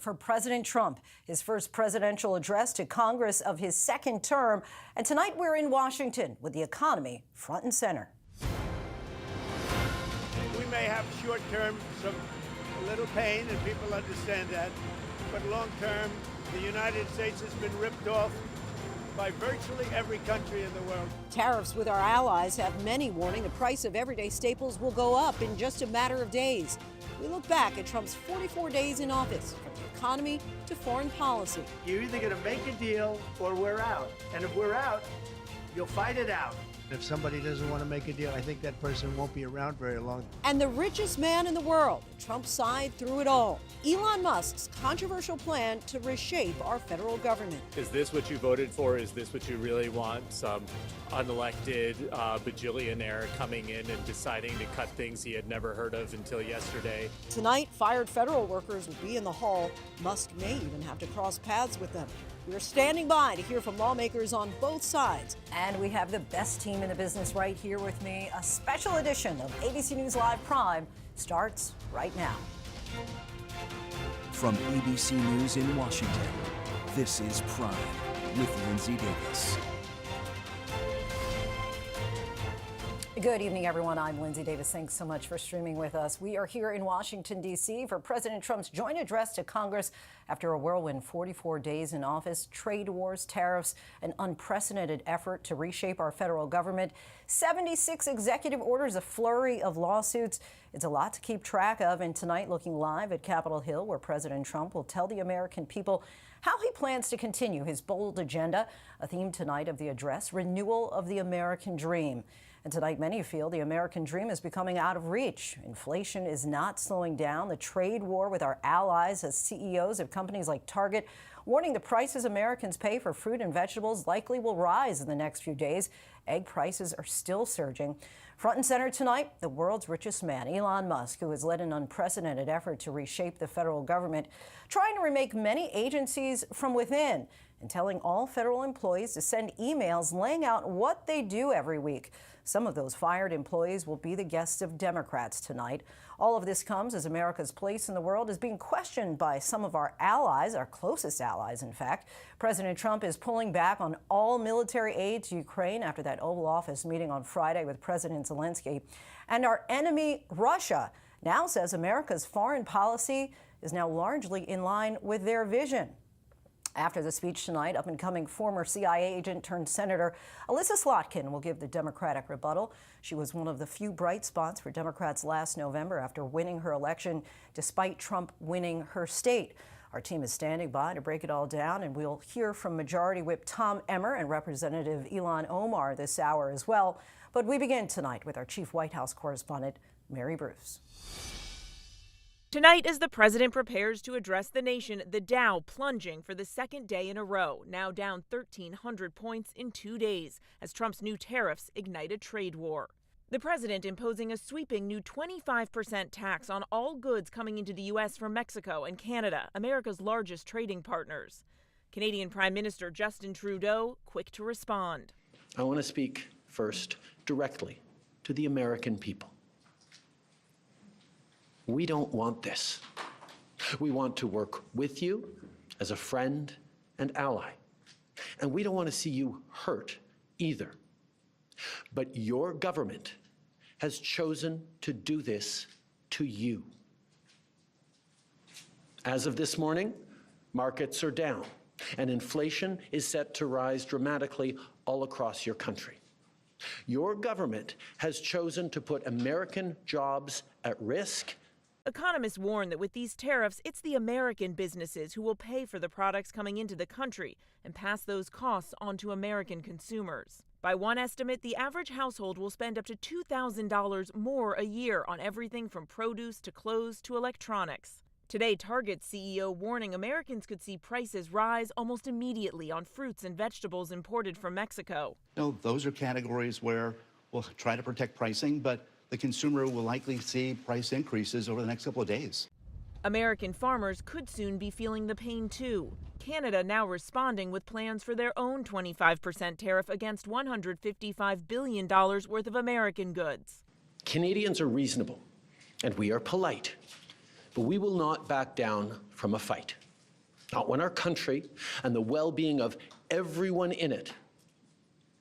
for President Trump, his first presidential address to Congress of his second term. And tonight we're in Washington with the economy front and center. We may have short-term a little pain, and people understand that. But long-term, the United States has been ripped off by virtually every country in the world. Tariffs with our allies have many warning the price of everyday staples will go up in just a matter of days. We look back at Trump's 44 days in office, from the economy to foreign policy. You're either going to make a deal or we're out. And if we're out, you'll fight it out. If somebody doesn't want to make a deal, I think that person won't be around very long. And the richest man in the world, Trump's side through it all. Elon Musk's controversial plan to reshape our federal government. Is this what you voted for? Is this what you really want? Some unelected bajillionaire coming in and deciding to cut things he had never heard of until yesterday. Tonight, fired federal workers will be in the hall. Musk may even have to cross paths with them. We're standing by to hear from lawmakers on both sides. And we have the best team in the business right here with me. A special edition of ABC News Live Prime starts right now. From ABC News in Washington, this is Prime with Linsey Davis. Good evening, everyone. I'm Linsey Davis. Thanks so much for streaming with us. We are here in Washington, D.C. for President Trump's joint address to Congress after a whirlwind 44 days in office, trade wars, tariffs, an unprecedented effort to reshape our federal government, 76 executive orders, a flurry of lawsuits. It's a lot to keep track of. And tonight, looking live at Capitol Hill, where President Trump will tell the American people how he plans to continue his bold agenda. A theme tonight of the address, renewal of the American dream. And tonight, many feel the American dream is becoming out of reach. Inflation is not slowing down. The trade war with our allies, as CEOs of companies like Target warning the prices Americans pay for fruit and vegetables likely will rise in the next few days. Egg prices are still surging. Front and center tonight, the world's richest man, Elon Musk, who has led an unprecedented effort to reshape the federal government, trying to remake many agencies from within and telling all federal employees to send emails laying out what they do every week. Some of those fired employees will be the guests of Democrats tonight. All of this comes as America's place in the world is being questioned by some of our allies, our closest allies, in fact. President Trump is pulling back on all military aid to Ukraine after that Oval Office meeting on Friday with President Zelensky. And our enemy, Russia, now says America's foreign policy is now largely in line with their vision. After the speech tonight, up-and-coming former CIA agent turned Senator Alyssa Slotkin will give the Democratic rebuttal. She was one of the few bright spots for Democrats last November after winning her election, despite Trump winning her state. Our team is standing by to break it all down, and we'll hear from Majority Whip Tom Emmer and Representative Ilhan Omar this hour as well. But we begin tonight with our chief White House correspondent, Mary Bruce. Tonight, as the president prepares to address the nation, the Dow plunging for the second day in a row, now down 1,300 points in 2 days, as Trump's new tariffs ignite a trade war. The president imposing a sweeping new 25% tax on all goods coming into the U.S. from Mexico and Canada, America's largest trading partners. Canadian Prime Minister Justin Trudeau quick to respond. I want to speak first directly to the American people. We don't want this. We want to work with you as a friend and ally. And we don't want to see you hurt either. But your government has chosen to do this to you. As of this morning, markets are down, and inflation is set to rise dramatically all across your country. Your government has chosen to put American jobs at risk. Economists warn that with these tariffs, it's the American businesses who will pay for the products coming into the country and pass those costs on to American consumers. By one estimate, the average household will spend up to $2,000 more a year on everything from produce to clothes to electronics. Today, Target's CEO warning Americans could see prices rise almost immediately on fruits and vegetables imported from Mexico. No, those are categories where we'll try to protect pricing, but the consumer will likely see price increases over the next couple of days. American farmers could soon be feeling the pain too. Canada now responding with plans for their own 25% tariff against $155 billion worth of American goods. Canadians are reasonable, and we are polite, but we will not back down from a fight. Not when our country and the well-being of everyone in it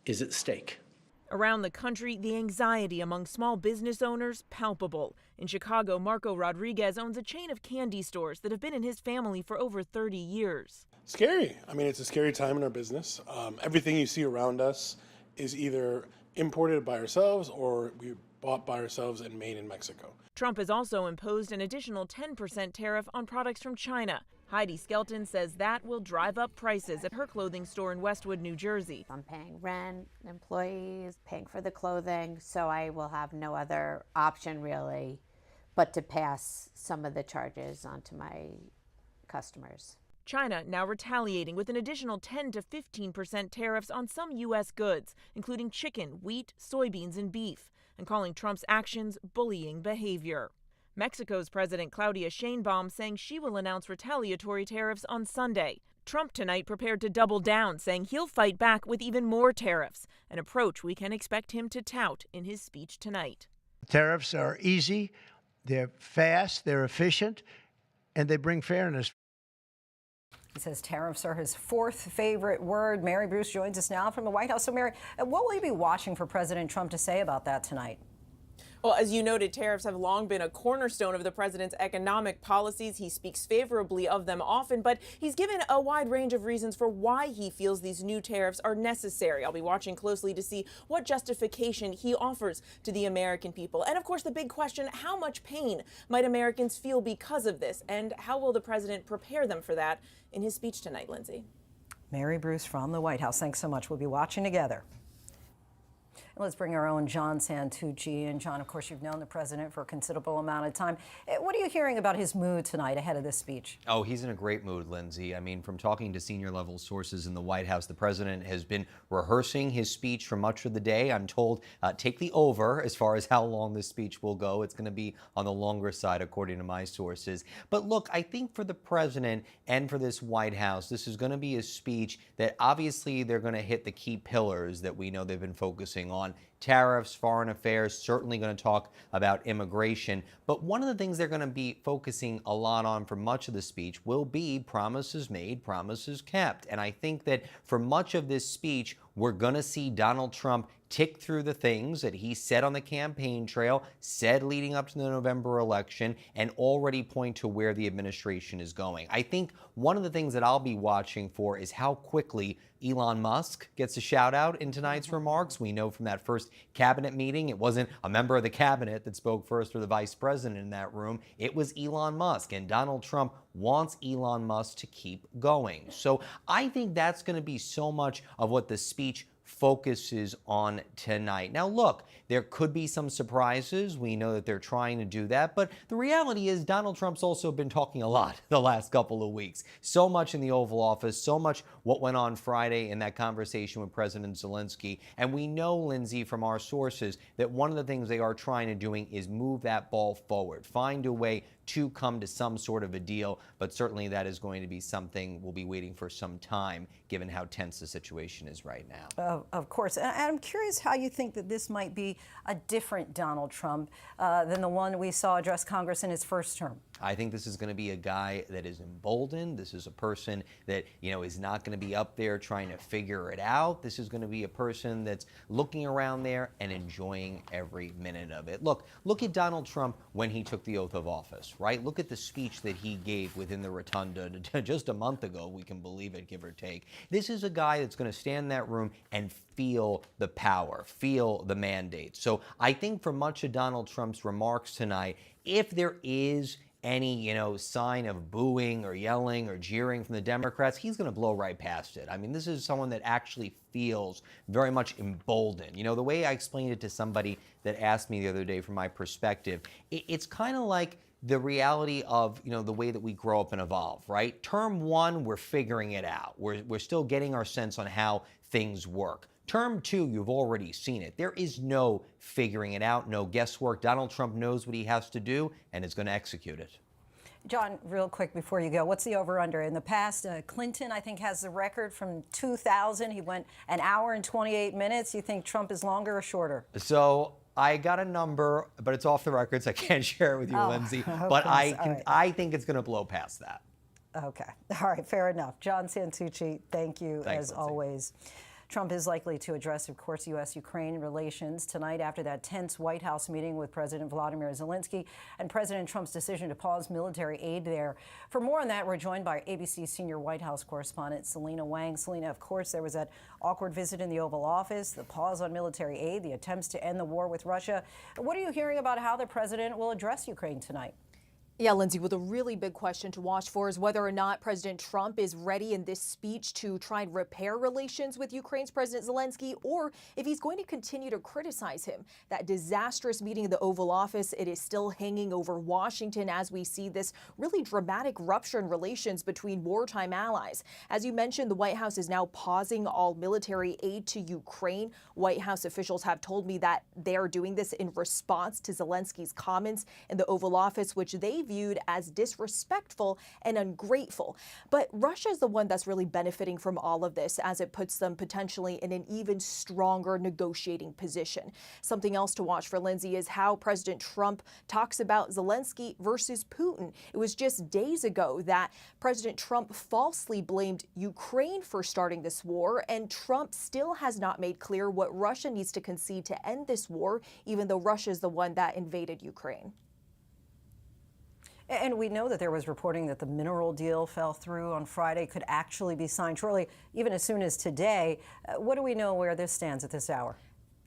is at stake. Around the country, the anxiety among small business owners palpable. In Chicago, Marco Rodriguez owns a chain of candy stores that have been in his family for over 30 years. Scary. I mean, it's a scary time in our business. Everything you see around us is either imported by ourselves or we bought by ourselves and made in Mexico. Trump has also imposed an additional 10% tariff on products from China. Heidi Skelton says that will drive up prices at her clothing store in Westwood, New Jersey. I'm paying rent, employees, paying for the clothing, so I will have no other option really but to pass some of the charges onto my customers. China now retaliating with an additional 10 to 15% tariffs on some U.S. goods, including chicken, wheat, soybeans, and beef, and calling Trump's actions bullying behavior. Mexico's President Claudia Sheinbaum saying she will announce retaliatory tariffs on Sunday. Trump tonight prepared to double down, saying he'll fight back with even more tariffs, an approach we can expect him to tout in his speech tonight. Tariffs are easy, they're fast, they're efficient, and they bring fairness. He says tariffs are his fourth favorite word. Mary Bruce joins us now from the White House. So, Mary, what will you be watching for President Trump to say about that tonight? Well, as you noted, tariffs have long been a cornerstone of the president's economic policies. He speaks favorably of them often, but he's given a wide range of reasons for why he feels these new tariffs are necessary. I'll be watching closely to see what justification he offers to the American people. And of course, the big question, how much pain might Americans feel because of this? And how will the president prepare them for that in his speech tonight, Lindsay? Mary Bruce from the White House. Thanks so much. We'll be watching together. Let's bring our own John Santucci in. John, of course, you've known the president for a considerable amount of time. What are you hearing about his mood tonight ahead of this speech? Oh, he's in a great mood, Lindsay. I mean, from talking to senior level sources in the White House, the president has been rehearsing his speech for much of the day. I'm told take the over as far as how long this speech will go. It's going to be on the longer side, according to my sources. But look, I think for the president and for this White House, this is going to be a speech that obviously they're going to hit the key pillars that we know they've been focusing on. Tariffs, foreign affairs, certainly going to talk about immigration. But one of the things they're going to be focusing a lot on for much of the speech will be promises made, promises kept. And I think that for much of this speech, we're going to see Donald Trump tick through the things that he said on the campaign trail, said leading up to the November election, and already point to where the administration is going. I think one of the things that I'll be watching for is how quickly Elon Musk gets a shout out in tonight's remarks. We know from that first cabinet meeting, it wasn't a member of the cabinet that spoke first or the vice president in that room. It was Elon Musk, and Donald Trump wants Elon Musk to keep going. So I think that's going to be so much of what the speech focuses on tonight. Now, look, there could be some surprises. We know that they're trying to do that. But the reality is Donald Trump's also been talking a lot the last couple of weeks. So much in the Oval Office, so much what went on Friday in that conversation with President Zelensky. And we know, Lindsay, from our sources, that one of the things they are trying to doing is move that ball forward, find a way to come to some sort of a deal, but certainly that is going to be something we'll be waiting for some time, given how tense the situation is right now. Of course. And I'm curious how you think that this might be a different Donald Trump than the one we saw address Congress in his first term. I think this is going to be a guy that is emboldened. This is a person that, is not going to be up there trying to figure it out. This is going to be a person that's looking around there and enjoying every minute of it. Look at Donald Trump when he took the oath of office, right? Look at the speech that he gave within the rotunda just a month ago. We can believe it, give or take. This is a guy that's going to stand in that room and feel the power, feel the mandate. So I think for much of Donald Trump's remarks tonight, if there is any, sign of booing or yelling or jeering from the Democrats, he's going to blow right past it. I mean, this is someone that actually feels very much emboldened. The way I explained it to somebody that asked me the other day from my perspective, it's kind of like the reality of, the way that we grow up and evolve, right? Term one, we're figuring it out. We're still getting our sense on how things work. Term two, you've already seen it. There is no figuring it out, no guesswork. Donald Trump knows what he has to do and is going to execute it. John, real quick before you go, what's the over-under? In the past, Clinton, I think, has the record from 2000. He went an hour and 28 minutes. You think Trump is longer or shorter? So I got a number, but it's off the record, so I can't share it with you, Lindsay. But I think it's going to blow past that. Okay. All right. Fair enough. John Santucci, thank you Thanks, as Lindsay. always. Trump is likely to address, of course, U.S.-Ukraine relations tonight after that tense White House meeting with President Vladimir Zelensky and President Trump's decision to pause military aid there. For more on that, we're joined by ABC senior White House correspondent Selena Wang. Selena, of course, there was that awkward visit in the Oval Office, the pause on military aid, the attempts to end the war with Russia. What are you hearing about how the president will address Ukraine tonight? Yeah, Lindsay, well, the really big question to watch for is whether or not President Trump is ready in this speech to try and repair relations with Ukraine's President Zelensky, or if he's going to continue to criticize him. That disastrous meeting in the Oval Office, it is still hanging over Washington as we see this really dramatic rupture in relations between wartime allies. As you mentioned, the White House is now pausing all military aid to Ukraine. White House officials have told me that they are doing this in response to Zelensky's comments in the Oval Office, which they viewed as disrespectful and ungrateful. But Russia is the one that's really benefiting from all of this, as it puts them potentially in an even stronger negotiating position. Something else to watch for, Lindsay, is how President Trump talks about Zelensky versus Putin. It was just days ago that President Trump falsely blamed Ukraine for starting this war, and Trump still has not made clear what Russia needs to concede to end this war, even though Russia is the one that invaded Ukraine. And we know that there was reporting that the mineral deal fell through on Friday, could actually be signed shortly, even as soon as today. What do we know where this stands at this hour?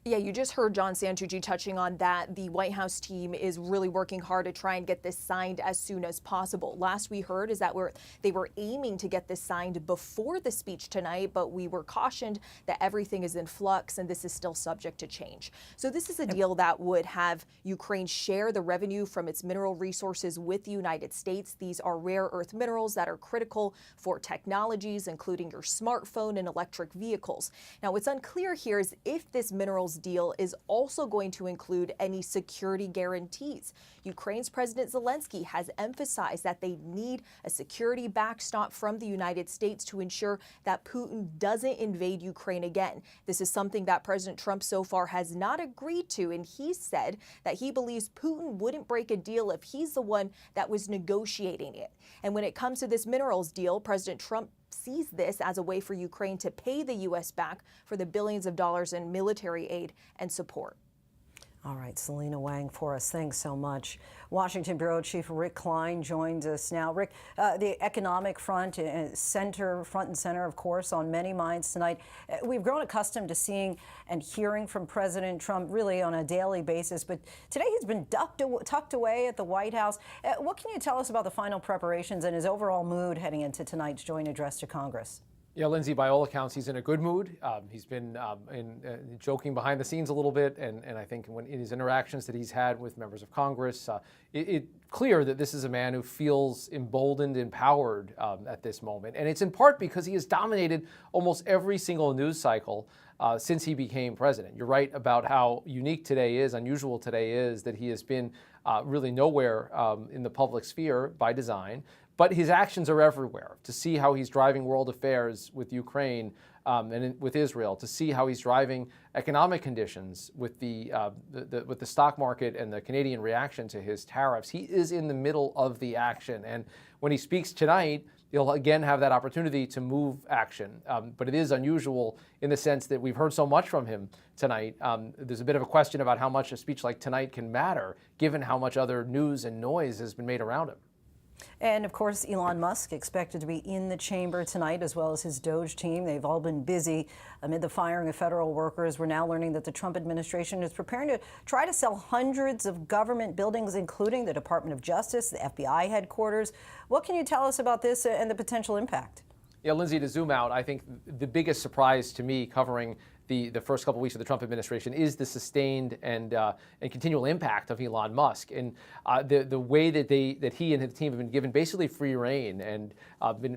Yeah, you just heard John Santucci touching on that. The White House team is really working hard to try and get this signed as soon as possible. Last we heard is that they were aiming to get this signed before the speech tonight, but we were cautioned that everything is in flux and this is still subject to change. So this is a deal that would have Ukraine share the revenue from its mineral resources with the United States. These are rare earth minerals that are critical for technologies, including your smartphone and electric vehicles. Now, what's unclear here is if this minerals deal is also going to include any security guarantees. Ukraine's President Zelensky has emphasized that they need a security backstop from the United States to ensure that Putin doesn't invade Ukraine again. This is something that President Trump so far has not agreed to, and he said that he believes Putin wouldn't break a deal if he's the one that was negotiating it. And when it comes to this minerals deal, President Trump sees this as a way for Ukraine to pay the U.S. back for the billions of dollars in military aid and support. All right, Selena Wang for us. Thanks so much. Washington Bureau Chief Rick Klein joins us now. Rick, the economic front, front and center, of course, on many minds tonight. We've grown accustomed to seeing and hearing from President Trump really on a daily basis, but today he's been tucked away at the White House. What can you tell us about the final preparations and his overall mood heading into tonight's joint address to Congress? Yeah, Lindsay, by all accounts, he's in a good mood. He's been joking behind the scenes a little bit, and I think in his interactions that he's had with members of Congress, it's clear that this is a man who feels emboldened, empowered at this moment. And it's in part because he has dominated almost every single news cycle since he became president. You're right about how unique today is, unusual today is, that he has been really nowhere in the public sphere by design. But his actions are everywhere. To see how he's driving world affairs with Ukraine and with Israel, to see how he's driving economic conditions with the stock market and the Canadian reaction to his tariffs, he is in the middle of the action. And when he speaks tonight, he'll again have that opportunity to move action. But it is unusual in the sense that we've heard so much from him tonight. There's a bit of a question about how much a speech like tonight can matter, given how much other news and noise has been made around him. And of course, Elon Musk expected to be in the chamber tonight, as well as his Doge team. They've all been busy amid the firing of federal workers. We're now learning that the Trump administration is preparing to try to sell hundreds of government buildings, including the Department of Justice, the FBI headquarters. What can you tell us about this and the potential impact? Yeah, Lindsay, to zoom out, I think the biggest surprise to me covering the first couple of weeks of the Trump administration is the sustained and continual impact of Elon Musk, and the way that he and his team have been given basically free rein and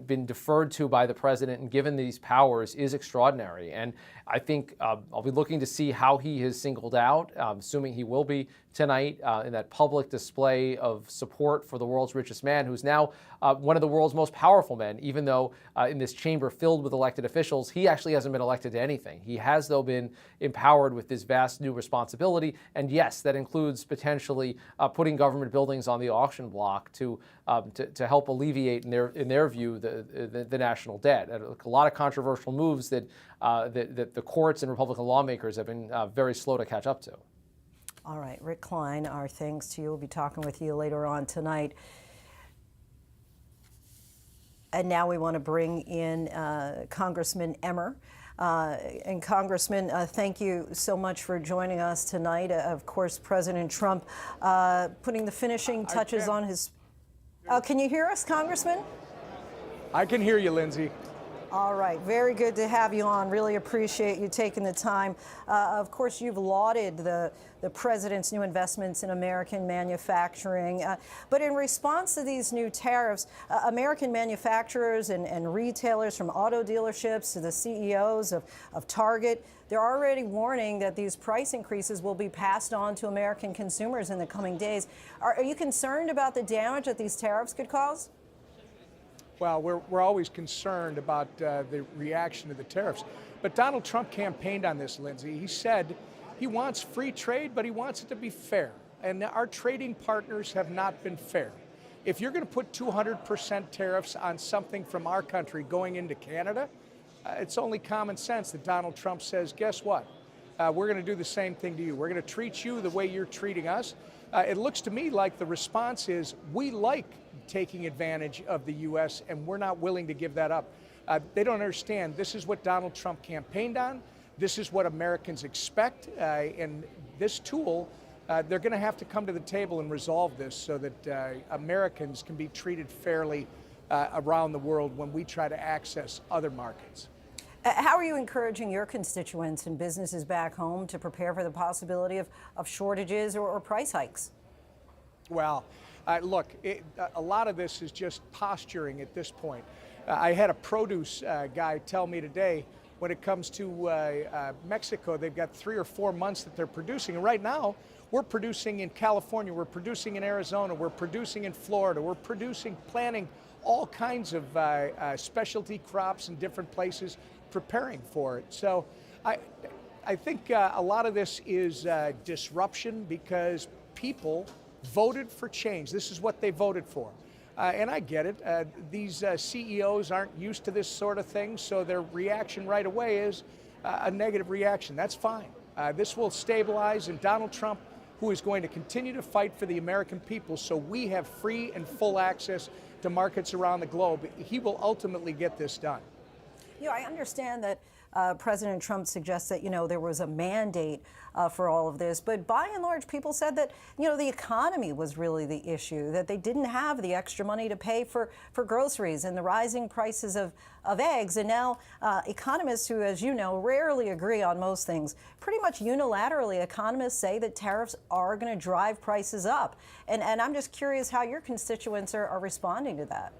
been deferred to by the president and given these powers is extraordinary. And I think I'll be looking to see how he is singled out, assuming he will be tonight in that public display of support for the world's richest man, who's now one of the world's most powerful men, even though in this chamber filled with elected officials, he actually hasn't been elected to anything. He has has, though, been empowered with this vast new responsibility. And yes, that includes potentially putting government buildings on the auction block to help alleviate, in their view, the national debt. A lot of controversial moves that the courts and Republican lawmakers have been very slow to catch up to. All right, Rick Klein, our thanks to you. We'll be talking with you later on tonight. And now we want to bring in Congressman Emmer. And Congressman, thank you so much for joining us tonight. Of course, President Trump putting the finishing touches on his... can you hear us, Congressman? I can hear you, Lindsey. All right, very good to have you on. Really appreciate you taking the time. Of course, you've lauded the president's new investments in American manufacturing. But in response to these new tariffs, American manufacturers and retailers, from auto dealerships to the CEOs of Target, they're already warning that these price increases will be passed on to American consumers in the coming days. Are you concerned about the damage that these tariffs could cause? Well, we're always concerned about the reaction to the tariffs. But Donald Trump campaigned on this, Lindsey. He said he wants free trade, but he wants it to be fair. And our trading partners have not been fair. If you're going to put 200% tariffs on something from our country going into Canada, it's only common sense that Donald Trump says, guess what? We're going to do the same thing to you. We're going to treat you the way you're treating us. It looks to me like the response is we like taking advantage of the U.S. and we're not willing to give that up. They don't understand. This is what Donald Trump campaigned on. This is what Americans expect. And this tool, they're going to have to come to the table and resolve this so that Americans can be treated fairly around the world when we try to access other markets. How are you encouraging your constituents and businesses back home to prepare for the possibility of shortages or price hikes? Well, look, a lot of this is just posturing at this point. I had a produce guy tell me today, when it comes to Mexico, they've got 3 or 4 months that they're producing. And right now, we're producing in California, we're producing in Arizona, we're producing in Florida, we're planting all kinds of specialty crops in different places, preparing for it. So I think a lot of this is disruption because people voted for change. This is what they voted for. And I get it. These CEOs aren't used to this sort of thing, so their reaction right away is a negative reaction. That's fine. This will stabilize, and Donald Trump, who is going to continue to fight for the American people so we have free and full access to markets around the globe, he will ultimately get this done. You know, I understand that President Trump suggests that, there was a mandate for all of this. But by and large, people said that, the economy was really the issue, that they didn't have the extra money to pay for groceries and the rising prices of eggs. And now economists who, as you know, rarely agree on most things, pretty much unilaterally, economists say that tariffs are going to drive prices up. And I'm just curious how your constituents are responding to that.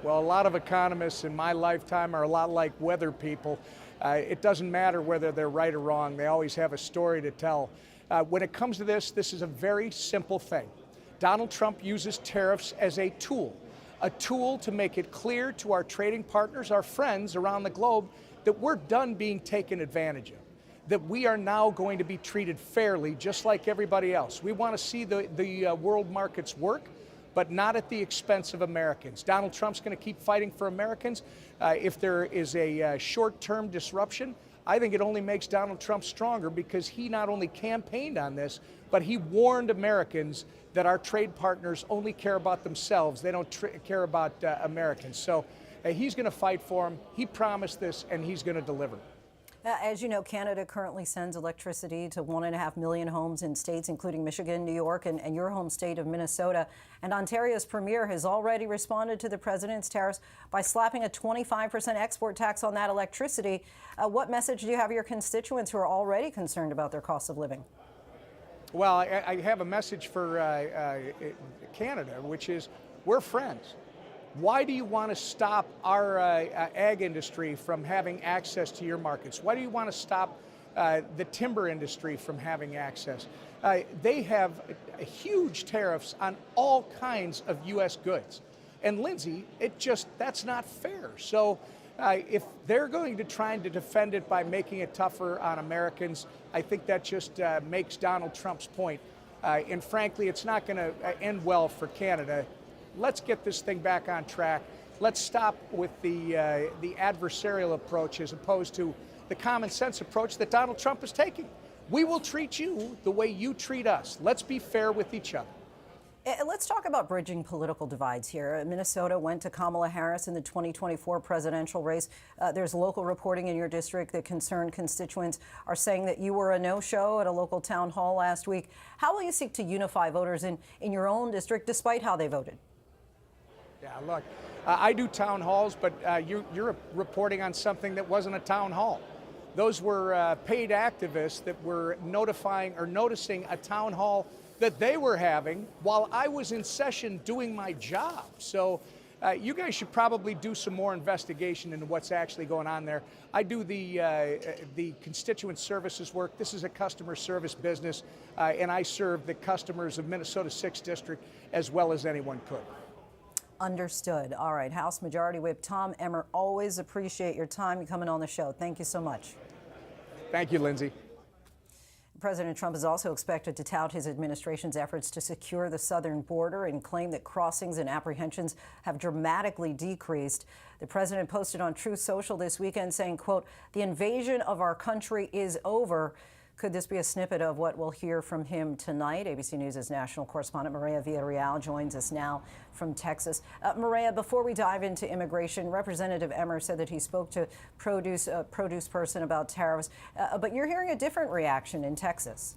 Well, a lot of economists in my lifetime are a lot like weather people. It doesn't matter whether they're right or wrong. They always have a story to tell. When it comes to this is a very simple thing. Donald Trump uses tariffs as a tool to make it clear to our trading partners, our friends around the globe, that we're done being taken advantage of, that we are now going to be treated fairly just like everybody else. We want to see the world markets work, but not at the expense of Americans. Donald Trump's going to keep fighting for Americans. If there is a short-term disruption, I think it only makes Donald Trump stronger because he not only campaigned on this, but he warned Americans that our trade partners only care about themselves. They don't care about Americans. So he's going to fight for them. He promised this, and he's going to deliver. As you know, Canada currently sends electricity to 1.5 million homes in states, including Michigan, New York, and your home state of Minnesota. And Ontario's premier has already responded to the president's tariffs by slapping a 25% export tax on that electricity. What message do you have to your constituents who are already concerned about their cost of living? Well, I have a message for Canada, which is we're friends. Why do you want to stop our ag industry from having access to your markets? Why do you want to stop the timber industry from having access? They have huge tariffs on all kinds of U.S. goods. And Lindsey, that's not fair. So If they're going to try to defend it by making it tougher on Americans, I think that just makes Donald Trump's point. And frankly, it's not going to end well for Canada. Let's get this thing back on track. Let's stop with the adversarial approach as opposed to the common sense approach that Donald Trump is taking. We will treat you the way you treat us. Let's be fair with each other. Let's talk about bridging political divides here. Minnesota went to Kamala Harris in the 2024 presidential race. There's local reporting in your district that concerned constituents are saying that you were a no-show at a local town hall last week. How will you seek to unify voters in your own district despite how they voted? Yeah, look, I do town halls, but you're reporting on something that wasn't a town hall. Those were paid activists that were noticing a town hall that they were having while I was in session doing my job. So you guys should probably do some more investigation into what's actually going on there. I do the constituent services work. This is a customer service business, and I serve the customers of Minnesota 6th District as well as anyone could. Understood. All right, House Majority Whip Tom Emmer, always appreciate your time coming on the show. Thank you so much. Thank you, Lindsay. President Trump is also expected to tout his administration's efforts to secure the southern border and claim that crossings and apprehensions have dramatically decreased. The president posted on Truth Social this weekend saying, quote, "The invasion of our country is over." Could this be a snippet of what we'll hear from him tonight? ABC News' national correspondent Maria Villarreal joins us now from Texas. Maria, before we dive into immigration, Representative Emmer said that he spoke to produce person about tariffs, but you're hearing a different reaction in Texas.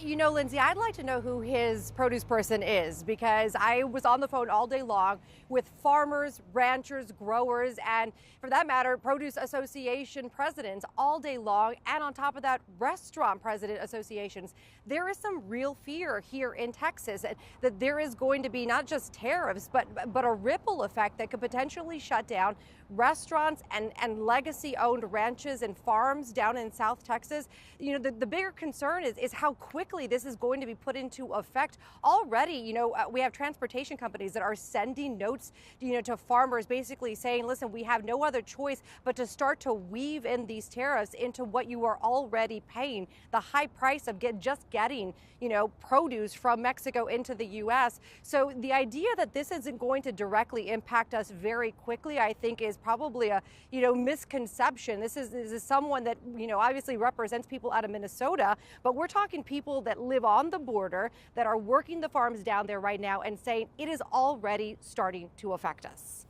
You know, Lindsay, I'd like to know who his produce person is, because I was on the phone all day long with farmers, ranchers, growers, and for that matter, produce association presidents all day long. And on top of that, restaurant president associations. There is some real fear here in Texas that there is going to be not just tariffs, but a ripple effect that could potentially shut down restaurants and legacy-owned ranches and farms down in South Texas. You know, the bigger concern is how quickly this is going to be put into effect. Already, you know, we have transportation companies that are sending notes, you know, to farmers basically saying, listen, we have no other choice but to start to weave in these tariffs into what you are already paying, the high price of just getting, you know, produce from Mexico into the U.S. So the idea that this isn't going to directly impact us very quickly, I think, is probably a, you know, misconception. This is someone that, you know, obviously represents people out of Minnesota, but we're talking people that live on the border, that are working the farms down there right now and saying it is already starting to affect us.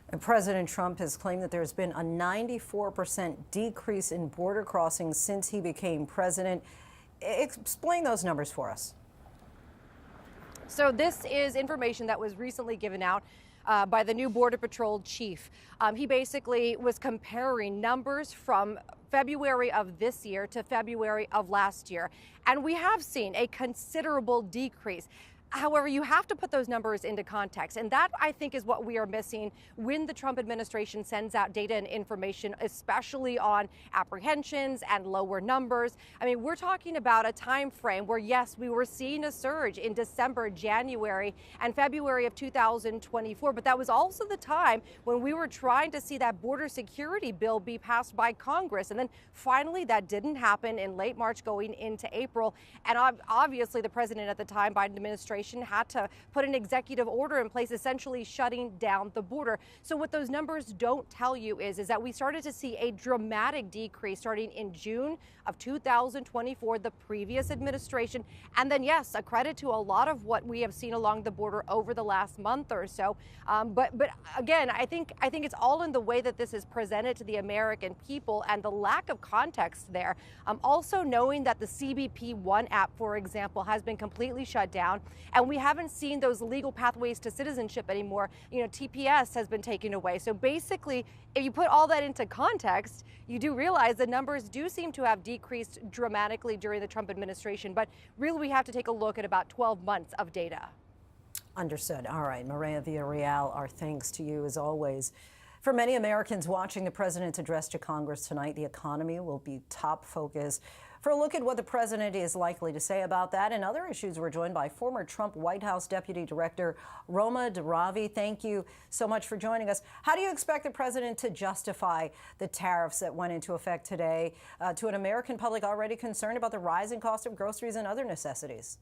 And President Trump has claimed that there's been a 94% decrease in border crossings since he became president. Explain those numbers for us. So this is information that was recently given out by the new Border Patrol chief. He basically was comparing numbers from February of this year to February of last year. And we have seen a considerable decrease. However, you have to put those numbers into context. And that, I think, is what we are missing when the Trump administration sends out data and information, especially on apprehensions and lower numbers. I mean, we're talking about a time frame where, yes, we were seeing a surge in December, January, and February of 2024. But that was also the time when we were trying to see that border security bill be passed by Congress. And then finally, that didn't happen in late March going into April. And obviously, the president at the time, Biden administration, had to put an executive order in place, essentially shutting down the border. So what those numbers don't tell you is that we started to see a dramatic decrease starting in June of 2024, the previous administration. And then, yes, a credit to a lot of what we have seen along the border over the last month or so. But again, I think it's all in the way that this is presented to the American people and the lack of context there. Also knowing that the CBP One app, for example, has been completely shut down. And we haven't seen those legal pathways to citizenship anymore. You know, TPS has been taken away. So basically, if you put all that into context, you do realize the numbers do seem to have decreased dramatically during the Trump administration. But really, we have to take a look at about 12 months of data. Understood. All right. Maria Villarreal, our thanks to you as always. For many Americans watching the president's address to Congress tonight, the economy will be top focus. For a look at what the president is likely to say about that and other issues, we're joined by former Trump White House Deputy Director Roma Daravi. Thank you so much for joining us. How do you expect the president to justify the tariffs that went into effect today to an American public already concerned about the rising cost of groceries and other necessities?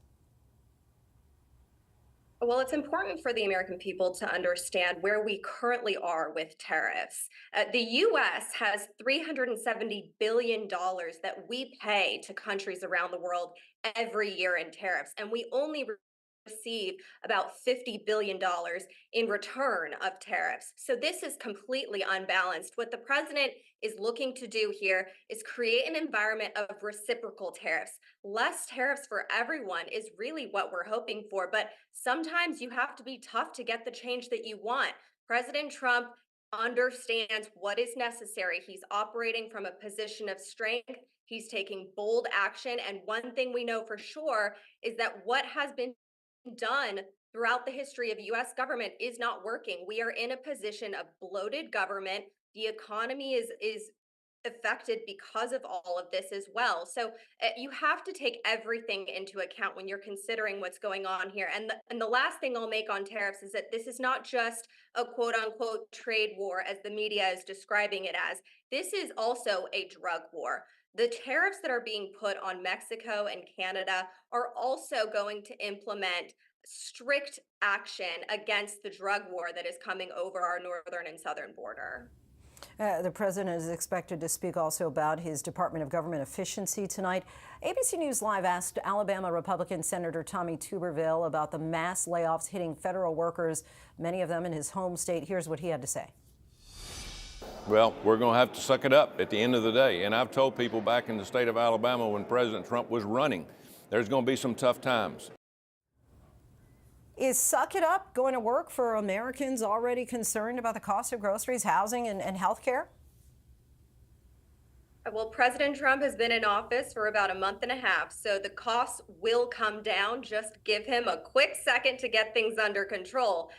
Well, it's important for the American people to understand where we currently are with tariffs. The U.S. has $370 billion that we pay to countries around the world every year in tariffs, and we only receive about $50 billion in return of tariffs. So this is completely unbalanced. What the president is looking to do here is create an environment of reciprocal tariffs. Less tariffs for everyone is really what we're hoping for, but sometimes you have to be tough to get the change that you want. President Trump understands what is necessary. He's operating from a position of strength. He's taking bold action. And one thing we know for sure is that what has been done throughout the history of U.S. government is not working. We are in a position of bloated government. The economy is affected because of all of this as well. So you have to take everything into account when you're considering what's going on here. And the last thing I'll make on tariffs is that this is not just a quote unquote trade war as the media is describing it as. This is also a drug war. The tariffs that are being put on Mexico and Canada are also going to implement strict action against the drug war that is coming over our northern and southern border. The president is expected to speak also about his Department of Government efficiency tonight. ABC News Live asked Alabama Republican Senator Tommy Tuberville about the mass layoffs hitting federal workers, many of them in his home state. Here's what he had to say. Well, we're going to have to suck it up at the end of the day. And I've told people back in the state of Alabama when President Trump was running, there's going to be some tough times. Is suck it up going to work for Americans already concerned about the cost of groceries, housing, and health care? Well, President Trump has been in office for about a month and a half, so the costs will come down. Just give him a quick second to get things under control.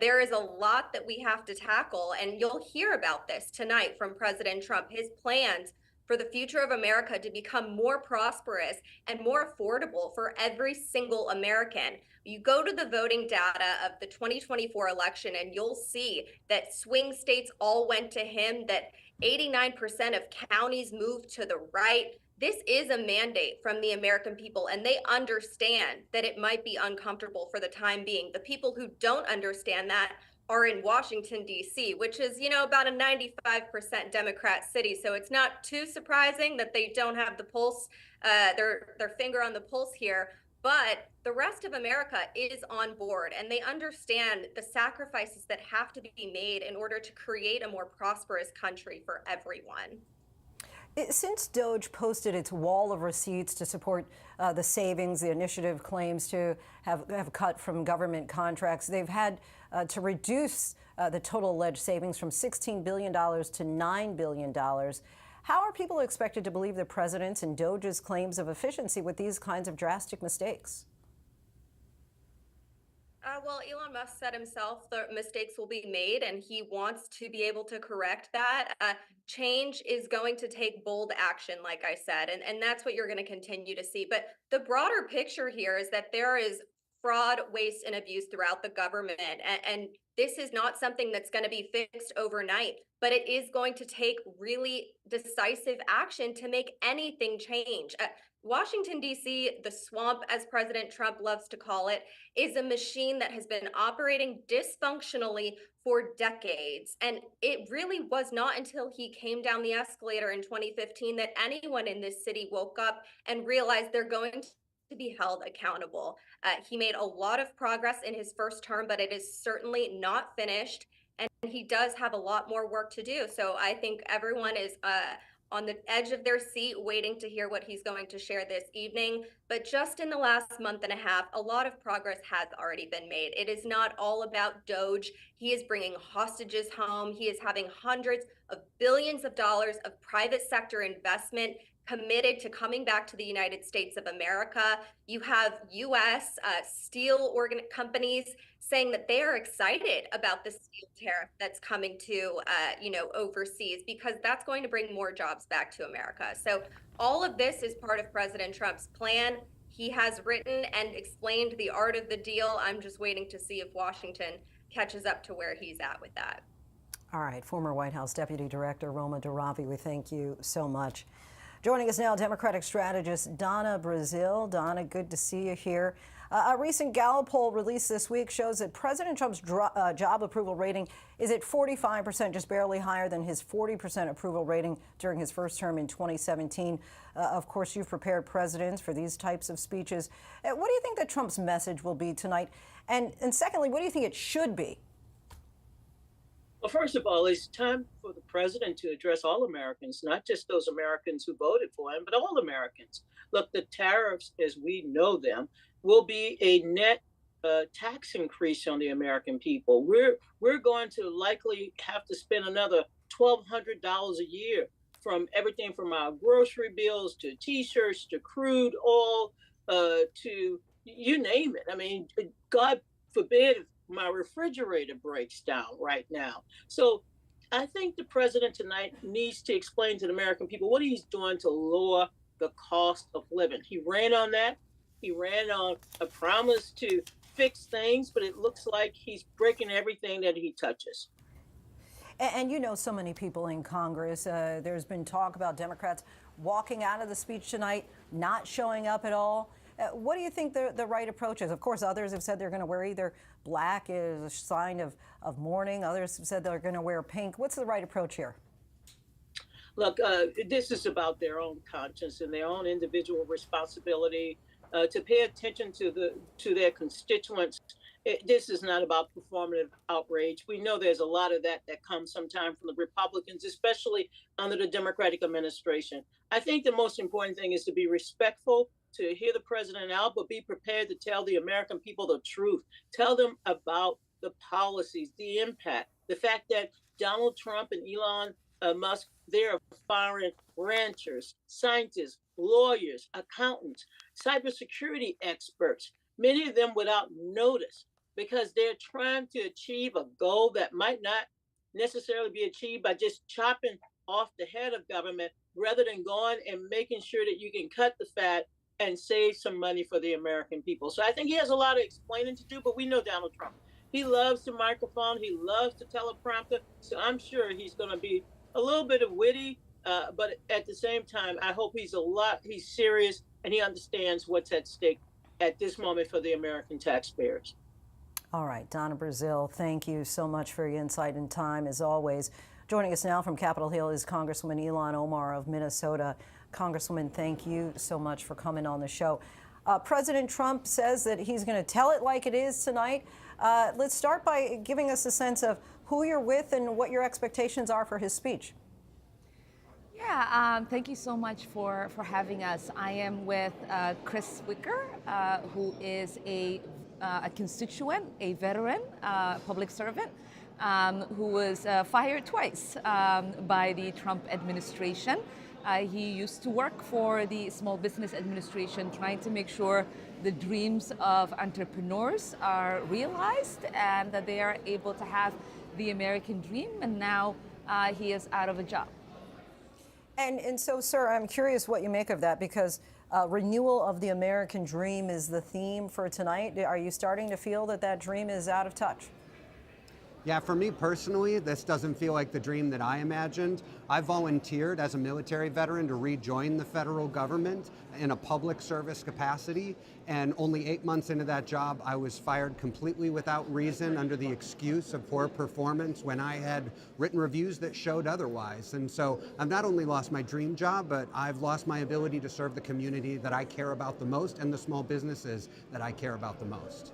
There is a lot that we have to tackle, and you'll hear about this tonight from President Trump, his plans for the future of America to become more prosperous and more affordable for every single American. You go to the voting data of the 2024 election and you'll see that swing states all went to him, that 89% of counties moved to the right. This is a mandate from the American people, and they understand that it might be uncomfortable for the time being. The people who don't understand that are in Washington, D.C., which is, about a 95% Democrat city. So it's not too surprising that they don't have the pulse, their finger on the pulse here. But the rest of America is on board, and they understand the sacrifices that have to be made in order to create a more prosperous country for everyone. Since DOGE posted its wall of receipts to support the savings, the initiative claims to have cut from government contracts. They've had to reduce the total alleged savings from $16 billion to $9 billion. How are people expected to believe the president's and DOGE's claims of efficiency with these kinds of drastic mistakes? Well, Elon Musk said himself the mistakes will be made, and he wants to be able to correct that. Change is going to take bold action, like I said, and that's what you're going to continue to see. But the broader picture here is that there is fraud, waste, and abuse throughout the government. And this is not something that's going to be fixed overnight, but it is going to take really decisive action to make anything change. Washington, D.C., the swamp, as President Trump loves to call it, is a machine that has been operating dysfunctionally for decades. And it really was not until he came down the escalator in 2015 that anyone in this city woke up and realized they're going to be held accountable. He made a lot of progress in his first term, but it is certainly not finished. And he does have a lot more work to do. So I think everyone is on the edge of their seat waiting to hear what he's going to share this evening. But just in the last month and a half, a lot of progress has already been made. It is not all about DOGE. He is bringing hostages home. He is having hundreds of billions of dollars of private sector investment committed to coming back to the United States of America. You have U.S. Steel companies saying that they are excited about the steel tariff that's coming to, overseas, because that's going to bring more jobs back to America. So all of this is part of President Trump's plan. He has written and explained the art of the deal. I'm just waiting to see if Washington catches up to where he's at with that. All right, former White House Deputy Director Roma Daravi, we thank you so much. Joining us now, Democratic strategist Donna Brazile. Donna, good to see you here. A recent Gallup poll released this week shows that President Trump's job approval rating is at 45%, just barely higher than his 40% approval rating during his first term in 2017. Of course, you've prepared presidents for these types of speeches. What do you think that Trump's message will be tonight? And secondly, what do you think it should be? Well, first of all, it's time for the president to address all Americans, not just those Americans who voted for him, but all Americans. Look, the tariffs, as we know them, will be a net tax increase on the American people. We're going to likely have to spend another $1,200 a year from everything from our grocery bills to T-shirts to crude oil to you name it. I mean, God forbid if my refrigerator breaks down right now. So I think the president tonight needs to explain to the American people what he's doing to lower the cost of living. He ran on that. He ran on a promise to fix things, but it looks like he's breaking everything that he touches. And you know so many people in Congress. There's been talk about Democrats walking out of the speech tonight, not showing up at all. What do you think the right approach is? Of course, others have said they're going to wear either black as a sign of mourning. Others have said they're going to wear pink. What's the right approach here? Look, this is about their own conscience and their own individual responsibility to pay attention to their constituents. This is not about performative outrage. We know there's a lot of that comes sometime from the Republicans, especially under the Democratic administration. I think the most important thing is to be respectful, to hear the president out, but be prepared to tell the American people the truth. Tell them about the policies, the impact, the fact that Donald Trump and Elon Musk, they're firing ranchers, scientists, lawyers, accountants, cybersecurity experts, many of them without notice, because they're trying to achieve a goal that might not necessarily be achieved by just chopping off the head of government, rather than going and making sure that you can cut the fat and save some money for the American people. So I think he has a lot of explaining to do, but we know Donald Trump. He loves the microphone. He loves the teleprompter. So I'm sure he's going to be a little bit of witty, but at the same time, I hope he's serious and he understands what's at stake at this moment for the American taxpayers. All right, Donna Brazile, thank you so much for your insight and time, as always. Joining us now from Capitol Hill is Congresswoman Ilhan Omar of Minnesota. Congresswoman, thank you so much for coming on the show. President Trump says that he's going to tell it like it is tonight. Let's start by giving us a sense of who you're with and what your expectations are for his speech. Yeah, thank you so much for having us. I am with Chris Wicker, who is a constituent, a veteran, public servant, who was fired twice by the Trump administration. He used to work for the Small Business Administration, trying to make sure the dreams of entrepreneurs are realized and that they are able to have the American dream. And now he is out of a job. And so, sir, I'm curious what you make of that, because renewal of the American dream is the theme for tonight. Are you starting to feel that that dream is out of touch? Yeah, for me personally, this doesn't feel like the dream that I imagined. I volunteered as a military veteran to rejoin the federal government in a public service capacity, and only 8 months into that job, I was fired completely without reason under the excuse of poor performance when I had written reviews that showed otherwise. And so I've not only lost my dream job, but I've lost my ability to serve the community that I care about the most and the small businesses that I care about the most.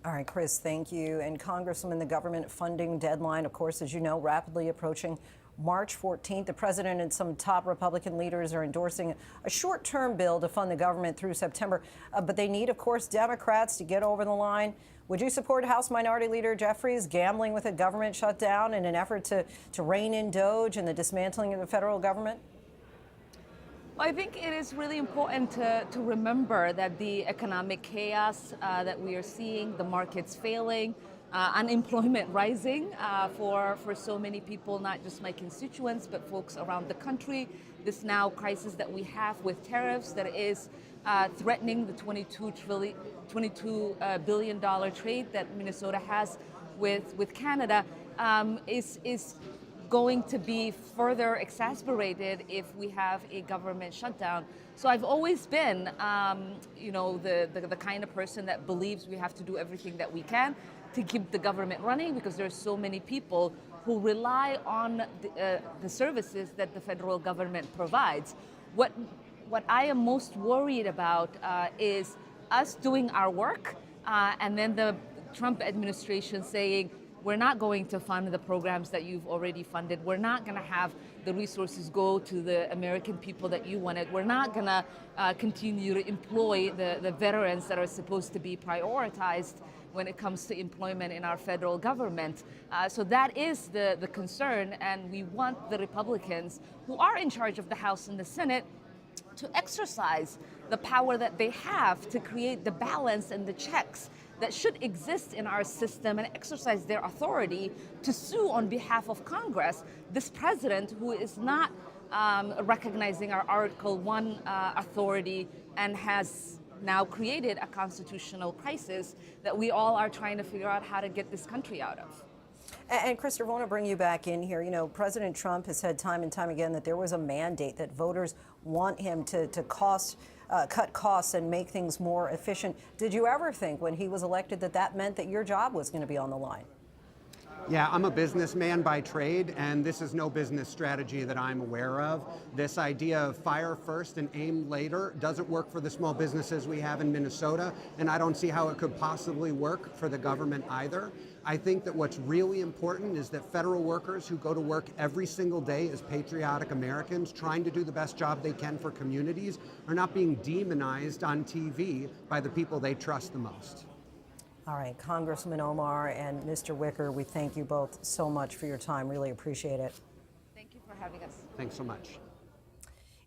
All right, Chris, thank you. And Congresswoman, the government funding deadline, of course, as you know, rapidly approaching March 14th. The president and some top Republican leaders are endorsing a short-term bill to fund the government through September. But they need, of course, Democrats to get over the line. Would you support House Minority Leader Jeffries gambling with a government shutdown in an effort to rein in DOGE and the dismantling of the federal government? Well, I think it is really important to remember that the economic chaos that we are seeing, the markets failing, unemployment rising for so many people, not just my constituents, but folks around the country. This now crisis that we have with tariffs that is threatening the $22 billion trade that Minnesota has with Canada is going to be further exacerbated if we have a government shutdown. So I've always been, the kind of person that believes we have to do everything that we can to keep the government running, because there's so many people who rely on the services that the federal government provides. What I am most worried about is us doing our work and then the Trump administration saying, we're not going to fund the programs that you've already funded. We're not going to have the resources go to the American people that you wanted. We're not going to continue to employ the veterans that are supposed to be prioritized when it comes to employment in our federal government. So that is the concern, and we want the Republicans who are in charge of the House and the Senate to exercise the power that they have to create the balance and the checks that should exist in our system and exercise their authority to sue on behalf of Congress this president who is not recognizing our Article 1 authority and has now created a constitutional crisis that we all are trying to figure out how to get this country out of. And Christopher, I want to bring you back in here. You know, President Trump has said time and time again that there was a mandate that voters want him to cut costs and make things more efficient. Did you ever think when he was elected that meant that your job was going to be on the line? Yeah, I'm a businessman by trade, and this is no business strategy that I'm aware of. This idea of fire first and aim later doesn't work for the small businesses we have in Minnesota, and I don't see how it could possibly work for the government either. I think that what's really important is that federal workers who go to work every single day as patriotic Americans trying to do the best job they can for communities are not being demonized on TV by the people they trust the most. All right, Congressman Omar and Mr. Wicker, we thank you both so much for your time. Really appreciate it. Thank you for having us. Thanks so much.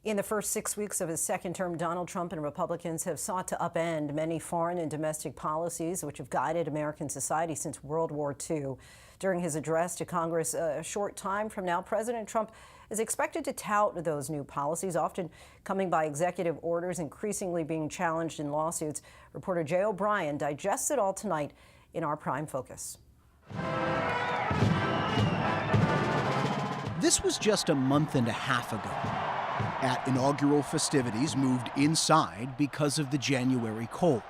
In the first 6 weeks of his second term, Donald Trump and Republicans have sought to upend many foreign and domestic policies which have guided American society since World War II. During his address to Congress a short time from now, President Trump is expected to tout those new policies, often coming by executive orders, increasingly being challenged in lawsuits. Reporter Jay O'Brien digests it all tonight in our Prime Focus. This was just a month and a half ago. At inaugural festivities moved inside because of the January cold.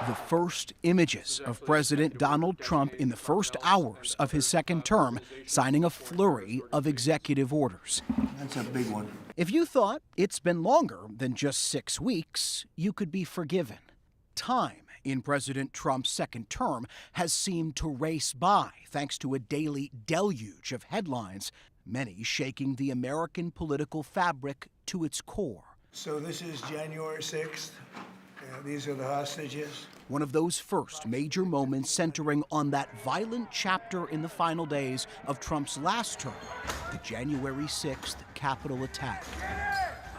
The first images of President Donald Trump in the first hours of his second term, signing a flurry of executive orders. That's a big one. If you thought it's been longer than just 6 weeks, you could be forgiven. Time in President Trump's second term has seemed to race by thanks to a daily deluge of headlines, many shaking the American political fabric to its core. So this is January 6th. These are the hostages. One of those first major moments centering on that violent chapter in the final days of Trump's last term, the January 6th Capitol attack.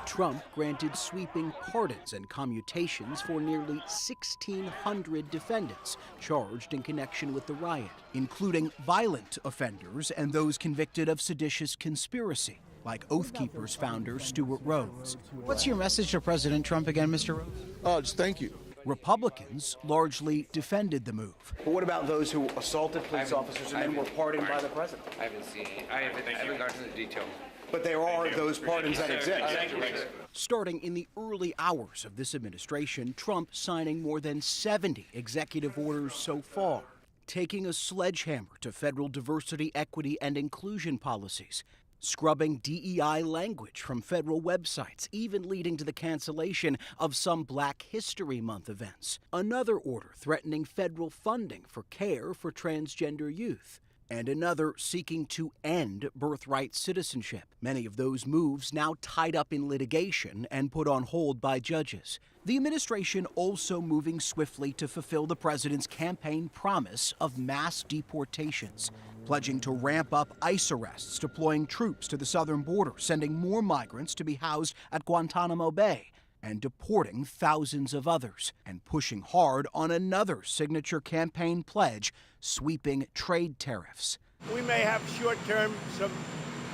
Trump granted sweeping pardons and commutations for nearly 1,600 defendants charged in connection with the riot, including violent offenders and those convicted of seditious conspiracy, like Oath Keepers founder Stuart Rhodes. What's your message to President Trump again, Mr. Rhodes? Just thank you. Republicans largely defended the move. But what about those who assaulted police officers and then were pardoned by the president? I haven't seen it. I haven't gotten to the details. But there are those pardons that exist. Starting in the early hours of this administration, Trump signing more than 70 executive orders so far, taking a sledgehammer to federal diversity, equity, and inclusion policies, scrubbing DEI language from federal websites, even leading to the cancellation of some Black History Month events. Another order threatening federal funding for care for transgender youth. And another seeking to end birthright citizenship. Many of those moves now tied up in litigation and put on hold by judges. The administration also moving swiftly to fulfill the president's campaign promise of mass deportations. pledging to ramp up ICE arrests, deploying troops to the southern border, sending more migrants to be housed at Guantanamo Bay, and deporting thousands of others, and pushing hard on another signature campaign pledge, sweeping trade tariffs. We may have short-term a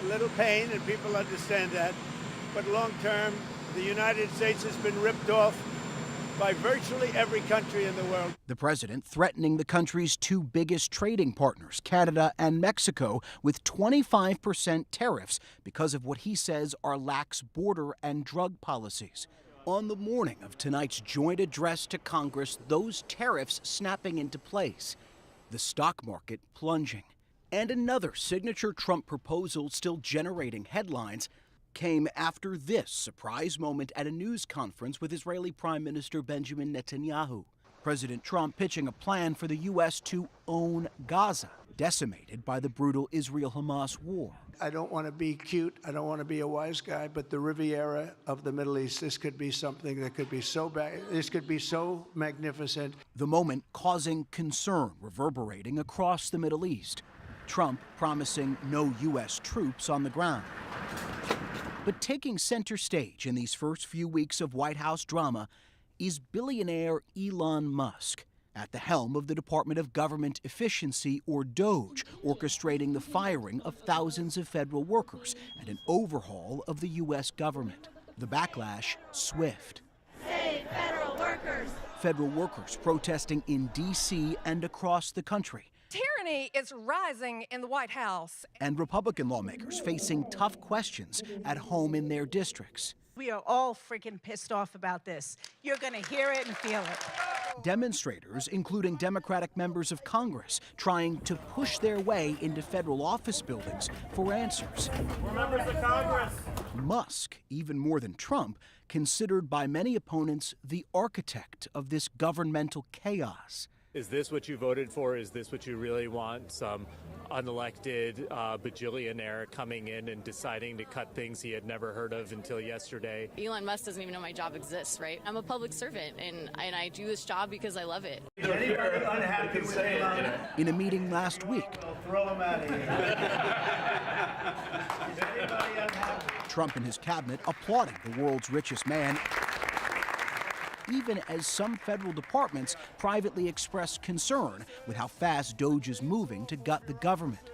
little pain, and people understand that, but long-term, the United States has been ripped off by virtually every country in the world. The president threatening the country's two biggest trading partners, Canada and Mexico, with 25% tariffs because of what he says are lax border and drug policies. On the morning of tonight's joint address to Congress, those tariffs snapping into place, the stock market plunging. And another signature Trump proposal still generating headlines came after this surprise moment at a news conference with Israeli Prime Minister Benjamin Netanyahu. President Trump pitching a plan for the U.S. to own Gaza, decimated by the brutal Israel-Hamas war. I don't want to be cute, I don't want to be a wise guy, but the Riviera of the Middle East, this could be something that could be so bad, this could be so magnificent. The moment causing concern reverberating across the Middle East. Trump promising no U.S. troops on the ground. But taking center stage in these first few weeks of White House drama is billionaire Elon Musk, at the helm of the Department of Government Efficiency, or DOGE, orchestrating the firing of thousands of federal workers and an overhaul of the U.S. government. The backlash swift. Save federal workers! Federal workers protesting in D.C. and across the country. Tyranny is rising in the White House. And Republican lawmakers facing tough questions at home in their districts. We are all freaking pissed off about this. You're going to hear it and feel it. Demonstrators, including Democratic members of Congress, trying to push their way into federal office buildings for answers. We're members of Congress. Musk, even more than Trump, considered by many opponents the architect of this governmental chaos. Is this what you voted for? Is this what you really want? Some unelected bajillionaire coming in and deciding to cut things he had never heard of until yesterday. Elon Musk doesn't even know my job exists, right? I'm a public servant, and I do this job because I love it. Anybody unhappy with Elon? In a meeting last week, Throw him out of here. Is anybody unhappy? Trump and his cabinet applauding the world's richest man, even as some federal departments privately expressed concern with how fast DOGE is moving to gut the government.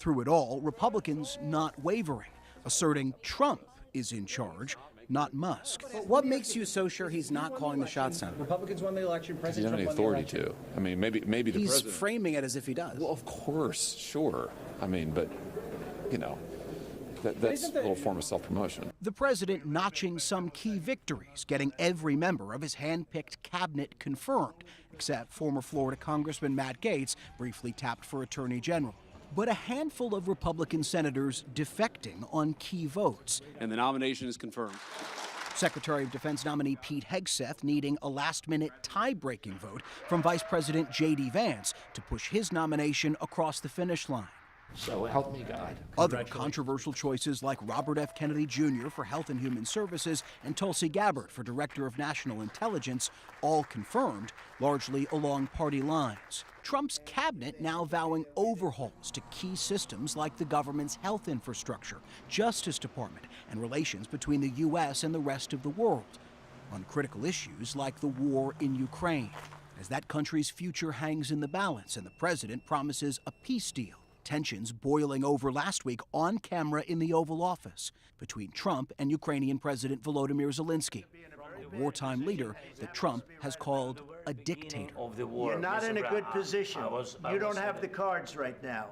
Through it all, Republicans not wavering, asserting Trump is in charge, not Musk. What makes you so sure he's not calling the shots now? Republicans won the election. President Trump won the election. He doesn't have the authority to. I mean, maybe the president. He's framing it as if he does. Well, of course, sure. I mean, but, you know, that's a little form of self-promotion. The president notching some key victories, getting every member of his hand-picked cabinet confirmed, except former Florida Congressman Matt Gaetz, briefly tapped for Attorney General. But a handful of Republican senators defecting on key votes. And the nomination is confirmed. Secretary of Defense nominee Pete Hegseth needing a last-minute tie-breaking vote from Vice President J.D. Vance to push his nomination across the finish line. So help me God. Other controversial choices like Robert F. Kennedy Jr. for Health and Human Services and Tulsi Gabbard for Director of National Intelligence, all confirmed, largely along party lines. Trump's cabinet now vowing overhauls to key systems like the government's health infrastructure, Justice Department, and relations between the U.S. and the rest of the world, on critical issues like the war in Ukraine, as that country's future hangs in the balance and the president promises a peace deal. Tensions boiling over last week on camera in the Oval Office between Trump and Ukrainian President Volodymyr Zelensky, a wartime leader that Trump has called a dictator. You're not in a good position. You don't have the cards right now.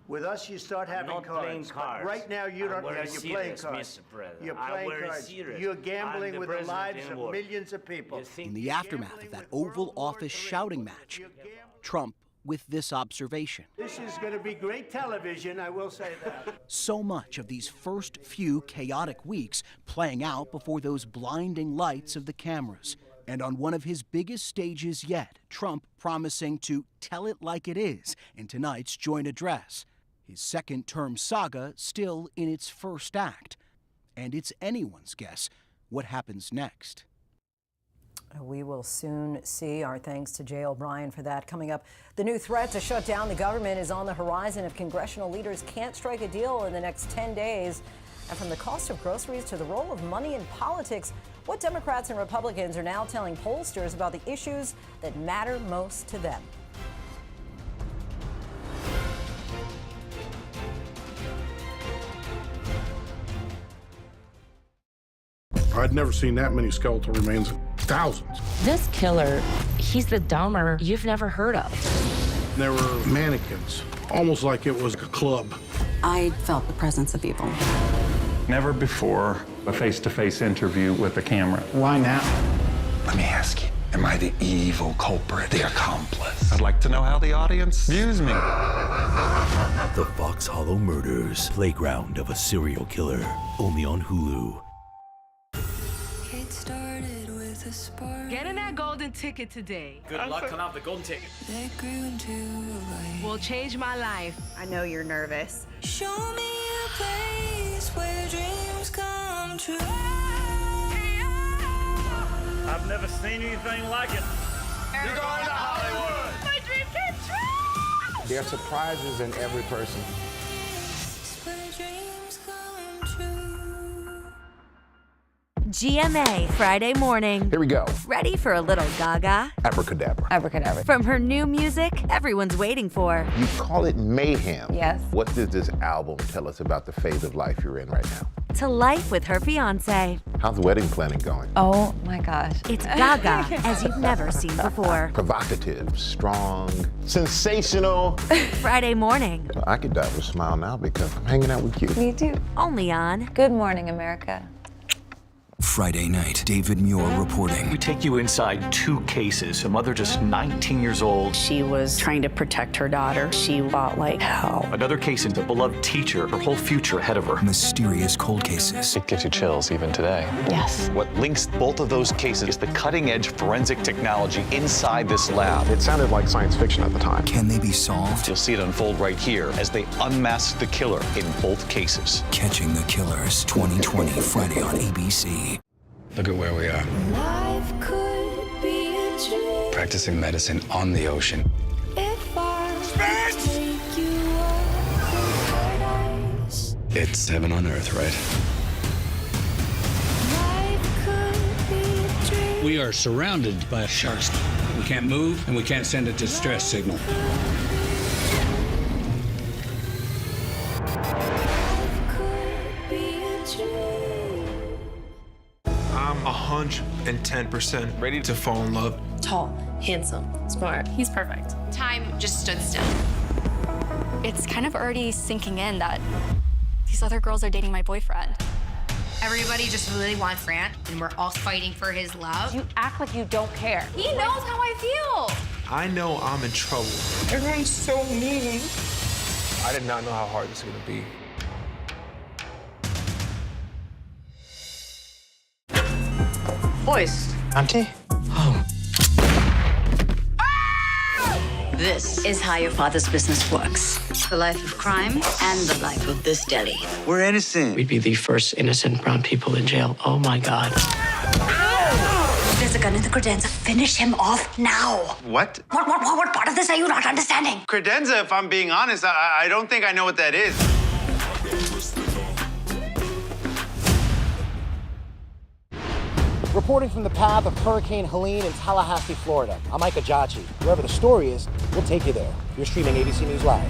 With us, you start having cards. But right now, you don't. Yeah, you're playing cards. You're playing cards. You're gambling with the lives of millions of people. In the aftermath of that Oval Office shouting match, Trump with this observation. This is going to be great television, I will say that. So much of these first few chaotic weeks playing out before those blinding lights of the cameras. And on one of his biggest stages yet, Trump promising to tell it like it is in tonight's joint address. His second-term saga still in its first act. And it's anyone's guess what happens next. We will soon see. Our thanks to Jay O'Brien for that. Coming up, the new threat to shut down the government is on the horizon if congressional leaders can't strike a deal in the next 10 days. And from the cost of groceries to the role of money in politics, what Democrats and Republicans are now telling pollsters about the issues that matter most to them. I'd never seen that many skeletal remains. Thousands. This killer, he's the Dahmer you've never heard of. There were mannequins, almost like it was a club. I felt the presence of evil. Never before a face-to-face interview with a camera. Why now? Let me ask you, am I the evil culprit, the accomplice? I'd like to know how the audience views me. The Fox Hollow Murders, Playground of a Serial Killer, only on Hulu. Getting that golden ticket today. Good luck coming out the golden ticket. Will change my life. I know you're nervous. Show me a place where dreams come true. I've never seen anything like it. You're going to Hollywood. My dream came true. There are surprises in every person. Where dreams come true. GMA Friday morning. Here we go. Ready for a little gaga? Abracadabra. Abracadabra. From her new music, everyone's waiting for. You call it mayhem. Yes. What does this album tell us about the phase of life you're in right now? To life with her fiancé. How's the wedding planning going? Oh my gosh. It's gaga as you've never seen before. Provocative, strong, sensational. Friday morning. I could die with a smile now because I'm hanging out with you. Me too. Only on Good Morning America. Friday night, David Muir reporting. We take you inside two cases. A mother just 19 years old. She was trying to protect her daughter. She fought like hell. Another case into a beloved teacher, her whole future ahead of her. Mysterious cold cases. It gives you chills even today. Yes. What links both of those cases is the cutting-edge forensic technology inside this lab. It sounded like science fiction at the time. Can they be solved? You'll see it unfold right here as they unmask the killer in both cases. Catching the Killers, 2020, Friday on ABC. Look at where we are. Life could be a dream. Practicing medicine on the ocean. If I take you up to paradise. It's heaven on earth, right? Life could be a dream. We are surrounded by sharks. We can't move and we can't send a distress signal. I'm 110% ready to fall in love. Tall, handsome, smart. He's perfect. Time just stood still. It's kind of already sinking in that these other girls are dating my boyfriend. Everybody just really wants Grant, and we're all fighting for his love. You act like you don't care. He knows how I feel. I know I'm in trouble. Everyone's so mean. I did not know how hard this was gonna be. Boys. Auntie? Oh. This is how your father's business works. The life of crime and the life of this deli. We're innocent. We'd be the first innocent brown people in jail. Oh my God. There's a gun in the credenza. Finish him off now. What? What part of this are you not understanding? Credenza, if I'm being honest, I don't think I know what that is. Reporting from the path of Hurricane Helene in Tallahassee, Florida, I'm Mike Ajachi. Wherever the story is, we'll take you there. You're streaming ABC News Live.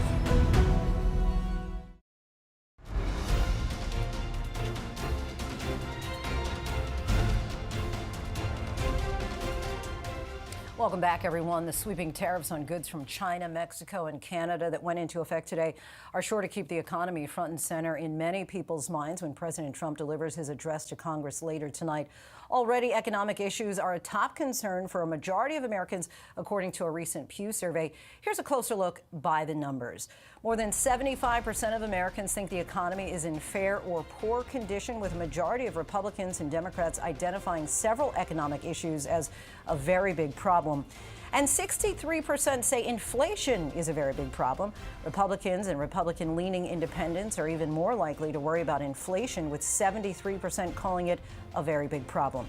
Welcome back, everyone. The sweeping tariffs on goods from China, Mexico, and Canada that went into effect today are sure to keep the economy front and center in many people's minds when President Trump delivers his address to Congress later tonight. Already, economic issues are a top concern for a majority of Americans, according to a recent Pew survey. Here's a closer look by the numbers. More than 75% of Americans think the economy is in fair or poor condition, with a majority of Republicans and Democrats identifying several economic issues as a very big problem. And 63% say inflation is a very big problem. Republicans and Republican-leaning independents are even more likely to worry about inflation, with 73% calling it a very big problem.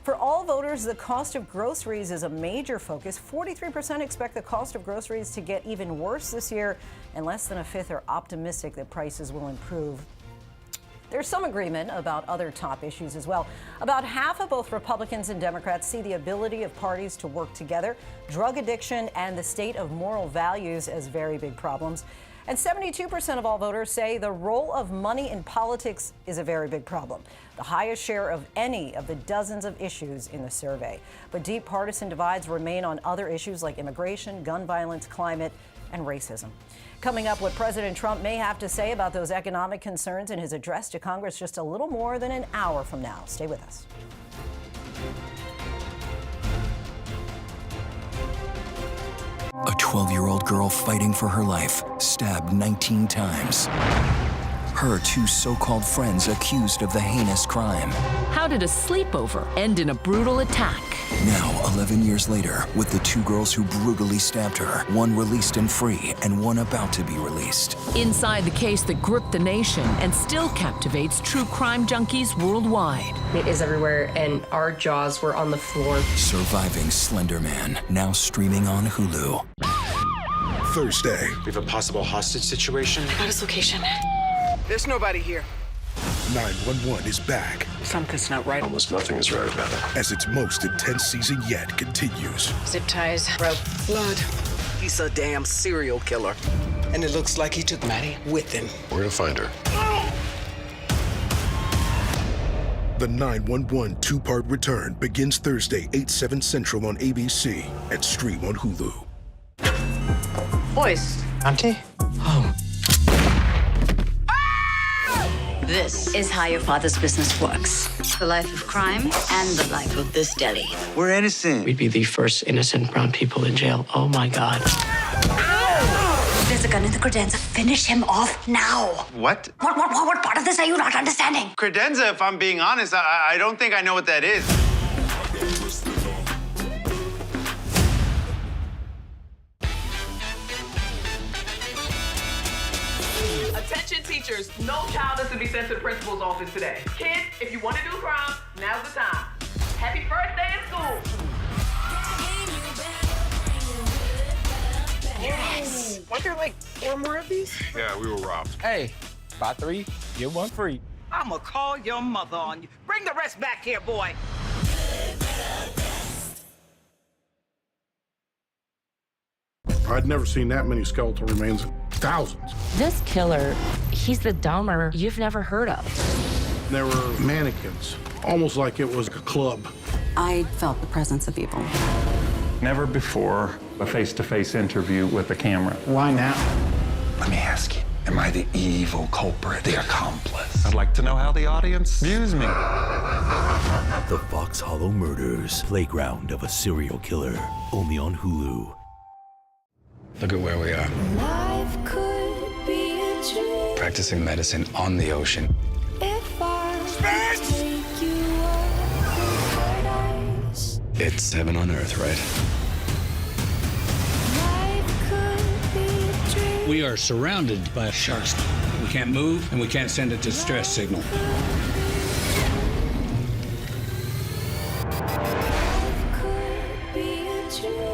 For all voters, the cost of groceries is a major focus. 43% expect the cost of groceries to get even worse this year, and less than a fifth are optimistic that prices will improve. There's some agreement about other top issues as well. About half of both Republicans and Democrats see the ability of parties to work together, drug addiction and the state of moral values as very big problems. And 72% of all voters say the role of money in politics is a very big problem, the highest share of any of the dozens of issues in the survey. But deep partisan divides remain on other issues like immigration, gun violence, climate, and racism. Coming up, what President Trump may have to say about those economic concerns in his address to Congress just a little more than an hour from now. Stay with us. A 12-year-old girl fighting for her life, stabbed 19 times. Her two so-called friends accused of the heinous crime. How did a sleepover end in a brutal attack? Now, 11 years later, with the two girls who brutally stabbed her, one released and free, and one about to be released. Inside the case that gripped the nation and still captivates true crime junkies worldwide. It is everywhere, and our jaws were on the floor. Surviving Slender Man, now streaming on Hulu. Thursday. We have a possible hostage situation. I got his location. There's nobody here. 911 is back. Something's not right. Almost nothing is right about it. As its most intense season yet continues. Zip ties, rope, blood. He's a damn serial killer. And it looks like he took Maddie with him. We're gonna find her. The 911 two-part return begins Thursday, 8/7 Central on ABC and stream on Hulu. Boys. Auntie? Oh. This is how your father's business works. The life of crime and the life of this deli. We're innocent. We'd be the first innocent brown people in jail. Oh my God. There's a gun in the credenza. Finish him off now. What? What part of this are you not understanding? Credenza, if I'm being honest, I don't think I know what that is. Attention teachers, no child is to be sent to the principal's office today. Kids, if you want to do crime, now's the time. Happy first day at school. Yes. Weren't there like 4 more of these? Yeah, we were robbed. Hey, buy 3, get 1 free. I'ma call your mother on you. Bring the rest back here, boy. I'd never seen that many skeletal remains. Thousands. This killer, he's the Dahmer you've never heard of. There were mannequins, almost like it was a club. I felt the presence of evil. Never before a face-to-face interview with the camera. Why now? Let me ask you, am I the evil culprit, the accomplice? I'd like to know how the audience views me. The Fox Hollow Murders, playground of a serial killer, only on Hulu. Look at where we are. Life could be a dream Practicing medicine on the ocean. if I take you up to paradise. It's heaven on earth, right? Life could be a dream. We are surrounded by sharks. We can't move, and we can't send a distress signal. Could be a dream.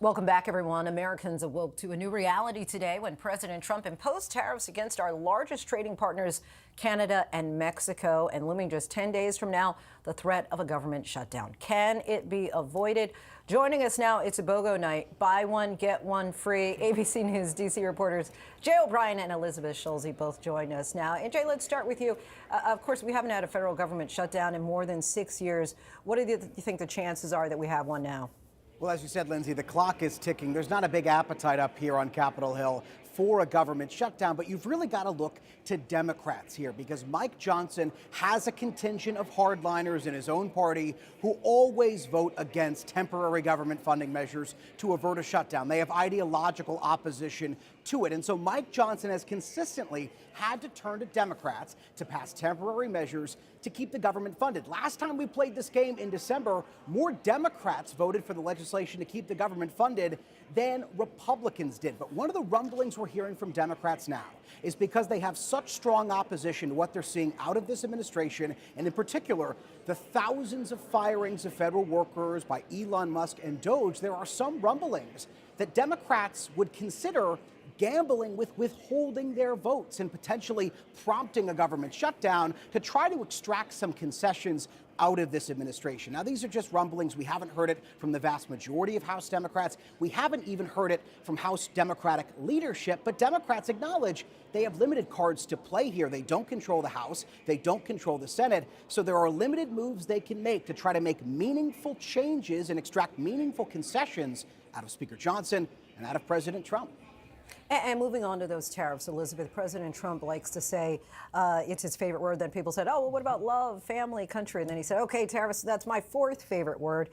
Welcome back, everyone. Americans awoke to a new reality today when President Trump imposed tariffs against our largest trading partners, Canada and Mexico, and looming just 10 days from now, the threat of a government shutdown. Can it be avoided? Joining us now, it's a BOGO night. Buy one, get one free. ABC News D.C. reporters Jay O'Brien and Elizabeth Schulze both join us now. And Jay, let's start with you. Of course, we haven't had a federal government shutdown in more than 6 years. What do you think the chances are that we have one now? Well, as you said, Lindsay, the clock is ticking. There's not a big appetite up here on Capitol Hill for a government shutdown, but you've really got to look to Democrats here because Mike Johnson has a contingent of hardliners in his own party who always vote against temporary government funding measures to avert a shutdown. They have ideological opposition to it. And so Mike Johnson has consistently had to turn to Democrats to pass temporary measures to keep the government funded. Last time we played this game in December, more Democrats voted for the legislation to keep the government funded than Republicans did. But one of the rumblings we're hearing from Democrats now is because they have such strong opposition to what they're seeing out of this administration, and in particular, the thousands of firings of federal workers by Elon Musk and Doge, there are some rumblings that Democrats would consider gambling with withholding their votes and potentially prompting a government shutdown to try to extract some concessions out of this administration. Now, these are just rumblings. We haven't heard it from the vast majority of House Democrats. We haven't even heard it from House Democratic leadership, but Democrats acknowledge they have limited cards to play here. They don't control the House. They don't control the Senate. So there are limited moves they can make to try to make meaningful changes and extract meaningful concessions out of Speaker Johnson and out of President Trump. And moving on to those tariffs, Elizabeth, President Trump likes to say it's his favorite word. Then people said, oh, well, what about love, family, country? And then he said, okay, tariffs, that's my fourth favorite word.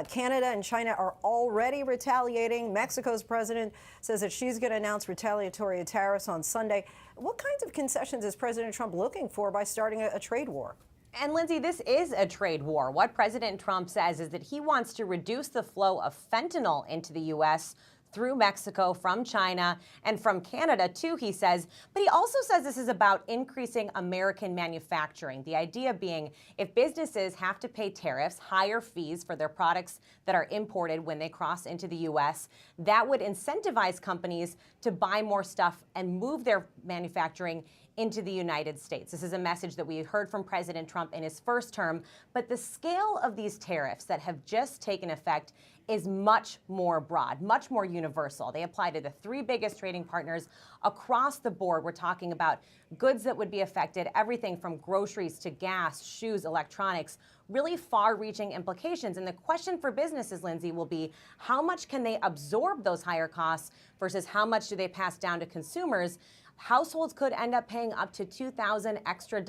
Canada and China are already retaliating. Mexico's president says that she's going to announce retaliatory tariffs on Sunday. What kinds of concessions is President Trump looking for by starting a trade war? And Linsey, this is a trade war. What President Trump says is that he wants to reduce the flow of fentanyl into the U.S. through Mexico, from China, and from Canada, too, he says. But he also says this is about increasing American manufacturing. The idea being if businesses have to pay tariffs, higher fees for their products that are imported when they cross into the U.S., that would incentivize companies to buy more stuff and move their manufacturing into the United States. This is a message that we heard from President Trump in his first term, but the scale of these tariffs that have just taken effect is much more broad, much more universal. They apply to the three biggest trading partners across the board. We're talking about goods that would be affected, everything from groceries to gas, shoes, electronics, really far-reaching implications. And the question for businesses, Linsey, will be how much can they absorb those higher costs versus how much do they pass down to consumers? Households could end up paying up to $2,000 extra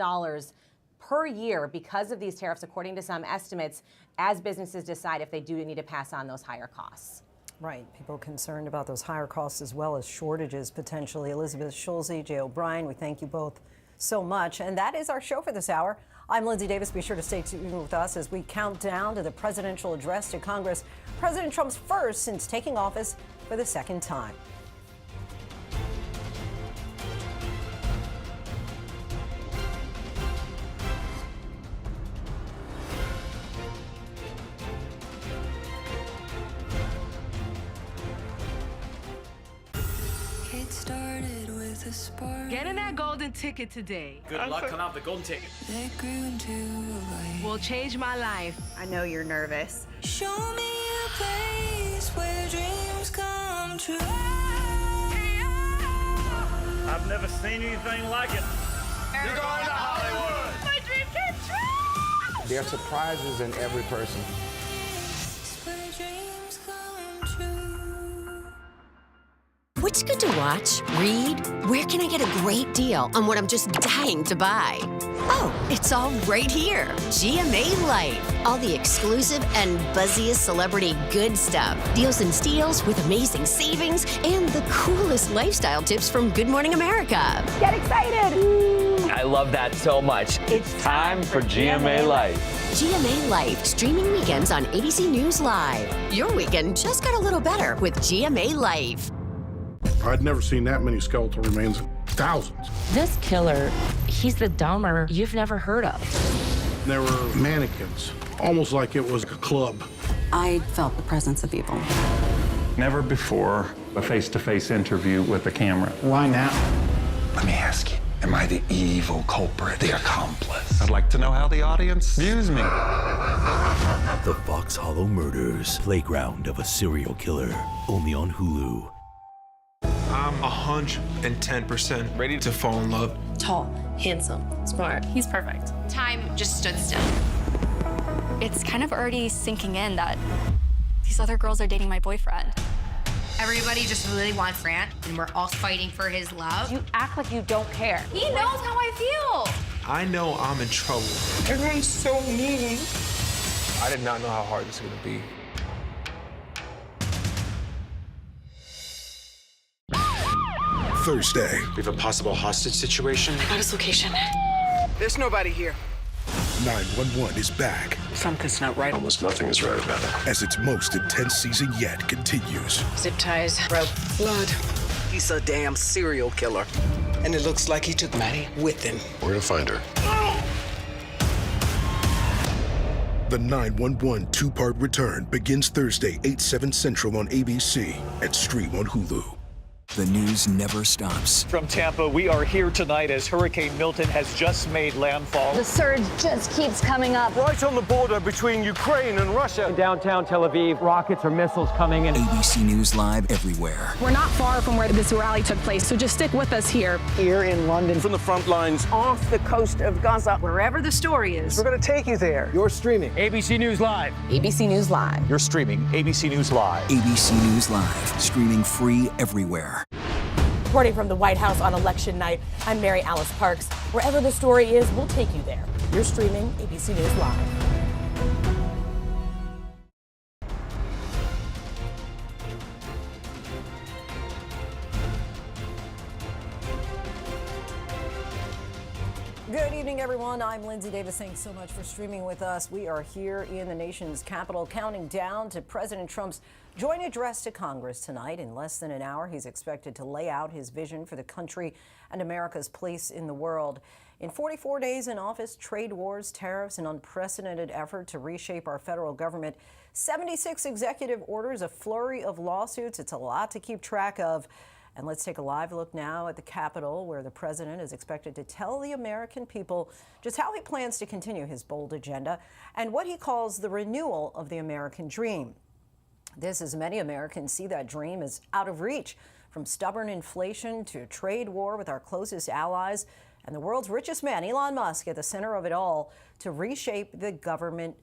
per year because of these tariffs, according to some estimates, as businesses decide if they do need to pass on those higher costs. Right. People concerned about those higher costs as well as shortages potentially. Elizabeth Schulze, Jay O'Brien, we thank you both so much. And that is our show for this hour. I'm Linsey Davis. Be sure to stay tuned with us as we count down to the presidential address to Congress, President Trump's first since taking office for the second time. Getting that golden ticket today. Good luck on the golden ticket. Will change my life. I know you're nervous. Show me a place where dreams come true. I've never seen anything like it. You're going to Hollywood. My dream came true. There are surprises in every person. Where dreams come true. What's good to watch? Read? Where can I get a great deal on what I'm just dying to buy? Oh, it's all right here. GMA Life. All the exclusive and buzziest celebrity good stuff. Deals and steals with amazing savings and the coolest lifestyle tips from Good Morning America. Get excited. I love that so much. It's time for GMA Life. GMA Life, streaming weekends on ABC News Live. Your weekend just got a little better with GMA Life. I'd never seen that many skeletal remains. Thousands. This killer, he's the Dahmer you've never heard of. There were mannequins, almost like it was a club. I felt the presence of evil. Never before a face-to-face interview with a camera. Why now? Let me ask you, am I the evil culprit, the accomplice? I'd like to know how the audience views me. The Fox Hollow Murders, playground of a serial killer, only on Hulu. I'm 110% ready to fall in love. Tall, handsome, smart. He's perfect. Time just stood still. It's kind of already sinking in that these other girls are dating my boyfriend. Everybody just really wants Grant, and we're all fighting for his love. You act like you don't care. He knows how I feel. I know I'm in trouble. Everyone's so mean. I did not know how hard this was going to be. Thursday. We have a possible hostage situation. I got his location. There's nobody here. 911 is back. Something's not right. Almost nothing is right about it. As its most intense season yet continues. Zip ties, rope, blood. He's a damn serial killer. And it looks like he took Maddie with him. We're gonna find her. The 911 two-part return begins Thursday, 8/7 Central on ABC and stream on Hulu. The news never stops. From Tampa, we are here tonight as Hurricane Milton has just made landfall. The surge just keeps coming up. Right on the border between Ukraine and Russia. In downtown Tel Aviv, rockets or missiles coming in. ABC News Live everywhere. We're not far from where this rally took place, so just stick with us here. Here in London. From the front lines. Off the coast of Gaza. Wherever the story is. We're going to take you there. You're streaming ABC News Live. ABC News Live. You're streaming ABC News Live. ABC News Live, streaming free everywhere. Reporting from the White House on election night, I'm Mary Alice Parks. Wherever the story is, we'll take you there. You're streaming ABC News Live. Good evening, everyone. I'm Linsey Davis. Thanks so much for streaming with us. We are here in the nation's capital, counting down to President Trump's joint address to Congress tonight. In less than an hour, he's expected to lay out his vision for the country and America's place in the world. In 44 days in office, trade wars, tariffs, an unprecedented effort to reshape our federal government, 76 executive orders, a flurry of lawsuits. It's a lot to keep track of. And let's take a live look now at the Capitol, where the president is expected to tell the American people just how he plans to continue his bold agenda and what he calls the renewal of the American dream. This, as many Americans see that dream as out of reach, from stubborn inflation to a trade war with our closest allies and the world's richest man, Elon Musk, at the center of it all to reshape the government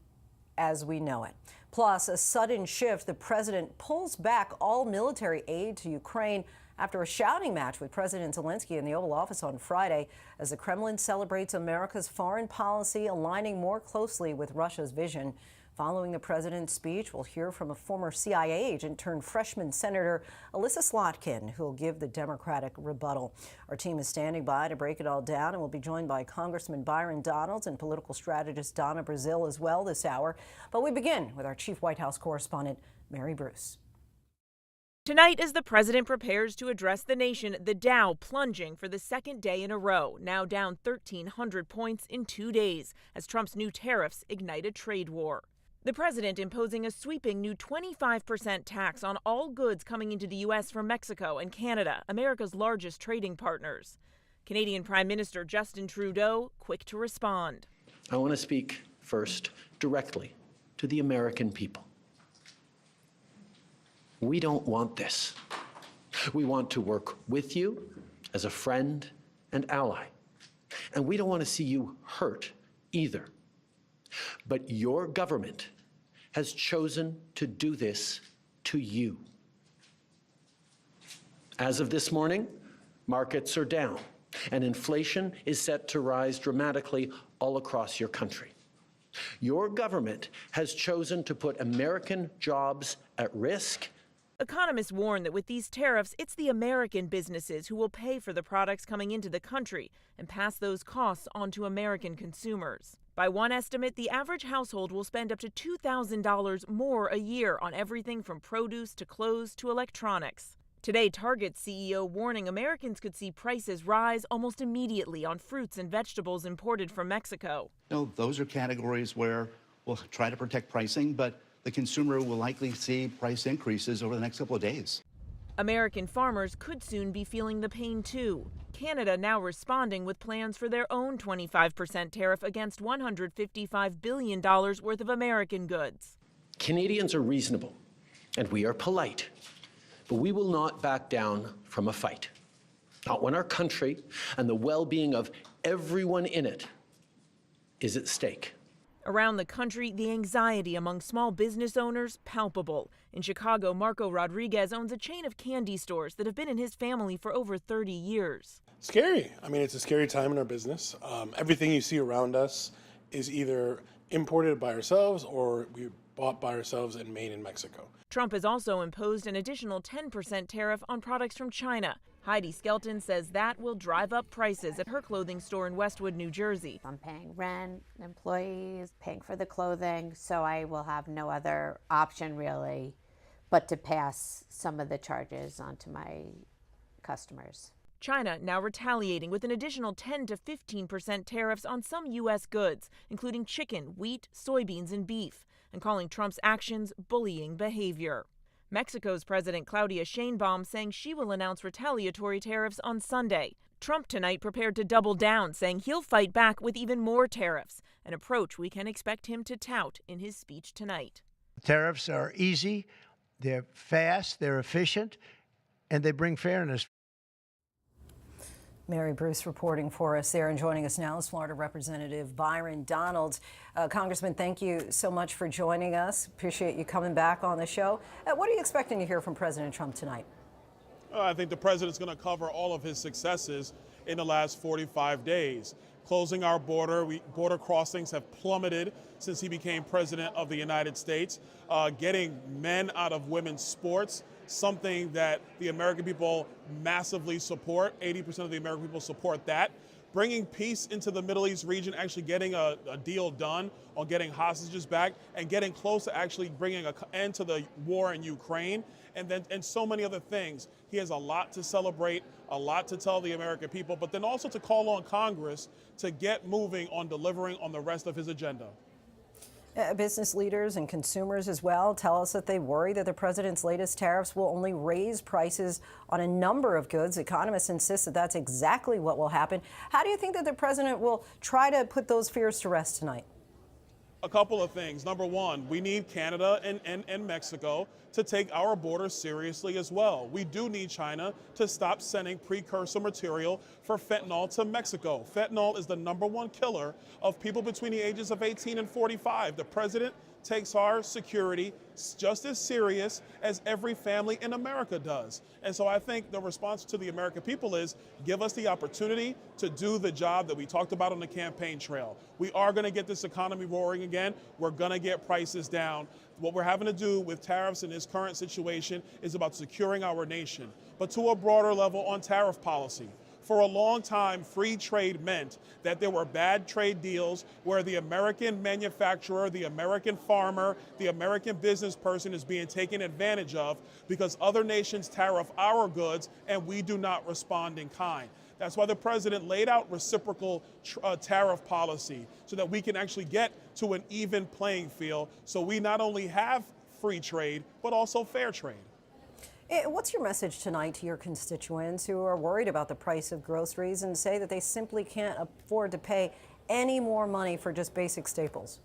as we know it. Plus, a sudden shift, the president pulls back all military aid to Ukraine after a shouting match with President Zelensky in the Oval Office on Friday, as the Kremlin celebrates America's foreign policy aligning more closely with Russia's vision. Following the president's speech, we'll hear from a former CIA agent turned freshman Senator Alyssa Slotkin, who will give the Democratic rebuttal. Our team is standing by to break it all down, and we'll be joined by Congressman Byron Donalds and political strategist Donna Brazile as well this hour. But we begin with our chief White House correspondent, Mary Bruce. Tonight, as the president prepares to address the nation, the Dow plunging for the second day in a row, now down 1,300 points in 2 days, as Trump's new tariffs ignite a trade war. The president imposing a sweeping new 25% tax on all goods coming into the U.S. from Mexico and Canada, America's largest trading partners. Canadian Prime Minister Justin Trudeau quick to respond. I want to speak first directly to the American people. We don't want this. We want to work with you as a friend and ally. And we don't want to see you hurt either. But your government has chosen to do this to you. As of this morning, markets are down, and inflation is set to rise dramatically all across your country. Your government has chosen to put American jobs at risk. Economists warn that with these tariffs, it's the American businesses who will pay for the products coming into the country and pass those costs on to American consumers. By one estimate, the average household will spend up to $2,000 more a year on everything from produce to clothes to electronics. Today, Target's CEO warning Americans could see prices rise almost immediately on fruits and vegetables imported from Mexico. No, those are categories where we'll try to protect pricing, but the consumer will likely see price increases over the next couple of days. American farmers could soon be feeling the pain too. Canada now responding with plans for their own 25% tariff against $155 billion worth of American goods. Canadians are reasonable, and we are polite, but we will not back down from a fight. Not when our country and the well-being of everyone in it is at stake. Around the country, the anxiety among small business owners palpable. In Chicago, Marco Rodriguez owns a chain of candy stores that have been in his family for over 30 years. Scary. I mean, it's a scary time in our business. Everything you see around us is either imported by ourselves or we bought by ourselves and made in Mexico. Trump has also imposed an additional 10% tariff on products from China. Heidi Skelton says that will drive up prices at her clothing store in Westwood, New Jersey. I'm paying rent, employees, paying for the clothing, so I will have no other option really but to pass some of the charges onto my customers. China now retaliating with an additional 10 to 15% tariffs on some U.S. goods, including chicken, wheat, soybeans, and beef, and calling Trump's actions bullying behavior. Mexico's President Claudia Sheinbaum saying she will announce retaliatory tariffs on Sunday. Trump tonight prepared to double down, saying he'll fight back with even more tariffs, an approach we can expect him to tout in his speech tonight. Tariffs are easy, they're fast, they're efficient, and they bring fairness. Mary Bruce reporting for us there, and joining us now is Florida Representative Byron Donalds. Congressman, thank you so much for joining us. Appreciate you coming back on the show. What are you expecting to hear from President Trump tonight? I think the president's going to cover all of his successes in the last 45 days. Closing our border, border crossings have plummeted since he became president of the United States. Getting men out of women's sports, something that the American people massively support. 80% of the American people support that. Bringing peace into the Middle East region, actually getting a deal done on getting hostages back, and getting close to actually bringing an end to the war in Ukraine, and so many other things. He has a lot to celebrate, a lot to tell the American people, but then also to call on Congress to get moving on delivering on the rest of his agenda. Business leaders and consumers as well tell us that they worry that the president's latest tariffs will only raise prices on a number of goods. Economists insist that that's exactly what will happen. How do you think that the president will try to put those fears to rest tonight? A couple of things. Number one, we need Canada and Mexico to take our border seriously as well. We do need China to stop sending precursor material for fentanyl to Mexico. Fentanyl is the #1 killer of people between the ages of 18 and 45. The president takes our security just as serious as every family in America does. And so I think the response to the American people is give us the opportunity to do the job that we talked about on the campaign trail. We are going to get this economy roaring again. We're going to get prices down. What we're having to do with tariffs in this current situation is about securing our nation, but to a broader level on tariff policy. For a long time, free trade meant that there were bad trade deals where the American manufacturer, the American farmer, the American business person is being taken advantage of because other nations tariff our goods and we do not respond in kind. That's why the president laid out reciprocal tariff policy so that we can actually get to an even playing field so we not only have free trade, but also fair trade. What's your message tonight to your constituents who are worried about the price of groceries and say that they simply can't afford to pay any more money for just basic staples?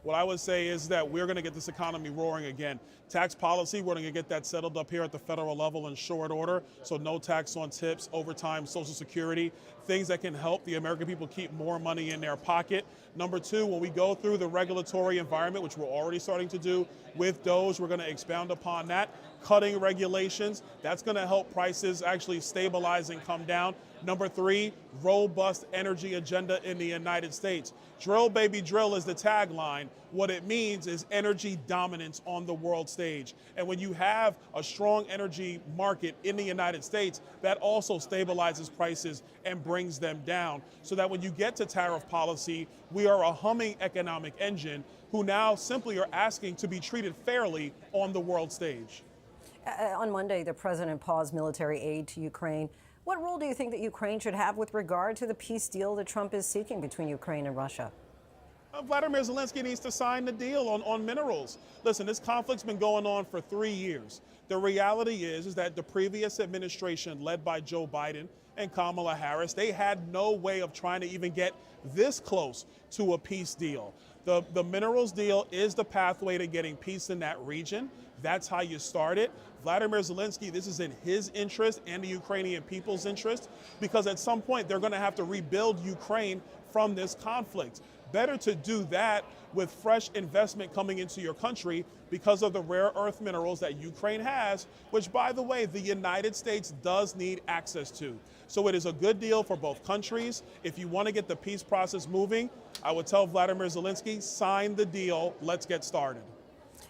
What I would say is that we're going to get this economy roaring again. Tax policy, we're going to get that settled up here at the federal level in short order. So no tax on tips, overtime, Social Security, things that can help the American people keep more money in their pocket. Number two, when we go through the regulatory environment, which we're already starting to do with DOGE, we're going to expound upon that. Cutting regulations, that's going to help prices actually stabilize and come down. Number three, robust energy agenda in the United States. Drill, baby, drill is the tagline. What it means is energy dominance on the world stage. And when you have a strong energy market in the United States, that also stabilizes prices and brings them down. So that when you get to tariff policy, we are a humming economic engine who now simply are asking to be treated fairly on the world stage. On Monday, the president paused military aid to Ukraine. What role do you think that Ukraine should have with regard to the peace deal that Trump is seeking between Ukraine and Russia? Vladimir Zelensky needs to sign the deal on minerals. Listen, this conflict's been going on for 3 years. The reality is that the previous administration, led by Joe Biden and Kamala Harris, they had no way of trying to even get this close to a peace deal. The minerals deal is the pathway to getting peace in that region. That's how you start it. Vladimir Zelensky, this is in his interest and the Ukrainian people's interest, because at some point they're going to have to rebuild Ukraine from this conflict. Better to do that with fresh investment coming into your country because of the rare earth minerals that Ukraine has, which, by the way, the United States does need access to. So it is a good deal for both countries. If you want to get the peace process moving, I would tell Vladimir Zelensky, sign the deal. Let's get started.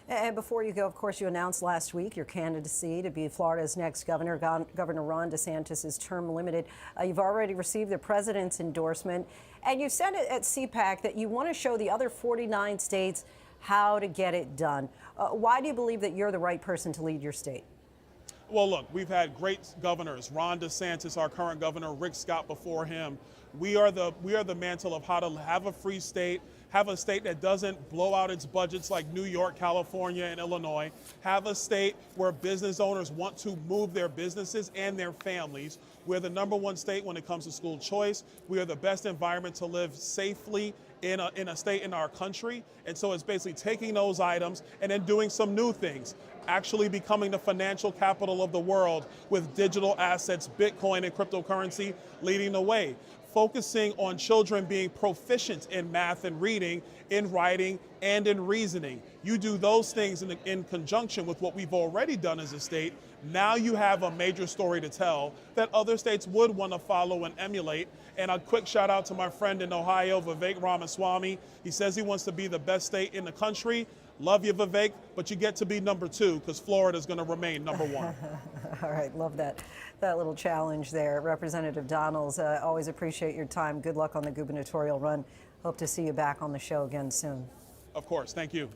And before you go, of course, you announced last week your candidacy to be Florida's next governor. Governor Ron DeSantis is term limited. You've already received the president's endorsement. And you said at CPAC that you want to show the other 49 states how to get it done. Why do you believe that you're the right person to lead your state? Well, look, we've had great governors. Ron DeSantis, our current governor, Rick Scott before him. We are the mantle of how to have a free state, have a state that doesn't blow out its budgets like New York, California, and Illinois, have a state where business owners want to move their businesses and their families. We're the #1 state when it comes to school choice. We are the best environment to live safely in a state in our country. And so it's basically taking those items and then doing some new things, actually becoming the financial capital of the world with digital assets, Bitcoin and cryptocurrency leading the way. Focusing on children being proficient in math and reading, in writing, and in reasoning. You do those things in conjunction with what we've already done as a state. Now you have a major story to tell that other states would want to follow and emulate. And a quick shout out to my friend in Ohio, Vivek Ramaswamy. He says he wants to be the best state in the country. Love you, Vivek, but you get to be #2 because Florida is going to remain #1. All right, love that little challenge there. Representative Donalds, always appreciate your time. Good luck on the gubernatorial run. Hope to see you back on the show again soon. Of course, thank you.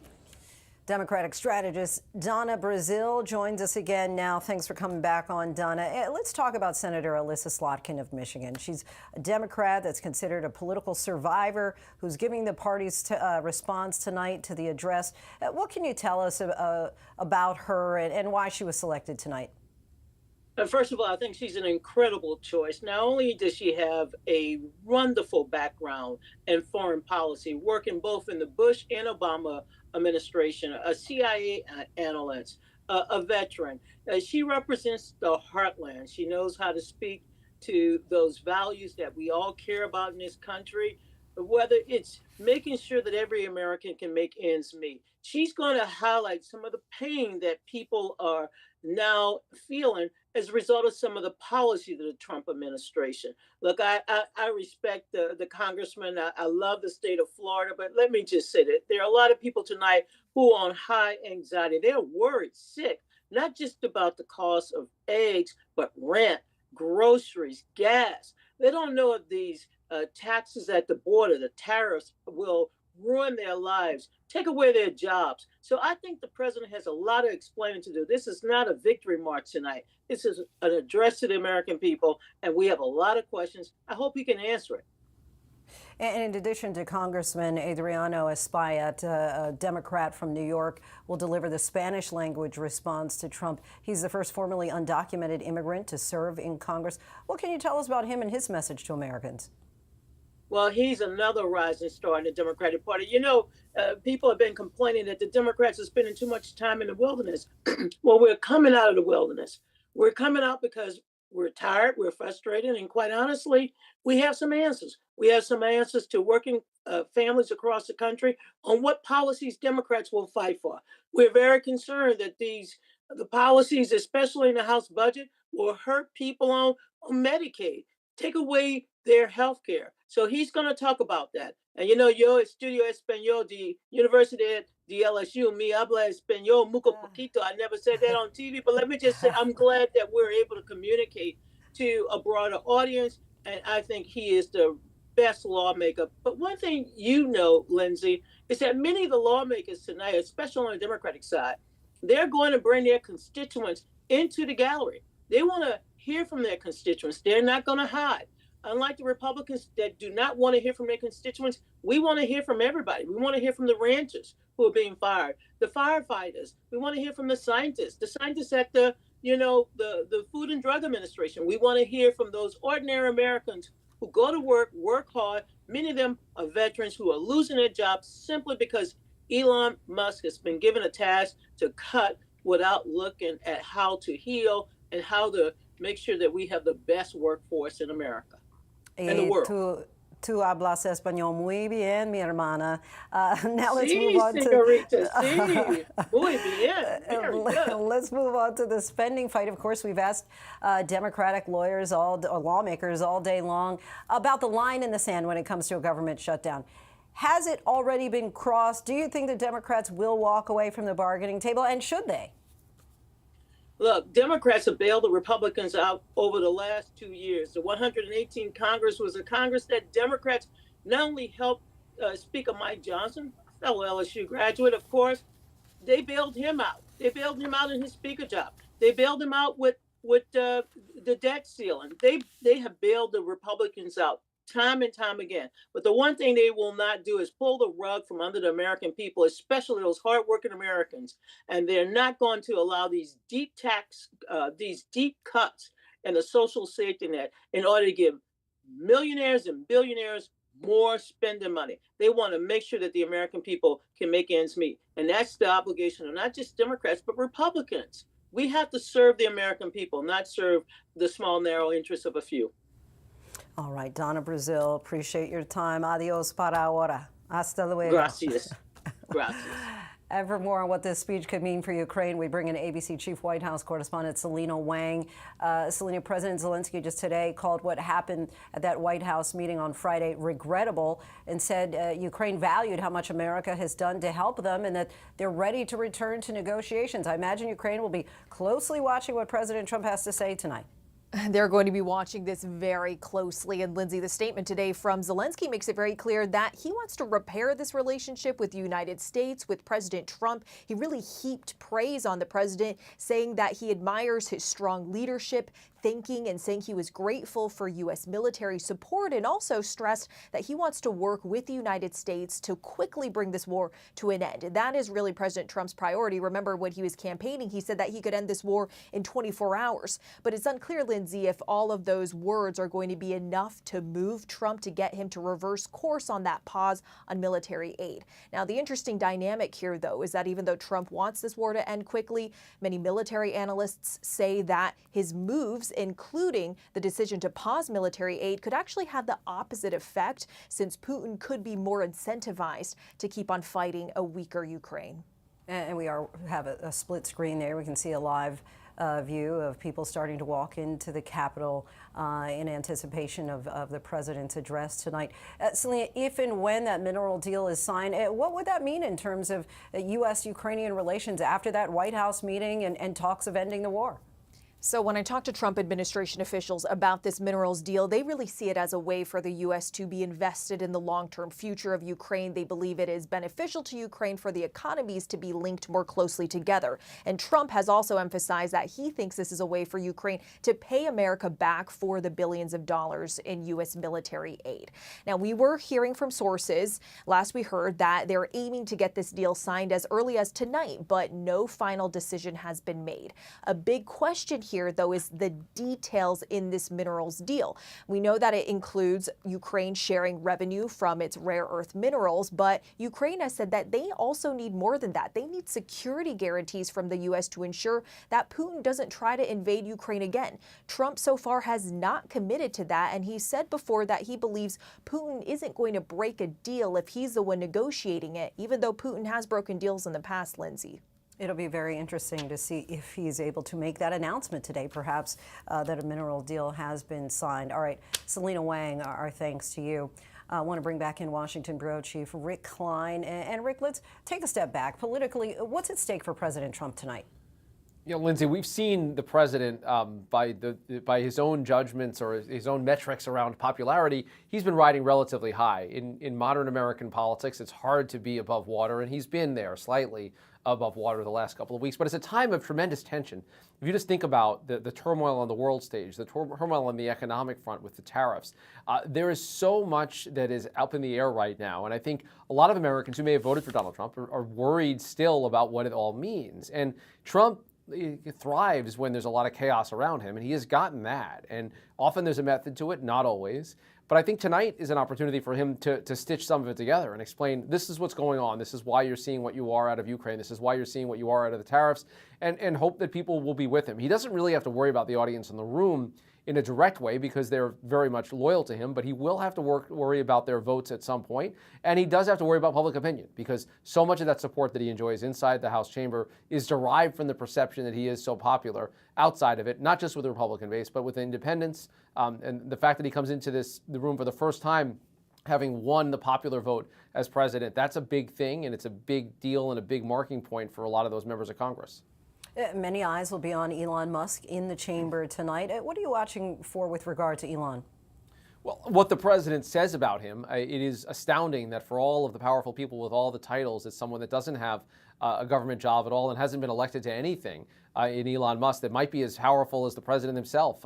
Democratic strategist Donna Brazile joins us again now. Thanks for coming back on, Donna. Let's talk about Senator Elissa Slotkin of Michigan. She's a Democrat that's considered a political survivor who's giving the party's response tonight to the address. What can you tell us about her and why she was selected tonight? First of all, I think she's an incredible choice. Not only does she have a wonderful background in foreign policy, working both in the Bush and Obama administration, a CIA analyst, a veteran. She represents the heartland. She knows how to speak to those values that we all care about in this country, whether it's making sure that every American can make ends meet. She's going to highlight some of the pain that people are now feeling as a result of some of the policy of the Trump administration. Look, I respect the congressman. I love the state of Florida, but let me just say that there are a lot of people tonight who are on high anxiety. They're worried, sick, not just about the cost of eggs, but rent, groceries, gas. They don't know if these taxes at the border, the tariffs, will ruin their lives, take away their jobs. So I think the president has a lot of explaining to do. This is not a victory march tonight. This is an address to the American people, and we have a lot of questions. I hope he can answer it. And in addition to Congressman Adriano Espaillat, a Democrat from New York, will deliver the Spanish language response to Trump. He's the first formerly undocumented immigrant to serve in Congress. What can you tell us about him and his message to Americans? Well, he's another rising star in the Democratic Party. You know, people have been complaining that the Democrats are spending too much time in the wilderness. Well, we're coming out of the wilderness. We're coming out because we're tired, we're frustrated, and quite honestly, we have some answers. We have some answers to working families across the country on what policies Democrats will fight for. We're very concerned that the policies, especially in the House budget, will hurt people on Medicaid, take away their health care. So he's going to talk about that. And you know, yo estudio español de Universidad de LSU. Mi habla español mucho poquito. I never said that on TV, but let me just say, I'm glad that we're able to communicate to a broader audience. And I think he is the best lawmaker. But one thing you know, Linsey, is that many of the lawmakers tonight, especially on the Democratic side, they're going to bring their constituents into the gallery. They want to hear from their constituents. They're not going to hide. Unlike the Republicans that do not want to hear from their constituents, we want to hear from everybody. We want to hear from the ranchers who are being fired, the firefighters. We want to hear from the scientists at the Food and Drug Administration. We want to hear from those ordinary Americans who go to work hard. Many of them are veterans who are losing their jobs simply because Elon Musk has been given a task to cut without looking at how to heal and how to make sure that we have the best workforce in America. In the world. Tú hablas español muy bien, mi hermana. Now let's Sí, move on señorita, sí. Muy bien. Very good. Let's move on to the spending fight. Of course, we've asked Democratic lawyers, lawmakers all day long about the line in the sand when it comes to a government shutdown. Has it already been crossed? Do you think the Democrats will walk away from the bargaining table, and should they? Look, Democrats have bailed the Republicans out over the last 2 years. The 118 Congress was a Congress that Democrats not only helped Speaker Mike Johnson, fellow LSU graduate, of course, they bailed him out. They bailed him out in his speaker job. They bailed him out with the debt ceiling. They have bailed the Republicans out time and time again. But the one thing they will not do is pull the rug from under the American people, especially those hardworking Americans. And they're not going to allow these deep cuts in the social safety net in order to give millionaires and billionaires more spending money. They want to make sure that the American people can make ends meet. And that's the obligation of not just Democrats, but Republicans. We have to serve the American people, not serve the small, narrow interests of a few. All right, Donna Brazil, appreciate your time. Adios para ahora. Hasta luego. Gracias. Gracias. And for more on what this speech could mean for Ukraine, we bring in ABC Chief White House correspondent Selena Wang. Selena, President Zelensky just today called what happened at that White House meeting on Friday regrettable and said Ukraine valued how much America has done to help them and that they're ready to return to negotiations. I imagine Ukraine will be closely watching what President Trump has to say tonight. They're going to be watching this very closely. And Linsey, the statement today from Zelensky makes it very clear that he wants to repair this relationship with the United States, with President Trump. He really heaped praise on the president, saying that he admires his strong leadership, thanking and saying he was grateful for U.S. military support, and also stressed that he wants to work with the United States to quickly bring this war to an end. And that is really President Trump's priority. Remember, when he was campaigning, he said that he could end this war in 24 hours. But it's unclear, Linsey, if all of those words are going to be enough to move Trump to get him to reverse course on that pause on military aid. Now, the interesting dynamic here, though, is that even though Trump wants this war to end quickly, many military analysts say that his moves, including the decision to pause military aid, could actually have the opposite effect, since Putin could be more incentivized to keep on fighting a weaker Ukraine. And we have a split screen there. We can see a live view of people starting to walk into the Capitol in anticipation of the president's address tonight. Selena, if and when that mineral deal is signed, what would that mean in terms of U.S.-Ukrainian relations after that White House meeting and talks of ending the war? So when I talk to Trump administration officials about this minerals deal, they really see it as a way for the U.S. to be invested in the long-term future of Ukraine. They believe it is beneficial to Ukraine for the economies to be linked more closely together. And Trump has also emphasized that he thinks this is a way for Ukraine to pay America back for the billions of dollars in U.S. military aid. Now, we were hearing from sources, last we heard, that they're aiming to get this deal signed as early as tonight, but no final decision has been made. A big question here, though, is the details in this minerals deal. We know that it includes Ukraine sharing revenue from its rare earth minerals, but Ukraine has said that they also need more than that. They need security guarantees from the U.S. to ensure that Putin doesn't try to invade Ukraine again. Trump so far has not committed to that, and he said before that he believes Putin isn't going to break a deal if he's the one negotiating it, even though Putin has broken deals in the past, Linsey. It'll be very interesting to see if he's able to make that announcement today, perhaps, that a mineral deal has been signed. All right, Selena Wang, our thanks to you. I want to bring back in Washington Bureau Chief Rick Klein. And Rick, let's take a step back. Politically, what's at stake for President Trump tonight? You know, Linsey, we've seen the president, by his own judgments or his own metrics around popularity, he's been riding relatively high. In modern American politics, it's hard to be above water, and he's been there slightly above water the last couple of weeks. But it's a time of tremendous tension. If you just think about the turmoil on the world stage, the turmoil on the economic front with the tariffs, there is so much that is up in the air right now. And I think a lot of Americans who may have voted for Donald Trump are worried still about what it all means. And Trump thrives when there's a lot of chaos around him, and he has gotten that. And often there's a method to it, not always. But I think tonight is an opportunity for him to stitch some of it together and explain, this is what's going on. This is why you're seeing what you are out of Ukraine. This is why you're seeing what you are out of the tariffs, and hope that people will be with him. He doesn't really have to worry about the audience in the room in a direct way because they're very much loyal to him, but he will have to worry about their votes at some point. And he does have to worry about public opinion because so much of that support that he enjoys inside the House chamber is derived from the perception that he is so popular outside of it, not just with the Republican base, but with independents. And the fact that he comes into the room for the first time having won the popular vote as president. That's a big thing, and it's a big deal and a big marking point for a lot of those members of Congress. Many eyes will be on Elon Musk in the chamber tonight. What are you watching for with regard to Elon? Well, what the president says about him, it is astounding that for all of the powerful people with all the titles, it's someone that doesn't have a government job at all and hasn't been elected to anything in Elon Musk that might be as powerful as the president himself.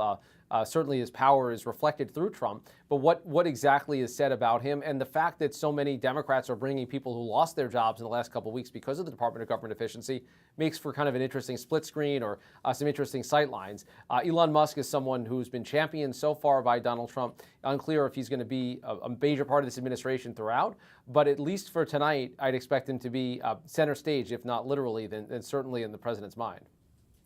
Certainly his power is reflected through Trump, but what exactly is said about him, and the fact that so many Democrats are bringing people who lost their jobs in the last couple of weeks because of the Department of Government Efficiency makes for kind of an interesting split screen or some interesting sight lines. Elon Musk is someone who's been championed so far by Donald Trump. Unclear if he's going to be a major part of this administration throughout, but at least for tonight, I'd expect him to be center stage, if not literally, then certainly in the president's mind.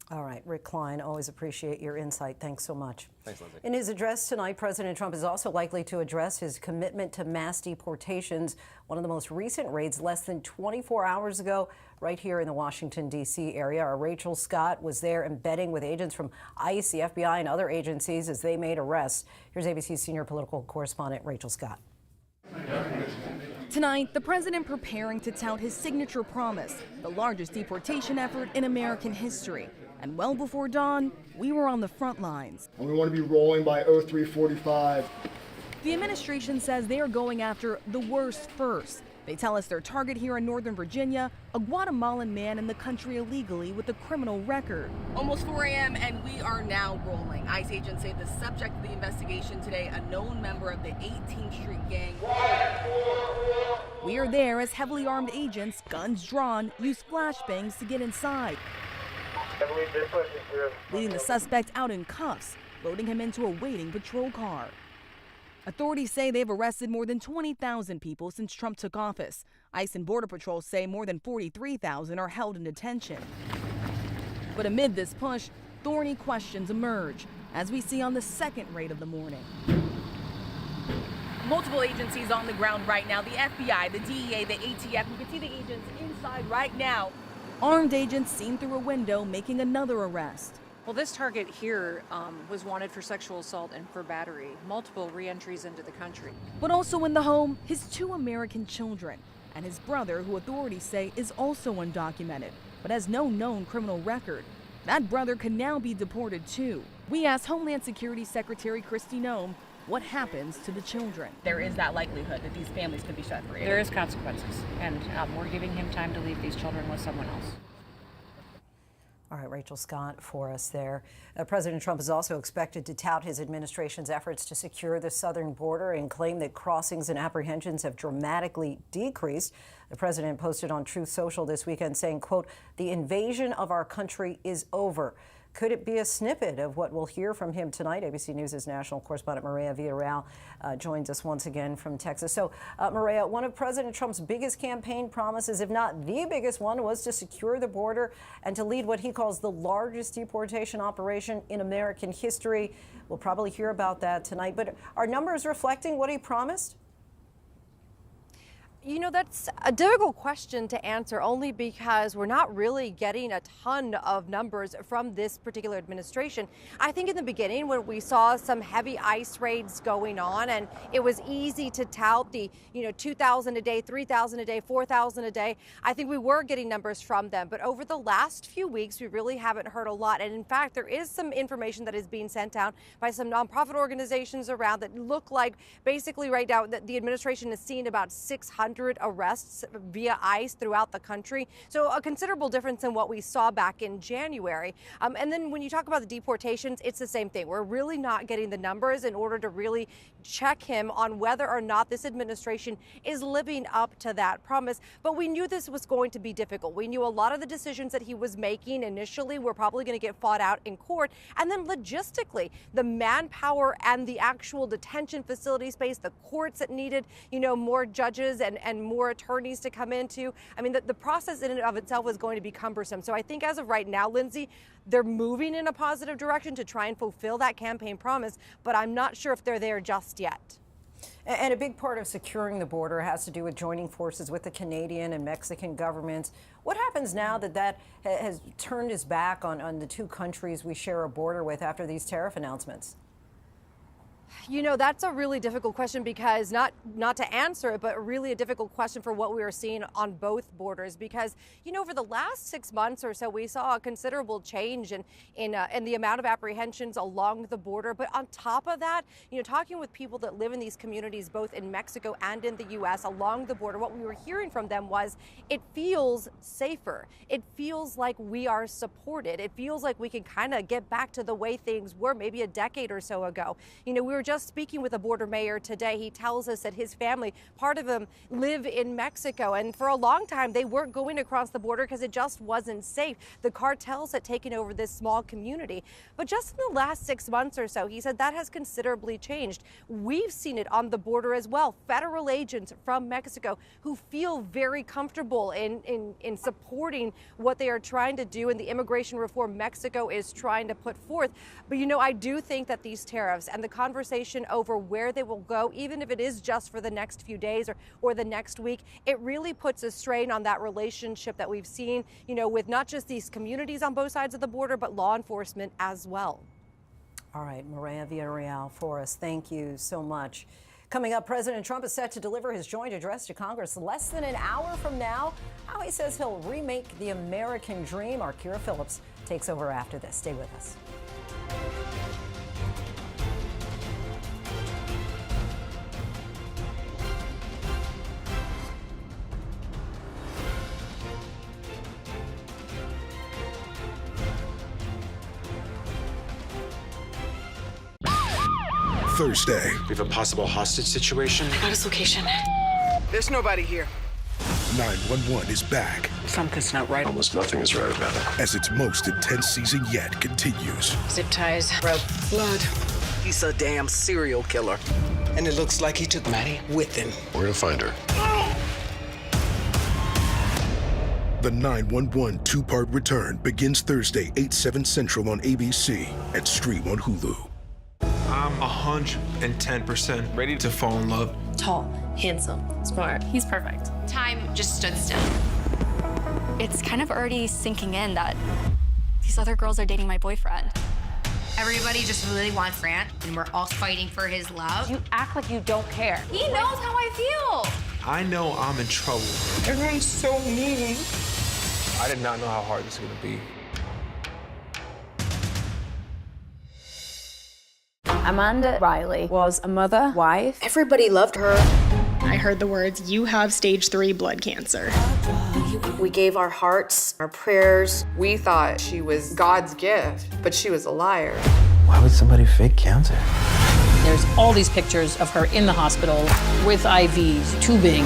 All right, Rick Klein, always appreciate your insight. Thanks so much. Thanks, Lindsay. In his address tonight, President Trump is also likely to address his commitment to mass deportations. One of the most recent raids less than 24 hours ago, right here in the Washington, D.C. area. Our Rachel Scott was there embedding with agents from ICE, the FBI, and other agencies as they made arrests. Here's ABC's senior political correspondent, Rachel Scott. Tonight, the president preparing to tout his signature promise, the largest deportation effort in American history. And well before dawn, we were on the front lines. And we want to be rolling by 03:45. The administration says they are going after the worst first. They tell us their target here in Northern Virginia, a Guatemalan man in the country illegally with a criminal record. Almost 4 a.m. and we are now rolling. ICE agents say the subject of the investigation today, a known member of the 18th Street gang. We are there as heavily armed agents, guns drawn, use flashbangs to get inside, leading the suspect out in cuffs, loading him into a waiting patrol car. Authorities say they've arrested more than 20,000 people since Trump took office. ICE and Border Patrol say more than 43,000 are held in detention. But amid this push, thorny questions emerge, as we see on the second raid of the morning. Multiple agencies on the ground right now, the FBI, the DEA, the ATF. You can see the agents inside right now. Armed agents seen through a window making another arrest. Well, this target here was wanted for sexual assault and for battery, multiple re-entries into the country. But also in the home, his 2 American children and his brother, who authorities say is also undocumented, but has no known criminal record. That brother can now be deported too. We asked Homeland Security Secretary Kristi Noem what happens to the children. There is that likelihood that these families could be separated. There is consequences, and we're giving him time to leave these children with someone else. All right, Rachel Scott for us there. President Trump is also expected to tout his administration's efforts to secure the southern border and claim that crossings and apprehensions have dramatically decreased. The president posted on Truth Social this weekend saying, quote, "The invasion of our country is over." Could it be a snippet of what we'll hear from him tonight? ABC News' national correspondent Maria Villarreal joins us once again from Texas. So, Maria, one of President Trump's biggest campaign promises, if not the biggest one, was to secure the border and to lead what he calls the largest deportation operation in American history. We'll probably hear about that tonight. But are numbers reflecting what he promised? You know, that's a difficult question to answer only because we're not really getting a ton of numbers from this particular administration. I think in the beginning when we saw some heavy ICE raids going on and it was easy to tout the, 2,000 a day, 3,000 a day, 4,000 a day, I think we were getting numbers from them. But over the last few weeks, we really haven't heard a lot. And in fact, there is some information that is being sent out by some nonprofit organizations around that look like basically right now that the administration is seeing about 600 arrests via ICE throughout the country. So a considerable difference in what we saw back in January. And then when you talk about the deportations, it's the same thing. We're really not getting the numbers in order to really check him on whether or not this administration is living up to that promise. But we knew this was going to be difficult. We knew a lot of the decisions that he was making initially were probably going to get fought out in court. And then logistically, the manpower and the actual detention facility space, the courts that needed, more judges and more attorneys to come into. I mean, the process in and of itself was going to be cumbersome. So I think as of right now, Lindsay, they're moving in a positive direction to try and fulfill that campaign promise, but I'm not sure if they're there just yet. And a big part of securing the border has to do with joining forces with the Canadian and Mexican governments. What happens now that has turned his back on the two countries we share a border with after these tariff announcements? You know, that's a really difficult question because not to answer it, but really a difficult question for what we are seeing on both borders. Because, you know, over the last 6 months or so, we saw a considerable change in the amount of apprehensions along the border. But on top of that, you know, talking with people that live in these communities, both in Mexico and in the U.S. along the border, what we were hearing from them was it feels safer. It feels like we are supported. It feels like we can kind of get back to the way things were maybe a decade or so ago. You know, we were just speaking with a border mayor today. He tells us that his family, part of them, live in Mexico. And for a long time, they weren't going across the border because it just wasn't safe. The cartels had taken over this small community. But just in the last 6 months or so, he said that has considerably changed. We've seen it on the border as well. Federal agents from Mexico who feel very comfortable in supporting what they are trying to do and the immigration reform Mexico is trying to put forth. But, you know, I do think that these tariffs and the conversation over where they will go, even if it is just for the next few days or the next week, it really puts a strain on that relationship that we've seen, you know, with not just these communities on both sides of the border, but law enforcement as well. All right, Maria Villarreal for us. Thank you so much. Coming up, President Trump is set to deliver his joint address to Congress less than an hour from now. How he says he'll remake the American dream. Our Kira Phillips takes over after this. Stay with us. Thursday. We have a possible hostage situation. I got his location. There's nobody here. 911 is back. Something's not right. Almost nothing is right about it. As its most intense season yet continues. Zip ties, rope, blood. He's a damn serial killer. And it looks like he took Maddie with him. We're gonna find her. The 911 two-part return begins Thursday, 8/7 Central on ABC and stream on Hulu. I'm 110% ready to fall in love. Tall, handsome, smart. He's perfect. Time just stood still. It's kind of already sinking in that these other girls are dating my boyfriend. Everybody just really wants Grant, and we're all fighting for his love. You act like you don't care. He knows how I feel. I know I'm in trouble. Everyone's so mean. I did not know how hard this was gonna be. Amanda Riley was a mother, wife. Everybody loved her. I heard the words, "You have stage 3 blood cancer." We gave our hearts, our prayers. We thought she was God's gift, but she was a liar. Why would somebody fake cancer? There's all these pictures of her in the hospital with IVs, tubing.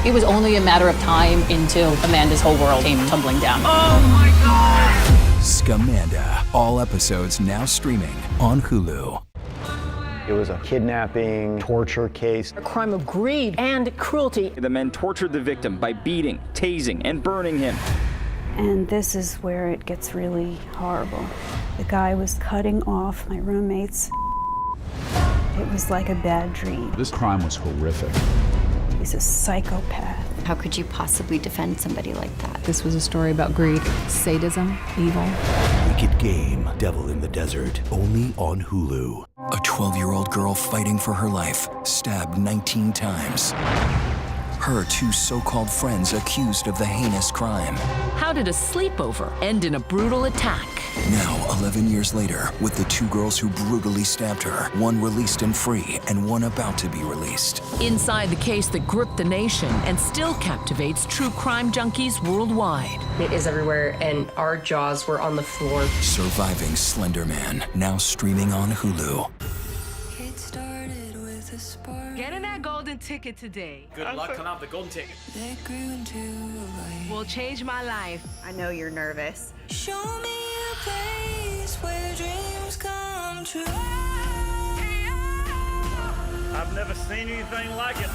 It was only a matter of time until Amanda's whole world came tumbling down. Oh my God! Scamanda. All episodes now streaming on Hulu. It was a kidnapping, torture case. A crime of greed and cruelty. The men tortured the victim by beating, tasing, and burning him. And this is where it gets really horrible. The guy was cutting off my roommates. It was like a bad dream. This crime was horrific. He's a psychopath. How could you possibly defend somebody like that? This was a story about greed, sadism, evil. Wicked Game, Devil in the Desert, only on Hulu. A 12-year-old girl fighting for her life, stabbed 19 times. Her two so-called friends accused of the heinous crime. How did a sleepover end in a brutal attack? Now, 11 years later, with the two girls who brutally stabbed her, one released and free, and one about to be released. Inside the case that gripped the nation and still captivates true crime junkies worldwide. It is everywhere, and our jaws were on the floor. Surviving Slender Man, now streaming on Hulu. Getting that golden ticket today. Good luck coming out the golden ticket. Will change my life. I know you're nervous. Show me a place where dreams come true. I've never seen anything like it.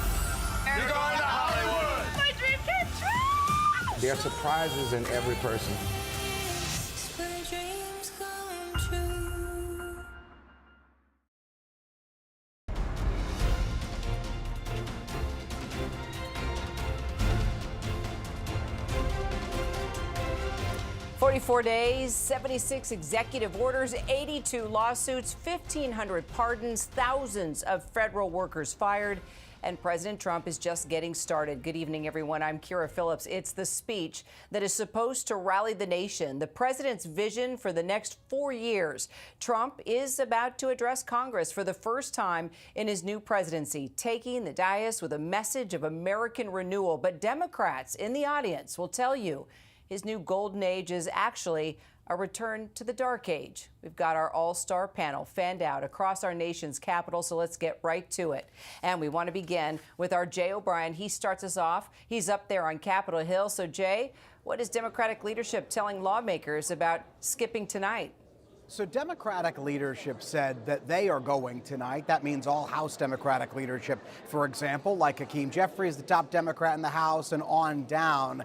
You're going to Hollywood. My dream came true. There are surprises in every person. Where dreams come true. 44 days, 76 executive orders, 82 lawsuits, 1,500 pardons, thousands of federal workers fired, and President Trump is just getting started. Good evening, everyone. I'm Kira Phillips. It's the speech that is supposed to rally the nation, the president's vision for the next 4 years. Trump is about to address Congress for the first time in his new presidency, taking the dais with a message of American renewal. But Democrats in the audience will tell you his new golden age is actually a return to the dark age. We've got our all-star panel fanned out across our nation's capital, so let's get right to it. And we want to begin with our Jay O'Brien. He starts us off. He's up there on Capitol Hill. So, Jay, what is Democratic leadership telling lawmakers about skipping tonight? So Democratic leadership said that they are going tonight. That means all House Democratic leadership, for example, like Hakeem Jeffries, the top Democrat in the House, and on down.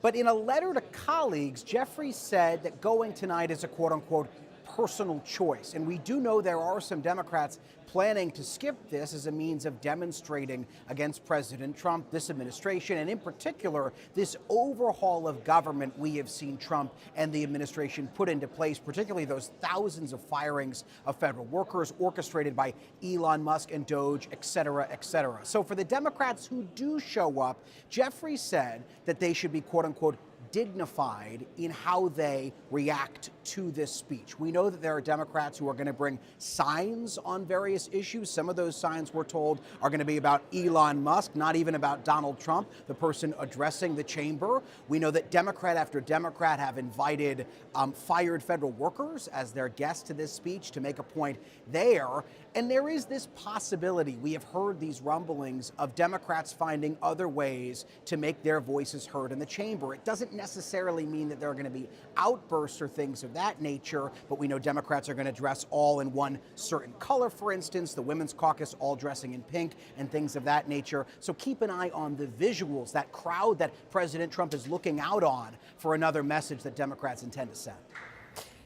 But in a letter to colleagues, Jeffries said that going tonight is a quote-unquote personal choice. And we do know there are some Democrats planning to skip this as a means of demonstrating against President Trump, this administration, and in particular, this overhaul of government we have seen Trump and the administration put into place, particularly those thousands of firings of federal workers orchestrated by Elon Musk and Doge, et cetera, et cetera. So for the Democrats who do show up, Jeffries said that they should be, quote unquote, dignified in how they react to this speech. We know that there are Democrats who are going to bring signs on various issues. Some of those signs, we're told, are going to be about Elon Musk, not even about Donald Trump, the person addressing the chamber. We know that Democrat after Democrat have invited fired federal workers as their guests to this speech to make a point there. And there is this possibility, we have heard these rumblings of Democrats finding other ways to make their voices heard in the chamber. It doesn't necessarily mean that there are going to be outbursts or things of that nature, but we know Democrats are going to dress all in one certain color, for instance, the Women's Caucus all dressing in pink and things of that nature. So keep an eye on the visuals, that crowd that President Trump is looking out on for another message that Democrats intend to send.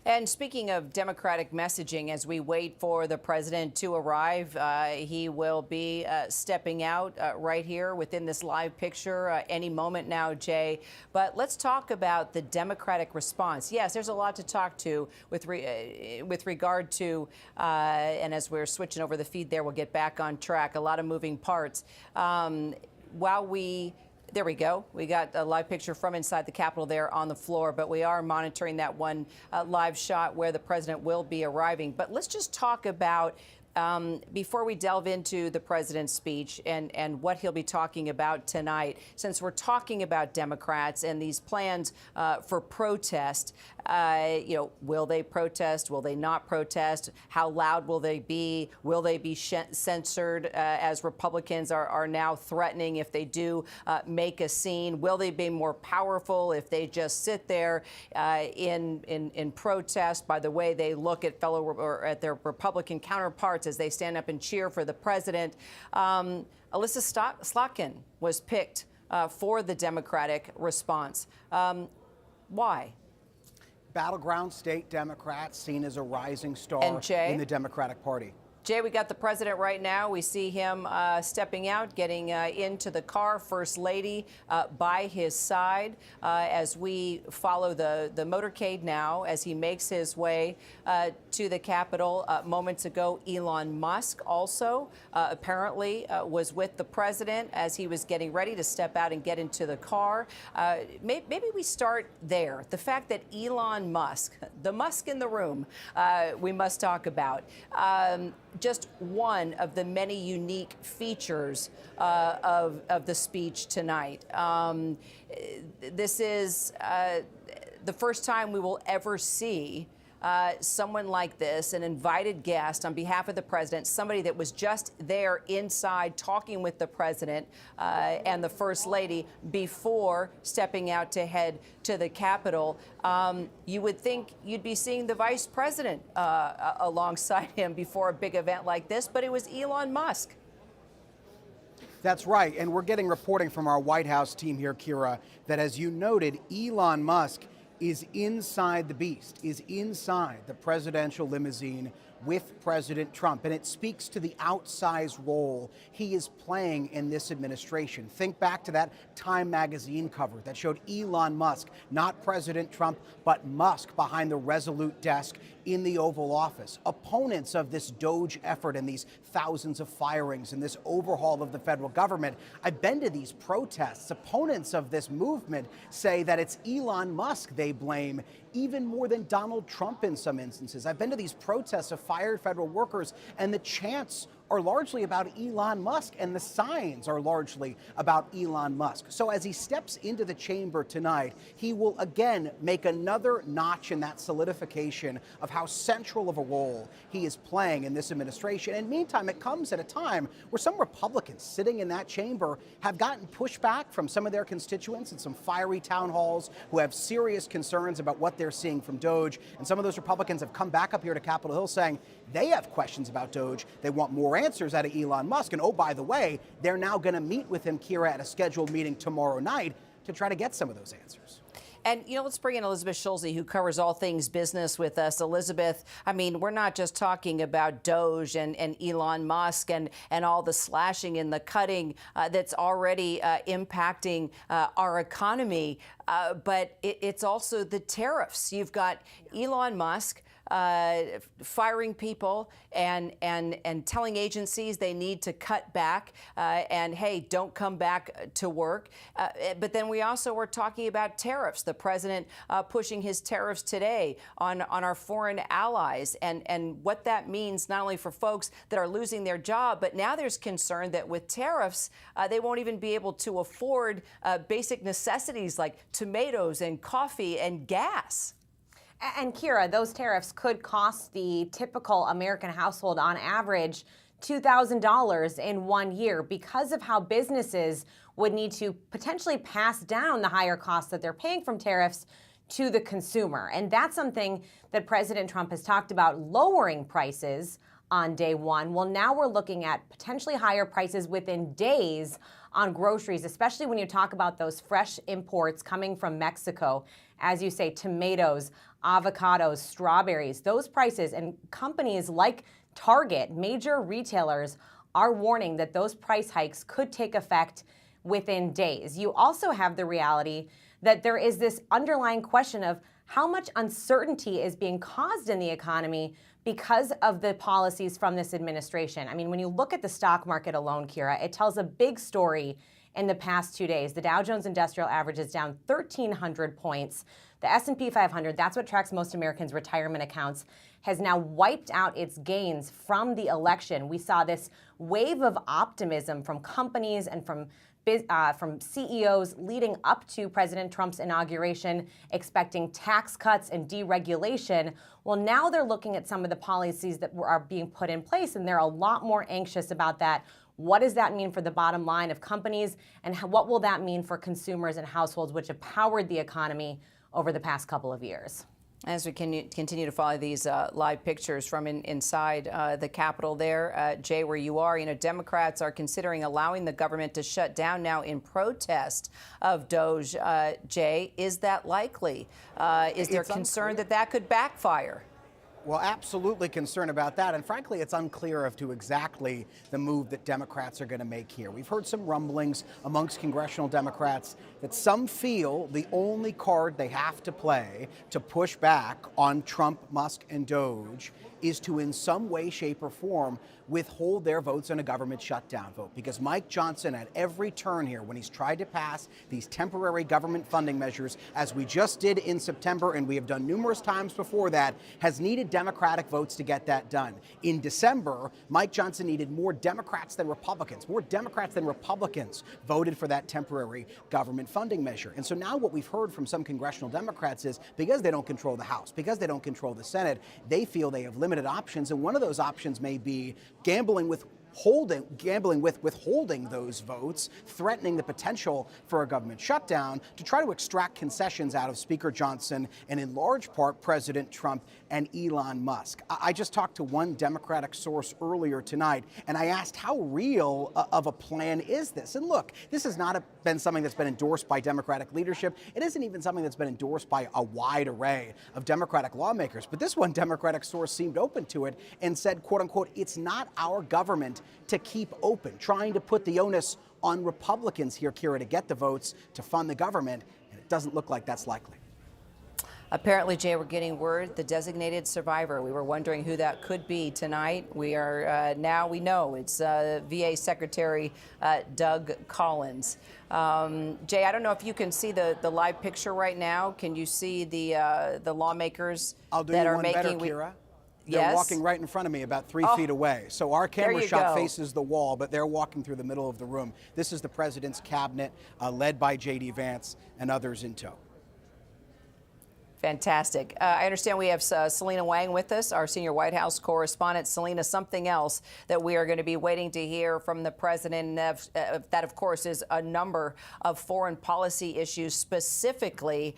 And speaking of Democratic messaging, as we wait for the president to arrive, he will be stepping out right here within this live picture any moment now, Jay. But let's talk about the Democratic response. Yes, there's a lot to talk to with regard to, and as we're switching over the feed there, we'll get back on track. A lot of moving parts. There we go. We got a live picture from inside the Capitol there on the floor, but we are monitoring that one live shot where the president will be arriving. But let's just talk about, before we delve into the president's speech and what he'll be talking about tonight, since we're talking about Democrats and these plans for protest, will they protest? Will they not protest? How loud will they be? Will they be censored as Republicans are now threatening if they do make a scene? Will they be more powerful if they just sit there in protest by the way they look at at their Republican counterparts as they stand up and cheer for the president? Alyssa Slotkin was picked for the Democratic response. Why? Battleground state Democrats seen as a rising star in the Democratic Party. Jay, we got the president right now. We see him stepping out, getting into the car, First Lady by his side as we follow the motorcade now as he makes his way to the Capitol. Moments ago, Elon Musk also apparently was with the president as he was getting ready to step out and get into the car. Maybe we start there. The fact that Elon Musk, the Musk in the room, we must talk about. Just one of the many unique features of the speech tonight. This is the first time we will ever see someone like this, an invited guest on behalf of the president, somebody that was just there inside talking with the president and the First Lady before stepping out to head to the Capitol. You would think you'd be seeing the vice president alongside him before a big event like this, but it was Elon Musk. That's right. And we're getting reporting from our White House team here, Kira, that as you noted, Elon Musk is inside the beast, is inside the presidential limousine with President Trump, and it speaks to the outsized role he is playing in this administration. Think back to that Time magazine cover that showed Elon Musk, not President Trump, but Musk behind the resolute desk in the Oval Office. Opponents of this DOGE effort and these thousands of firings and this overhaul of the federal government, I've been to these protests. Opponents of this movement say that it's Elon Musk they blame, even more than Donald Trump in some instances. I've been to these protests of fired federal workers, and the chants are largely about Elon Musk, and the signs are largely about Elon Musk. So as he steps into the chamber tonight, he will again make another notch in that solidification of how central of a role he is playing in this administration. And meantime, it comes at a time where some Republicans sitting in that chamber have gotten pushback from some of their constituents in some fiery town halls who have serious concerns about what they're seeing from DOGE. And some of those Republicans have come back up here to Capitol Hill saying they have questions about DOGE. They want more answers out of Elon Musk. And oh, by the way, they're now going to meet with him, Kira, at a scheduled meeting tomorrow night to try to get some of those answers. And, let's bring in Elizabeth Schulze, who covers all things business with us. Elizabeth, I mean, we're not just talking about DOGE and Elon Musk and all the slashing and the cutting that's already impacting our economy, but it's also the tariffs. You've got Elon Musk firing people and telling agencies they need to cut back and, hey, don't come back to work. But then we also were talking about tariffs. The president pushing his tariffs today on our foreign allies and what that means not only for folks that are losing their job, but now there's concern that with tariffs, they won't even be able to afford basic necessities like tomatoes and coffee and gas. And Kira, those tariffs could cost the typical American household on average $2,000 in 1 year because of how businesses would need to potentially pass down the higher costs that they're paying from tariffs to the consumer. And that's something that President Trump has talked about, lowering prices on day one. Well, now we're looking at potentially higher prices within days on groceries, especially when you talk about those fresh imports coming from Mexico. As you say, tomatoes, avocados, strawberries, those prices, and companies like Target, major retailers, are warning that those price hikes could take effect within days. You also have the reality that there is this underlying question of how much uncertainty is being caused in the economy because of the policies from this administration. I mean, when you look at the stock market alone, Kira, it tells a big story in the past 2 days. The Dow Jones Industrial Average is down 1,300 points. The S&P 500, that's what tracks most Americans' retirement accounts, has now wiped out its gains from the election. We saw this wave of optimism from companies and from CEOs leading up to President Trump's inauguration, expecting tax cuts and deregulation. Well, now they're looking at some of the policies that are being put in place, and they're a lot more anxious about that. What does that mean for the bottom line of companies, and what will that mean for consumers and households, which have powered the economy over the past couple of years? As we continue to follow these live pictures from inside the Capitol there, Jay, where you are, Democrats are considering allowing the government to shut down now in protest of DOGE. Jay, is that likely? Is there concern that that could backfire? Well, absolutely concerned about that. And frankly, it's unclear as to exactly the move that Democrats are going to make here. We've heard some rumblings amongst congressional Democrats that some feel the only card they have to play to push back on Trump, Musk, and DOGE is to, in some way, shape, or form, withhold their votes on a government shutdown vote. Because Mike Johnson, at every turn here, when he's tried to pass these temporary government funding measures, as we just did in September, and we have done numerous times before that, has needed Democratic votes to get that done. In December, Mike Johnson needed more Democrats than Republicans. More Democrats than Republicans voted for that temporary government funding measure. And so now what we've heard from some congressional Democrats is, because they don't control the House, because they don't control the Senate, they feel they have limited options. And one of those options may be gambling with gambling with withholding those votes, threatening the potential for a government shutdown to try to extract concessions out of Speaker Johnson and in large part President Trump and Elon Musk. I just talked to one Democratic source earlier tonight, and I asked how real of a plan is this? And look, this has not been something that's been endorsed by Democratic leadership. It isn't even something that's been endorsed by a wide array of Democratic lawmakers. But this one Democratic source seemed open to it and said, quote unquote, it's not our government to keep open, trying to put the onus on Republicans here, Kira, to get the votes to fund the government. And it doesn't look like that's likely. Apparently, Jay, we're getting word, the designated survivor. We were wondering who that could be tonight. We are now we know it's VA Secretary Doug Collins. Jay, I don't know if you can see the live picture right now. Can you see the lawmakers that are making? Better, Kira. They're walking right in front of me about 3 feet away. So our camera shot faces the wall, but they're walking through the middle of the room. This is the president's cabinet, led by J.D. Vance and others in tow. Fantastic. I understand we have Selena Wang with us, our senior White House correspondent. Selena, something else that we are going to be waiting to hear from the president, that, of course, is a number of foreign policy issues, specifically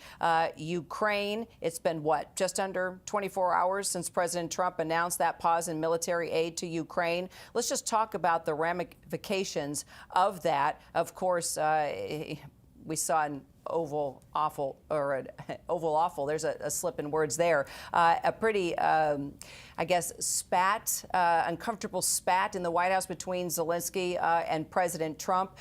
Ukraine. It's been, what, just under 24 hours since President Trump announced that pause in military aid to Ukraine. Let's just talk about the ramifications of that. Of course, we saw an Oval Awful. There's a slip in words there. A pretty, I guess, uncomfortable spat in the White House between Zelensky and President Trump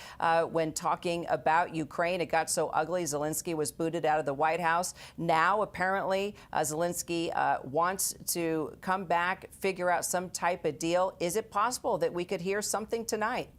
when talking about Ukraine. It got so ugly, Zelensky was booted out of the White House. Now, apparently, Zelensky wants to come back, figure out some type of deal. Is it possible that we could hear something tonight?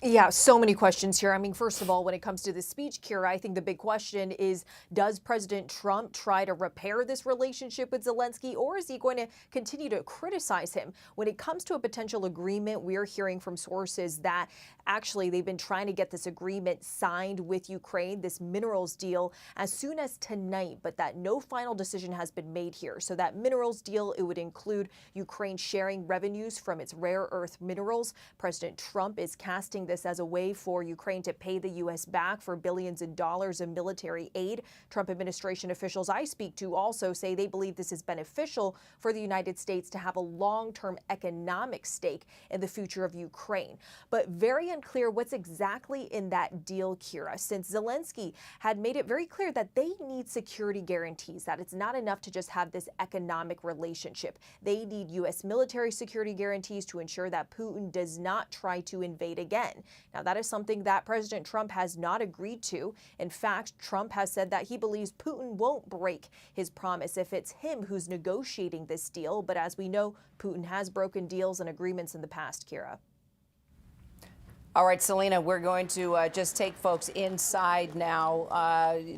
Yeah, so many questions here. I mean, first of all, when it comes to this speech, Kira, I think the big question is, does President Trump try to repair this relationship with Zelensky, or is he going to continue to criticize him? When it comes to a potential agreement, we're hearing from sources that actually they've been trying to get this agreement signed with Ukraine, this minerals deal, as soon as tonight, but that no final decision has been made here. So that minerals deal, it would include Ukraine sharing revenues from its rare earth minerals. President Trump is casting this as a way for Ukraine to pay the U.S. back for billions of dollars of military aid. Trump administration officials I speak to also say they believe this is beneficial for the United States to have a long-term economic stake in the future of Ukraine. But very unclear what's exactly in that deal, Kira, since Zelensky had made it very clear that they need security guarantees, that it's not enough to just have this economic relationship. They need U.S. military security guarantees to ensure that Putin does not try to invade again. Now, that is something that President Trump has not agreed to. In fact, Trump has said that he believes Putin won't break his promise if it's him who's negotiating this deal. But as we know, Putin has broken deals and agreements in the past, Kira. All right, Selena, we're going to just take folks inside now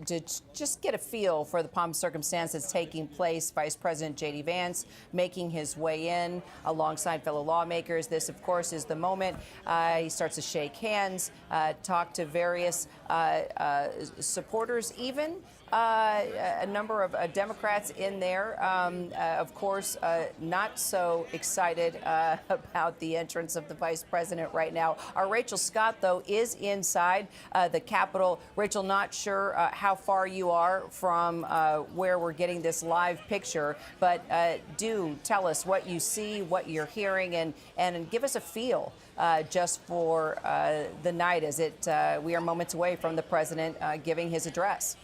to just get a feel for the pomp and circumstance that's taking place. Vice President J.D. Vance making his way in alongside fellow lawmakers. This, of course, is the moment he starts to shake hands, talk to various supporters, even a number of Democrats in there. Of course, not so excited about the entrance of the vice president right now. Our Rachel Scott, though, is inside the Capitol. Rachel, not sure how far you are from where we're getting this live picture, but do tell us what you see, what you're hearing, and give us a feel just for the night as we are moments away from the president giving his address.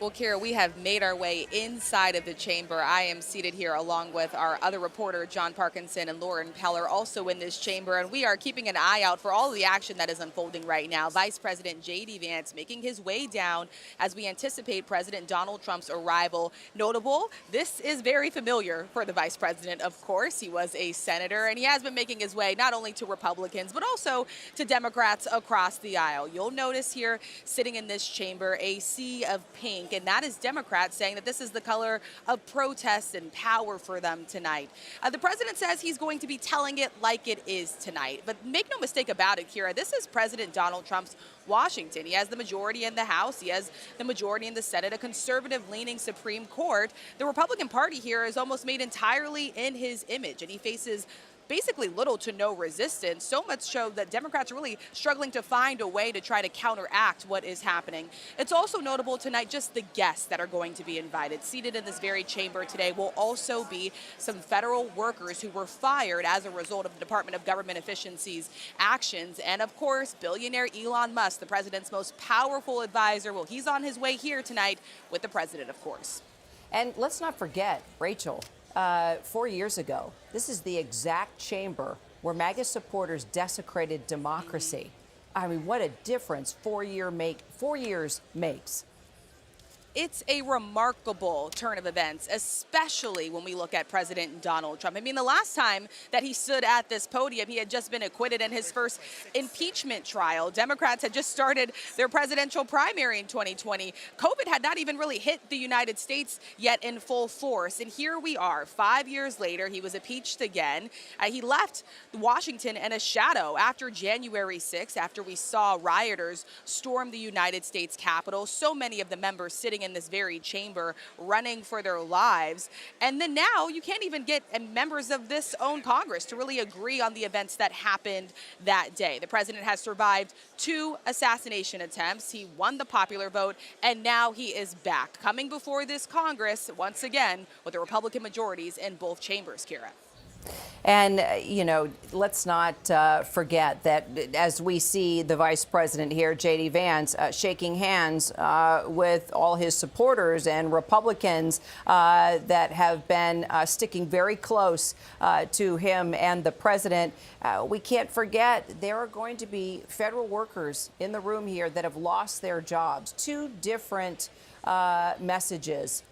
Well, Kira, we have made our way inside of the chamber. I am seated here along with our other reporter, John Parkinson, and Lauren Peller, also in this chamber. And we are keeping an eye out for all of the action that is unfolding right now. Vice President J.D. Vance making his way down as we anticipate President Donald Trump's arrival. Notable, this is very familiar for the vice president, of course. He was a senator, and he has been making his way not only to Republicans, but also to Democrats across the aisle. You'll notice here, sitting in this chamber, a sea of pink. And that is Democrats saying that this is the color of protest and power for them tonight. The president says he's going to be telling it like it is tonight. But make no mistake about it, Kira, this is President Donald Trump's Washington. He has the majority in the House. He has the majority in the Senate, a conservative-leaning Supreme Court. The Republican Party here is almost made entirely in his image, and he faces basically little to no resistance, so much so that Democrats are really struggling to find a way to try to counteract what is happening. It's also notable tonight just the guests that are going to be invited. Seated in this very chamber today will also be some federal workers who were fired as a result of the Department of Government Efficiency's actions. And of course, billionaire Elon Musk, the president's most powerful advisor, well, he's on his way here tonight with the president, of course. And let's not forget, Rachel, 4 years ago, this is the exact chamber where MAGA supporters desecrated democracy. I mean, what a difference 4 years makes. It's a remarkable turn of events, especially when we look at President Donald Trump. I mean, the last time that he stood at this podium, he had just been acquitted in his first impeachment trial. Democrats had just started their presidential primary in 2020. COVID had not even really hit the United States yet in full force. And here we are, 5 years later, he was impeached again. He left Washington in a shadow after January 6th, after we saw rioters storm the United States Capitol. So many of the members sitting in this very chamber running for their lives. And then now you can't even get members of this own Congress to really agree on the events that happened that day. The president has survived 2 assassination attempts. He won the popular vote, and now he is back, coming before this Congress once again with the Republican majorities in both chambers, Kira. And, you know, let's not forget that as we see the vice president here, J.D. Vance, shaking hands with all his supporters and Republicans that have been sticking very close to him and the president, we can't forget there are going to be federal workers in the room here that have lost their jobs. 2 different messages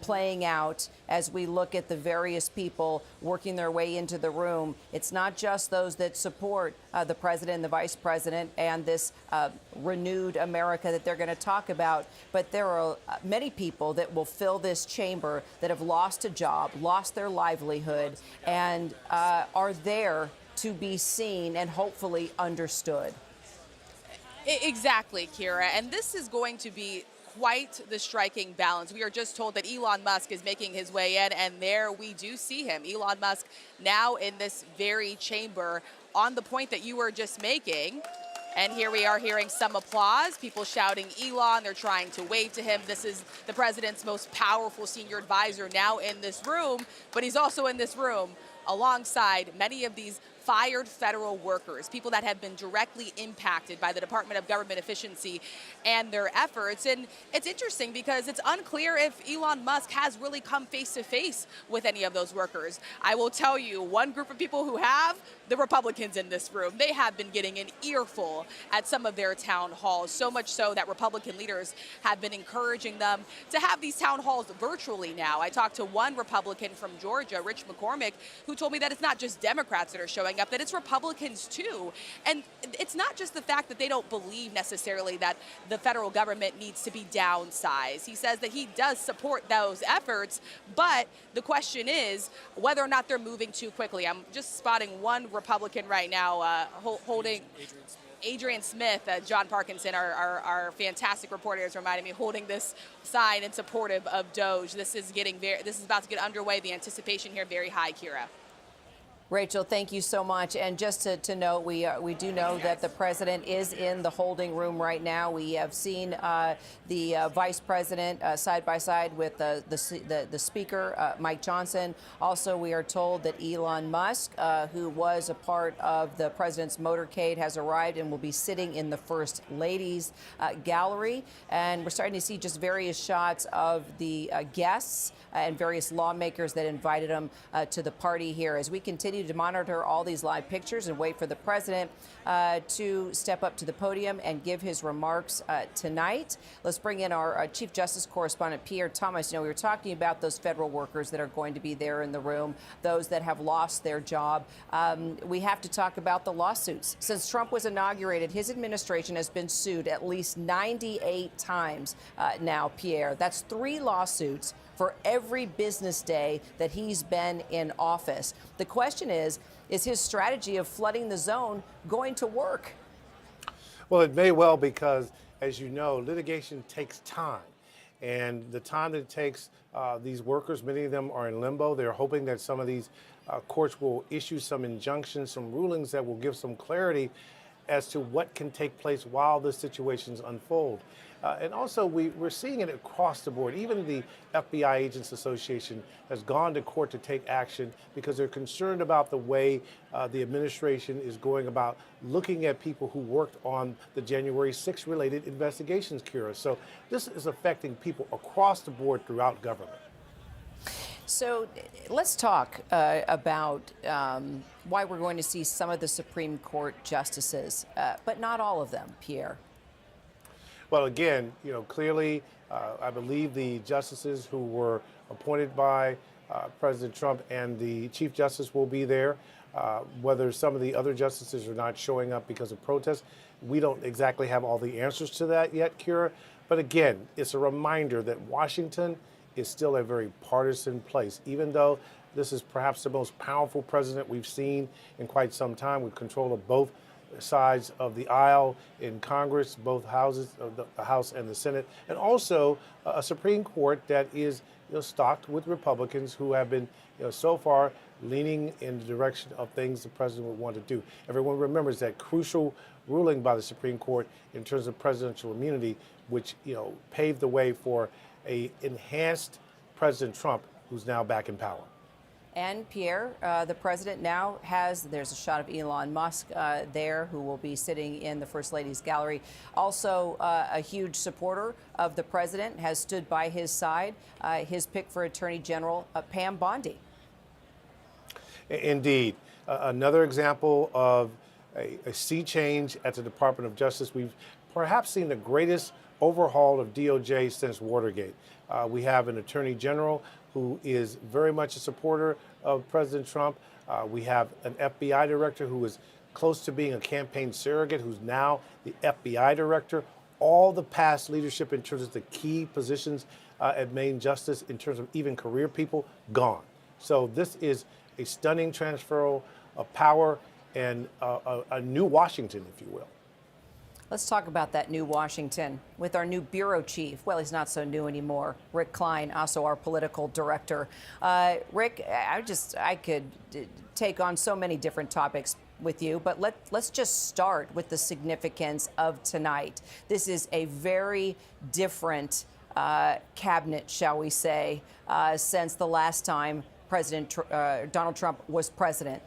playing out as we look at the various people working their way into the room. It's not just those that support the president and the vice president and this renewed America that they're going to talk about, but there are many people that will fill this chamber that have lost a job, lost their livelihood, and are there to be seen and hopefully understood. Exactly, Kira. And this is going to be quite the striking balance. We are just told that Elon Musk is making his way in, and there we do see him. Elon Musk now in this very chamber on the point that you were just making. And here we are hearing some applause, people shouting Elon. They're trying to wave to him. This is the president's most powerful senior advisor now in this room, but he's also in this room alongside many of these fired federal workers, people that have been directly impacted by the Department of Government Efficiency and their efforts. And it's interesting because it's unclear if Elon Musk has really come face to face with any of those workers. I will tell you, one group of people who have, the Republicans in this room, they have been getting an earful at some of their town halls, so much so that Republican leaders have been encouraging them to have these town halls virtually now. I talked to one Republican from Georgia, Rich McCormick, who told me that it's not just Democrats that are showing up, that it's Republicans too. And it's not just the fact that they don't believe necessarily that the federal government needs to be downsized. He says that he does support those efforts, but the question is whether or not they're moving too quickly. I'm just spotting one Republican right now holding Adrian Smith, John Parkinson, our fantastic reporter, is reminding me, holding this sign in support of Doge. This is about to get underway. The anticipation here very high, Kira. Rachel, thank you so much. And just to note, we do know that the president is in the holding room right now. We have seen the vice president side by side with the speaker, Mike Johnson. Also, we are told that Elon Musk, who was a part of the president's motorcade, has arrived and will be sitting in the First Lady's gallery. And we're starting to see just various shots of the guests and various lawmakers that invited them to the party here. As we continue to monitor all these live pictures and wait for the president to step up to the podium and give his remarks tonight, let's bring in our Chief Justice correspondent, Pierre Thomas. You know, we were talking about those federal workers that are going to be there in the room, those that have lost their job. We have to talk about the lawsuits. Since Trump was inaugurated, his administration has been sued at least 98 times now, Pierre. That's 3 lawsuits for every business day that he's been in office. The question is his strategy of flooding the zone going to work? Well, it may well, because, as you know, litigation takes time. And the time that it takes, these workers, many of them are in limbo. They're hoping that some of these courts will issue some injunctions, some rulings that will give some clarity as to what can take place while the situations unfold. And also, we're seeing it across the board. Even the FBI Agents Association has gone to court to take action because they're concerned about the way the administration is going about looking at people who worked on the January 6th related investigations, Kira. So this is affecting people across the board throughout government. So let's talk about why we're going to see some of the Supreme Court justices, but not all of them, Pierre. Well, again, clearly, I believe the justices who were appointed by President Trump and the Chief Justice will be there. Whether some of the other justices are not showing up because of protests, we don't exactly have all the answers to that yet, Kira. But again, it's a reminder that Washington is still a very partisan place, even though this is perhaps the most powerful president we've seen in quite some time, with control of both sides of the aisle in Congress, both houses, the House and the Senate, and also a Supreme Court that is stocked with Republicans who have been so far leaning in the direction of things the president would want to do. Everyone remembers that crucial ruling by the Supreme Court in terms of presidential immunity, which paved the way for a enhanced President Trump who's now back in power. And Pierre, the president now there's a shot of Elon Musk there, who will be sitting in the First Lady's gallery. Also a huge supporter of the president, has stood by his side, his pick for Attorney General, Pam Bondi. Indeed. Another example of a sea change at the Department of Justice. We've perhaps seen the greatest overhaul of DOJ since Watergate. We have an Attorney General who is very much a supporter of President Trump. We have an FBI director who is close to being a campaign surrogate, who's now the FBI director. All the past leadership in terms of the key positions at Main Justice, in terms of even career people, gone. So this is a stunning transfer of power and a new Washington, if you will. Let's talk about that new Washington with our new bureau chief. Well, he's not so new anymore. Rick Klein, also our political director. Rick, I could take on so many different topics with you, but let's just start with the significance of tonight. This is a very different cabinet, shall we say, since the last time President Donald Trump was president.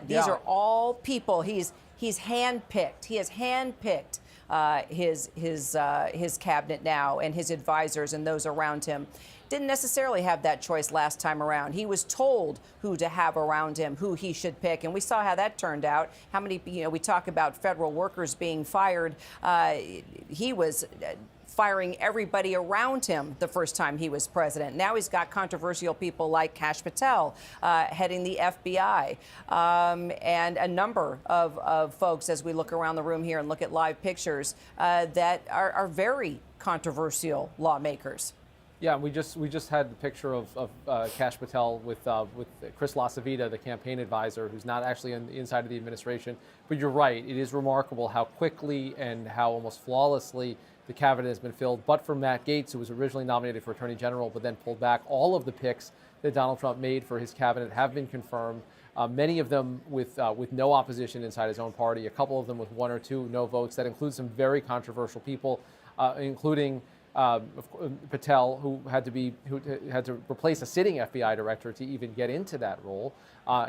These are all people he's handpicked. He has handpicked his cabinet now, and his advisors and those around him. Didn't necessarily have that choice last time around. He was told who to have around him, who he should pick, and we saw how that turned out. How many, we talk about federal workers being fired. He was firing everybody around him the first time he was president. Now he's got controversial people like Kash Patel heading the FBI, and a number of folks, as we look around the room here and look at live pictures, that are very controversial lawmakers. Yeah, we just had the picture of Kash Patel with Chris LaCivita, the campaign advisor, who's not actually on the inside of the administration. But you're right, it is remarkable how quickly and how almost flawlessly the cabinet has been filled. But for Matt Gaetz, who was originally nominated for Attorney General, but then pulled back, all of the picks that Donald Trump made for his cabinet have been confirmed. Many of them with no opposition inside his own party. A couple of them with 1 or 2 no votes. That includes some very controversial people, including Patel, who had to replace a sitting FBI director to even get into that role.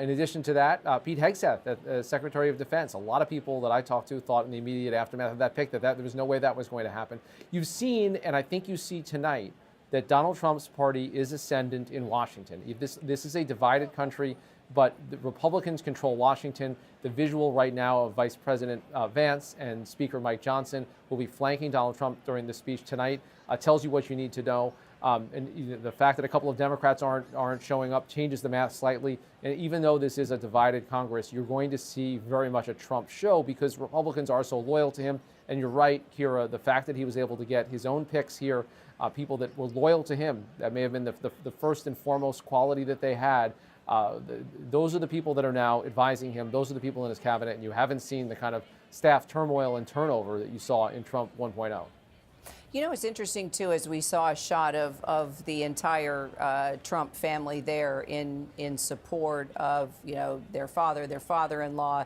In addition to that, Pete Hegseth, Secretary of Defense. A lot of people that I talked to thought in the immediate aftermath of that pick that there was no way that was going to happen. You've seen, and I think you see tonight, that Donald Trump's party is ascendant in Washington. This is a divided country, but the Republicans control Washington. The visual right now of Vice President Vance and Speaker Mike Johnson will be flanking Donald Trump during the speech tonight. Tells you what you need to know. And the fact that a couple of Democrats aren't showing up changes the math slightly. And even though this is a divided Congress, you're going to see very much a Trump show because Republicans are so loyal to him. And you're right, Kira, the fact that he was able to get his own picks here, people that were loyal to him, that may have been the first and foremost quality that they had. Those are the people that are now advising him. Those are the people in his cabinet. And you haven't seen the kind of staff turmoil and turnover that you saw in Trump 1.0. You know, it's interesting, too, as we saw a shot of the entire Trump family there in support of, their father-in-law.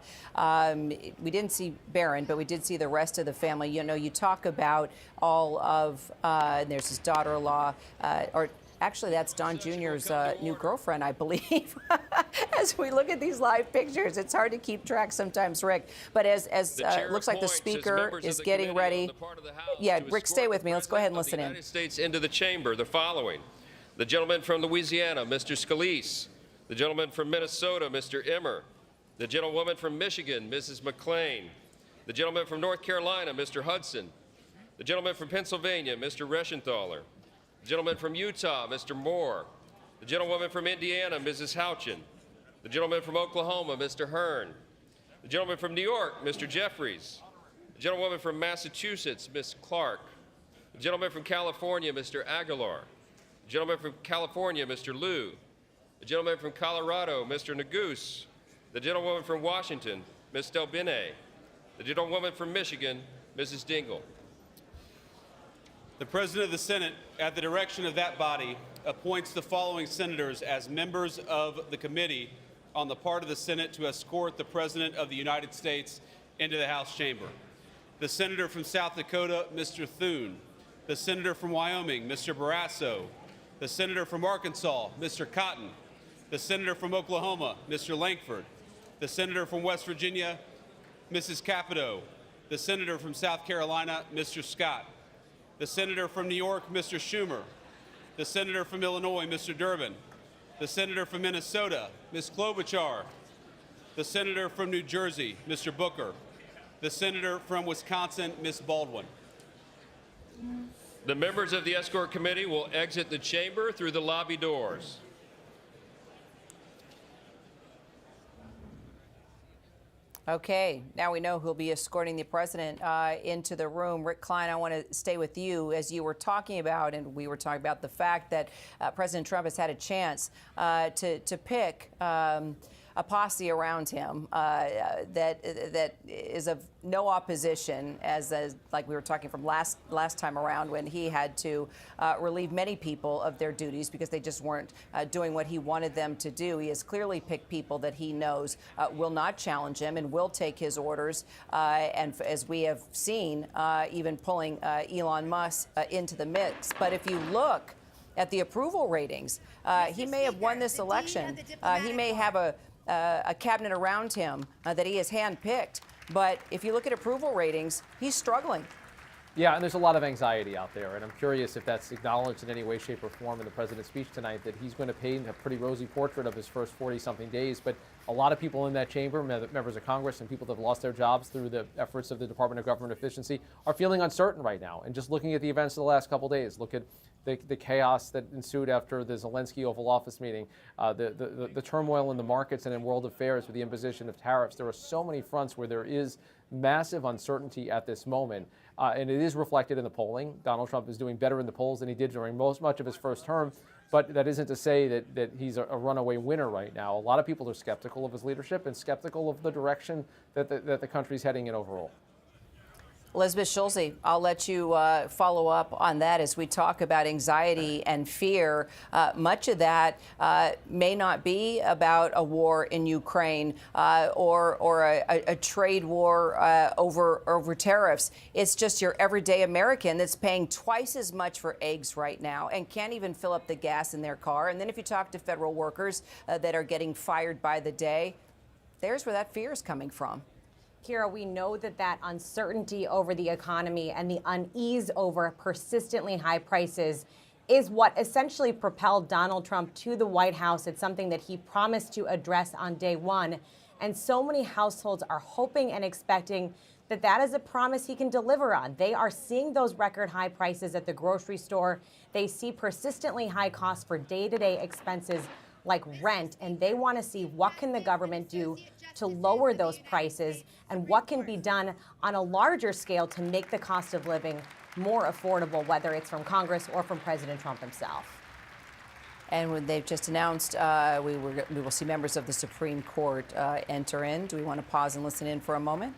We didn't see Barron, but we did see the rest of the family. You talk about all of, and there's his daughter-in-law, actually, that's Don Jr.'s new girlfriend, I believe. As we look at these live pictures, it's hard to keep track sometimes, Rick. But as looks like the speaker is getting ready. Yeah, Rick, stay with me. Let's go ahead and listen in. United States into the chamber, the following. The gentleman from Louisiana, Mr. Scalise. The gentleman from Minnesota, Mr. Emmer. The gentlewoman from Michigan, Mrs. McClain. The gentleman from North Carolina, Mr. Hudson. The gentleman from Pennsylvania, Mr. Reschenthaler. The gentleman from Utah, Mr. Moore. The gentlewoman from Indiana, Mrs. Houchin. The gentleman from Oklahoma, Mr. Hearn. The gentleman from New York, Mr. Jeffries. The gentlewoman from Massachusetts, Ms. Clark. The gentleman from California, Mr. Aguilar. The gentleman from California, Mr. Liu. The gentleman from Colorado, Mr. Neguse. The gentlewoman from Washington, Ms. Delbene. The gentlewoman from Michigan, Mrs. Dingell. The President of the Senate, at the direction of that body, appoints the following senators as members of the committee on the part of the Senate to escort the President of the United States into the House chamber. The Senator from South Dakota, Mr. Thune. The Senator from Wyoming, Mr. Barrasso. The Senator from Arkansas, Mr. Cotton. The Senator from Oklahoma, Mr. Lankford. The Senator from West Virginia, Mrs. Capito. The Senator from South Carolina, Mr. Scott. The Senator from New York, Mr. Schumer. The Senator from Illinois, Mr. Durbin. The Senator from Minnesota, Ms. Klobuchar. The Senator from New Jersey, Mr. Booker. The Senator from Wisconsin, Ms. Baldwin. The members of the escort committee will exit the chamber through the lobby doors. Okay, now we know who'll be escorting the president into the room. Rick Klein, I want to stay with you as you were talking about, and we were talking about the fact that President Trump has had a chance to pick a posse around him that is of no opposition, as like we were talking from last time around when he had to relieve many people of their duties because they just weren't doing what he wanted them to do. He has clearly picked people that he knows will not challenge him and will take his orders. And as we have seen, even pulling Elon Musk into the mix. But if you look at the approval ratings, he may have won this election. He may have a cabinet around him that he has handpicked. But if you look at approval ratings, he's struggling. Yeah, and there's a lot of anxiety out there, and I'm curious if that's acknowledged in any way, shape, or form in the president's speech tonight, that he's going to paint a pretty rosy portrait of his first 40-something days. But a lot of people in that chamber, members of Congress and people that have lost their jobs through the efforts of the Department of Government Efficiency, are feeling uncertain right now. And just looking at the events of the last couple days, look at the chaos that ensued after the Zelensky Oval Office meeting, the turmoil in the markets and in world affairs with the imposition of tariffs. There are so many fronts where there is massive uncertainty at this moment, and it is reflected in the polling. Donald Trump is doing better in the polls than he did during much of his first term, but that isn't to say that he's a runaway winner right now. A lot of people are skeptical of his leadership and skeptical of the direction that the country's heading in overall. Elizabeth Schulze, I'll let you follow up on that as we talk about anxiety and fear. Much of that may not be about a war in Ukraine or a trade war over tariffs. It's just your everyday American that's paying twice as much for eggs right now and can't even fill up the gas in their car. And then if you talk to federal workers that are getting fired by the day, there's where that fear is coming from. Kira, we know that uncertainty over the economy and the unease over persistently high prices is what essentially propelled Donald Trump to the White House. It's something that he promised to address on day one. And so many households are hoping and expecting that is a promise he can deliver on. They are seeing those record high prices at the grocery store. They see persistently high costs for day-to-day expenses like rent, and they want to see what can the government do to lower those prices and what can be done on a larger scale to make the cost of living more affordable, whether it's from Congress or from President Trump himself. And when they've just announced we will see members of the Supreme Court enter in. Do we want to pause and listen in for a moment?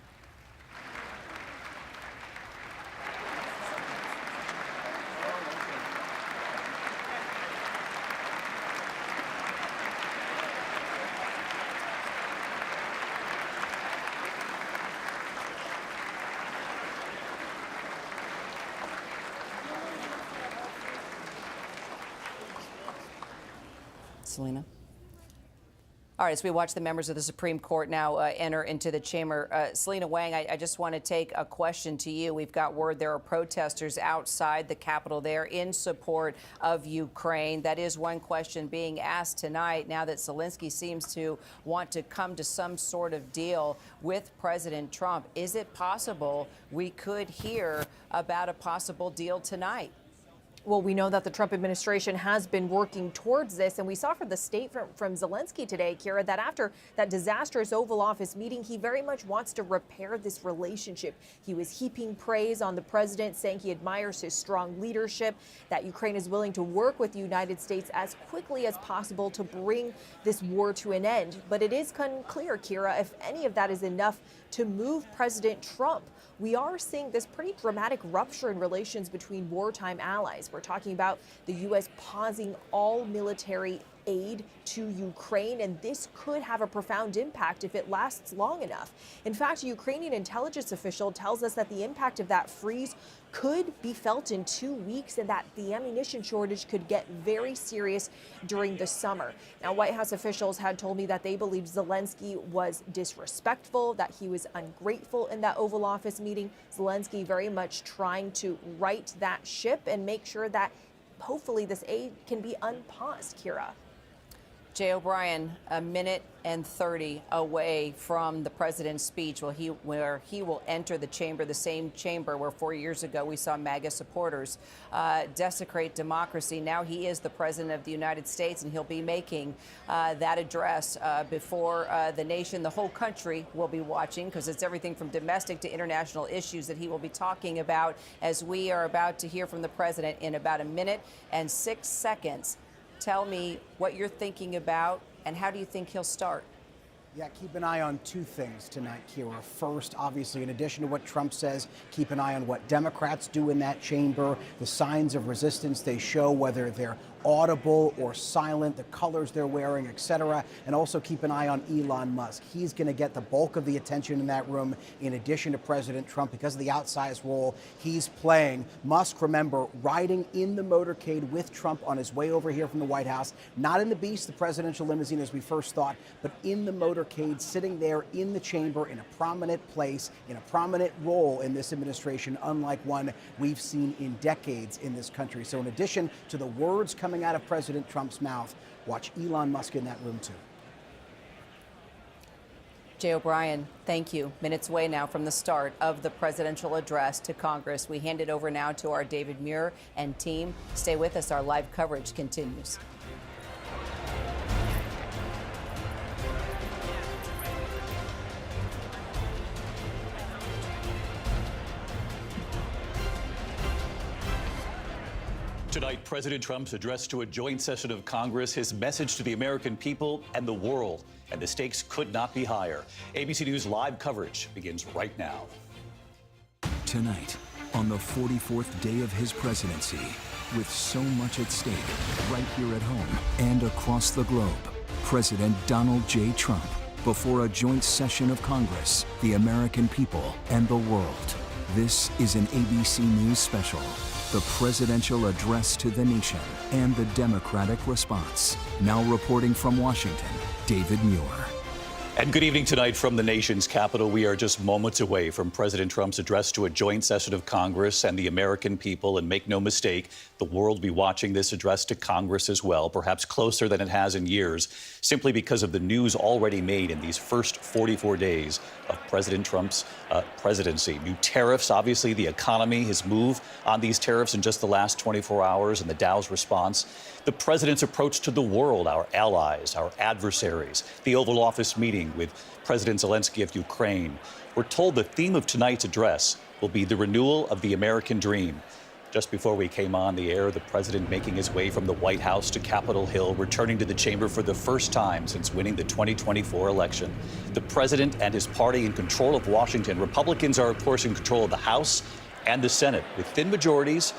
Selena. All right, as we watch the members of the Supreme Court now enter into the chamber, Selena Wang, I just want to take a question to you. We've got word there are protesters outside the Capitol there in support of Ukraine. That is one question being asked tonight now that Zelensky seems to want to come to some sort of deal with President Trump. Is it possible we could hear about a possible deal tonight? Well, we know that the Trump administration has been working towards this, and we saw from the statement from Zelensky today, Kira, that after that disastrous Oval Office meeting, he very much wants to repair this relationship. He was heaping praise on the president, saying he admires his strong leadership, that Ukraine is willing to work with the United States as quickly as possible to bring this war to an end. But it is unclear, Kira, if any of that is enough to move President Trump. We are seeing this pretty dramatic rupture in relations between wartime allies. We're talking about the U.S. pausing all military aid to Ukraine, and this could have a profound impact if it lasts long enough. In fact, a Ukrainian intelligence official tells us that the impact of that freeze could be felt in 2 weeks and that the ammunition shortage could get very serious during the summer. Now, White House officials had told me that they believed Zelensky was disrespectful, that he was ungrateful in that Oval Office meeting. Zelensky very much trying to right that ship and make sure that hopefully this aid can be unpaused, Kira. Jay O'Brien, a minute and 30 away from the president's speech, where he will enter the chamber, the same chamber where 4 years ago we saw MAGA supporters desecrate democracy. Now he is the president of the United States, and he'll be making that address before the nation. The whole country will be watching, because it's everything from domestic to international issues that he will be talking about, as we are about to hear from the president in about a minute and 6 seconds. Tell me what you're thinking about, and how do you think he'll start? Yeah, keep an eye on two things tonight, Kira. First, obviously, in addition to what Trump says, keep an eye on what Democrats do in that chamber, the signs of resistance they show, whether they're audible or silent, the colors they're wearing, etc. And also keep an eye on Elon Musk. He's going to get the bulk of the attention in that room, in addition to President Trump, because of the outsized role he's playing. Musk, remember, riding in the motorcade with Trump on his way over here from the White House, not in the Beast, the presidential limousine as we first thought, but in the motorcade, sitting there in the chamber in a prominent place, in a prominent role in this administration, unlike one we've seen in decades in this country. So in addition to the words coming out of President Trump's mouth, watch Elon Musk in that room too. Jay O'Brien, thank you. Minutes away now from the start of the presidential address to Congress. We hand it over now to our David Muir and team. Stay with us. Our live coverage continues. Tonight, President Trump's address to a joint session of Congress, his message to the American people and the world. And the stakes could not be higher. ABC News live coverage begins right now. Tonight, on the 44th day of his presidency, with so much at stake, right here at home and across the globe, President Donald J. Trump, before a joint session of Congress, the American people, and the world. This is an ABC News special. The presidential address to the nation and the Democratic response. Now reporting from Washington, David Muir. And good evening tonight from the nation's capital. We are just moments away from President Trump's address to a joint session of Congress and the American people. And make no mistake, the world will be watching this address to Congress as well, perhaps closer than it has in years, simply because of the news already made in these first 44 days of President Trump's presidency. New tariffs, obviously, the economy, his move on these tariffs in just the last 24 hours, and the Dow's response. The president's approach to the world, our allies, our adversaries, the Oval Office meeting with President Zelensky of Ukraine. We're told the theme of tonight's address will be the renewal of the American dream. Just before we came on the air, the president making his way from the White House to Capitol Hill, returning to the chamber for the first time since winning the 2024 election. The president and his party in control of Washington. Republicans are, of course, in control of the House and the Senate, with thin majorities,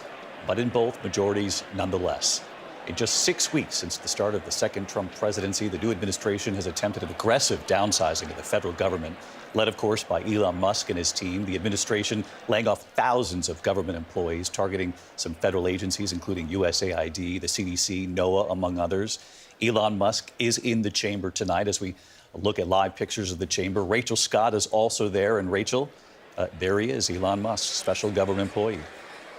but in both majorities nonetheless. In just 6 weeks since the start of the second Trump presidency, the new administration has attempted an aggressive downsizing of the federal government, led, of course, by Elon Musk and his team. The administration laying off thousands of government employees, targeting some federal agencies, including USAID, the CDC, NOAA, among others. Elon Musk is in the chamber tonight as we look at live pictures of the chamber. Rachel Scott is also there. And Rachel, there he is, Elon Musk, special government employee.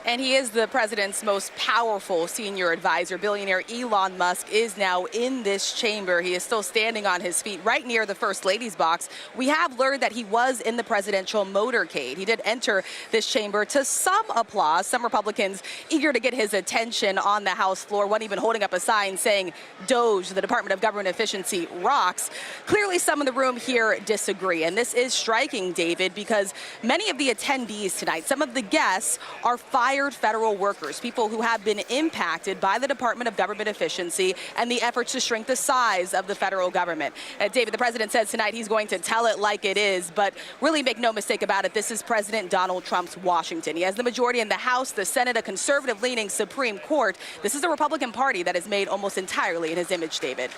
And he is the president's most powerful senior advisor. Billionaire Elon Musk is now in this chamber. He is still standing on his feet right near the First Lady's box. We have learned that he was in the presidential motorcade. He did enter this chamber to some applause. Some Republicans eager to get his attention on the House floor, one even holding up a sign saying, "Doge, the Department of Government Efficiency rocks." Clearly, some in the room here disagree. And this is striking, David, because many of the attendees tonight, some of the guests, are fired federal workers, people who have been impacted by the Department of Government Efficiency and the efforts to shrink the size of the federal government. David, the president says tonight he's going to tell it like it is, but really make no mistake about it, this is President Donald Trump's Washington. He has the majority in the House, the Senate, a conservative-leaning Supreme Court. This is a Republican Party that is made almost entirely in his image, David.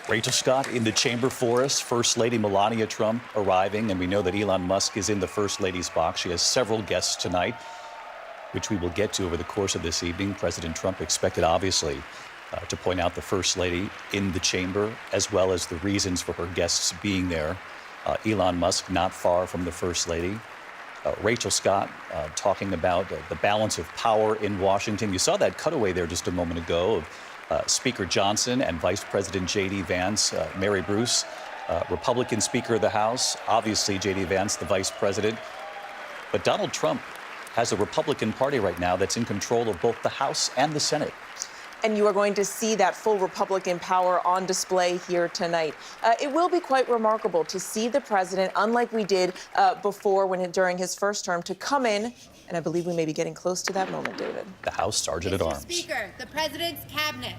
Rachel Scott in the chamber for us. First Lady Melania Trump arriving, and we know that Elon Musk is in the First Lady's box. She has several guests tonight, which we will get to over the course of this evening. President Trump expected, obviously, to point out the First Lady in the chamber, as well as the reasons for her guests being there. Elon Musk not far from the First Lady. Rachel Scott talking about the balance of power in Washington. You saw that cutaway there just a moment ago of Speaker Johnson and Vice President J.D. Vance, Mary Bruce, Republican Speaker of the House, obviously J.D. Vance, the Vice President. But Donald Trump has a Republican Party right now that's in control of both the House and the Senate. And you are going to see that full Republican power on display here tonight. It will be quite remarkable to see the president, unlike we did before during his first term, to come in, and I believe we may be getting close to that moment, David. The House Sergeant at Arms. Speaker, the president's cabinet.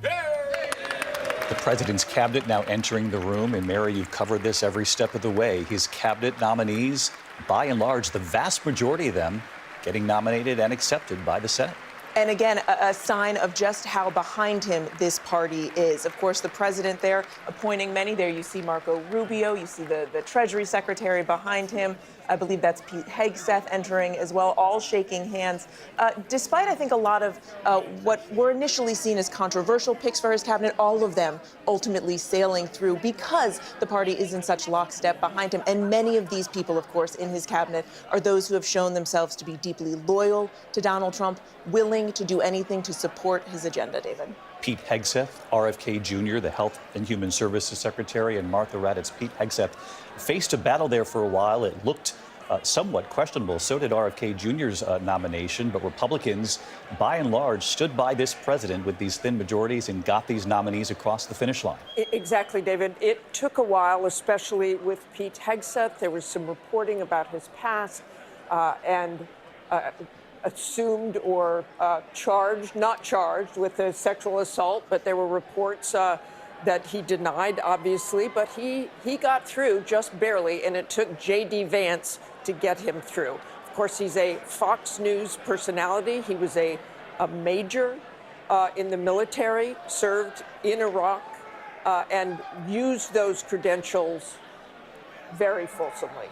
The president's cabinet now entering the room, and Mary, you've covered this every step of the way. His cabinet nominees, by and large, the vast majority of them getting nominated and accepted by the Senate. And again, a sign of just how behind him this party is. Of course, the president there appointing many. There you see Marco Rubio. You see the Treasury Secretary behind him. I believe that's Pete Hegseth entering as well, all shaking hands. Despite, I think, a lot of what were initially seen as controversial picks for his cabinet, all of them ultimately sailing through because the party is in such lockstep behind him. And many of these people, of course, in his cabinet are those who have shown themselves to be deeply loyal to Donald Trump, willing to do anything to support his agenda, David. Pete Hegseth, RFK Jr., the Health and Human Services Secretary, and Martha Raddatz. Pete Hegseth faced a battle there for a while. It looked somewhat questionable. So did RFK Jr.'s nomination, but Republicans, by and large, stood by this president with these thin majorities and got these nominees across the finish line. Exactly, David. It took a while, especially with Pete Hegseth. There was some reporting about his past and assumed or not charged with a sexual assault, but there were reports that he denied, obviously, but he got through just barely, and it took J.D. Vance to get him through. Of course, he's a Fox News personality. He was a major in the military, served in Iraq, and used those credentials very fulsomely.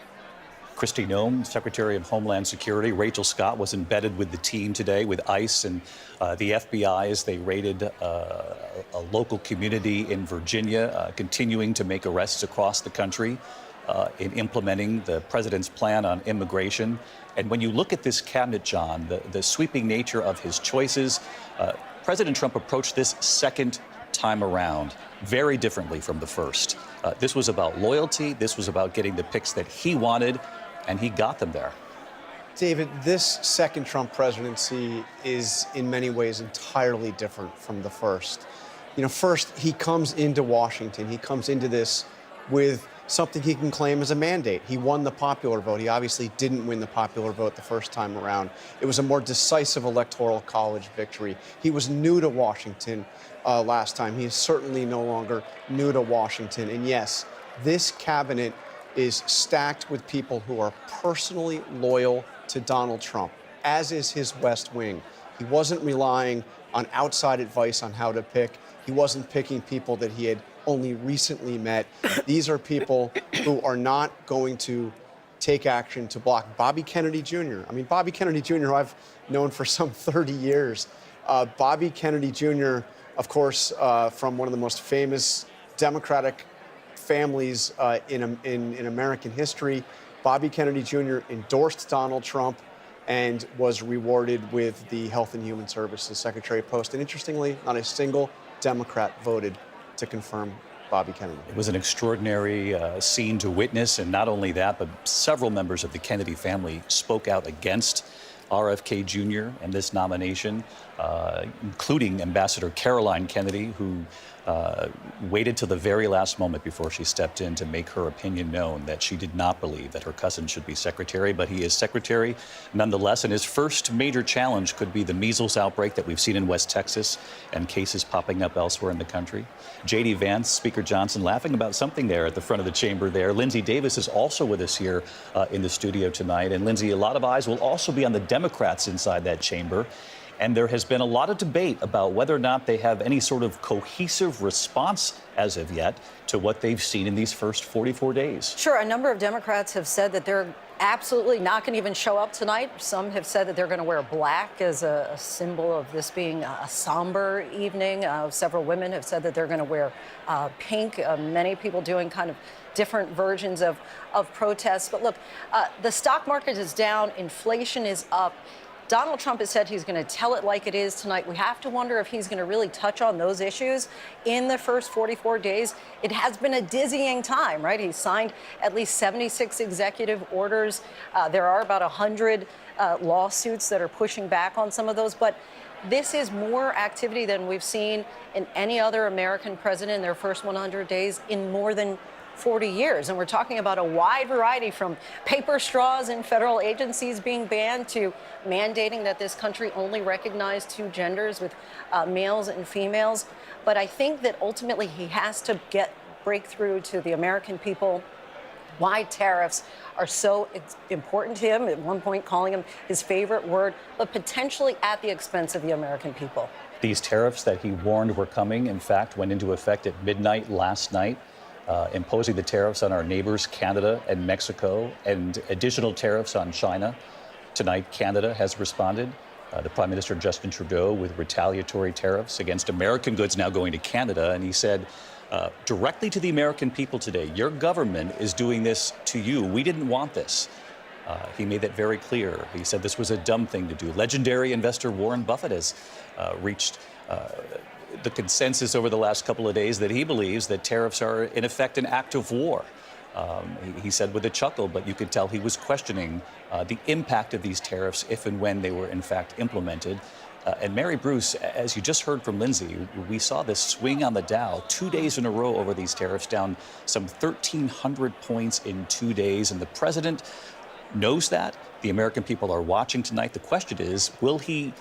Kristi Noem, Secretary of Homeland Security. Rachel Scott was embedded with the team today with ICE and the FBI as they raided a local community in Virginia, continuing to make arrests across the country in implementing the president's plan on immigration. And when you look at this cabinet, John, the sweeping nature of his choices, President Trump approached this second time around very differently from the first. This was about loyalty. This was about getting the picks that he wanted, and he got them there. David, this second Trump presidency is in many ways entirely different from the first. You know, first, he comes into Washington. He comes into this with something he can claim as a mandate. He won the popular vote. He obviously didn't win the popular vote the first time around. It was a more decisive electoral college victory. He was new to Washington last time. He is certainly no longer new to Washington. And yes, this cabinet is stacked with people who are personally loyal to Donald Trump, as is his West Wing. He wasn't relying on outside advice on how to pick. He wasn't picking people that he had only recently met. These are people who are not going to take action to block Bobby Kennedy Jr. I mean, Bobby Kennedy Jr., who I've known for some 30 years. Bobby Kennedy Jr. of course, from one of the most famous Democratic families in American history. Bobby Kennedy Jr. endorsed Donald Trump and was rewarded with the Health and Human Services Secretary post. And interestingly, not a single Democrat voted to confirm Bobby Kennedy. It was an extraordinary scene to witness, and not only that, but several members of the Kennedy family spoke out against RFK Jr. and this nomination, including Ambassador Caroline Kennedy, who waited till the very last moment before she stepped in to make her opinion known that she did not believe that her cousin should be secretary, but he is secretary nonetheless. And his first major challenge could be the measles outbreak that we've seen in West Texas and cases popping up elsewhere in the country. J.D. Vance, Speaker Johnson laughing about something there at the front of the chamber there. Linsey Davis is also with us here in the studio tonight. And Linsey, a lot of eyes will also be on the Democrats inside that chamber. And there has been a lot of debate about whether or not they have any sort of cohesive response as of yet to what they've seen in these first 44 days. Sure. A number of Democrats have said that they're absolutely not going to even show up tonight. Some have said that they're going to wear black as a symbol of this being a somber evening. Several women have said that they're going to wear pink. Many people doing kind of different versions of protests. But look, the stock market is down. Inflation is up. Donald Trump has said he's going to tell it like it is tonight. We have to wonder if he's going to really touch on those issues in the first 44 days. It has been a dizzying time, right? He's signed at least 76 executive orders. There are about 100 lawsuits that are pushing back on some of those. But this is more activity than we've seen in any other American president in their first 100 days in more than 40 years. And we're talking about a wide variety, from paper straws in federal agencies being banned to mandating that this country only recognize two genders with males and females. But I think that ultimately he has to break through to the American people why tariffs are so important to him, at one point calling them his favorite word, but potentially at the expense of the American people. These tariffs that he warned were coming, in fact, went into effect at midnight last night. Imposing the tariffs on our neighbors, Canada and Mexico, and additional tariffs on China. Tonight, Canada has responded. The Prime Minister, Justin Trudeau, with retaliatory tariffs against American goods now going to Canada. And he said directly to the American people today, your government is doing this to you. We didn't want this. He made that very clear. He said this was a dumb thing to do. Legendary investor Warren Buffett has reached the consensus over the last couple of days that he believes that tariffs are, in effect, an act of war. He said with a chuckle, but you could tell he was questioning the impact of these tariffs if and when they were, in fact, implemented. And Mary Bruce, as you just heard from Linsey, we saw this swing on the Dow 2 days in a row over these tariffs, down some 1,300 points in 2 days. And the president knows that. The American people are watching tonight. The question is, will he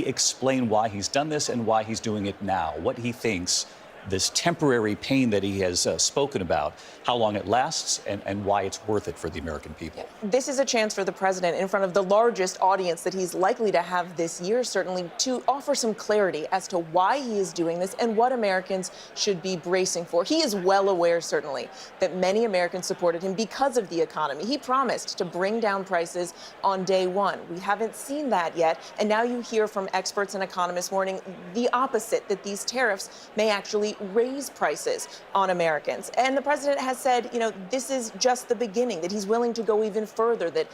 explain why he's done this and why he's doing it now? What he thinks this temporary pain that he has spoken about, how long it lasts, and why it's worth it for the American people. This is a chance for the president, in front of the largest audience that he's likely to have this year, certainly, to offer some clarity as to why he is doing this and what Americans should be bracing for. He is well aware, certainly, that many Americans supported him because of the economy. He promised to bring down prices on day one. We haven't seen that yet, and now you hear from experts and economists warning the opposite, that these tariffs may actually raise prices on Americans. And the president has said, this is just the beginning, that he's willing to go even further, that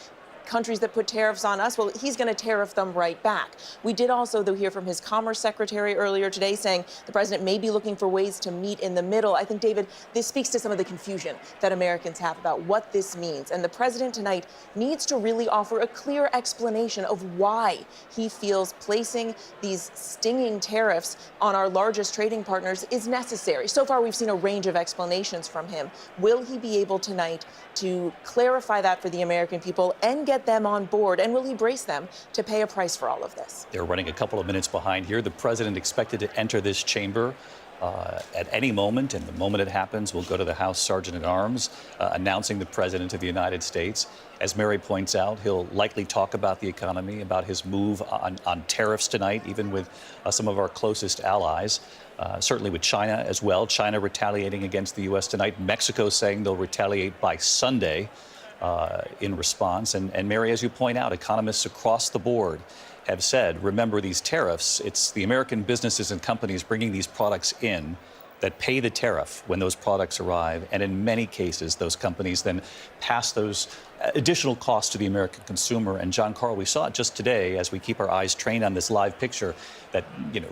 countries that put tariffs on us, well, he's going to tariff them right back. We did also, though, hear from his Commerce Secretary earlier today saying the president may be looking for ways to meet in the middle. I think, David, this speaks to some of the confusion that Americans have about what this means. And the president tonight needs to really offer a clear explanation of why he feels placing these stinging tariffs on our largest trading partners is necessary. So far, we've seen a range of explanations from him. Will he be able tonight to clarify that for the American people and get them on board? And will he brace them to pay a price for all of this? They're running a couple of minutes behind here. The president expected to enter this chamber at any moment, and the moment it happens, we'll go to the House Sergeant at Arms announcing the President of the United States. As Mary points out, he'll likely talk about the economy, about his move on tariffs tonight, even with some of our closest allies. Certainly with China as well. China retaliating against the U.S. tonight. Mexico saying they'll retaliate by Sunday in response. And Mary, as you point out, economists across the board have said, remember these tariffs, it's the American businesses and companies bringing these products in that pay the tariff when those products arrive. And in many cases, those companies then pass those additional costs to the American consumer. And John Carl, we saw it just today as we keep our eyes trained on this live picture that,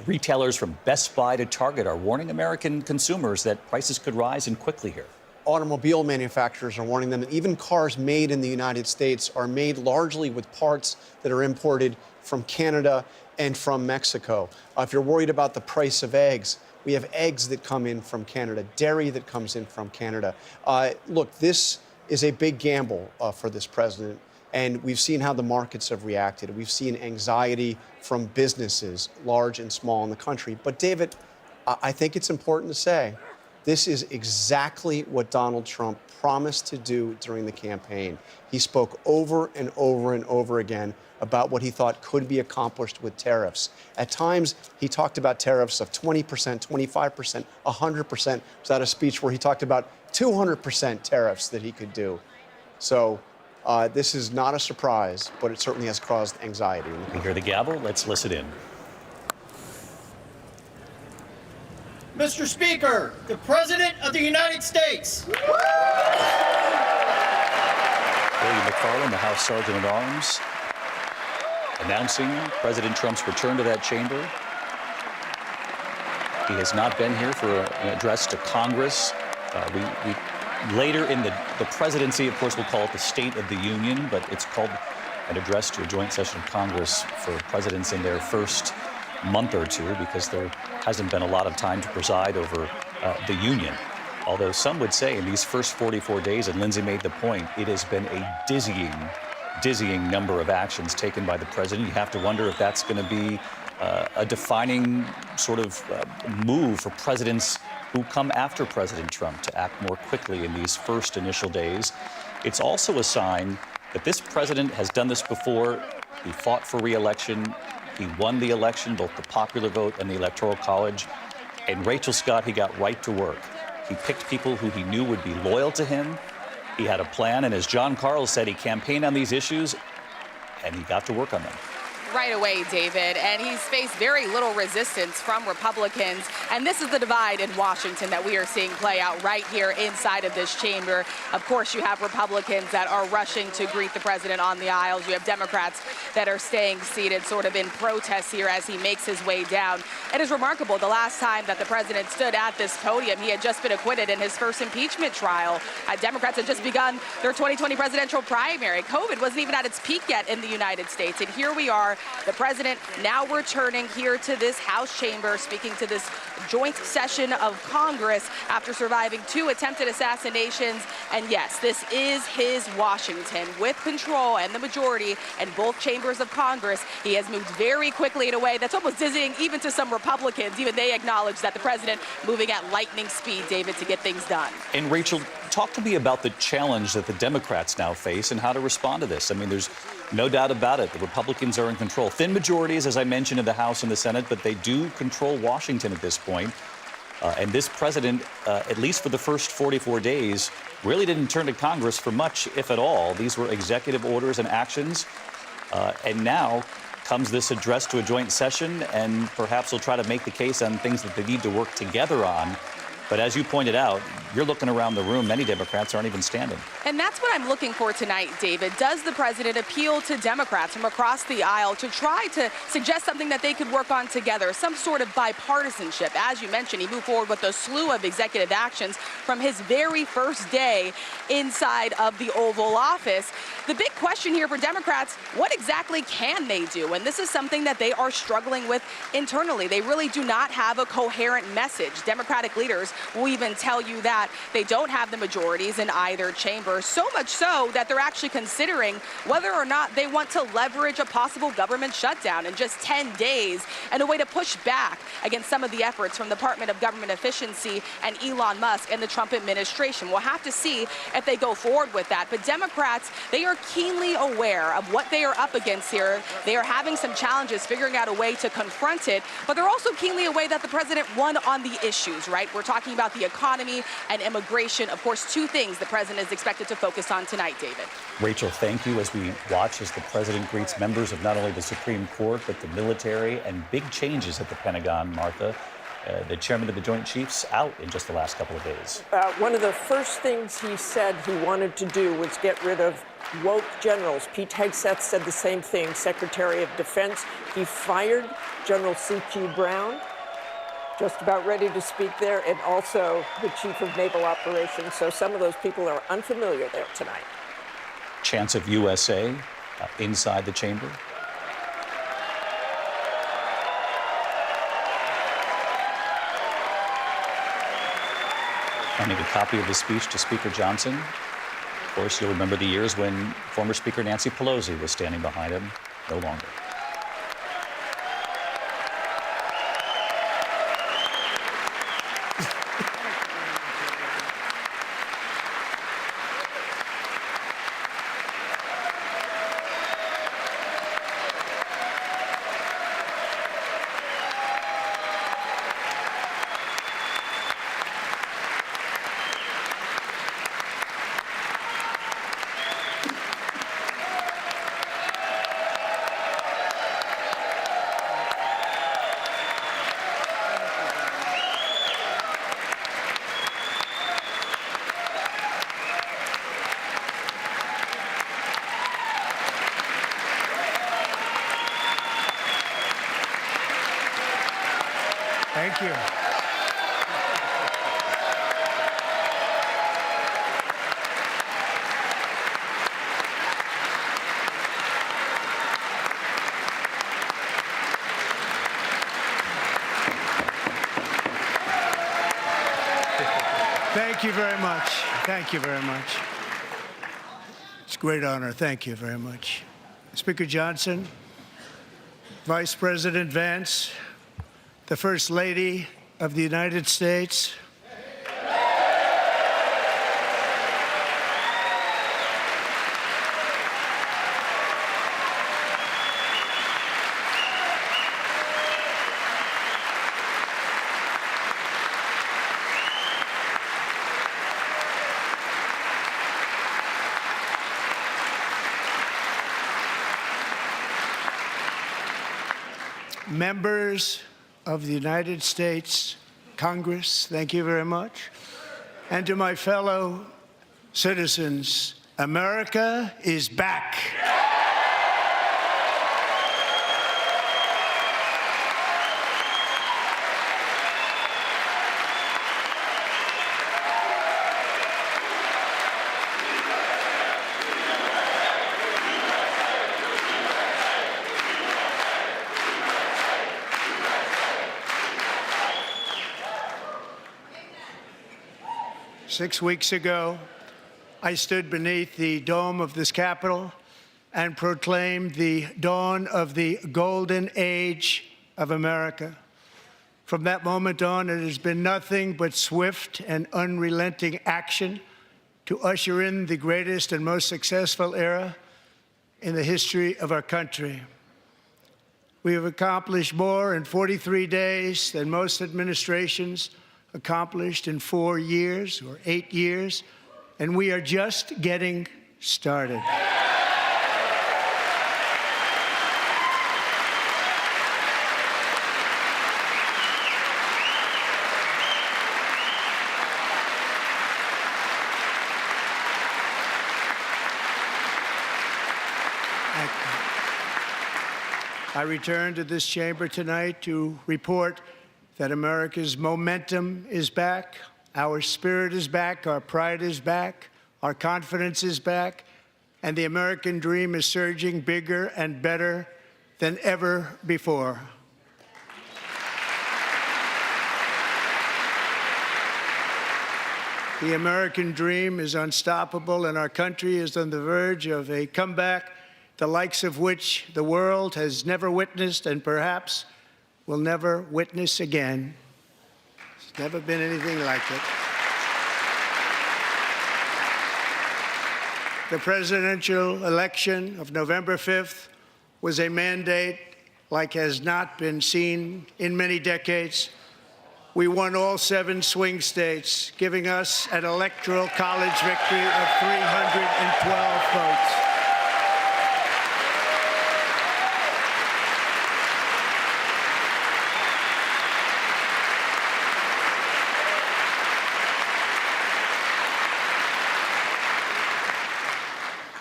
retailers from Best Buy to Target are warning American consumers that prices could rise and quickly here. Automobile manufacturers are warning them that even cars made in the United States are made largely with parts that are imported from Canada and from Mexico. If you're worried about the price of eggs, we have eggs that come in from Canada, dairy that comes in from Canada. Look, this is a big gamble for this president, and we've seen how the markets have reacted. We've seen anxiety from businesses, large and small in the country. But David, I think it's important to say, this is exactly what Donald Trump promised to do during the campaign. He spoke over and over and over again about what he thought could be accomplished with tariffs. At times, he talked about tariffs of 20%, 25%, 100%. Was that a speech where he talked about 200% tariffs that he could do? So this is not a surprise, but it certainly has caused anxiety. We hear the gavel. Let's listen in. Mr. Speaker, the President of the United States. William McFarland, the House Sergeant at Arms, announcing President Trump's return to that chamber. He has not been here for an address to Congress. Later in the presidency, of course, we'll call it the State of the Union, but it's called an address to a joint session of Congress for presidents in their first month or two, because there hasn't been a lot of time to preside over the Union. Although some would say in these first 44 days, and Linsey made the point, it has been a dizzying number of actions taken by the president. You have to wonder if that's going to be a defining sort of move for presidents who come after President Trump to act more quickly in these first initial days. It's also a sign that this president has done this before. He fought for re-election. He won the election, both the popular vote and the Electoral College. And Rachel Scott, he got right to work. He picked people who he knew would be loyal to him. He had a plan, and as John Carl said, he campaigned on these issues, and he got to work on them. Right away, David, and he's faced very little resistance from Republicans, and this is the divide in Washington that we are seeing play out right here inside of this chamber. Of course, you have Republicans that are rushing to greet the president on the aisles. You have Democrats that are staying seated sort of in protest here as he makes his way down. It is remarkable. The last time that the president stood at this podium, he had just been acquitted in his first impeachment trial. Democrats had just begun their 2020 presidential primary. COVID wasn't even at its peak yet in the United States, and here we are. The president now returning here to this House chamber, speaking to this joint session of Congress after surviving 2 attempted assassinations. And yes, this is his Washington with control and the majority in both chambers of Congress. He has moved very quickly in a way that's almost dizzying even to some Republicans. Even they acknowledge that the president moving at lightning speed, David, to get things done. And Rachel, talk to me about the challenge that the Democrats now face and how to respond to this. I mean, there's no doubt about it. The Republicans are in control. Thin majorities, as I mentioned, in the House and the Senate, but they do control Washington at this point. And this president, at least for the first 44 days, really didn't turn to Congress for much, if at all. These were executive orders and actions. And now comes this address to a joint session, and perhaps he'll try to make the case on things that they need to work together on. But as you pointed out, you're looking around the room, many Democrats aren't even standing. And that's what I'm looking for tonight, David. Does the president appeal to Democrats from across the aisle to try to suggest something that they could work on together, some sort of bipartisanship? As you mentioned, he moved forward with a slew of executive actions from his very first day inside of the Oval Office. The big question here for Democrats, what exactly can they do? And this is something that they are struggling with internally. They really do not have a coherent message. Democratic leaders will even tell you that they don't have the majorities in either chamber, so much so that they're actually considering whether or not they want to leverage a possible government shutdown in just 10 days and a way to push back against some of the efforts from the Department of Government Efficiency and Elon Musk and the Trump administration. We'll have to see if they go forward with that. But Democrats, they are keenly aware of what they are up against here. They are having some challenges figuring out a way to confront it, but they're also keenly aware that the president won on the issues, right? We're talking talking about the economy and immigration. Of course, two things the president is expected to focus on tonight, David. Rachel, thank you as we watch as the president greets members of not only the Supreme Court, but the military, and big changes at the Pentagon, Martha. The chairman of the Joint Chiefs out in just the last couple of days. One of the first things he said he wanted to do was get rid of woke generals. Pete Hegseth said the same thing, Secretary of Defense. He fired General C.Q. Brown, just about ready to speak there, and also the Chief of Naval Operations. So some of those people are unfamiliar there tonight. Chants of USA inside the chamber. Handing a copy of the speech to Speaker Johnson. Of course, you'll remember the years when former Speaker Nancy Pelosi was standing behind him. No longer. Thank you. Thank you very much. Thank you very much. It's a great honor. Thank you very much. Speaker Johnson, Vice President Vance, the First Lady of the United States, members of the United States Congress, thank you very much. And to my fellow citizens, America is back. 6 weeks ago, I stood beneath the dome of this Capitol and proclaimed the dawn of the golden age of America. From that moment on, it has been nothing but swift and unrelenting action to usher in the greatest and most successful era in the history of our country. We have accomplished more in 43 days than most administrations accomplished in 4 years or 8 years, and we are just getting started. I return to this chamber tonight to report that America's momentum is back, our spirit is back, our pride is back, our confidence is back, and the American dream is surging bigger and better than ever before. The American dream is unstoppable, and our country is on the verge of a comeback, the likes of which the world has never witnessed and perhaps will never witness again. There's never been anything like it. The presidential election of November 5th was a mandate like has not been seen in many decades. We won all 7 swing states, giving us an electoral college victory of 312 votes.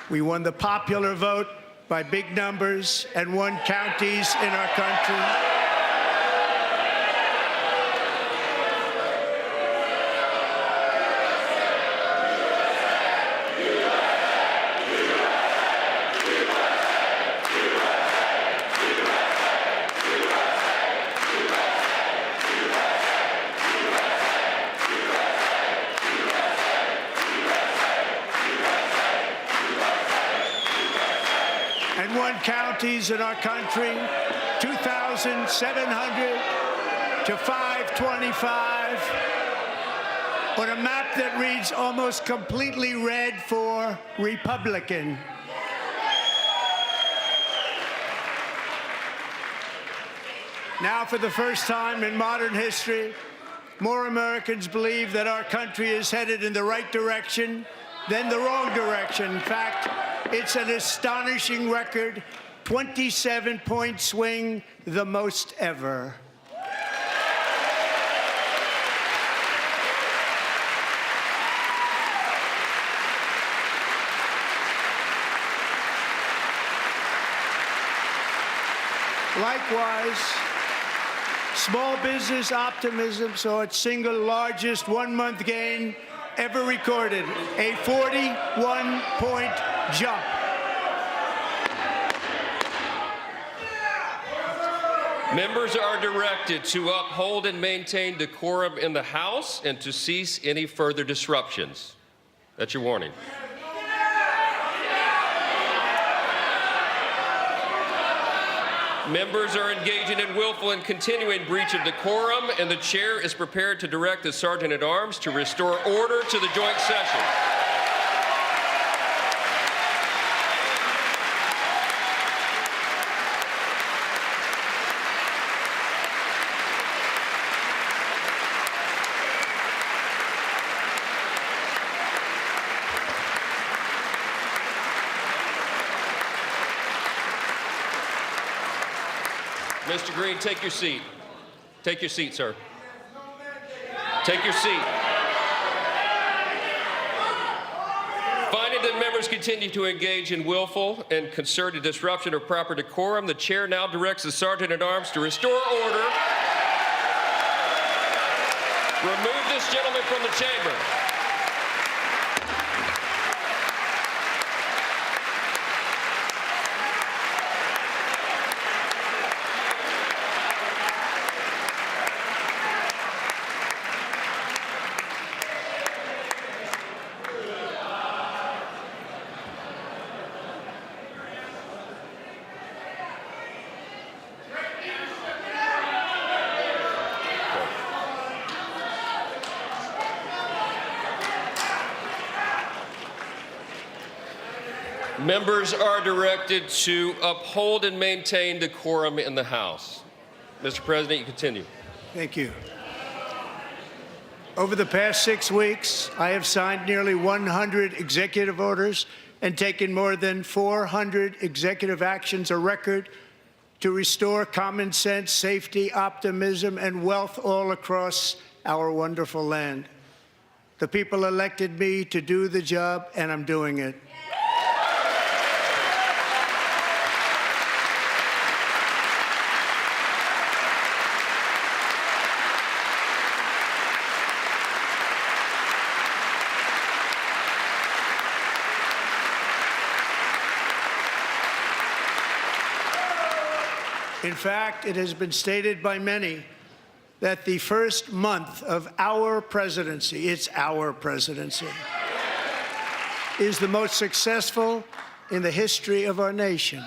We won the popular vote by big numbers and won counties in our country. And won counties in our country, 2,700 to 525, on a map that reads almost completely red for Republican. Now, for the first time in modern history, more Americans believe that our country is headed in the right direction than the wrong direction. In fact, it's an astonishing record, 27-point swing, the most ever. Likewise, small business optimism saw its single largest one-month gain ever recorded, a 41-point jump. Members are directed to uphold and maintain decorum in the House and to cease any further disruptions. That's your warning. Members are engaging in willful and continuing breach of decorum, and the chair is prepared to direct the Sergeant-at-Arms to restore order to the joint session. Mr. Green, take your seat. Take your seat, sir. Take your seat. Finding that members continue to engage in willful and concerted disruption of proper decorum, the chair now directs the Sergeant-at-Arms to restore order. Remove this gentleman from the chamber. Members are directed to uphold and maintain decorum in the House. Mr. President, you continue. Thank you. Over the past 6 weeks, I have signed nearly 100 executive orders and taken more than 400 executive actions, a record, to restore common sense, safety, optimism, and wealth all across our wonderful land. The people elected me to do the job, and I'm doing it. In fact, it has been stated by many that the first month of our presidency, it's our presidency, is the most successful in the history of our nation.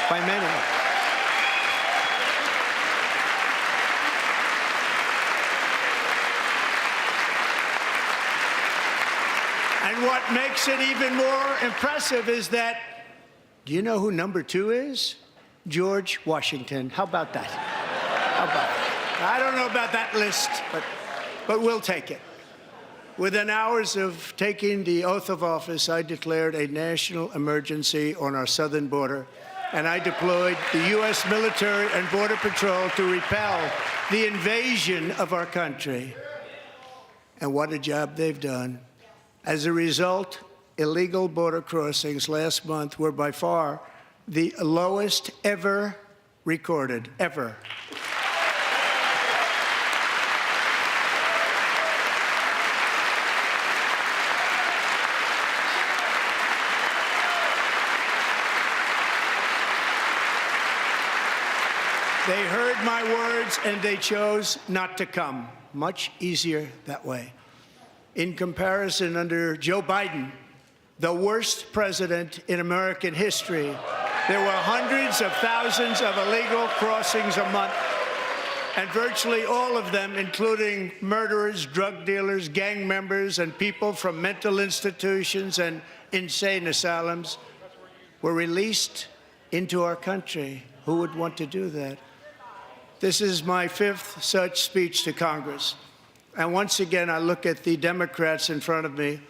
By many. And what makes it even more impressive is that, do you know who number 2 is? George Washington. How about that? How about that? I don't know about that list, but we'll take it. Within hours of taking the oath of office, I declared a national emergency on our southern border, and I deployed the U.S. military and Border Patrol to repel the invasion of our country. And what a job they've done. As a result, illegal border crossings last month were by far the lowest ever recorded, ever. They heard my words and they chose not to come. Much easier that way. In comparison, under Joe Biden, the worst president in American history, there were hundreds of thousands of illegal crossings a month, and virtually all of them, including murderers, drug dealers, gang members, and people from mental institutions and insane asylums, were released into our country. Who would want to do that? This is my fifth such speech to Congress. And once again, I look at the Democrats in front of me,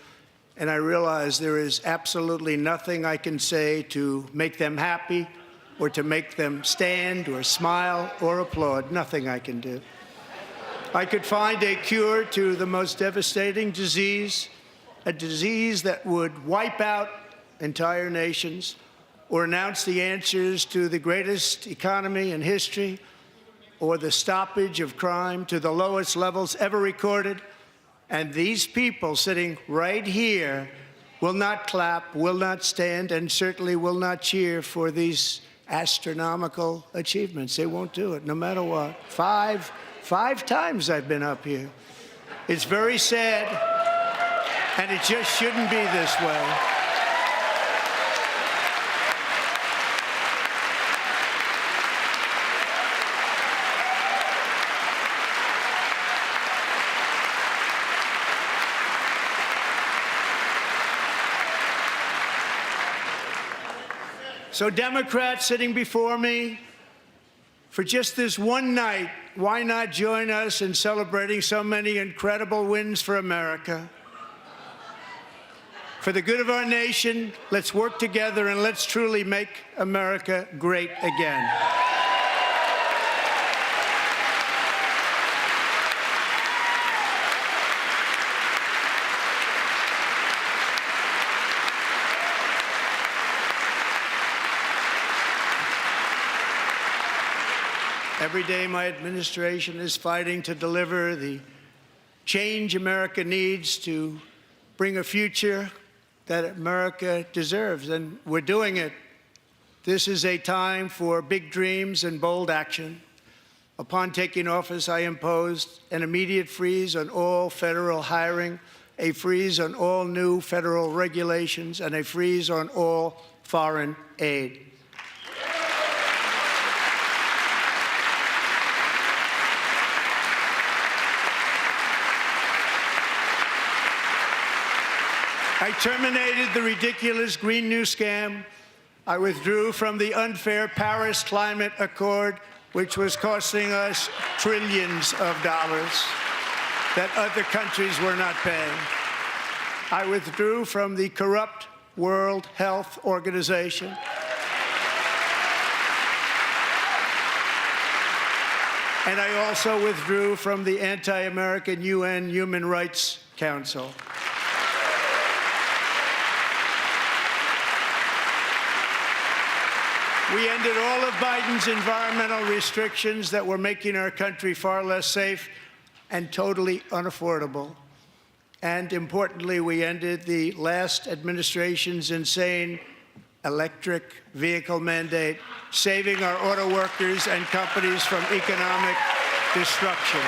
and I realize there is absolutely nothing I can say to make them happy or to make them stand or smile or applaud. Nothing I can do. I could find a cure to the most devastating disease, a disease that would wipe out entire nations, or announce the answers to the greatest economy in history, or the stoppage of crime to the lowest levels ever recorded. And these people sitting right here will not clap, will not stand, and certainly will not cheer for these astronomical achievements. They won't do it, no matter what. Five times I've been up here. It's very sad, and it just shouldn't be this way. So Democrats sitting before me, for just this one night, why not join us in celebrating so many incredible wins for America? For the good of our nation, let's work together and let's truly make America great again. Every day, my administration is fighting to deliver the change America needs to bring a future that America deserves, and we're doing it. This is a time for big dreams and bold action. Upon taking office, I imposed an immediate freeze on all federal hiring, a freeze on all new federal regulations, and a freeze on all foreign aid. I terminated the ridiculous Green New Scam. I withdrew from the unfair Paris Climate Accord, which was costing us trillions of dollars that other countries were not paying. I withdrew from the corrupt World Health Organization. And I also withdrew from the anti-American UN Human Rights Council. We ended all of Biden's environmental restrictions that were making our country far less safe and totally unaffordable. And importantly, we ended the last administration's insane electric vehicle mandate, saving our auto workers and companies from economic destruction.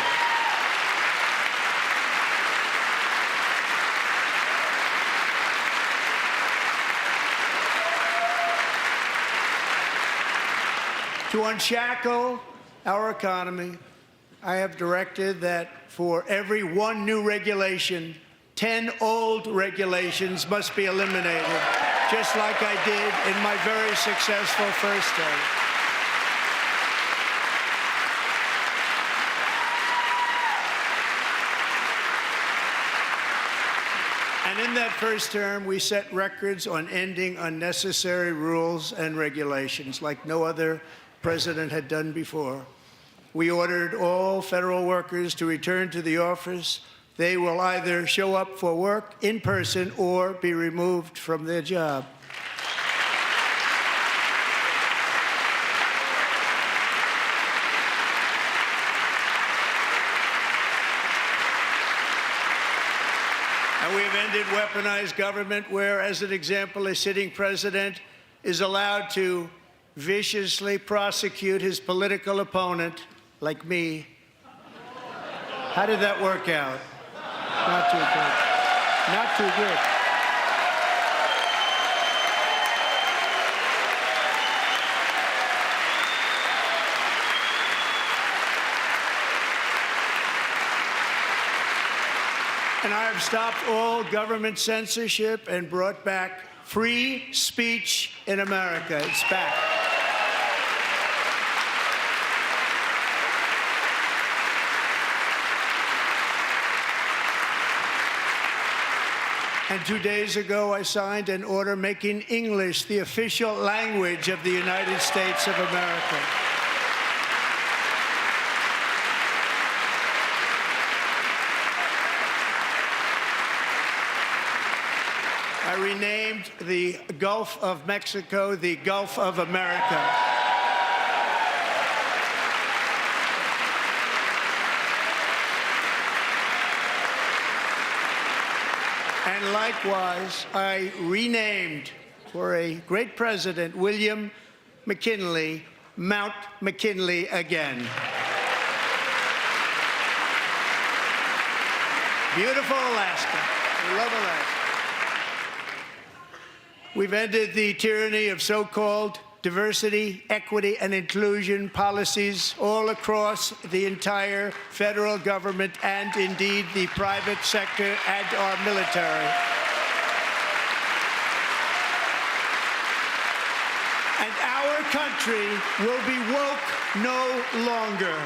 To unshackle our economy, I have directed that for every one new regulation, 10 old regulations must be eliminated, just like I did in my very successful first term. And in that first term, we set records on ending unnecessary rules and regulations like no other president had done before. We ordered all federal workers to return to the office. They will either show up for work in person or be removed from their job. And we've ended weaponized government where, as an example, a sitting president is allowed to viciously prosecute his political opponent, like me. How did that work out? Not too good. Not too good. And I have stopped all government censorship and brought back free speech in America. It's back. And 2 days ago, I signed an order making English the official language of the United States of America. I renamed the Gulf of Mexico the Gulf of America. And likewise, I renamed, for a great president, William McKinley, Mount McKinley again. Beautiful Alaska. We love Alaska. We've ended the tyranny of so-called diversity, equity, and inclusion policies all across the entire federal government and indeed the private sector and our military. And our country will be woke no longer.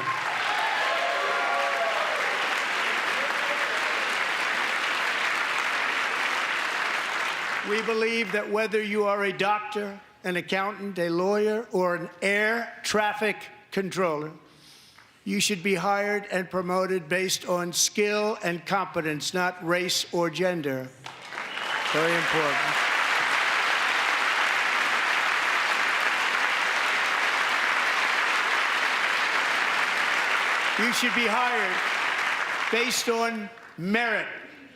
We believe that whether you are a doctor, an accountant, a lawyer, or an air traffic controller, you should be hired and promoted based on skill and competence, not race or gender. Very important. You should be hired based on merit.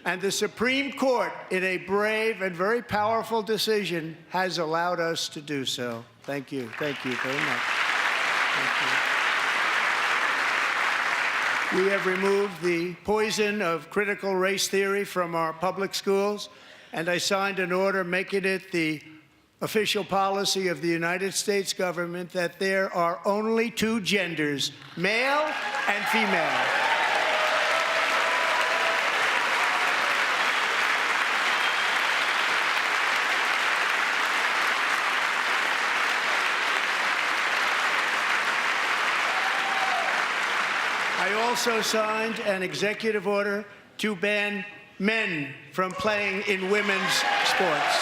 And the Supreme Court, in a brave and very powerful decision, has allowed us to do so. Thank you. Thank you very much. Thank you. We have removed the poison of critical race theory from our public schools, and I signed an order making it the official policy of the United States government that there are only two genders, male and female. I also signed an executive order to ban men from playing in women's sports.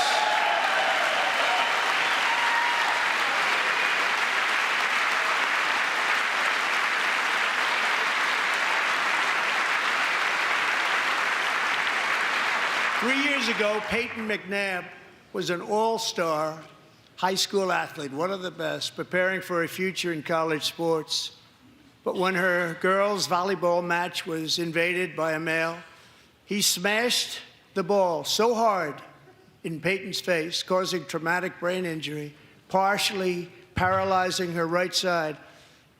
Three years ago, Peyton McNabb was an all-star high school athlete, one of the best, preparing for a future in college sports. But when her girls' volleyball match was invaded by a male, he smashed the ball so hard in Peyton's face, causing traumatic brain injury, partially paralyzing her right side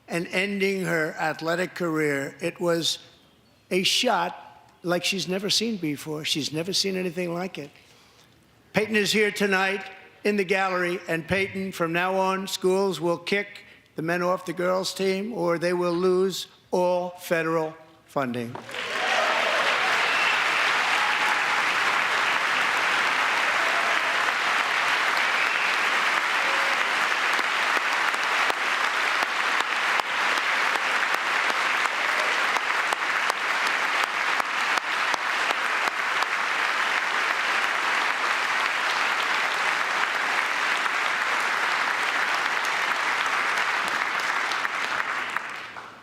and ending her athletic career. It was a shot like she's never seen before. She's never seen anything like it. Peyton is here tonight in the gallery, and Peyton, from now on, schools will kick the men off the girls' team, or they will lose all federal funding.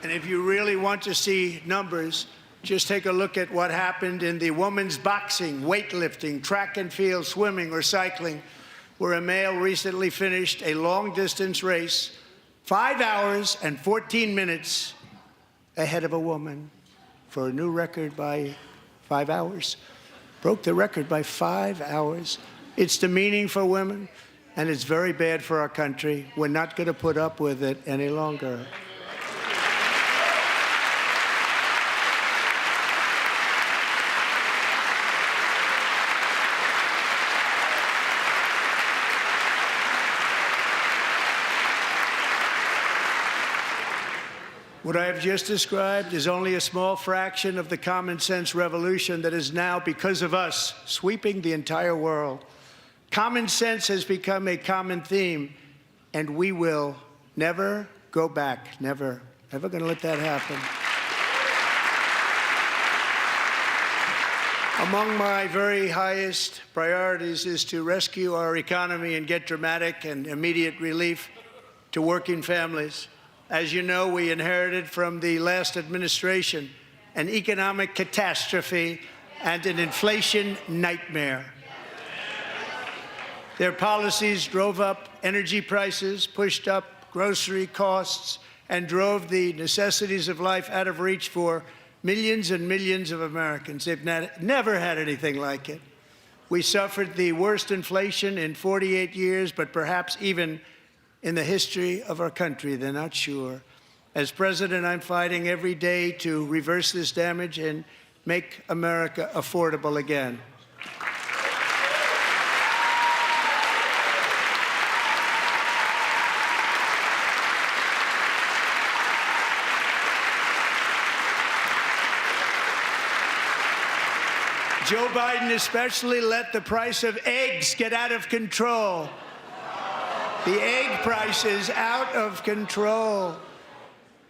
And if you really want to see numbers, just take a look at what happened in the women's boxing, weightlifting, track and field, swimming, or cycling, where a male recently finished a long-distance race 5 hours and 14 minutes ahead of a woman for a new record by 5 hours. Broke the record by 5 hours. It's demeaning for women, and it's very bad for our country. We're not going to put up with it any longer. What I have just described is only a small fraction of the common sense revolution that is now, because of us, sweeping the entire world. Common sense has become a common theme, and we will never go back. Never. Never going to let that happen. Among my very highest priorities is to rescue our economy and get dramatic and immediate relief to working families. As you know, we inherited from the last administration an economic catastrophe and an inflation nightmare. Their policies drove up energy prices, pushed up grocery costs, and drove the necessities of life out of reach for millions and millions of Americans. They've never had anything like it. We suffered the worst inflation in 48 years, but perhaps even in the history of our country. They're not sure. As president, I'm fighting every day to reverse this damage and make America affordable again. Joe Biden especially let the price of eggs get out of control. The egg price is out of control,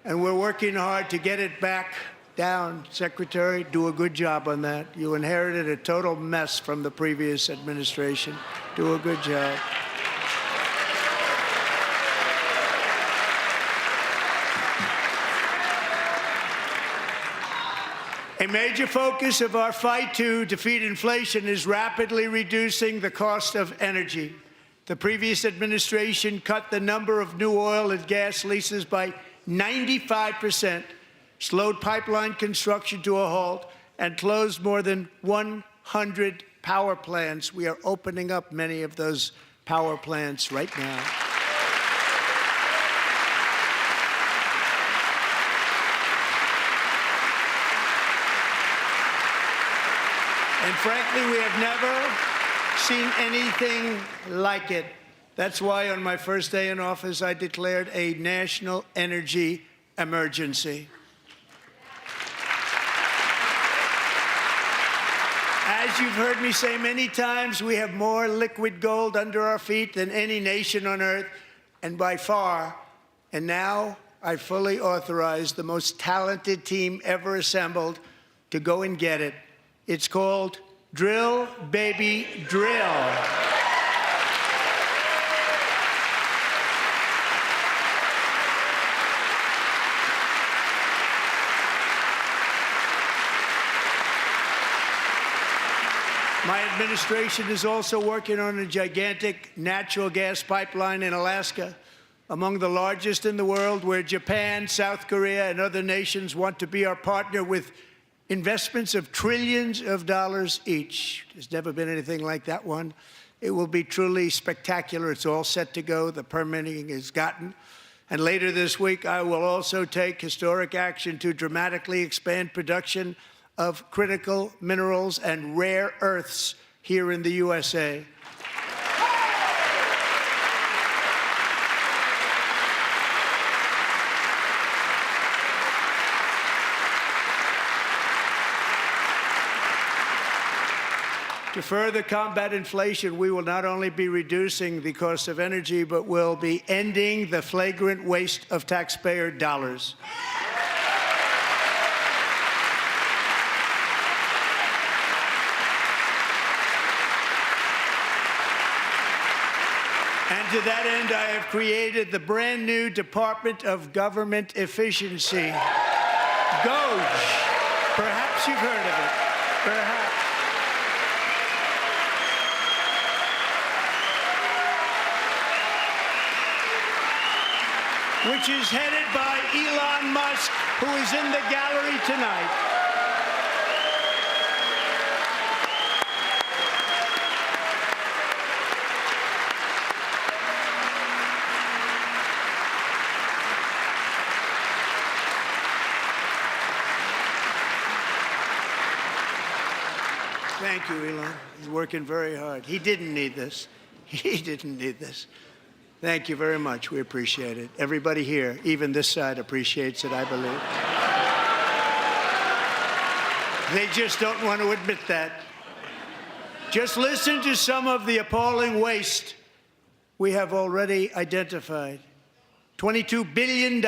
and we're working hard to get it back down. Secretary, do a good job on that. You inherited a total mess from the previous administration. Do a good job. A major focus of our fight to defeat inflation is rapidly reducing the cost of energy. The previous administration cut the number of new oil and gas leases by 95%, slowed pipeline construction to a halt, and closed more than 100 power plants. We are opening up many of those power plants right now. And frankly, we have never seen anything like it. That's why on my first day in office, I declared a national energy emergency. As you've heard me say many times, we have more liquid gold under our feet than any nation on earth, and by far. And now I fully authorize the most talented team ever assembled to go and get it. It's called Drill, Baby, Drill. My administration is also working on a gigantic natural gas pipeline in Alaska, among the largest in the world, where Japan, South Korea, and other nations want to be our partner with investments of trillions of dollars each. There's never been anything like that one. It will be truly spectacular. It's all set to go. The permitting is gotten. And later this week, I will also take historic action to dramatically expand production of critical minerals and rare earths here in the USA. To further combat inflation, we will not only be reducing the cost of energy, but will be ending the flagrant waste of taxpayer dollars. And to that end, I have created the brand new Department of Government Efficiency, DOGE. Perhaps you've heard of it. Perhaps. Which is headed by Elon Musk, who is in the gallery tonight. Thank you, Elon. He's working very hard. He didn't need this. He didn't need this. Thank you very much. We appreciate it. Everybody here, even this side, appreciates it, I believe. They just don't want to admit that. Just listen to some of the appalling waste we have already identified. $22 billion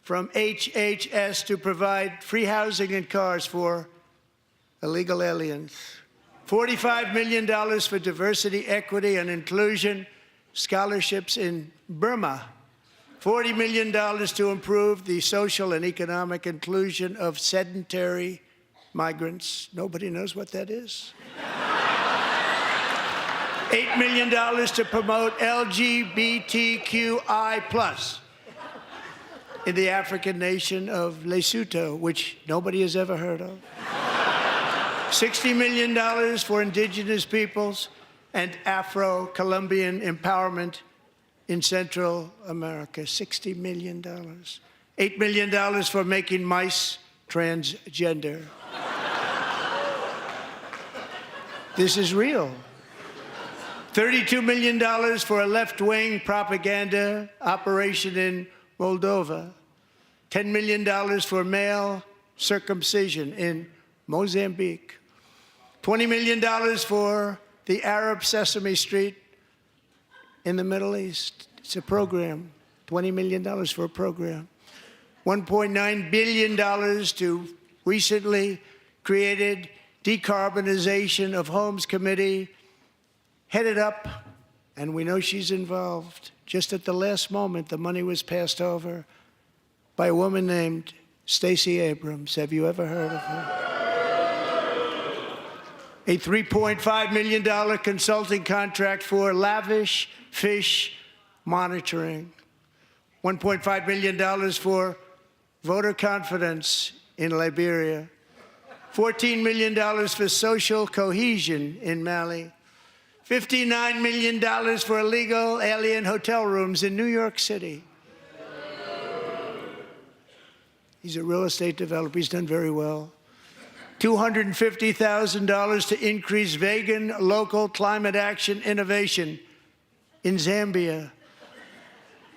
from HHS to provide free housing and cars for illegal aliens. $45 million for diversity, equity, and inclusion scholarships in Burma. $40 million to improve the social and economic inclusion of sedentary migrants. Nobody knows what that is. $8 million to promote LGBTQI+ in the African nation of Lesotho, which nobody has ever heard of. $60 million for indigenous peoples and Afro-Colombian empowerment in Central America. $60 million. $8 million for making mice transgender. This is real. $32 million for a left-wing propaganda operation in Moldova. $10 million for male circumcision in Mozambique. $20 million for the Arab Sesame Street in the Middle East. It's a program. $20 million for a program. $1.9 billion to recently created Decarbonization of Homes Committee, headed up, and we know she's involved. Just at the last moment, the money was passed over by a woman named Stacey Abrams. Have you ever heard of her? A $3.5 million consulting contract for lavish fish monitoring. $1.5 million for voter confidence in Liberia. $14 million for social cohesion in Mali. $59 million for illegal alien hotel rooms in New York City. He's a real estate developer. He's done very well. $250,000 to increase vegan local climate action innovation in Zambia.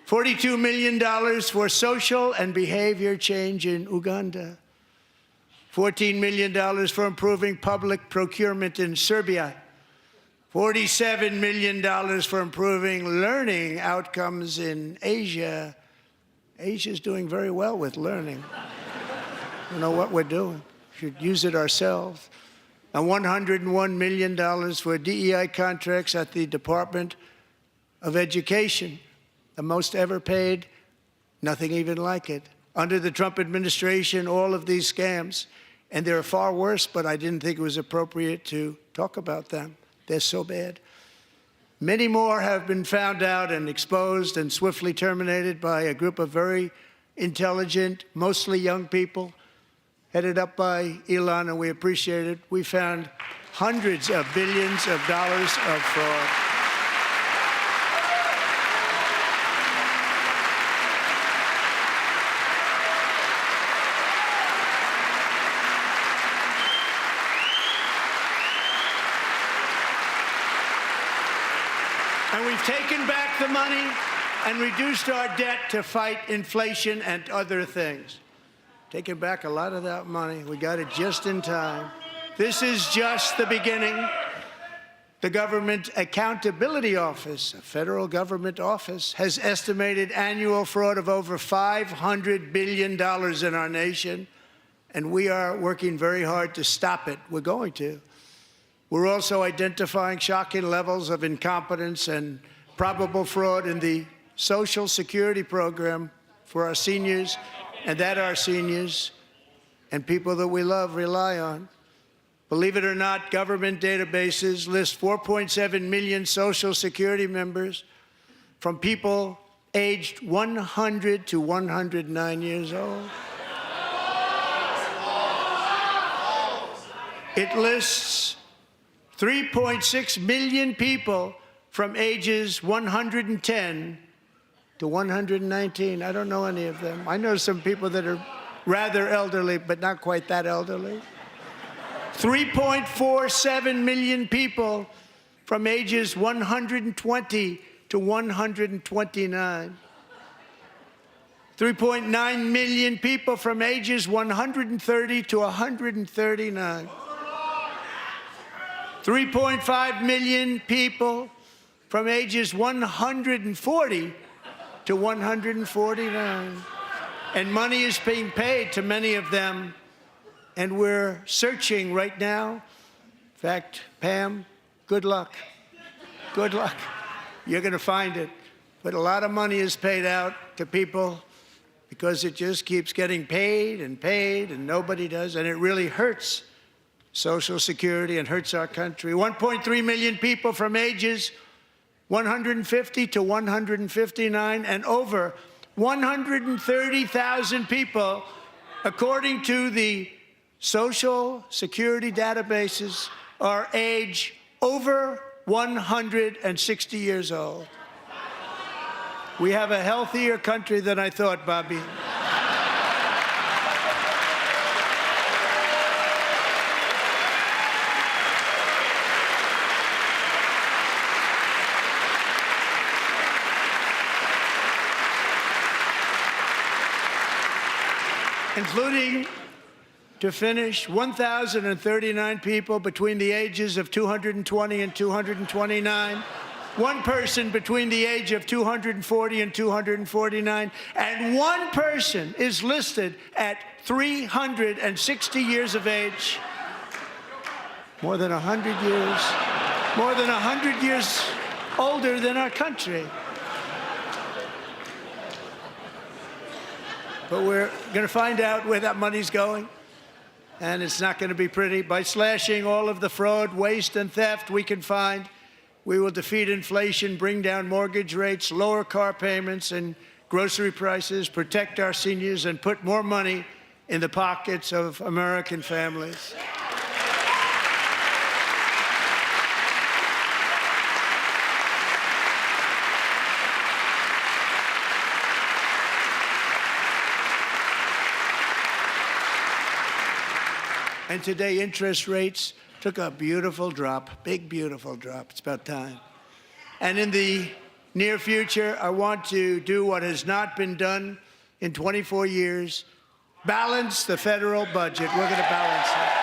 $42 million for social and behavior change in Uganda. $14 million for improving public procurement in Serbia. $47 million for improving learning outcomes in Asia. Asia's doing very well with learning. You know what we're doing. Should use it ourselves. And $101 million for DEI contracts at the Department of Education, the most ever paid, nothing even like it. Under the Trump administration, all of these scams, and they're far worse, but I didn't think it was appropriate to talk about them. They're so bad. Many more have been found out and exposed and swiftly terminated by a group of very intelligent, mostly young people, headed up by Elon, and we appreciate it. We found hundreds of billions of dollars of fraud. And we've taken back the money and reduced our debt to fight inflation and other things. Taking back a lot of that money. We got it just in time. This is just the beginning. The Government Accountability Office, a federal government office, has estimated annual fraud of over $500 billion in our nation, and we are working very hard to stop it. We're going to. We're also identifying shocking levels of incompetence and probable fraud in the Social Security program for our seniors, and that our seniors and people that we love rely on. Believe it or not, government databases list 4.7 million Social Security members from people aged 100 to 109 years old. It lists 3.6 million people from ages 110 to 119. I don't know any of them. I know some people that are rather elderly, but not quite that elderly. 3.47 million people from ages 120 to 129. 3.9 million people from ages 130 to 139. 3.5 million people from ages 140 to 149. And money is being paid to many of them. And we're searching right now. In fact, Pam, good luck. Good luck. You're going to find it. But a lot of money is paid out to people because it just keeps getting paid, and nobody does. And it really hurts Social Security and hurts our country. 1.3 million people from ages 150 to 159, and over 130,000 people, according to the Social Security databases, are age over 160 years old. We have a healthier country than I thought, Bobby. Including, to finish, 1,039 people between the ages of 220 and 229, one person between the age of 240 and 249, and one person is listed at 360 years of age. More than 100 years older than our country. But we're going to find out where that money's going, and it's not going to be pretty. By slashing all of the fraud, waste, and theft we can find, we will defeat inflation, bring down mortgage rates, lower car payments and grocery prices, protect our seniors, and put more money in the pockets of American families. And today, interest rates took a beautiful drop, big, beautiful drop. It's about time. And in the near future, I want to do what has not been done in 24 years, balance the federal budget. We're going to balance it.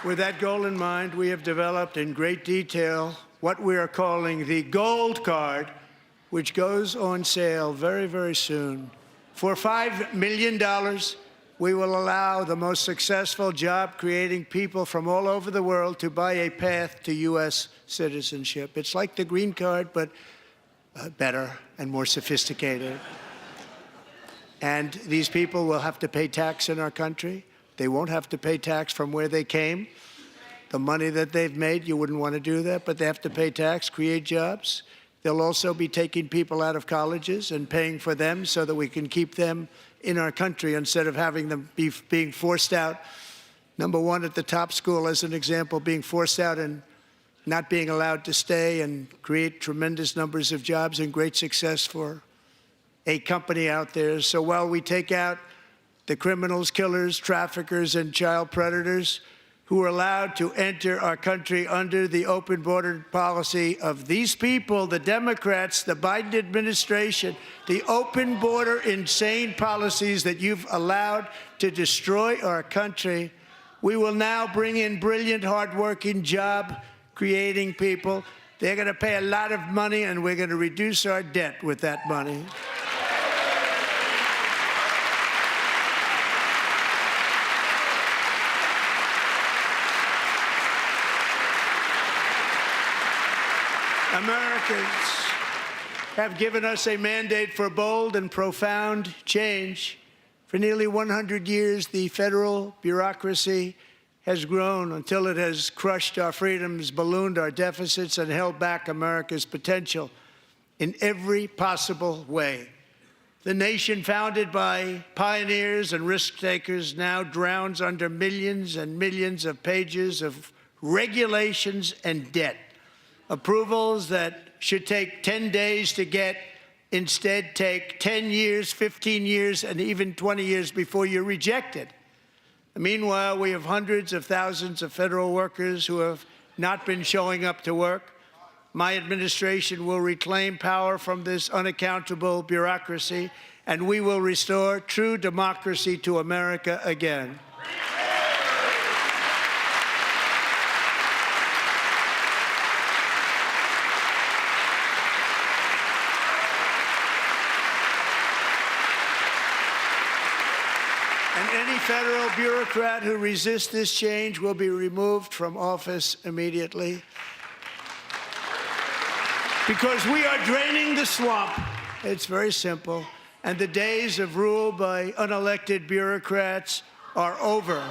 With that goal in mind, we have developed in great detail what we are calling the Gold Card, which goes on sale very, very soon. For $5 million, we will allow the most successful job-creating people from all over the world to buy a path to U.S. citizenship. It's like the green card, but better and more sophisticated. And these people will have to pay tax in our country. They won't have to pay tax from where they came. The money that they've made, you wouldn't want to do that, but they have to pay tax, create jobs. They'll also be taking people out of colleges and paying for them so that we can keep them in our country instead of having them being forced out. Number one, at the top school, as an example, being forced out and not being allowed to stay and create tremendous numbers of jobs and great success for a company out there. So while we take out the criminals, killers, traffickers, and child predators who are allowed to enter our country under the open border policy of these people, the Democrats, the Biden administration, the open border insane policies that you've allowed to destroy our country, We will now bring in brilliant, hardworking, job-creating people. They're going to pay a lot of money, and we're going to reduce our debt with that money. Americans have given us a mandate for bold and profound change. For nearly 100 years, the federal bureaucracy has grown until it has crushed our freedoms, ballooned our deficits, and held back America's potential in every possible way. The nation founded by pioneers and risk-takers now drowns under millions and millions of pages of regulations and debt. Approvals that should take 10 days to get instead take 10 years, 15 years, and even 20 years before you're rejected. Meanwhile, we have hundreds of thousands of federal workers who have not been showing up to work. My administration will reclaim power from this unaccountable bureaucracy, and we will restore true democracy to America again. Any federal bureaucrat who resists this change will be removed from office immediately. Because we are draining the swamp. It's very simple. And the days of rule by unelected bureaucrats are over.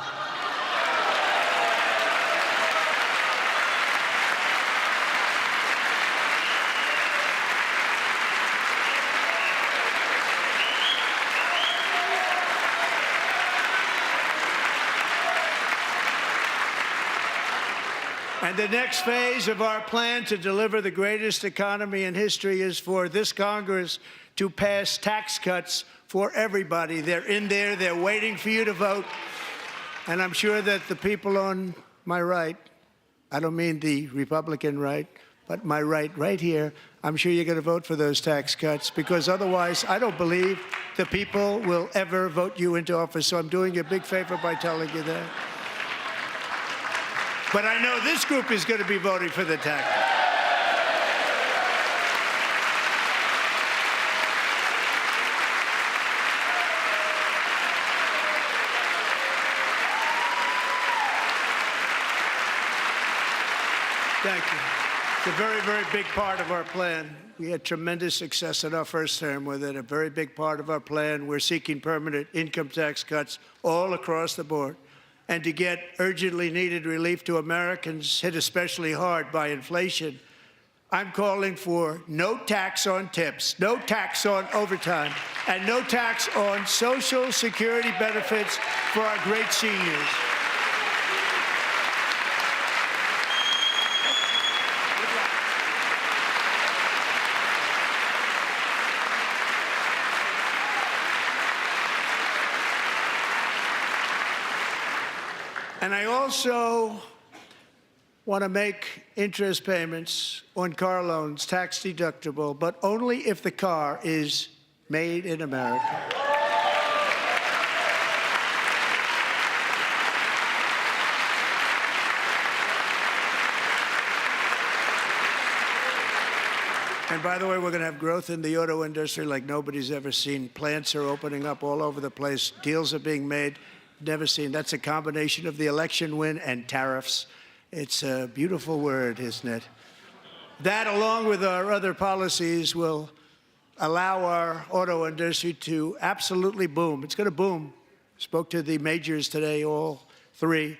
And the next phase of our plan to deliver the greatest economy in history is for this Congress to pass tax cuts for everybody. They're in there. They're waiting for you to vote. And I'm sure that the people on my right, I don't mean the Republican right, but my right here, I'm sure you're going to vote for those tax cuts, because otherwise I don't believe the people will ever vote you into office. So I'm doing you a big favor by telling you that. But I know this group is going to be voting for the tax. Thank you. It's a very, very big part of our plan. We had tremendous success in our first term with it. A very big part of our plan. We're seeking permanent income tax cuts all across the board. And to get urgently needed relief to Americans hit especially hard by inflation, I'm calling for no tax on tips, no tax on overtime, and no tax on Social Security benefits for our great seniors. And I also want to make interest payments on car loans tax deductible, but only if the car is made in America. And by the way, we're going to have growth in the auto industry like nobody's ever seen. Plants are opening up all over the place. Deals are being made. Never seen. That's a combination of the election win and tariffs. It's a beautiful word, isn't it? That, along with our other policies, will allow our auto industry to absolutely boom. It's going to boom. Spoke to the majors today, all three,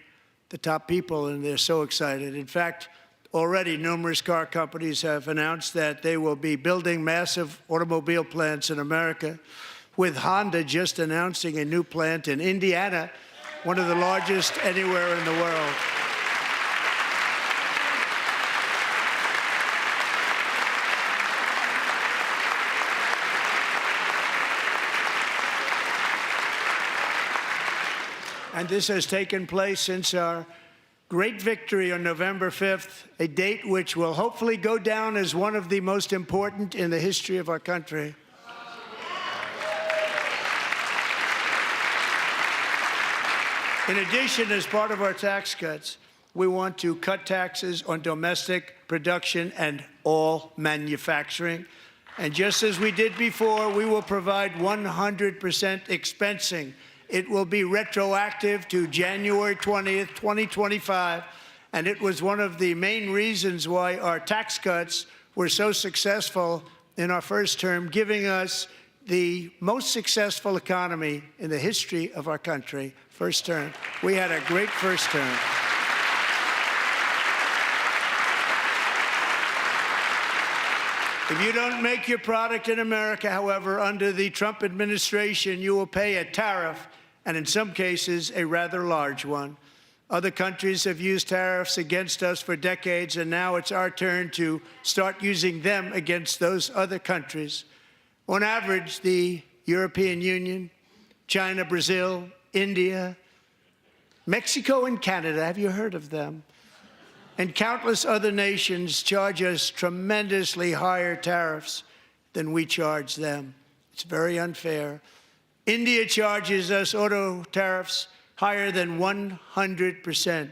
the top people, and they're so excited. In fact, already numerous car companies have announced that they will be building massive automobile plants in America, with Honda just announcing a new plant in Indiana, one of the largest anywhere in the world. And this has taken place since our great victory on November 5th, a date which will hopefully go down as one of the most important in the history of our country. In addition, as part of our tax cuts, we want to cut taxes on domestic production and all manufacturing. And just as we did before, we will provide 100% expensing. It will be retroactive to January 20th, 2025. And it was one of the main reasons why our tax cuts were so successful in our first term, giving us the most successful economy in the history of our country. First term. We had a great first term. If you don't make your product in America, however, under the Trump administration, you will pay a tariff, and in some cases, a rather large one. Other countries have used tariffs against us for decades, and now it's our turn to start using them against those other countries. On average, the European Union, China, Brazil, India, Mexico, and Canada, have you heard of them? And countless other nations charge us tremendously higher tariffs than we charge them. It's very unfair. India charges us auto tariffs higher than 100%.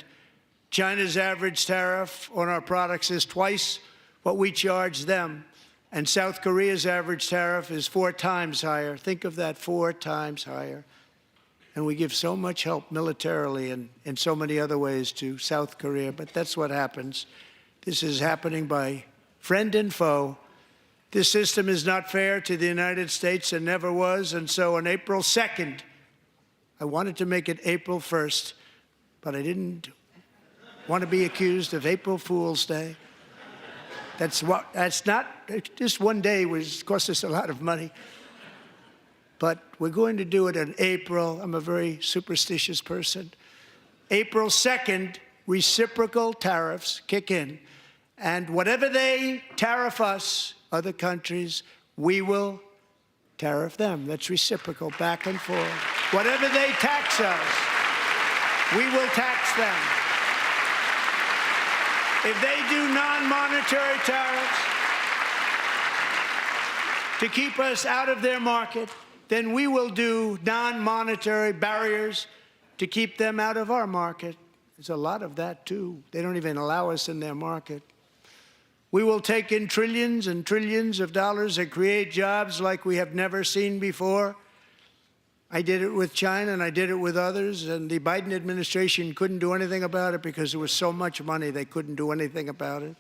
China's average tariff on our products is twice what we charge them. And South Korea's average tariff is 4 times higher. Think of that, 4 times higher. And we give so much help militarily and in so many other ways to South Korea, but that's what happens. This is happening by friend and foe. This system is not fair to the United States and never was, and so on April 2nd, I wanted to make it April 1st, but I didn't want to be accused of April Fool's Day. That's not, just one day cost us a lot of money. But we're going to do it in April. I'm a very superstitious person. April 2nd, reciprocal tariffs kick in. And whatever they tariff us, other countries, we will tariff them. That's reciprocal, back and forth. Whatever they tax us, we will tax them. If they do non-monetary tariffs to keep us out of their market, then we will do non-monetary barriers to keep them out of our market. There's a lot of that, too. They don't even allow us in their market. We will take in trillions and trillions of dollars and create jobs like we have never seen before. I did it with China, and I did it with others, and the Biden administration couldn't do anything about it because there was so much money they couldn't do anything about it.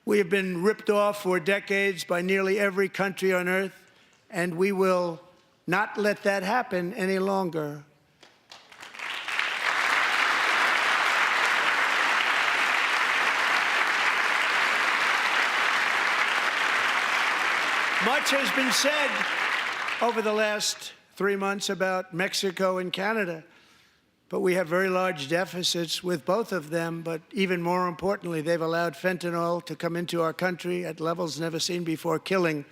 We have been ripped off for decades by nearly every country on earth, and we will not let that happen any longer. Much has been said over the last 3 months about Mexico and Canada, but we have very large deficits with both of them. But even more importantly, they've allowed fentanyl to come into our country at levels never seen before, killing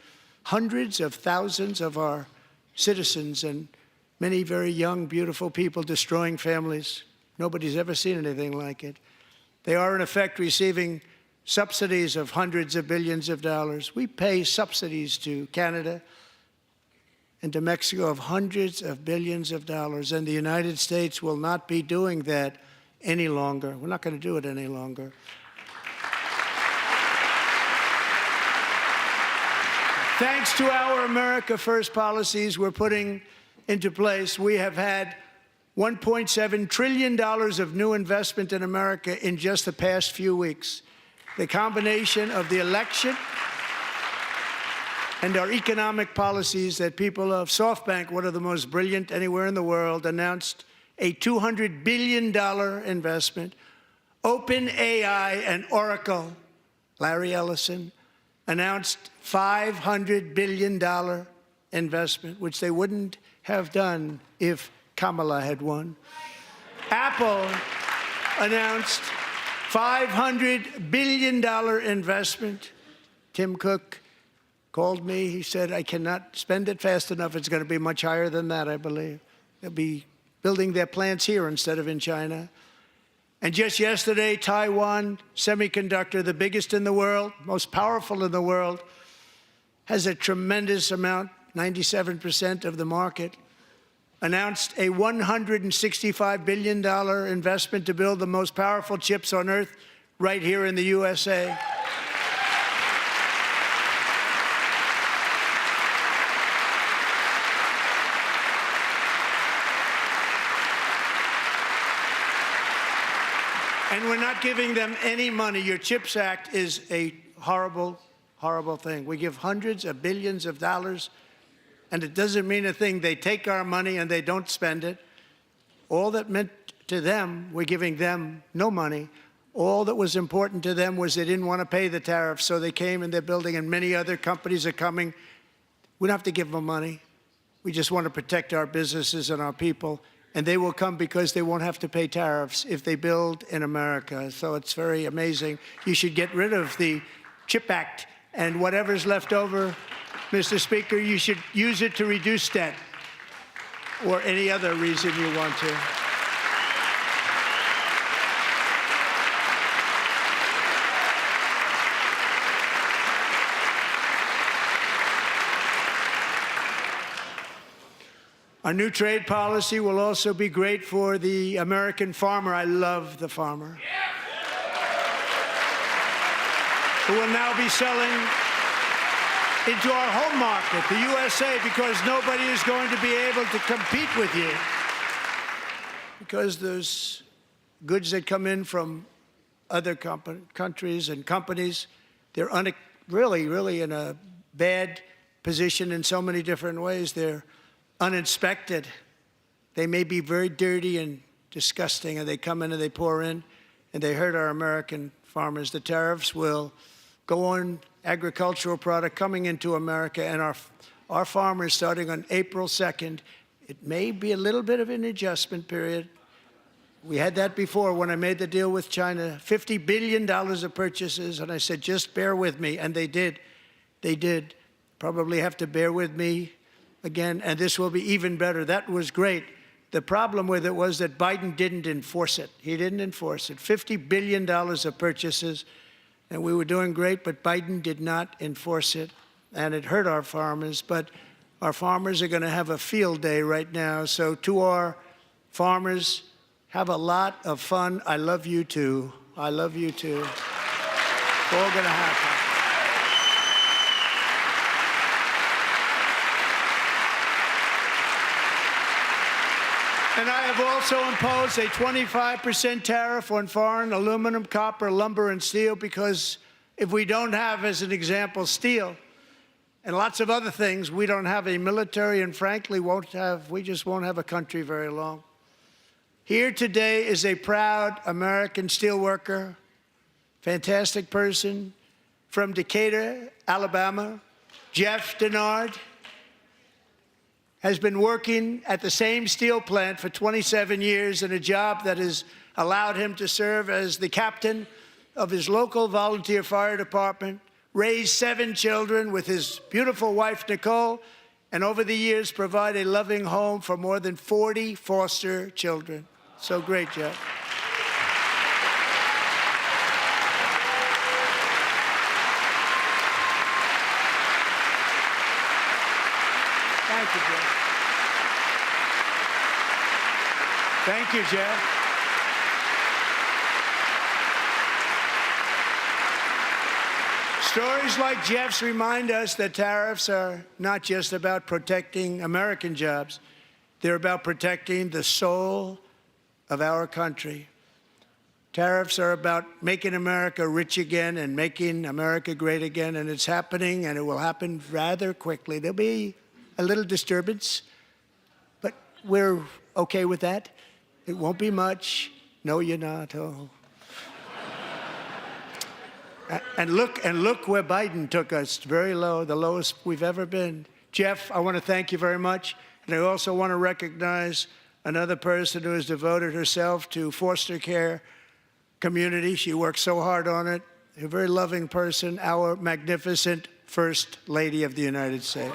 hundreds of thousands of our citizens and many very young, beautiful people, destroying families. Nobody's ever seen anything like it. They are, in effect, receiving subsidies of hundreds of billions of dollars. We pay subsidies to Canada and to Mexico of hundreds of billions of dollars, and the United States will not be doing that any longer. We're not going to do it any longer. Thanks to our America First policies we're putting into place, we have had $1.7 trillion of new investment in America in just the past few weeks. The combination of the election and our economic policies that people of SoftBank, one of the most brilliant anywhere in the world, announced a $200 billion investment. OpenAI and Oracle, Larry Ellison, announced $500 billion investment, which they wouldn't have done if Kamala had won. Apple announced $500 billion investment. Tim Cook called me. He said, I cannot spend it fast enough. It's going to be much higher than that, I believe. They'll be building their plants here instead of in China. And just yesterday, Taiwan Semiconductor, the biggest in the world, most powerful in the world, has a tremendous amount, 97% of the market. announced a $165 billion investment to build the most powerful chips on earth right here in the USA. And we're not giving them any money. Your CHIPS Act is a horrible, horrible thing. We give hundreds of billions of dollars, and it doesn't mean a thing. They take our money and they don't spend it. All that meant to them, we're giving them no money. All that was important to them was they didn't want to pay the tariffs, so they came and they're building, and many other companies are coming. We don't have to give them money. We just want to protect our businesses and our people. And they will come because they won't have to pay tariffs if they build in America. So it's very amazing. You should get rid of the CHIP Act, and whatever's left over, Mr. Speaker, you should use it to reduce debt or any other reason you want to. Our new trade policy will also be great for the American farmer. I love the farmer. Who will now be selling into our home market, the USA, because nobody is going to be able to compete with you. Because there's goods that come in from other countries and companies, they're really in a bad position in so many different ways. They're uninspected. They may be very dirty and disgusting, and they come in and they pour in, and they hurt our American farmers. The tariffs will go on agricultural product coming into America, and our farmers, starting on April 2nd, it may be a little bit of an adjustment period. We had that before when I made the deal with China, $50 billion of purchases, and I said, just bear with me, and they did. They did. Probably have to bear with me again, and this will be even better. That was great. The problem with it was that Biden didn't enforce it. He didn't enforce it. $50 billion of purchases, and we were doing great, but Biden did not enforce it, and it hurt our farmers. But our farmers are going to have a field day right now. So to our farmers, have a lot of fun. I love you too. I love you too. It's all going to happen. And I have also imposed a 25% tariff on foreign aluminum, copper, lumber, and steel, because if we don't have, as an example, steel and lots of other things, we don't have a military, and frankly, we just won't have a country very long. Here today is a proud American steelworker, fantastic person from Decatur, Alabama, Jeff Denard. Has been working at the same steel plant for 27 years in a job that has allowed him to serve as the captain of his local volunteer fire department, raised 7 children with his beautiful wife, Nicole, and over the years provide a loving home for more than 40 foster children. So great, Jeff. Thank you, Jeff. Thank you, Jeff. Stories like Jeff's remind us that tariffs are not just about protecting American jobs. They're about protecting the soul of our country. Tariffs are about making America rich again and making America great again, and it's happening, and it will happen rather quickly. There'll be a little disturbance, but we're okay with that. It won't be much. No, you're not. Oh. And look where Biden took us, very low, the lowest we've ever been. Jeff, I want to thank you very much. And I also want to recognize another person who has devoted herself to foster care community. She works so hard on it. A very loving person, our magnificent First Lady of the United States.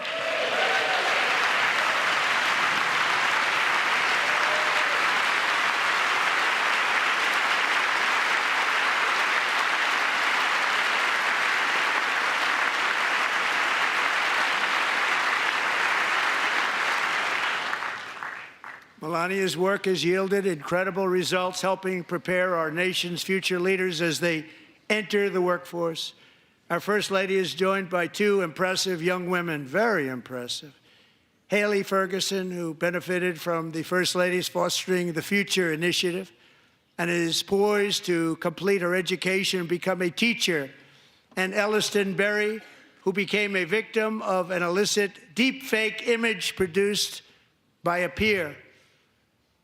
Melania's work has yielded incredible results, helping prepare our nation's future leaders as they enter the workforce. Our First Lady is joined by two impressive young women, very impressive. Haley Ferguson, who benefited from the First Lady's Fostering the Future initiative and is poised to complete her education and become a teacher. And Elliston Berry, who became a victim of an illicit deepfake image produced by a peer.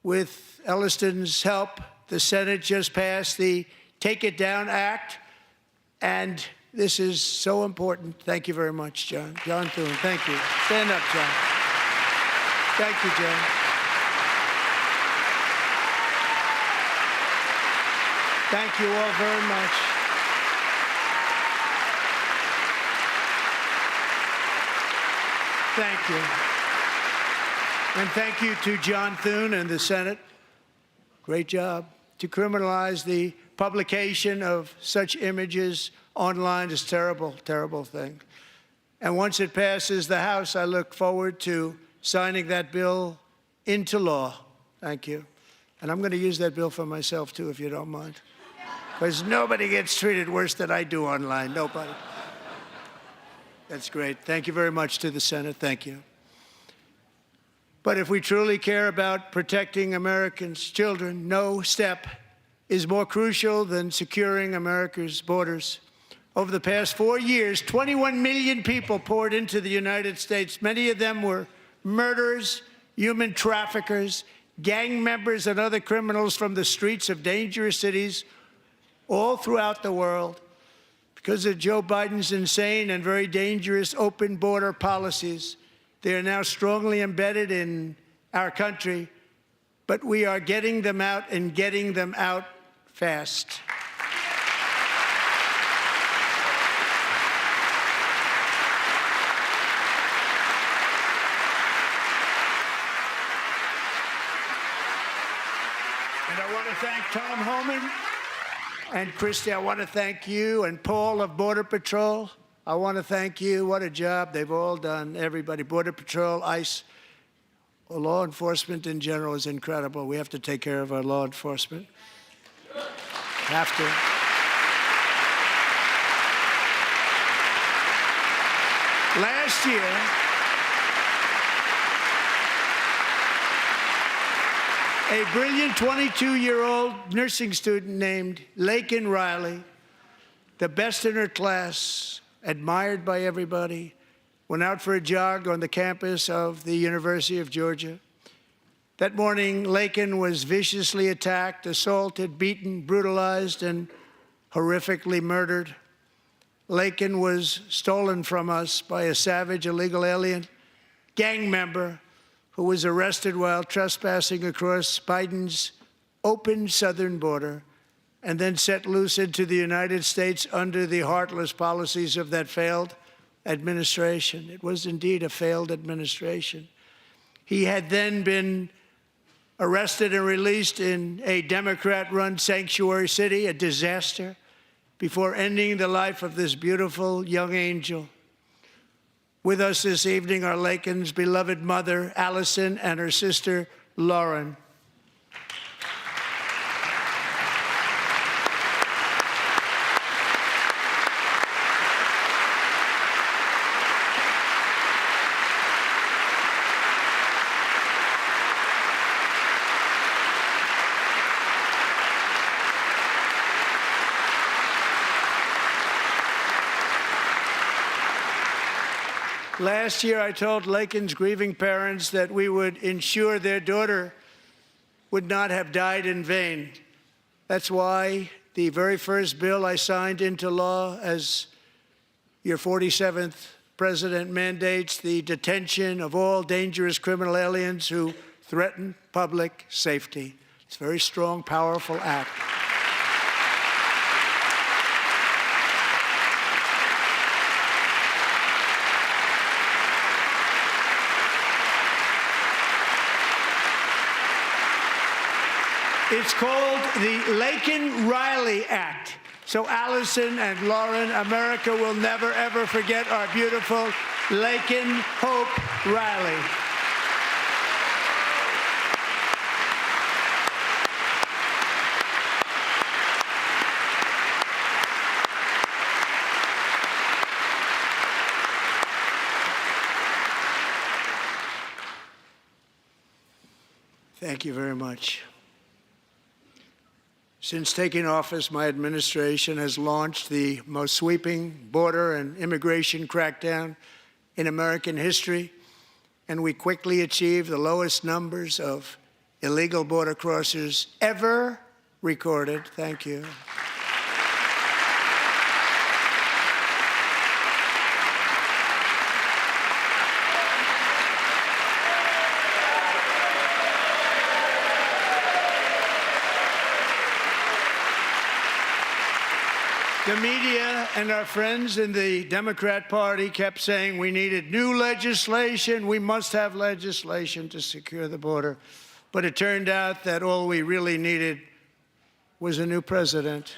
With Elliston's help, the Senate just passed the Take It Down Act, and this is so important. Thank you very much, John. John Thune, thank you. Stand up, John. Thank you, John. Thank you all very much. Thank you. And thank you to John Thune and the Senate. Great job. To criminalize the publication of such images online is a terrible, terrible thing. And once it passes the House, I look forward to signing that bill into law. Thank you. And I'm going to use that bill for myself, too, if you don't mind. Because nobody gets treated worse than I do online. Nobody. That's great. Thank you very much to the Senate. Thank you. But if we truly care about protecting Americans' children, no step is more crucial than securing America's borders. Over the past 4 years, 21 million people poured into the United States. Many of them were murderers, human traffickers, gang members, and other criminals from the streets of dangerous cities all throughout the world. Because of Joe Biden's insane and very dangerous open border policies, they are now strongly embedded in our country, but we are getting them out and getting them out fast. And I want to thank Tom Homan and Christy. I want to thank you and Paul of Border Patrol. I want to thank you. What a job they've all done. Everybody, Border Patrol, ICE, law enforcement in general is incredible. We have to take care of our law enforcement. Have to. Last year, a brilliant 22-year-old nursing student named Laken Riley, the best in her class, admired by everybody, went out for a jog on the campus of the University of Georgia. That morning, Laken was viciously attacked, assaulted, beaten, brutalized, and horrifically murdered. Laken was stolen from us by a savage illegal alien gang member who was arrested while trespassing across Biden's open southern border and then set loose into the United States under the heartless policies of that failed administration. It was indeed a failed administration. He had then been arrested and released in a Democrat-run sanctuary city, a disaster, before ending the life of this beautiful young angel. With us this evening are Laken's beloved mother, Allison, and her sister, Lauren. Last year, I told Laken's grieving parents that we would ensure their daughter would not have died in vain. That's why the very first bill I signed into law as your 47th president mandates the detention of all dangerous criminal aliens who threaten public safety. It's a very strong, powerful act. It's called the Laken-Riley Act. So Allison and Lauren, America will never, ever forget our beautiful Laken Hope Riley. Thank you very much. Since taking office, my administration has launched the most sweeping border and immigration crackdown in American history, and we quickly achieved the lowest numbers of illegal border crossers ever recorded. Thank you. The media and our friends in the Democrat Party kept saying we needed new legislation. We must have legislation to secure the border. But it turned out that all we really needed was a new president.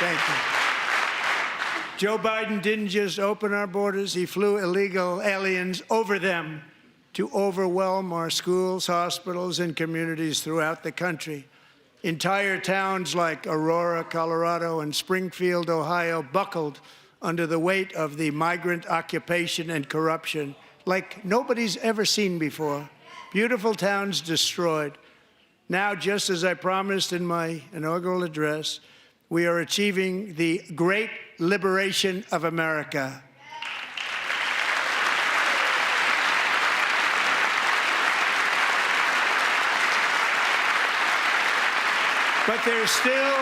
Thank you. Joe Biden didn't just open our borders, he flew illegal aliens over them to overwhelm our schools, hospitals, and communities throughout the country. Entire towns like Aurora, Colorado, and Springfield, Ohio, buckled under the weight of the migrant occupation and corruption like nobody's ever seen before. Beautiful towns destroyed. Now, just as I promised in my inaugural address, we are achieving the great liberation of America. But there still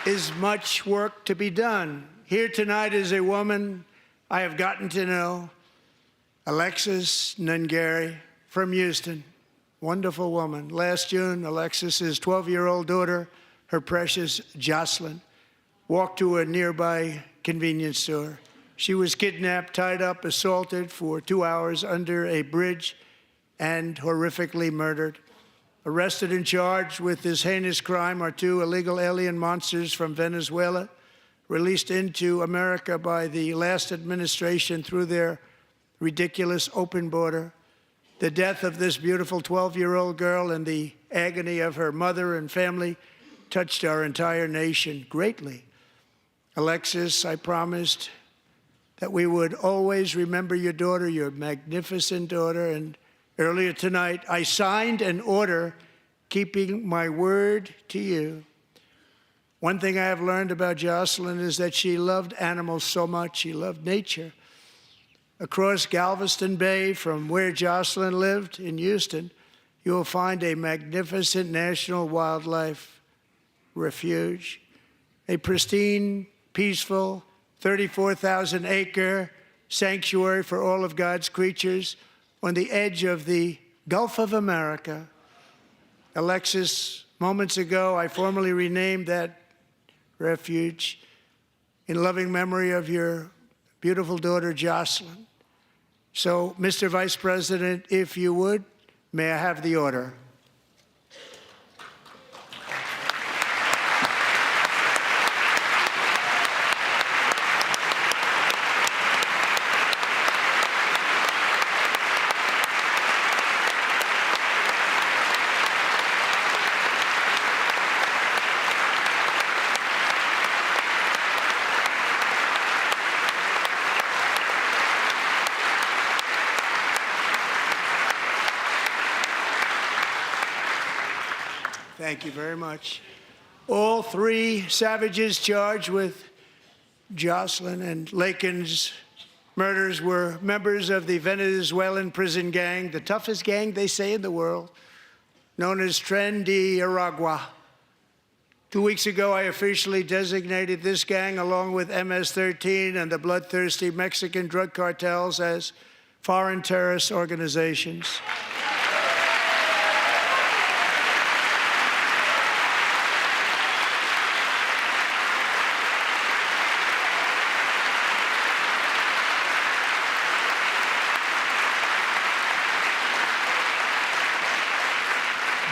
is much work to be done. Here tonight is a woman I have gotten to know, Alexis Nungari from Houston. Wonderful woman. Last June, Alexis's 12-year-old daughter, her precious Jocelyn, walked to a nearby convenience store. She was kidnapped, tied up, assaulted for 2 hours under a bridge, and horrifically murdered. Arrested and charged with this heinous crime are 2 illegal alien monsters from Venezuela, released into America by the last administration through their ridiculous open border. The death of this beautiful 12-year-old girl and the agony of her mother and family touched our entire nation greatly. Alexis, I promised that we would always remember your daughter, your magnificent daughter, and earlier tonight I signed an order keeping my word to you. One thing I have learned about Jocelyn is that she loved animals so much. She loved nature. Across Galveston Bay, from where Jocelyn lived in Houston, you will find a magnificent national wildlife refuge, a pristine, peaceful, 34,000-acre sanctuary for all of God's creatures on the edge of the Gulf of America. Alexis, moments ago, I formally renamed that refuge in loving memory of your beautiful daughter, Jocelyn. So, Mr. Vice President, if you would, may I have the order? Thank you very much. All 3 savages charged with Jocelyn and Lakin's murders were members of the Venezuelan prison gang, the toughest gang, they say, in the world, known as Tren de Aragua. 2 weeks ago, I officially designated this gang, along with MS-13 and the bloodthirsty Mexican drug cartels, as foreign terrorist organizations.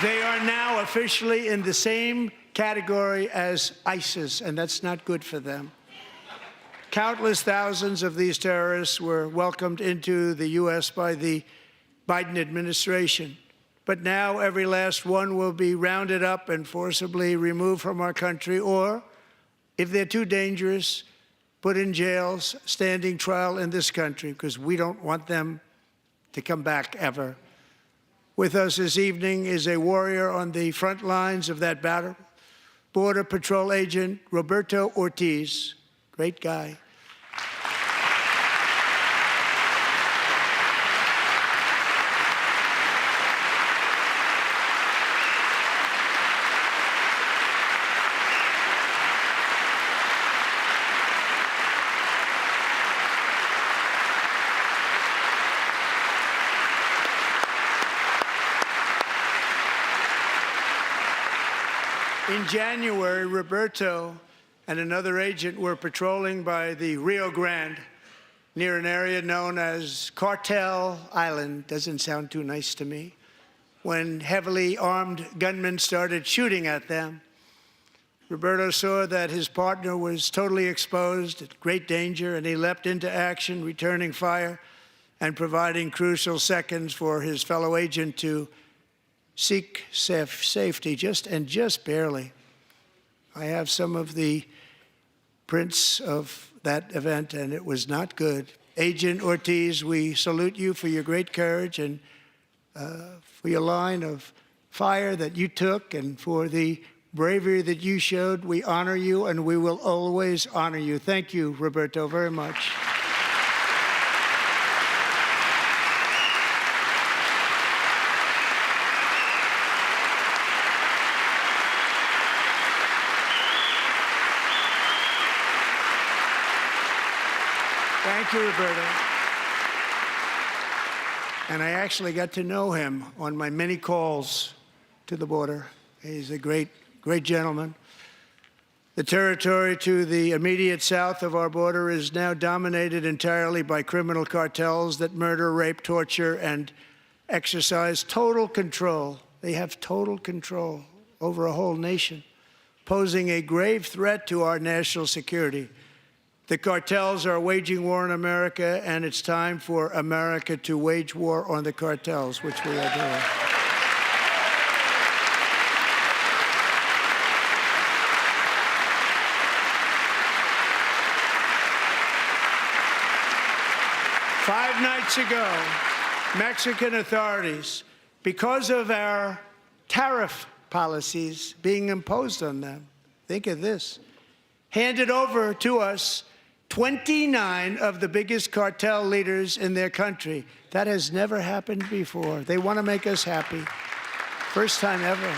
They are now officially in the same category as ISIS, and that's not good for them. Countless thousands of these terrorists were welcomed into the U.S. by the Biden administration. But now every last one will be rounded up and forcibly removed from our country, or, if they're too dangerous, put in jails, standing trial in this country, because we don't want them to come back ever. With us this evening is a warrior on the front lines of that battle, Border Patrol Agent Roberto Ortiz. Great guy. In January, Roberto and another agent were patrolling by the Rio Grande near an area known as Cartel Island. Doesn't sound too nice to me. When heavily armed gunmen started shooting at them, Roberto saw that his partner was totally exposed, at great danger, and he leapt into action, returning fire and providing crucial seconds for his fellow agent to seek safety, just barely. I have some of the prints of that event, and it was not good. Agent Ortiz, we salute you for your great courage and for your line of fire that you took and for the bravery that you showed. We honor you, and we will always honor you. Thank you, Roberto, very much. Thank you, Roberto. And I actually got to know him on my many calls to the border. He's a great gentleman. The territory to the immediate south of our border is now dominated entirely by criminal cartels that murder, rape, torture, and exercise total control. They have total control over a whole nation, posing a grave threat to our national security. The cartels are waging war in America, and it's time for America to wage war on the cartels, which we are doing. Five nights ago, Mexican authorities, because of our tariff policies being imposed on them, think of this, handed over to us 29 of the biggest cartel leaders in their country. That has never happened before. They want to make us happy. First time ever.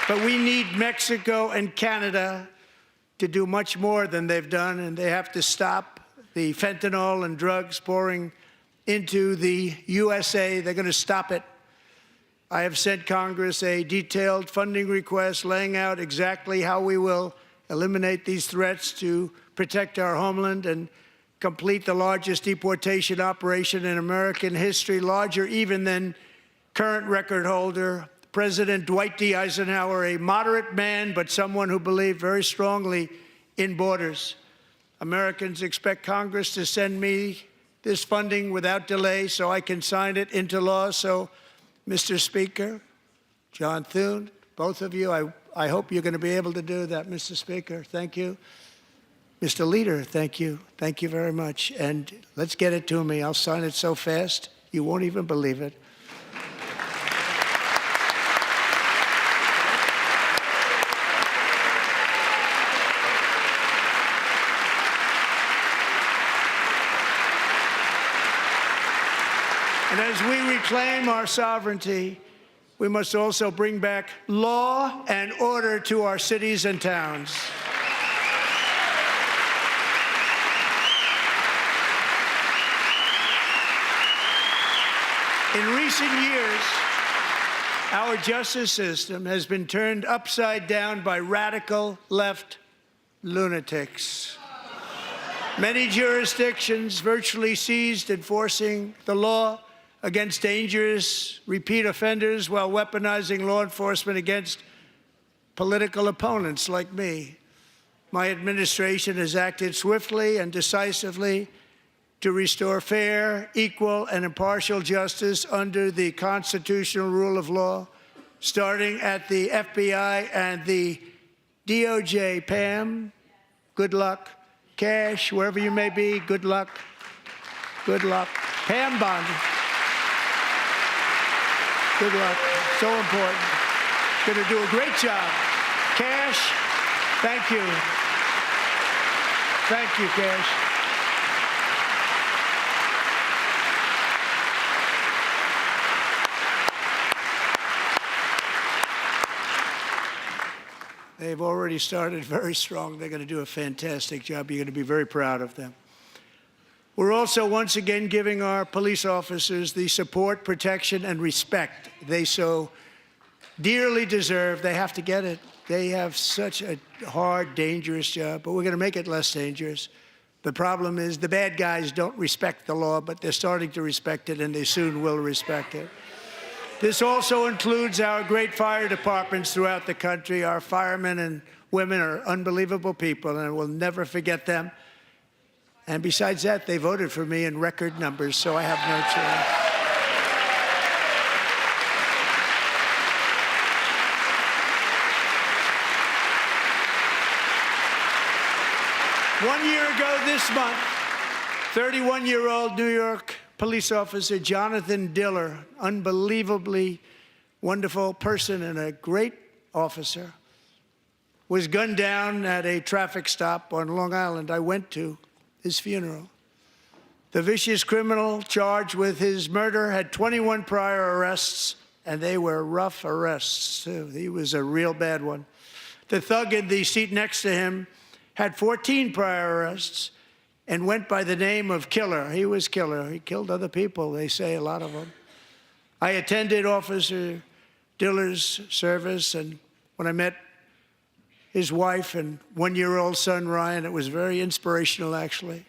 But we need Mexico and Canada to do much more than they've done, and they have to stop the fentanyl and drugs pouring into the USA. They're going to stop it. I have sent Congress a detailed funding request laying out exactly how we will eliminate these threats to protect our homeland and complete the largest deportation operation in American history, larger even than current record holder President Dwight D. Eisenhower, a moderate man, but someone who believed very strongly in borders. Americans expect Congress to send me this funding without delay so I can sign it into law. So, Mr. Speaker, John Thune, both of you, I hope you're going to be able to do that, Mr. Speaker. Thank you. Mr. Leader, thank you. Thank you very much. And let's get it to me. I'll sign it so fast, you won't even believe it. And as we reclaim our sovereignty, we must also bring back law and order to our cities and towns. In recent years, our justice system has been turned upside down by radical left lunatics. Many jurisdictions virtually ceased enforcing the law against dangerous repeat offenders while weaponizing law enforcement against political opponents like me. My administration has acted swiftly and decisively to restore fair, equal, and impartial justice under the constitutional rule of law, starting at the FBI and the DOJ. Pam, good luck. Cash, wherever you may be, good luck. Good luck. Pam Bondi, good luck. So important. Going to do a great job. Cash, thank you. Thank you, Cash. They've already started very strong. They're going to do a fantastic job. You're going to be very proud of them. We're also once again giving our police officers the support, protection, and respect they so dearly deserve. They have to get it. They have such a hard, dangerous job, but we're going to make it less dangerous. The problem is the bad guys don't respect the law, but they're starting to respect it, and they soon will respect it. This also includes our great fire departments throughout the country. Our firemen and women are unbelievable people, and we'll never forget them. And besides that, they voted for me in record numbers, so I have no choice. 1 year ago this month, 31-year-old New York police officer Jonathan Diller, unbelievably wonderful person and a great officer, was gunned down at a traffic stop on Long Island. I went to his funeral. The vicious criminal charged with his murder had 21 prior arrests, and they were rough arrests, too. He was a real bad one. The thug in the seat next to him had 14 prior arrests and went by the name of Killer. He was Killer. He killed other people, they say, a lot of them. I attended Officer Diller's service, and when I met his wife and one-year-old son, Ryan, it was very inspirational, actually.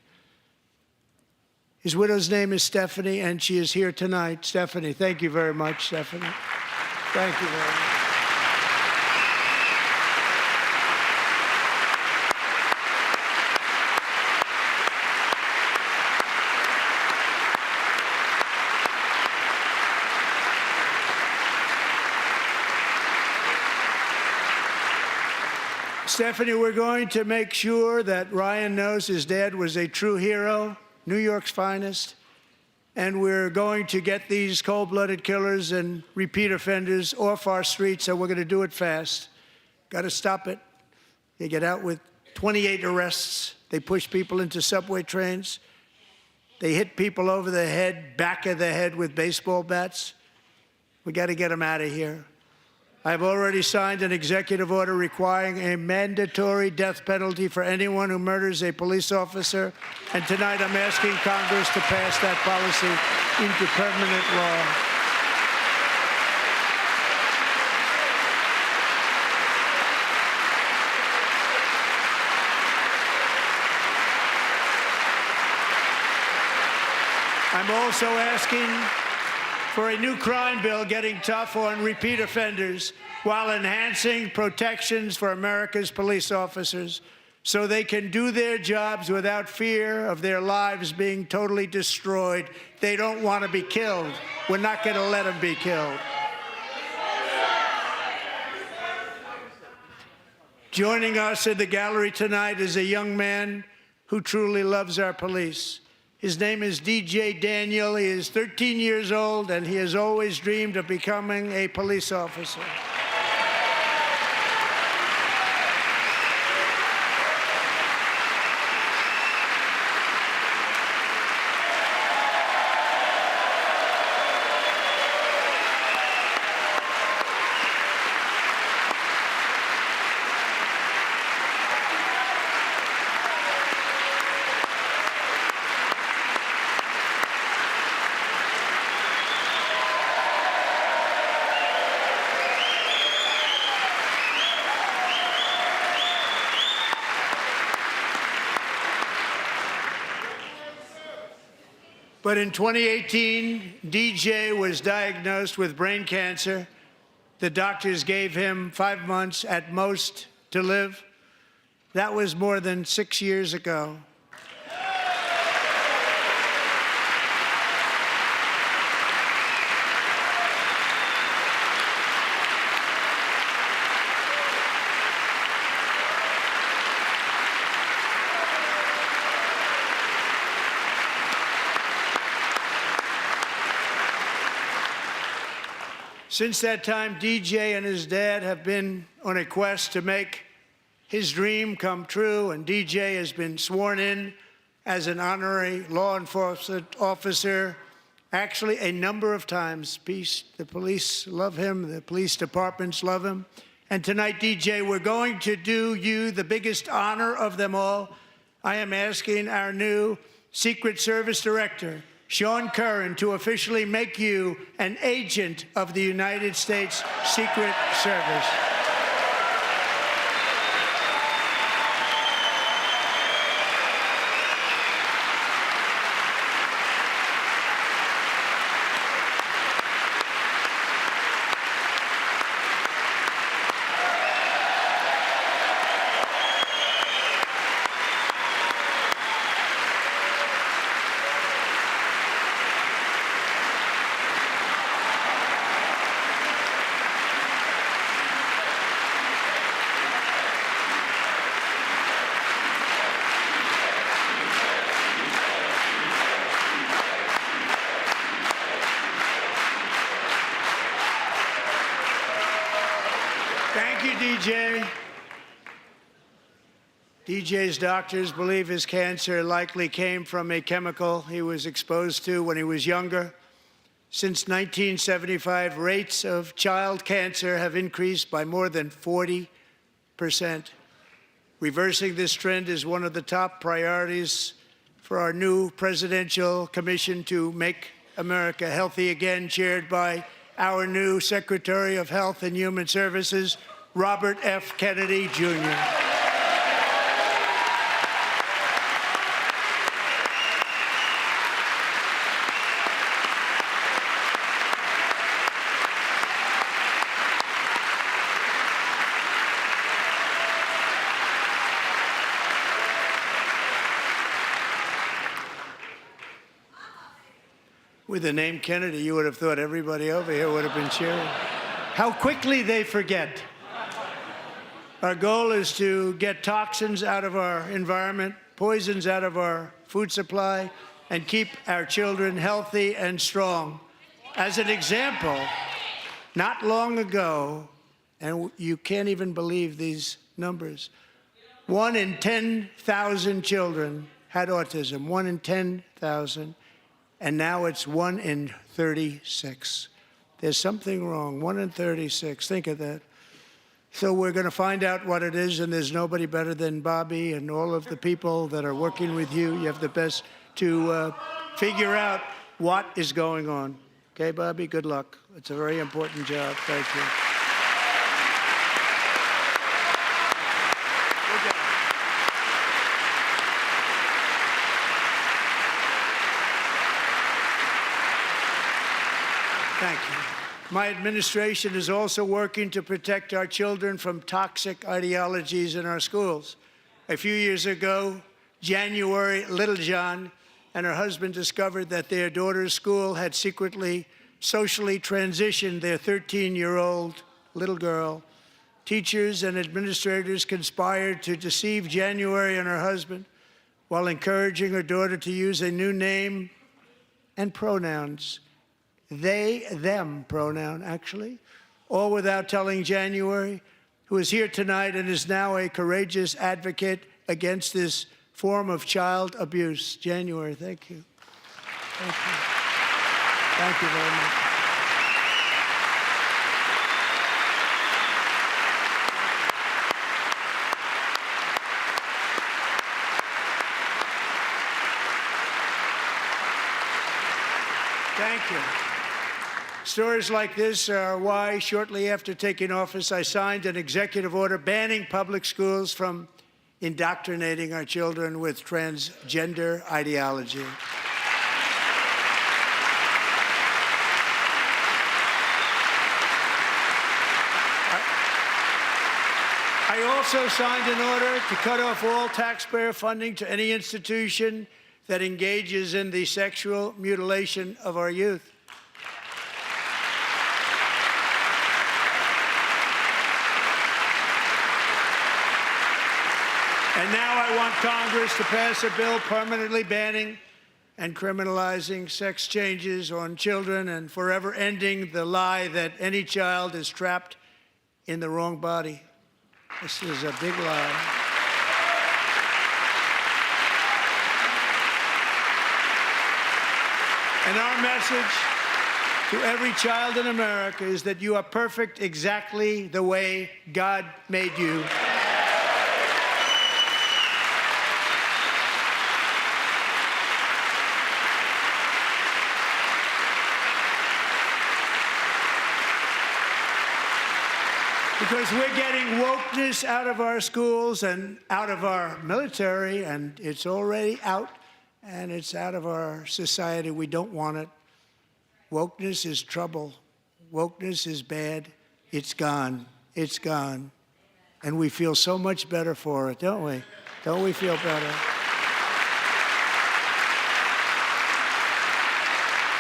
His widow's name is Stephanie, and she is here tonight. Stephanie, thank you very much, Stephanie. Thank you very much. Stephanie, we're going to make sure that Ryan knows his dad was a true hero, New York's finest, and we're going to get these cold-blooded killers and repeat offenders off our streets, so we're going to do it fast. Got to stop it. They get out with 28 arrests. They push people into subway trains. They hit people over the head, back of the head with baseball bats. We got to get them out of here. I've already signed an executive order requiring a mandatory death penalty for anyone who murders a police officer, and tonight I'm asking Congress to pass that policy into permanent law. I'm also asking for a new crime bill getting tough on repeat offenders while enhancing protections for America's police officers so they can do their jobs without fear of their lives being totally destroyed. They don't want to be killed. We're not going to let them be killed. Joining us in the gallery tonight is a young man who truly loves our police. His name is DJ Daniel. He is 13 years old, and he has always dreamed of becoming a police officer. But in 2018, DJ was diagnosed with brain cancer. The doctors gave him 5 months at most to live. That was more than 6 years ago. Since that time, DJ and his dad have been on a quest to make his dream come true, and DJ has been sworn in as an honorary law enforcement officer, actually a number of times. The police love him, the police departments love him. And tonight, DJ, we're going to do you the biggest honor of them all. I am asking our new Secret Service Director, Sean Curran, to officially make you an agent of the United States Secret Service. Thank you, DJ. DJ's doctors believe his cancer likely came from a chemical he was exposed to when he was younger. Since 1975, rates of child cancer have increased by more than 40%. Reversing this trend is one of the top priorities for our new presidential commission to make America healthy again, chaired by our new Secretary of Health and Human Services, Robert F. Kennedy, Jr. With the name Kennedy, you would have thought everybody over here would have been cheering. How quickly they forget. Our goal is to get toxins out of our environment, poisons out of our food supply, and keep our children healthy and strong. As an example, not long ago, and you can't even believe these numbers, 1 in 10,000 children had autism, 1 in 10,000. And now it's 1 in 36. There's something wrong, 1 in 36, think of that. So we're gonna find out what it is, and there's nobody better than Bobby and all of the people that are working with you. You have the best to figure out what is going on. Okay, Bobby, good luck. It's a very important job, thank you. Thank you. My administration is also working to protect our children from toxic ideologies in our schools. A few years ago, January Littlejohn and her husband discovered that their daughter's school had secretly, socially transitioned their 13-year-old little girl. Teachers and administrators conspired to deceive January and her husband while encouraging her daughter to use a new name and pronouns. They, them pronoun, actually, all without telling January, who is here tonight and is now a courageous advocate against this form of child abuse. January, thank you. Thank you. Thank you very much. Thank you. Stories like this are why, shortly after taking office, I signed an executive order banning public schools from indoctrinating our children with transgender ideology. I also signed an order to cut off all taxpayer funding to any institution that engages in the sexual mutilation of our youth. And now I want Congress to pass a bill permanently banning and criminalizing sex changes on children and forever ending the lie that any child is trapped in the wrong body. This is a big lie. And our message to every child in America is that you are perfect exactly the way God made you. Because we're getting wokeness out of our schools and out of our military, and it's already out, and it's out of our society. We don't want it. Wokeness is trouble. Wokeness is bad. It's gone. It's gone. And we feel so much better for it, don't we? Don't we feel better?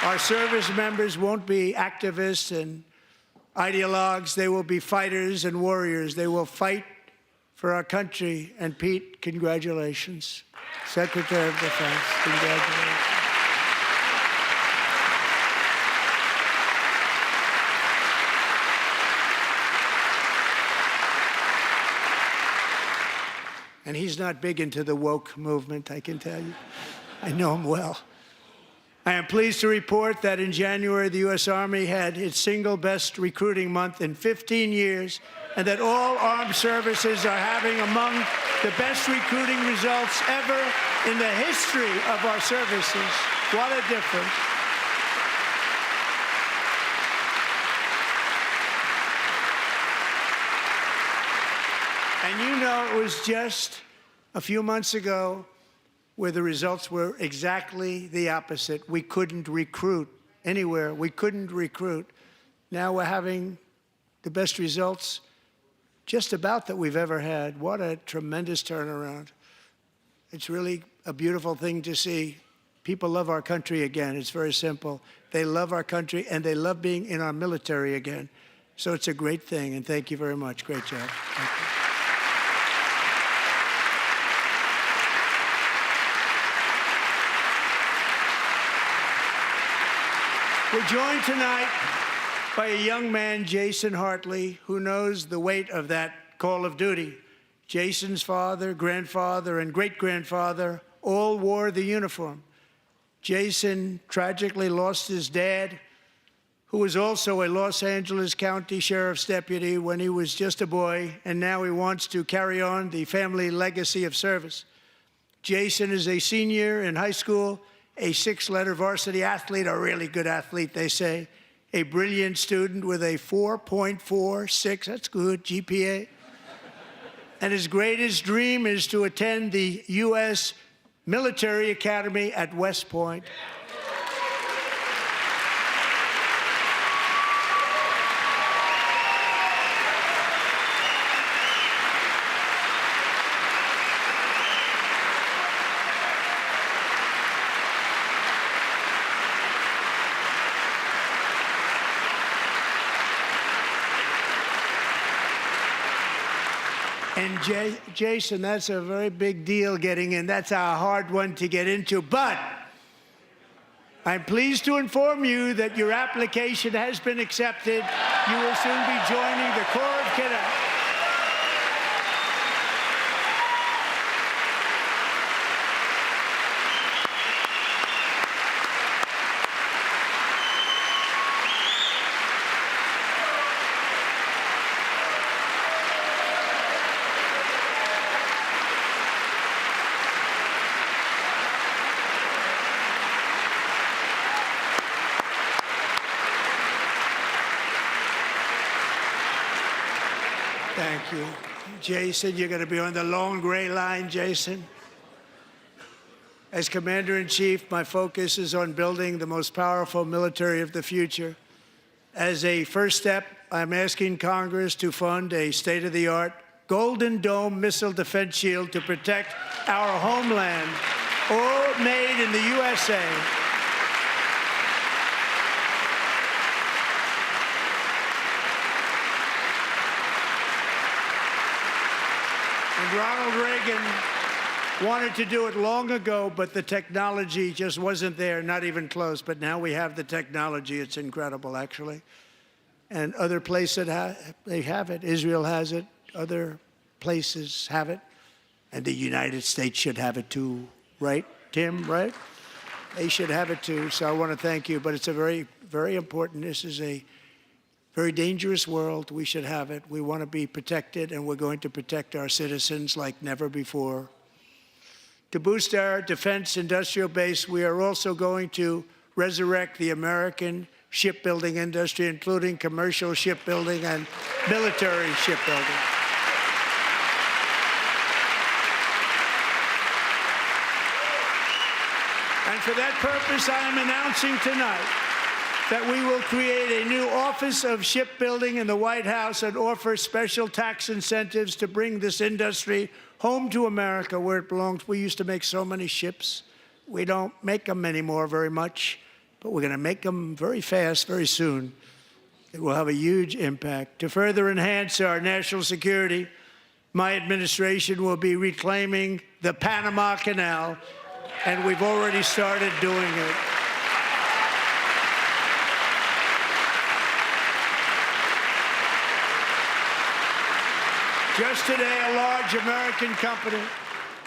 Our service members won't be activists and ideologues. They will be fighters and warriors. They will fight for our country. And Pete, congratulations. Secretary of Defense, congratulations. And he's not big into the woke movement, I can tell you. I know him well. I am pleased to report that in January, the U.S. Army had its single best recruiting month in 15 years, and that all armed services are having among the best recruiting results ever in the history of our services. What a difference. And you know, it was just a few months ago where the results were exactly the opposite. We couldn't recruit anywhere. We couldn't recruit. Now we're having the best results just about that we've ever had. What a tremendous turnaround. It's really a beautiful thing to see. People love our country again. It's very simple. They love our country, and they love being in our military again. So it's a great thing, and thank you very much. Great job. Thank you. We're joined tonight by a young man, Jason Hartley, who knows the weight of that call of duty. Jason's father, grandfather, and great-grandfather all wore the uniform. Jason tragically lost his dad, who was also a Los Angeles County Sheriff's deputy when he was just a boy, and now he wants to carry on the family legacy of service. Jason is a senior in high school, a six-letter varsity athlete, a really good athlete, they say, a brilliant student with a 4.46, that's good, GPA. And his greatest dream is to attend the U.S. Military Academy at West Point. And Jason, that's a very big deal getting in. That's a hard one to get into. But I'm pleased to inform you that your application has been accepted. You will soon be joining the Corps of Cadets. Thank you. Jason, you're going to be on the long gray line, Jason. As Commander-in-Chief, my focus is on building the most powerful military of the future. As a first step, I'm asking Congress to fund a state-of-the-art Golden Dome missile defense shield to protect our homeland, all made in the USA. And Ronald Reagan wanted to do it long ago, but the technology just wasn't there, not even close. But now we have the technology. It's incredible, actually. And other places, they have it. Israel has it. Other places have it. And the United States should have it too, right, Tim, right? They should have it too. So I want to thank you. But it's a very, very important. This is a very dangerous world. We should have it. We want to be protected, and we're going to protect our citizens like never before. To boost our defense industrial base, we are also going to resurrect the American shipbuilding industry, including commercial shipbuilding and military shipbuilding. And for that purpose, I am announcing tonight that we will create a new Office of Shipbuilding in the White House and offer special tax incentives to bring this industry home to America where it belongs. We used to make so many ships. We don't make them anymore very much, but we're going to make them very fast, very soon. It will have a huge impact. To further enhance our national security, my administration will be reclaiming the Panama Canal, and we've already started doing it. Just today, a large American company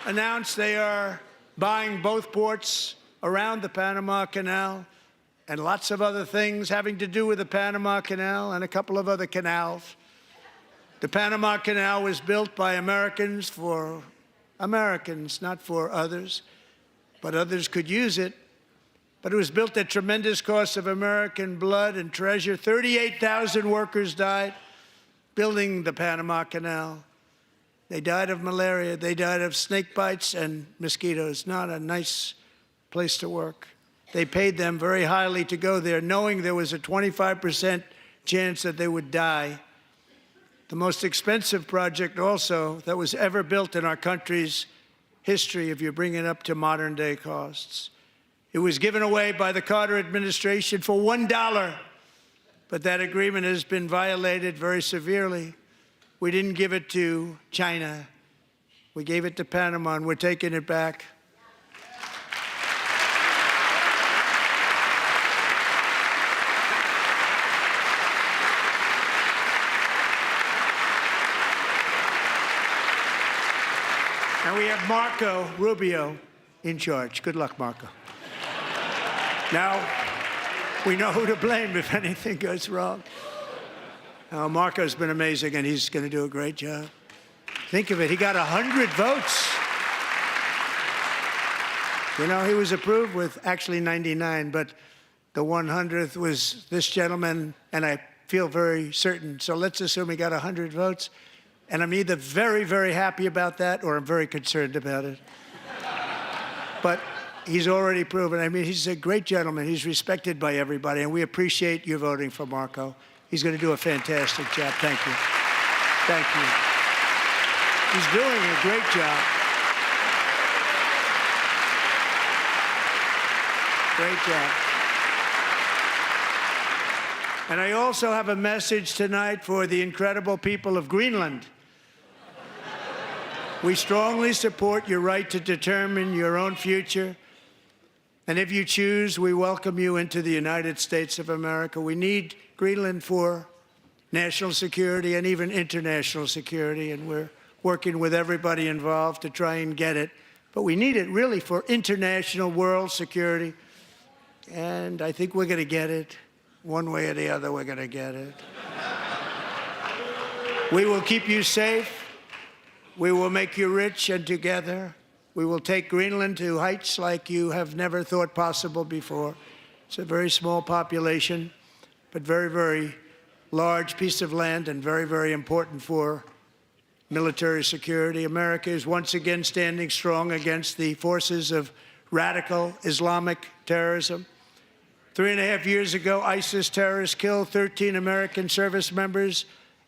announced they are buying both ports around the Panama Canal and lots of other things having to do with the Panama Canal and a couple of other canals. The Panama Canal was built by Americans for Americans, not for others, but others could use it. But it was built at tremendous cost of American blood and treasure. 38,000 workers died building the Panama Canal. They died of malaria. They died of snake bites and mosquitoes. Not a nice place to work. They paid them very highly to go there, knowing there was a 25% chance that they would die. The most expensive project also that was ever built in our country's history, if you bring it up to modern day costs. It was given away by the Carter administration for $1. But that agreement has been violated very severely. We didn't give it to China. We gave it to Panama, and we're taking it back. And we have Marco Rubio in charge. Good luck, Marco. Now, we know who to blame if anything goes wrong. Marco's been amazing, and he's going to do a great job. Think of it, he got 100 votes. You know, he was approved with actually 99, but the 100th was this gentleman, and I feel very certain. So let's assume he got 100 votes, and I'm either very, very happy about that or I'm very concerned about it. But he's already proven. I mean, he's a great gentleman. He's respected by everybody, and we appreciate you voting for Marco. He's going to do a fantastic job. Thank you. Thank you. He's doing a great job. Great job. And I also have a message tonight for the incredible people of Greenland. We strongly support your right to determine your own future. And if you choose, we welcome you into the United States of America. We need Greenland for national security and even international security, and we're working with everybody involved to try and get it. But we need it really for international world security, and I think we're going to get it. One way or the other, we're going to get it. We will keep you safe. We will make you rich, and together we will take Greenland to heights like you have never thought possible before. It's a very small population, but very, very large piece of land and very, very important for military security. America is once again standing strong against the forces of radical Islamic terrorism. 3.5 years ago, ISIS terrorists killed 13 American service members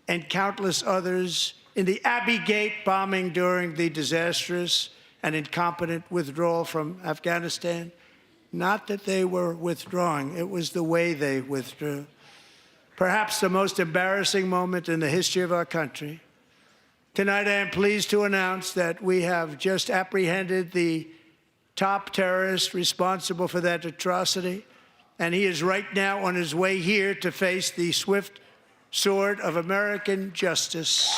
and countless others in the Abbey Gate bombing during the disastrous and incompetent withdrawal from Afghanistan. Not that they were withdrawing, it was the way they withdrew. Perhaps the most embarrassing moment in the history of our country. Tonight, I am pleased to announce that we have just apprehended the top terrorist responsible for that atrocity, and he is right now on his way here to face the swift sword of American justice.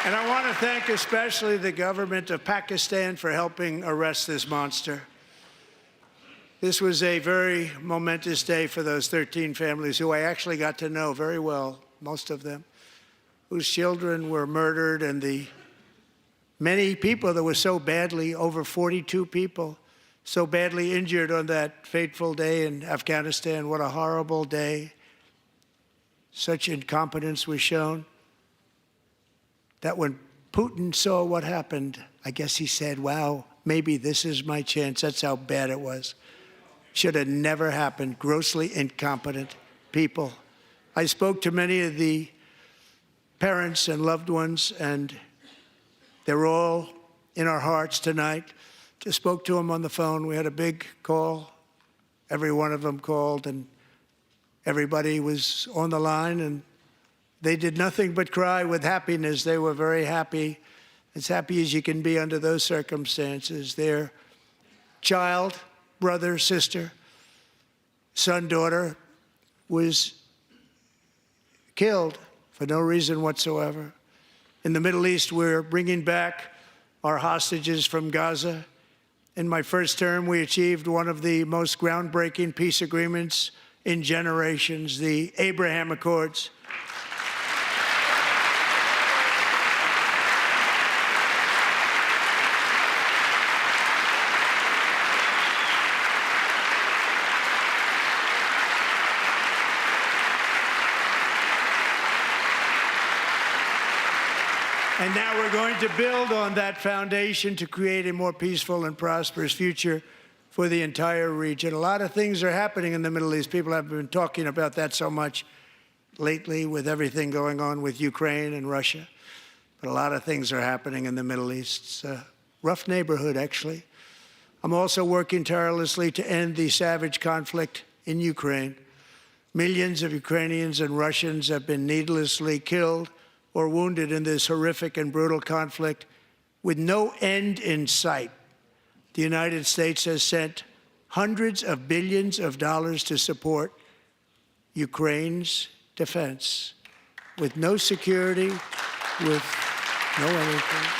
And I want to thank especially the government of Pakistan for helping arrest this monster. This was a very momentous day for those 13 families who I actually got to know very well, most of them, whose children were murdered, and the many people that were so badly, over 42 people, so badly injured on that fateful day in Afghanistan. What a horrible day. Such incompetence was shown that when Putin saw what happened, I guess he said, wow, maybe this is my chance. That's how bad it was. Should have never happened. Grossly incompetent people. I spoke to many of the parents and loved ones, and they're all in our hearts tonight. Just spoke to them on the phone. We had a big call. Every one of them called, and everybody was on the line, and they did nothing but cry with happiness. They were very happy, as happy as you can be under those circumstances. Their child, brother, sister, son, daughter was killed for no reason whatsoever. In the Middle East, we're bringing back our hostages from Gaza. In my first term, we achieved one of the most groundbreaking peace agreements in generations, the Abraham Accords. And now we're going to build on that foundation to create a more peaceful and prosperous future for the entire region. A lot of things are happening in the Middle East. People have been talking about that so much lately with everything going on with Ukraine and Russia. But a lot of things are happening in the Middle East. It's a rough neighborhood, actually. I'm also working tirelessly to end the savage conflict in Ukraine. Millions of Ukrainians and Russians have been needlessly killed or wounded in this horrific and brutal conflict with no end in sight. The United States has sent hundreds of billions of dollars to support Ukraine's defense with no security, with no anything.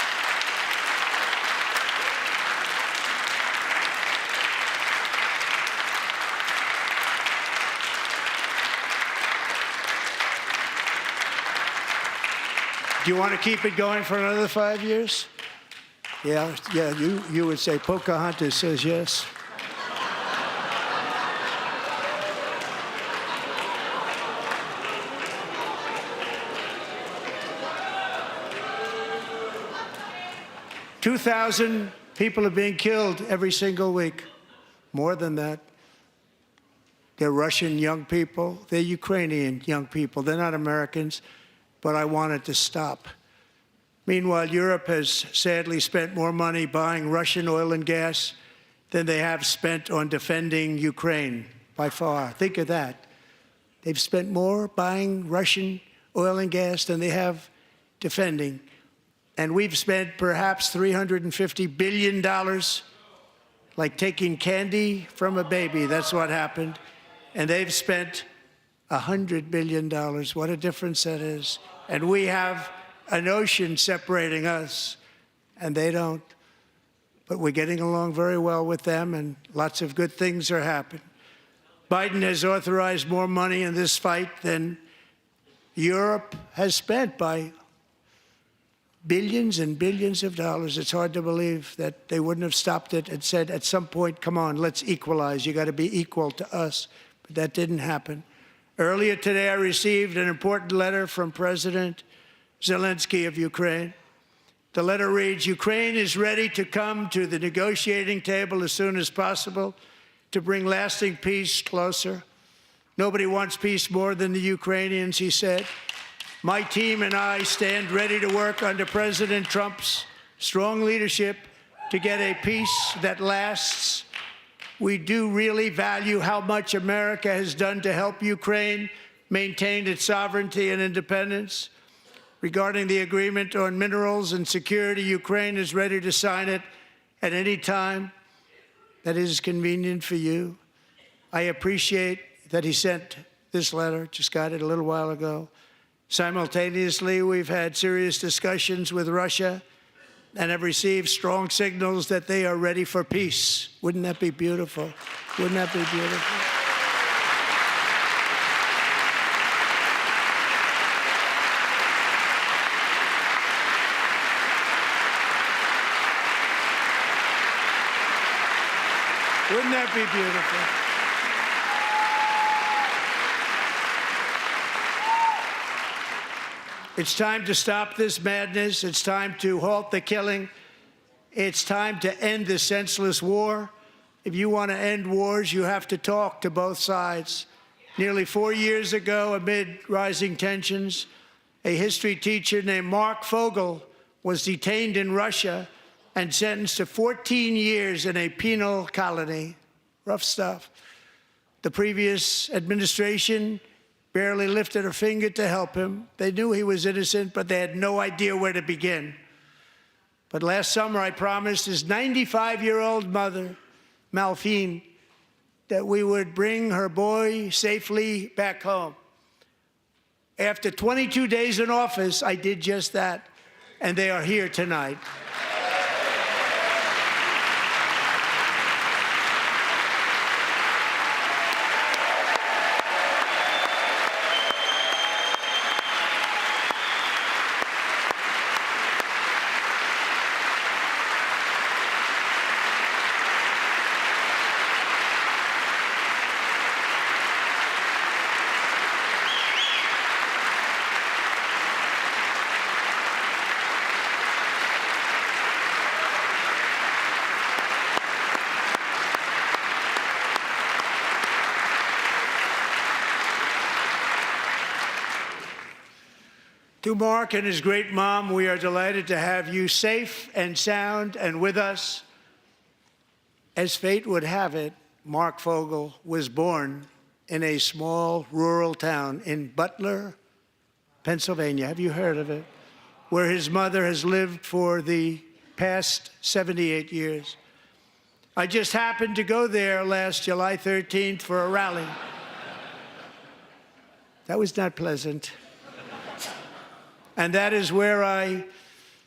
Do you want to keep it going for another 5 years? Yeah, you would say Pocahontas says yes. $2,000 people are being killed every single week. More than that. They're Russian young people. They're Ukrainian young people. They're not Americans. But I want it to stop. Meanwhile, Europe has sadly spent more money buying Russian oil and gas than they have spent on defending Ukraine, by far. Think of that. They've spent more buying Russian oil and gas than they have defending. And we've spent perhaps $350 billion, like taking candy from a baby. That's what happened. And they've spent $100 billion. What a difference that is. And we have an ocean separating us, and they don't. But we're getting along very well with them, and lots of good things are happening. Biden has authorized more money in this fight than Europe has spent by billions and billions of dollars. It's hard to believe that they wouldn't have stopped it and said at some point, come on, let's equalize. You got to be equal to us. But that didn't happen. Earlier today, I received an important letter from President Zelensky of Ukraine. The letter reads, Ukraine is ready to come to the negotiating table as soon as possible to bring lasting peace closer. Nobody wants peace more than the Ukrainians, he said. My team and I stand ready to work under President Trump's strong leadership to get a peace that lasts. We do really value how much America has done to help Ukraine maintain its sovereignty and independence. Regarding the agreement on minerals and security, Ukraine is ready to sign it at any time that is convenient for you. I appreciate that he sent this letter, just got it a little while ago. Simultaneously, we've had serious discussions with Russia and have received strong signals that they are ready for peace. Wouldn't that be beautiful? Wouldn't that be beautiful? Wouldn't that be beautiful? It's time to stop this madness. It's time to halt the killing. It's time to end this senseless war. If you want to end wars, you have to talk to both sides. Nearly 4 years ago, amid rising tensions, a history teacher named Mark Fogel was detained in Russia and sentenced to 14 years in a penal colony. Rough stuff. The previous administration barely lifted a finger to help him. They knew he was innocent, but they had no idea where to begin. But last summer, I promised his 95-year-old mother, Malphine, that we would bring her boy safely back home. After 22 days in office, I did just that, and they are here tonight. To Mark and his great mom, we are delighted to have you safe and sound and with us. As fate would have it, Mark Fogel was born in a small rural town in Butler, Pennsylvania. Have you heard of it? Where his mother has lived for the past 78 years. I just happened to go there last July 13th for a rally. That was not pleasant. And that is where I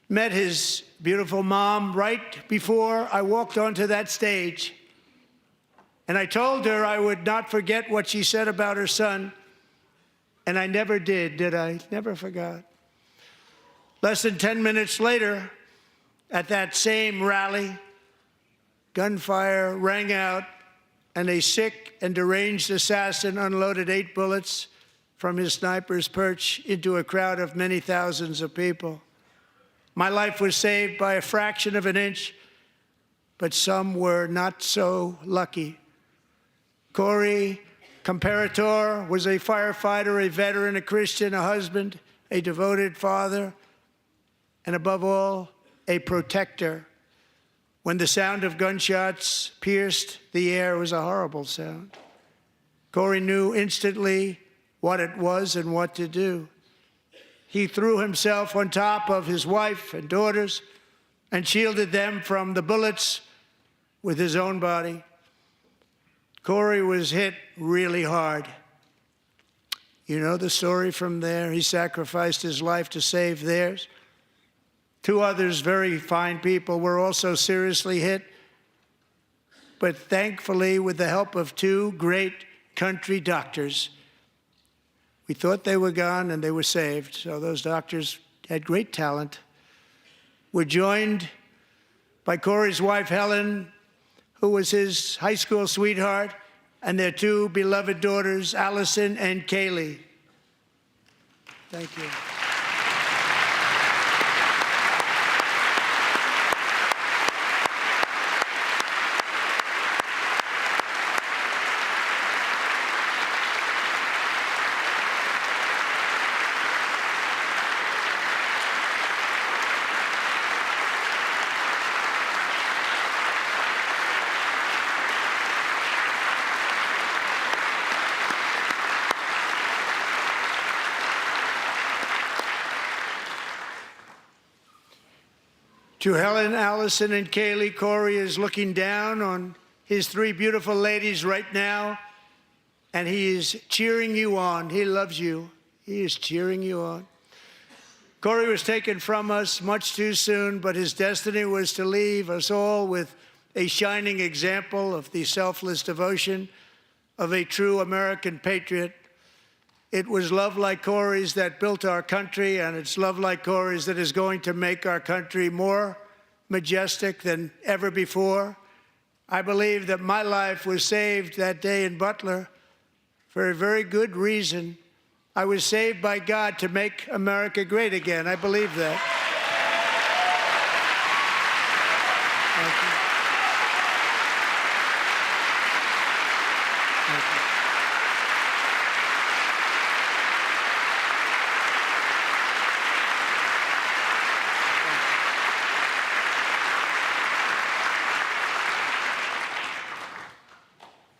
met his beautiful mom right before I walked onto that stage. And I told her I would not forget what she said about her son. And I never did I? Never forgot. Less than 10 minutes later, at that same rally, gunfire rang out, and a sick and deranged assassin unloaded 8 bullets from his sniper's perch into a crowd of many thousands of people. My life was saved by a fraction of an inch, but some were not so lucky. Corey Comparator was a firefighter, a veteran, a Christian, a husband, a devoted father, and above all, a protector. When the sound of gunshots pierced the air, it was a horrible sound. Corey knew instantly what it was and what to do. He threw himself on top of his wife and daughters and shielded them from the bullets with his own body. Corey was hit really hard. You know the story from there. He sacrificed his life to save theirs. 2 others, very fine people, were also seriously hit. But thankfully, with the help of 2 great country doctors, we thought they were gone and they were saved. So those doctors had great talent. We're joined by Corey's wife, Helen, who was his high school sweetheart, and their two beloved daughters, Allison and Kaylee. Thank you. To Helen, Allison, and Kaylee, Corey is looking down on his three beautiful ladies right now, and he is cheering you on. He loves you. He is cheering you on. Corey was taken from us much too soon, but his destiny was to leave us all with a shining example of the selfless devotion of a true American patriot. It was love like Corey's that built our country, and it's love like Corey's that is going to make our country more majestic than ever before. I believe that my life was saved that day in Butler for a very good reason. I was saved by God to make America great again. I believe that. Thank you. Thank you.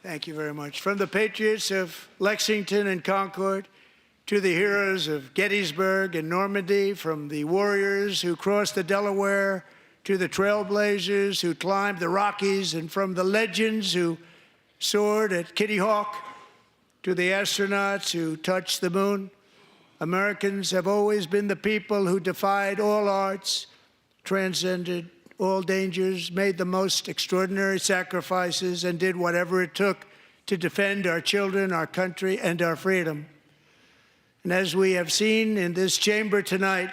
Thank you very much. From the patriots of Lexington and Concord to the heroes of Gettysburg and Normandy, from the warriors who crossed the Delaware to the trailblazers who climbed the Rockies, and from the legends who soared at Kitty Hawk to the astronauts who touched the moon, Americans have always been the people who defied all odds, transcended all dangers, made the most extraordinary sacrifices, and did whatever it took to defend our children, our country, and our freedom. And as we have seen in this chamber tonight,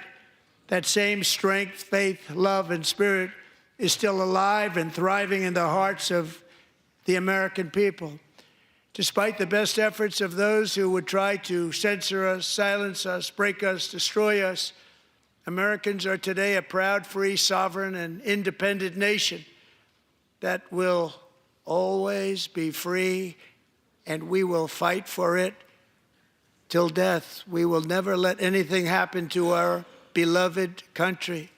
that same strength, faith, love, and spirit is still alive and thriving in the hearts of the American people. Despite the best efforts of those who would try to censor us, silence us, break us, destroy us, Americans are today a proud, free, sovereign, and independent nation that will always be free, and we will fight for it till death. We will never let anything happen to our beloved country,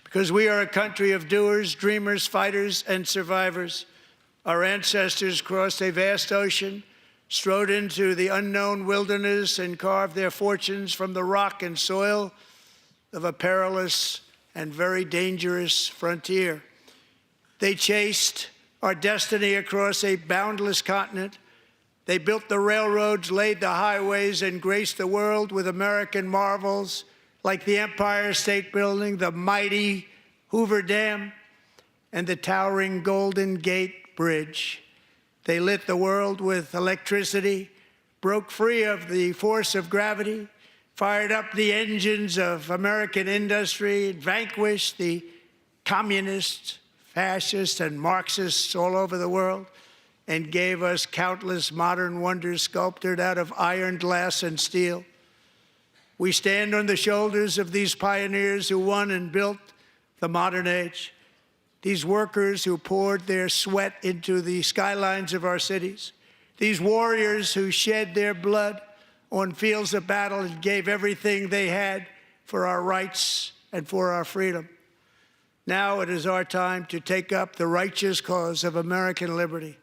because we are a country of doers, dreamers, fighters, and survivors. Our ancestors crossed a vast ocean, strode into the unknown wilderness, and carved their fortunes from the rock and soil of a perilous and very dangerous frontier. They chased our destiny across a boundless continent. They built the railroads, laid the highways, and graced the world with American marvels like the Empire State Building, the mighty Hoover Dam, and the towering Golden Gate Bridge. They lit the world with electricity, broke free of the force of gravity, fired up the engines of American industry, vanquished the communists, fascists, and Marxists all over the world, and gave us countless modern wonders sculptured out of iron, glass, and steel. We stand on the shoulders of these pioneers who won and built the modern age, these workers who poured their sweat into the skylines of our cities, these warriors who shed their blood on fields of battle and gave everything they had for our rights and for our freedom. Now it is our time to take up the righteous cause of American liberty.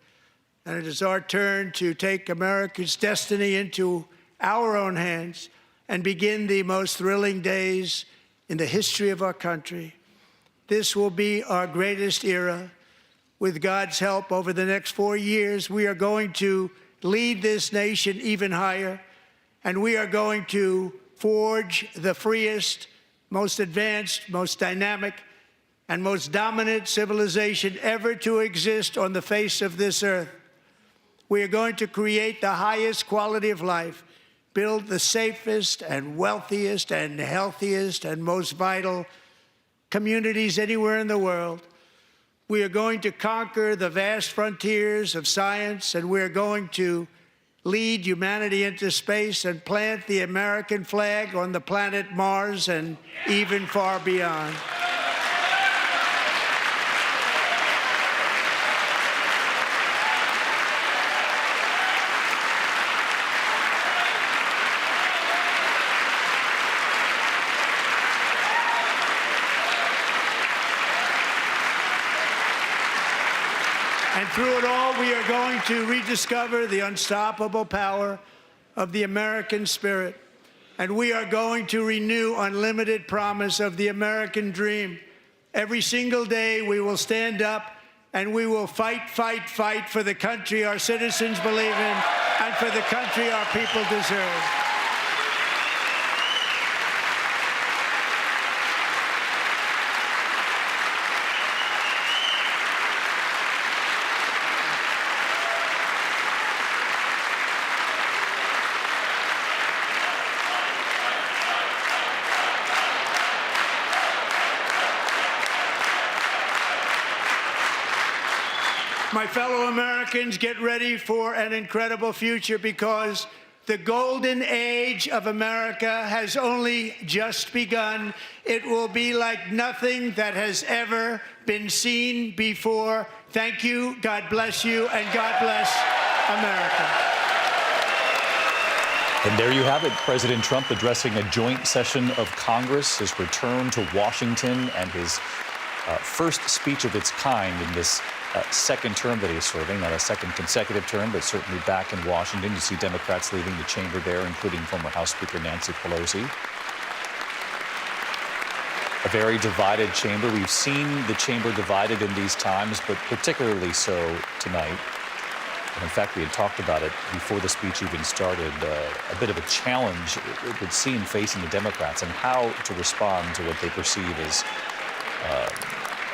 And it is our turn to take America's destiny into our own hands and begin the most thrilling days in the history of our country. This will be our greatest era. With God's help, over the next 4 years, we are going to lead this nation even higher. And we are going to forge the freest, most advanced, most dynamic, and most dominant civilization ever to exist on the face of this earth. We are going to create the highest quality of life, build the safest and wealthiest and healthiest and most vital communities anywhere in the world. We are going to conquer the vast frontiers of science, and we are going to lead humanity into space and plant the American flag on the planet Mars and even far beyond. And through it all, we are going to rediscover the unstoppable power of the American spirit. And we are going to renew unlimited promise of the American dream. Every single day, we will stand up and we will fight, fight, fight for the country our citizens believe in and for the country our people deserve. My fellow Americans, get ready for an incredible future because the golden age of America has only just begun. It will be like nothing that has ever been seen before. Thank you, God bless you, and God bless America. And there you have it, President Trump addressing a joint session of Congress, his return to Washington, and his first speech of its kind in this second term that he's serving, not a second consecutive term, but certainly back in Washington. You see Democrats leaving the chamber there, including former House Speaker Nancy Pelosi. A very divided chamber. We've seen the chamber divided in these times, but particularly so tonight. And in fact, we had talked about it before the speech even started, a bit of a challenge, it would seem, facing the Democrats and how to respond to what they perceive as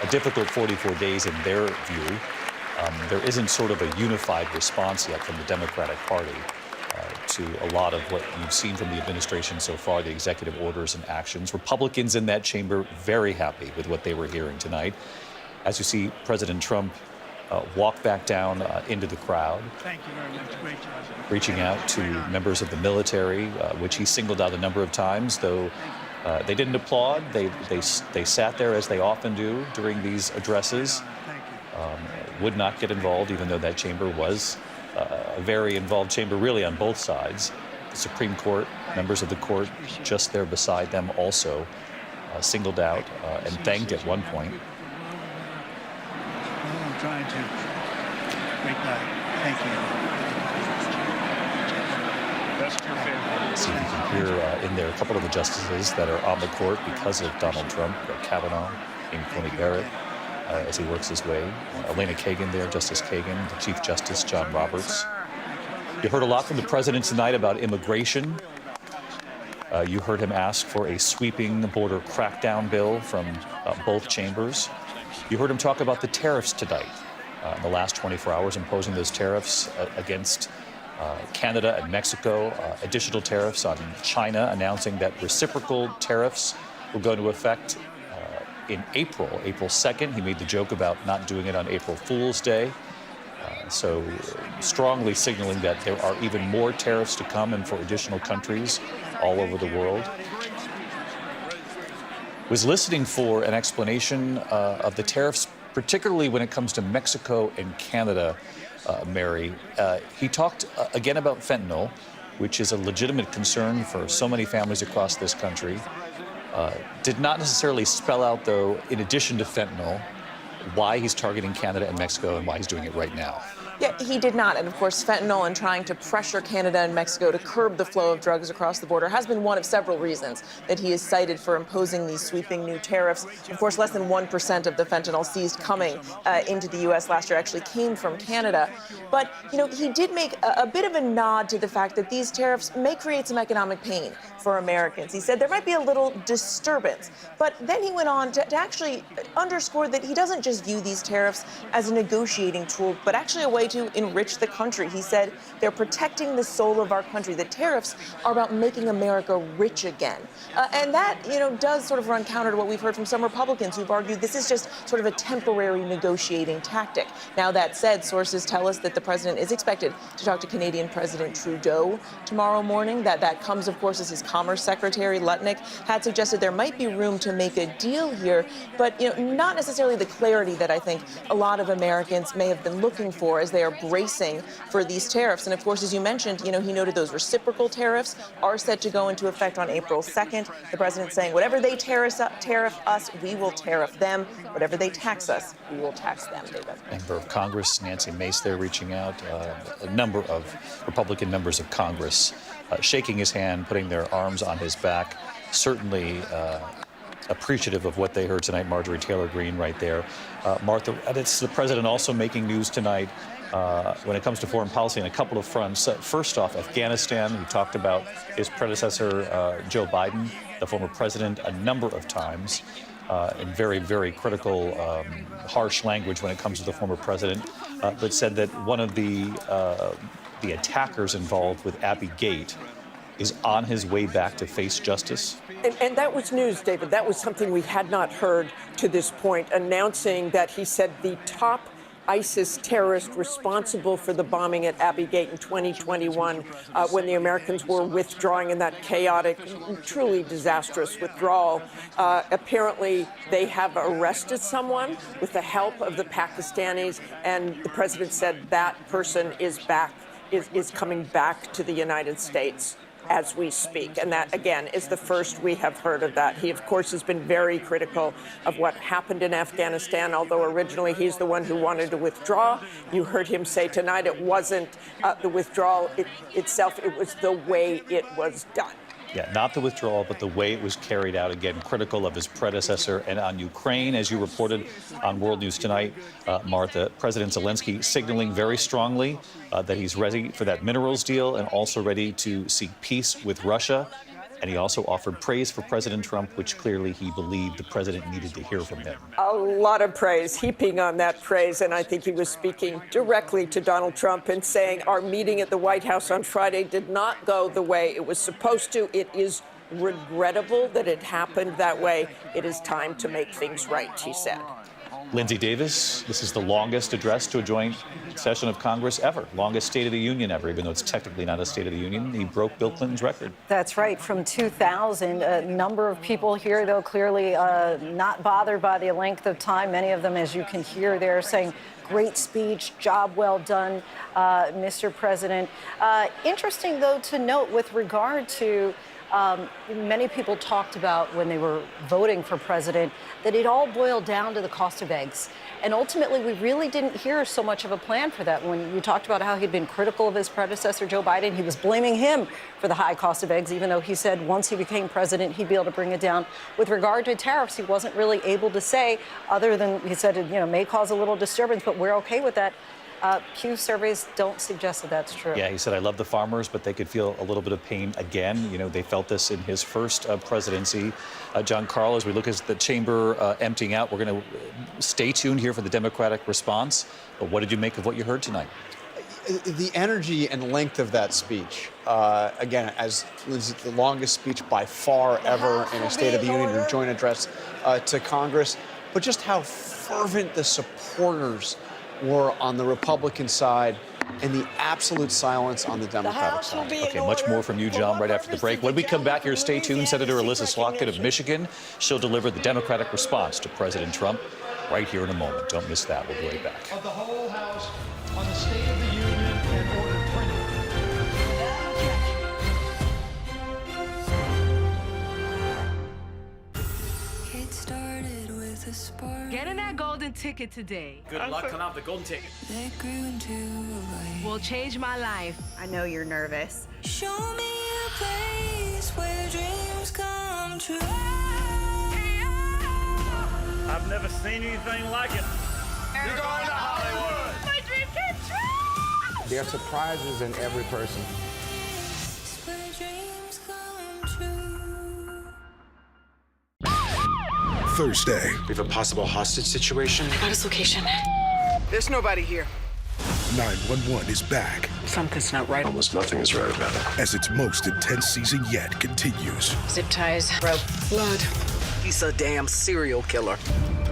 a difficult 44 days in their view. There isn't sort of a unified response yet from the Democratic Party to a lot of what you've seen from the administration so far, the executive orders and actions. Republicans in that chamber very happy with what they were hearing tonight. As you see President Trump walk back down into the crowd. Thank you very much. Great job. Reaching out to members of the military, which he singled out a number of times, though they didn't applaud. They sat there, as they often do during these addresses, would not get involved, even though that chamber was a very involved chamber, really, on both sides. The Supreme Court, members of the court just there beside them also singled out and thanked at one point. I'm trying to. Great night. Thank you. See if you can hear in there a couple of the justices that are on the court because of Donald Trump, Kavanaugh, Amy Coney Barrett, as he works his way. Elena Kagan there, Justice Kagan, the Chief Justice John Roberts. You heard a lot from the president tonight about immigration. You heard him ask for a sweeping border crackdown bill from both chambers. You heard him talk about the tariffs tonight. In the last 24 hours, imposing those tariffs against Canada and Mexico, additional tariffs on China, announcing that reciprocal tariffs will go into effect in April 2nd. He made the joke about not doing it on April Fool's Day. So strongly signaling that there are even more tariffs to come and for additional countries all over the world. Was listening for an explanation of the tariffs, particularly when it comes to Mexico and Canada, Mary. He talked again about fentanyl, which is a legitimate concern for so many families across this country. Did not necessarily spell out, though, in addition to fentanyl, why he's targeting Canada and Mexico and why he's doing it right now. Yeah, he did not. And of course, fentanyl and trying to pressure Canada and Mexico to curb the flow of drugs across the border has been one of several reasons that he is cited for imposing these sweeping new tariffs. Of course, less than 1% of the fentanyl seized coming into the U.S. last year actually came from Canada. But, you know, he did make a bit of a nod to the fact that these tariffs may create some economic pain for Americans. He said there might be a little disturbance. But then he went on to actually underscore that he doesn't just view these tariffs as a negotiating tool, but actually a way play to enrich the country. He said they're protecting the soul of our country. The tariffs are about making America rich again. And that, does sort of run counter to what we've heard from some Republicans who've argued this is just sort of a temporary negotiating tactic. Now, that said, sources tell us that the president is expected to talk to Canadian President Trudeau tomorrow morning. That comes, of course, as his Commerce Secretary Lutnick had suggested there might be room to make a deal here, but not necessarily the clarity that I think a lot of Americans may have been looking for as they are bracing for these tariffs. And of course, as you mentioned, he noted those reciprocal tariffs are set to go into effect on April 2nd. The president saying whatever they tariff us, we will tariff them. Whatever they tax us, we will tax them, David. Member of Congress Nancy Mace there reaching out. A number of Republican members of Congress shaking his hand, putting their arms on his back. Certainly appreciative of what they heard tonight. Marjorie Taylor Greene right there. Martha, it's the president also making news tonight when it comes to foreign policy on a couple of fronts. First off, Afghanistan. We talked about his predecessor, Joe Biden, the former president, a number of times in very, very critical, harsh language when it comes to the former president, but said that one of the attackers involved with Abbey Gate is on his way back to face justice. And that was news, David. That was something we had not heard to this point, announcing that he said the top ISIS terrorist responsible for the bombing at Abbey Gate in 2021, when the Americans were withdrawing in that chaotic, truly disastrous withdrawal. Apparently, they have arrested someone with the help of the Pakistanis, and the president said that person is coming back to the United States as we speak. And that, again, is the first we have heard of that. He, of course, has been very critical of what happened in Afghanistan, although originally he's the one who wanted to withdraw. You heard him say tonight it wasn't the withdrawal itself, it was the way it was done. Yeah, not the withdrawal, but the way it was carried out. Again, critical of his predecessor. And on Ukraine, as you reported on World News Tonight, Martha, President Zelensky signaling very strongly that he's ready for that minerals deal and also ready to seek peace with Russia. And he also offered praise for President Trump, which clearly he believed the president needed to hear from him. A lot of praise, heaping on that praise. And I think he was speaking directly to Donald Trump and saying our meeting at the White House on Friday did not go the way it was supposed to. It is regrettable that it happened that way. It is time to make things right, he said. Linsey Davis, this is the longest address to a joint session of Congress ever, longest State of the Union ever, even though it's technically not a State of the Union. He broke Bill Clinton's record. That's right, from 2000. A number of people here, though, clearly not bothered by the length of time. Many of them, as you can hear there, saying, great speech, job well done, Mr. President. Interesting, though, to note with regard to many people talked about when they were voting for president that it all boiled down to the cost of eggs. And ultimately, we really didn't hear so much of a plan for that. When you talked about how he'd been critical of his predecessor, Joe Biden, he was blaming him for the high cost of eggs, even though he said once he became president, he'd be able to bring it down. With regard to tariffs, he wasn't really able to say, other than he said it may cause a little disturbance, but we're okay with that. Pew surveys don't suggest that that's true. Yeah, he said, I love the farmers, but they could feel a little bit of pain again. They felt this in his first presidency. John Carl, as we look at the chamber emptying out, we're going to stay tuned here for the Democratic response. But what did you make of what you heard tonight? The energy and length of that speech, again, as the longest speech by far ever in a State of the Union or joint address to Congress, but just how fervent the supporters were on the Republican side and the absolute silence on the Democratic side. Okay, much more from you, John, right after the break. When we come back here, stay tuned. Senator Alyssa Slotkin of Michigan, she'll deliver the Democratic response to President Trump right here in a moment. Don't miss that. We'll be right back. Of the whole House on the State of the Union and order printed. It started with a spark. Getting that golden ticket today. Good luck on the golden ticket. That grew into a light. Will change my life. I know you're nervous. Show me a place where dreams come true. I've never seen anything like it. You're going to Hollywood. My dream came true. There are surprises in every person. Where dreams come true. Thursday. We have a possible hostage situation. I got his location. There's nobody here. 911 is back. Something's not right. Almost nothing is right about it. As its most intense season yet continues. Zip ties, rope, blood. He's a damn serial killer.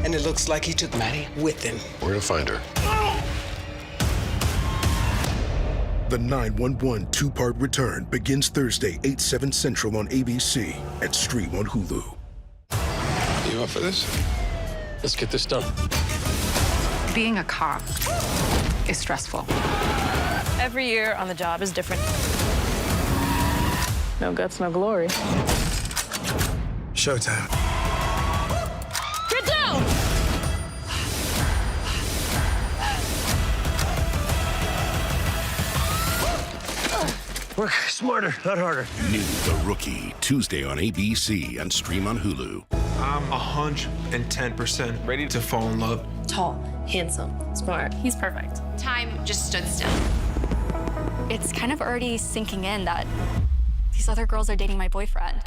And it looks like he took Maddie with him. We're gonna find her. The 911 two-part return begins Thursday, 8/7 Central on ABC and stream on Hulu. You up for this? Let's get this done. Being a cop is stressful. Every year on the job is different. No guts, no glory. Showtime. Get down! Work smarter, not harder. New The Rookie, Tuesday on ABC and stream on Hulu. I'm 110% ready to fall in love. Tall, handsome, smart. He's perfect. Time just stood still. It's kind of already sinking in that these other girls are dating my boyfriend.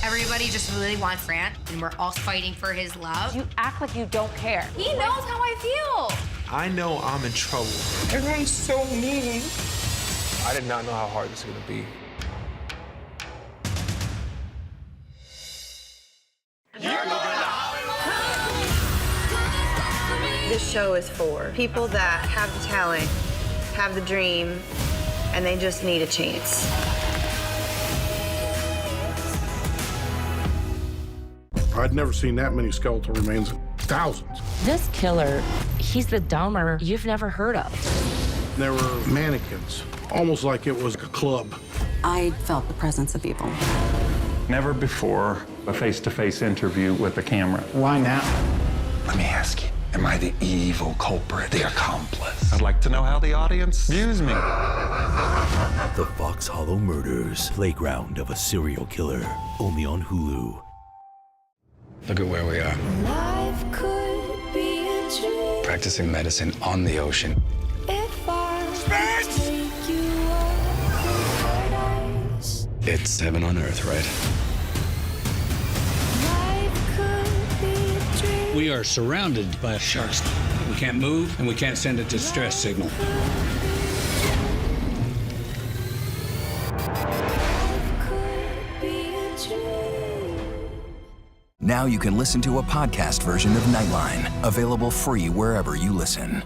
Everybody just really wants Grant, and we're all fighting for his love. You act like you don't care. He knows how I feel. I know I'm in trouble. Everyone's so mean. I did not know how hard this was gonna be. This show is for people that have the talent, have the dream, and they just need a chance. I'd never seen that many skeletal remains. Thousands. This killer, he's the Dahmer you've never heard of. There were mannequins, almost like it was a club. I felt the presence of evil. Never before a face-to-face interview with the camera. Why now? Let me ask you, am I the evil culprit, the accomplice? I'd like to know how the audience views me. The Fox Hollow Murders, playground of a serial killer, only on Hulu. Look at where we are. Life could be a dream. Practicing medicine on the ocean. If I take you up paradise. It's heaven on earth, right? Life could be a dream. We are surrounded by sharks. We can't move and we can't send a distress signal. Now you can listen to a podcast version of Nightline, available free wherever you listen.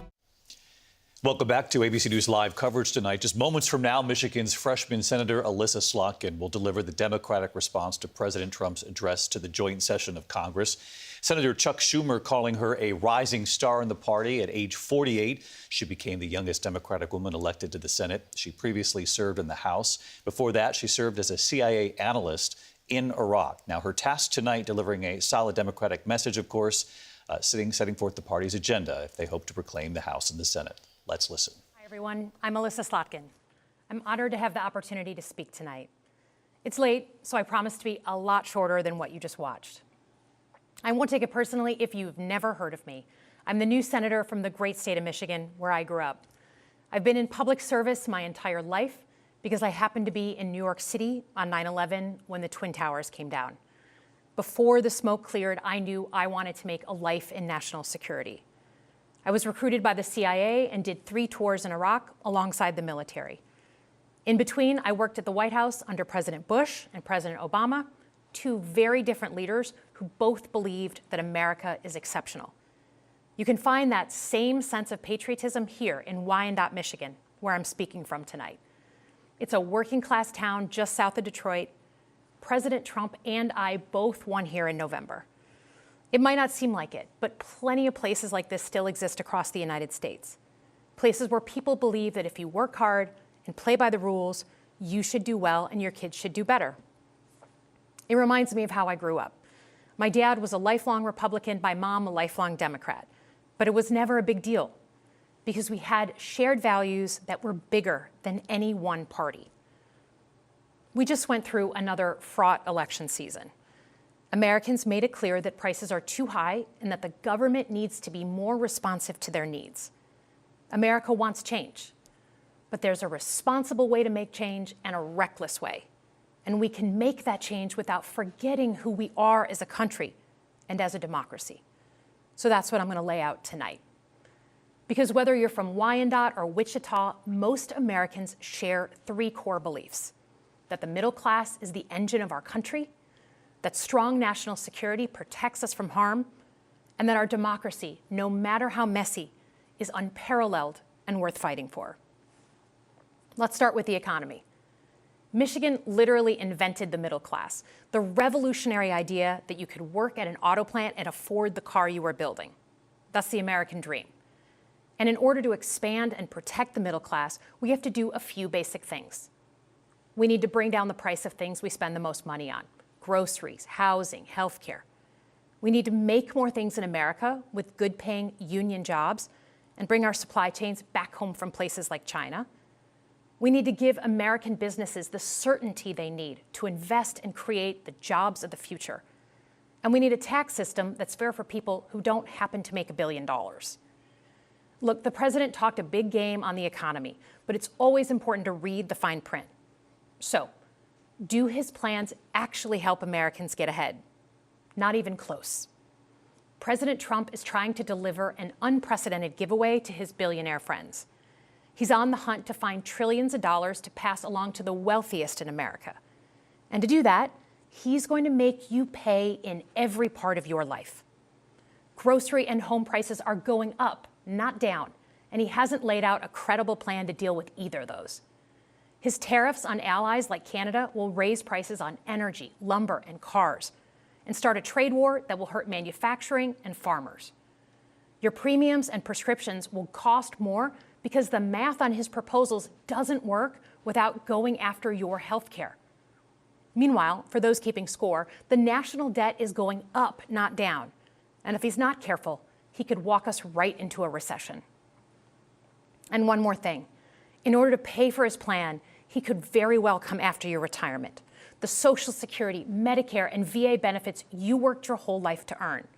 Welcome back to ABC News Live coverage tonight. Just moments from now, Michigan's freshman Senator Alyssa Slotkin will deliver the Democratic response to President Trump's address to the joint session of Congress. Senator Chuck Schumer calling her a rising star in the party. At age 48, she became the youngest Democratic woman elected to the Senate. She previously served in the House. Before that, she served as a CIA analyst in Iraq. Now, her task tonight, delivering a solid Democratic message, of course, setting forth the party's agenda if they hope to reclaim the House and the Senate. Let's listen. Hi, everyone. I'm Alyssa Slotkin. I'm honored to have the opportunity to speak tonight. It's late, so I promise to be a lot shorter than what you just watched. I won't take it personally if you've never heard of me. I'm the new senator from the great state of Michigan, where I grew up. I've been in public service my entire life because I happened to be in New York City on 9/11 when the Twin Towers came down. Before the smoke cleared, I knew I wanted to make a life in national security. I was recruited by the CIA and did 3 tours in Iraq alongside the military. In between, I worked at the White House under President Bush and President Obama, 2 very different leaders who both believed that America is exceptional. You can find that same sense of patriotism here in Wyandotte, Michigan, where I'm speaking from tonight. It's a working-class town just south of Detroit. President Trump and I both won here in November. It might not seem like it, but plenty of places like this still exist across the United States. Places where people believe that if you work hard and play by the rules, you should do well and your kids should do better. It reminds me of how I grew up. My dad was a lifelong Republican, my mom a lifelong Democrat. But it was never a big deal because we had shared values that were bigger than any one party. We just went through another fraught election season. Americans made it clear that prices are too high and that the government needs to be more responsive to their needs. America wants change, but there's a responsible way to make change and a reckless way. And we can make that change without forgetting who we are as a country and as a democracy. So that's what I'm going to lay out tonight. Because whether you're from Wyandotte or Wichita, most Americans share three core beliefs: that the middle class is the engine of our country, that strong national security protects us from harm, and that our democracy, no matter how messy, is unparalleled and worth fighting for. Let's start with the economy. Michigan literally invented the middle class, the revolutionary idea that you could work at an auto plant and afford the car you were building. That's the American dream. And in order to expand and protect the middle class, we have to do a few basic things. We need to bring down the price of things we spend the most money on: groceries, housing, healthcare. We need to make more things in America with good-paying union jobs and bring our supply chains back home from places like China. We need to give American businesses the certainty they need to invest and create the jobs of the future. And we need a tax system that's fair for people who don't happen to make $1 billion. Look, the president talked a big game on the economy, but it's always important to read the fine print. So, do his plans actually help Americans get ahead? Not even close. President Trump is trying to deliver an unprecedented giveaway to his billionaire friends. He's on the hunt to find trillions of dollars to pass along to the wealthiest in America. And to do that, he's going to make you pay in every part of your life. Grocery and home prices are going up, not down, and he hasn't laid out a credible plan to deal with either of those. His tariffs on allies like Canada will raise prices on energy, lumber, and cars, and start a trade war that will hurt manufacturing and farmers. Your premiums and prescriptions will cost more because the math on his proposals doesn't work without going after your health care. Meanwhile, for those keeping score, the national debt is going up, not down. And if he's not careful, he could walk us right into a recession. And one more thing. In order to pay for his plan, he could very well come after your retirement, the Social Security, Medicare, and VA benefits you worked your whole life to earn.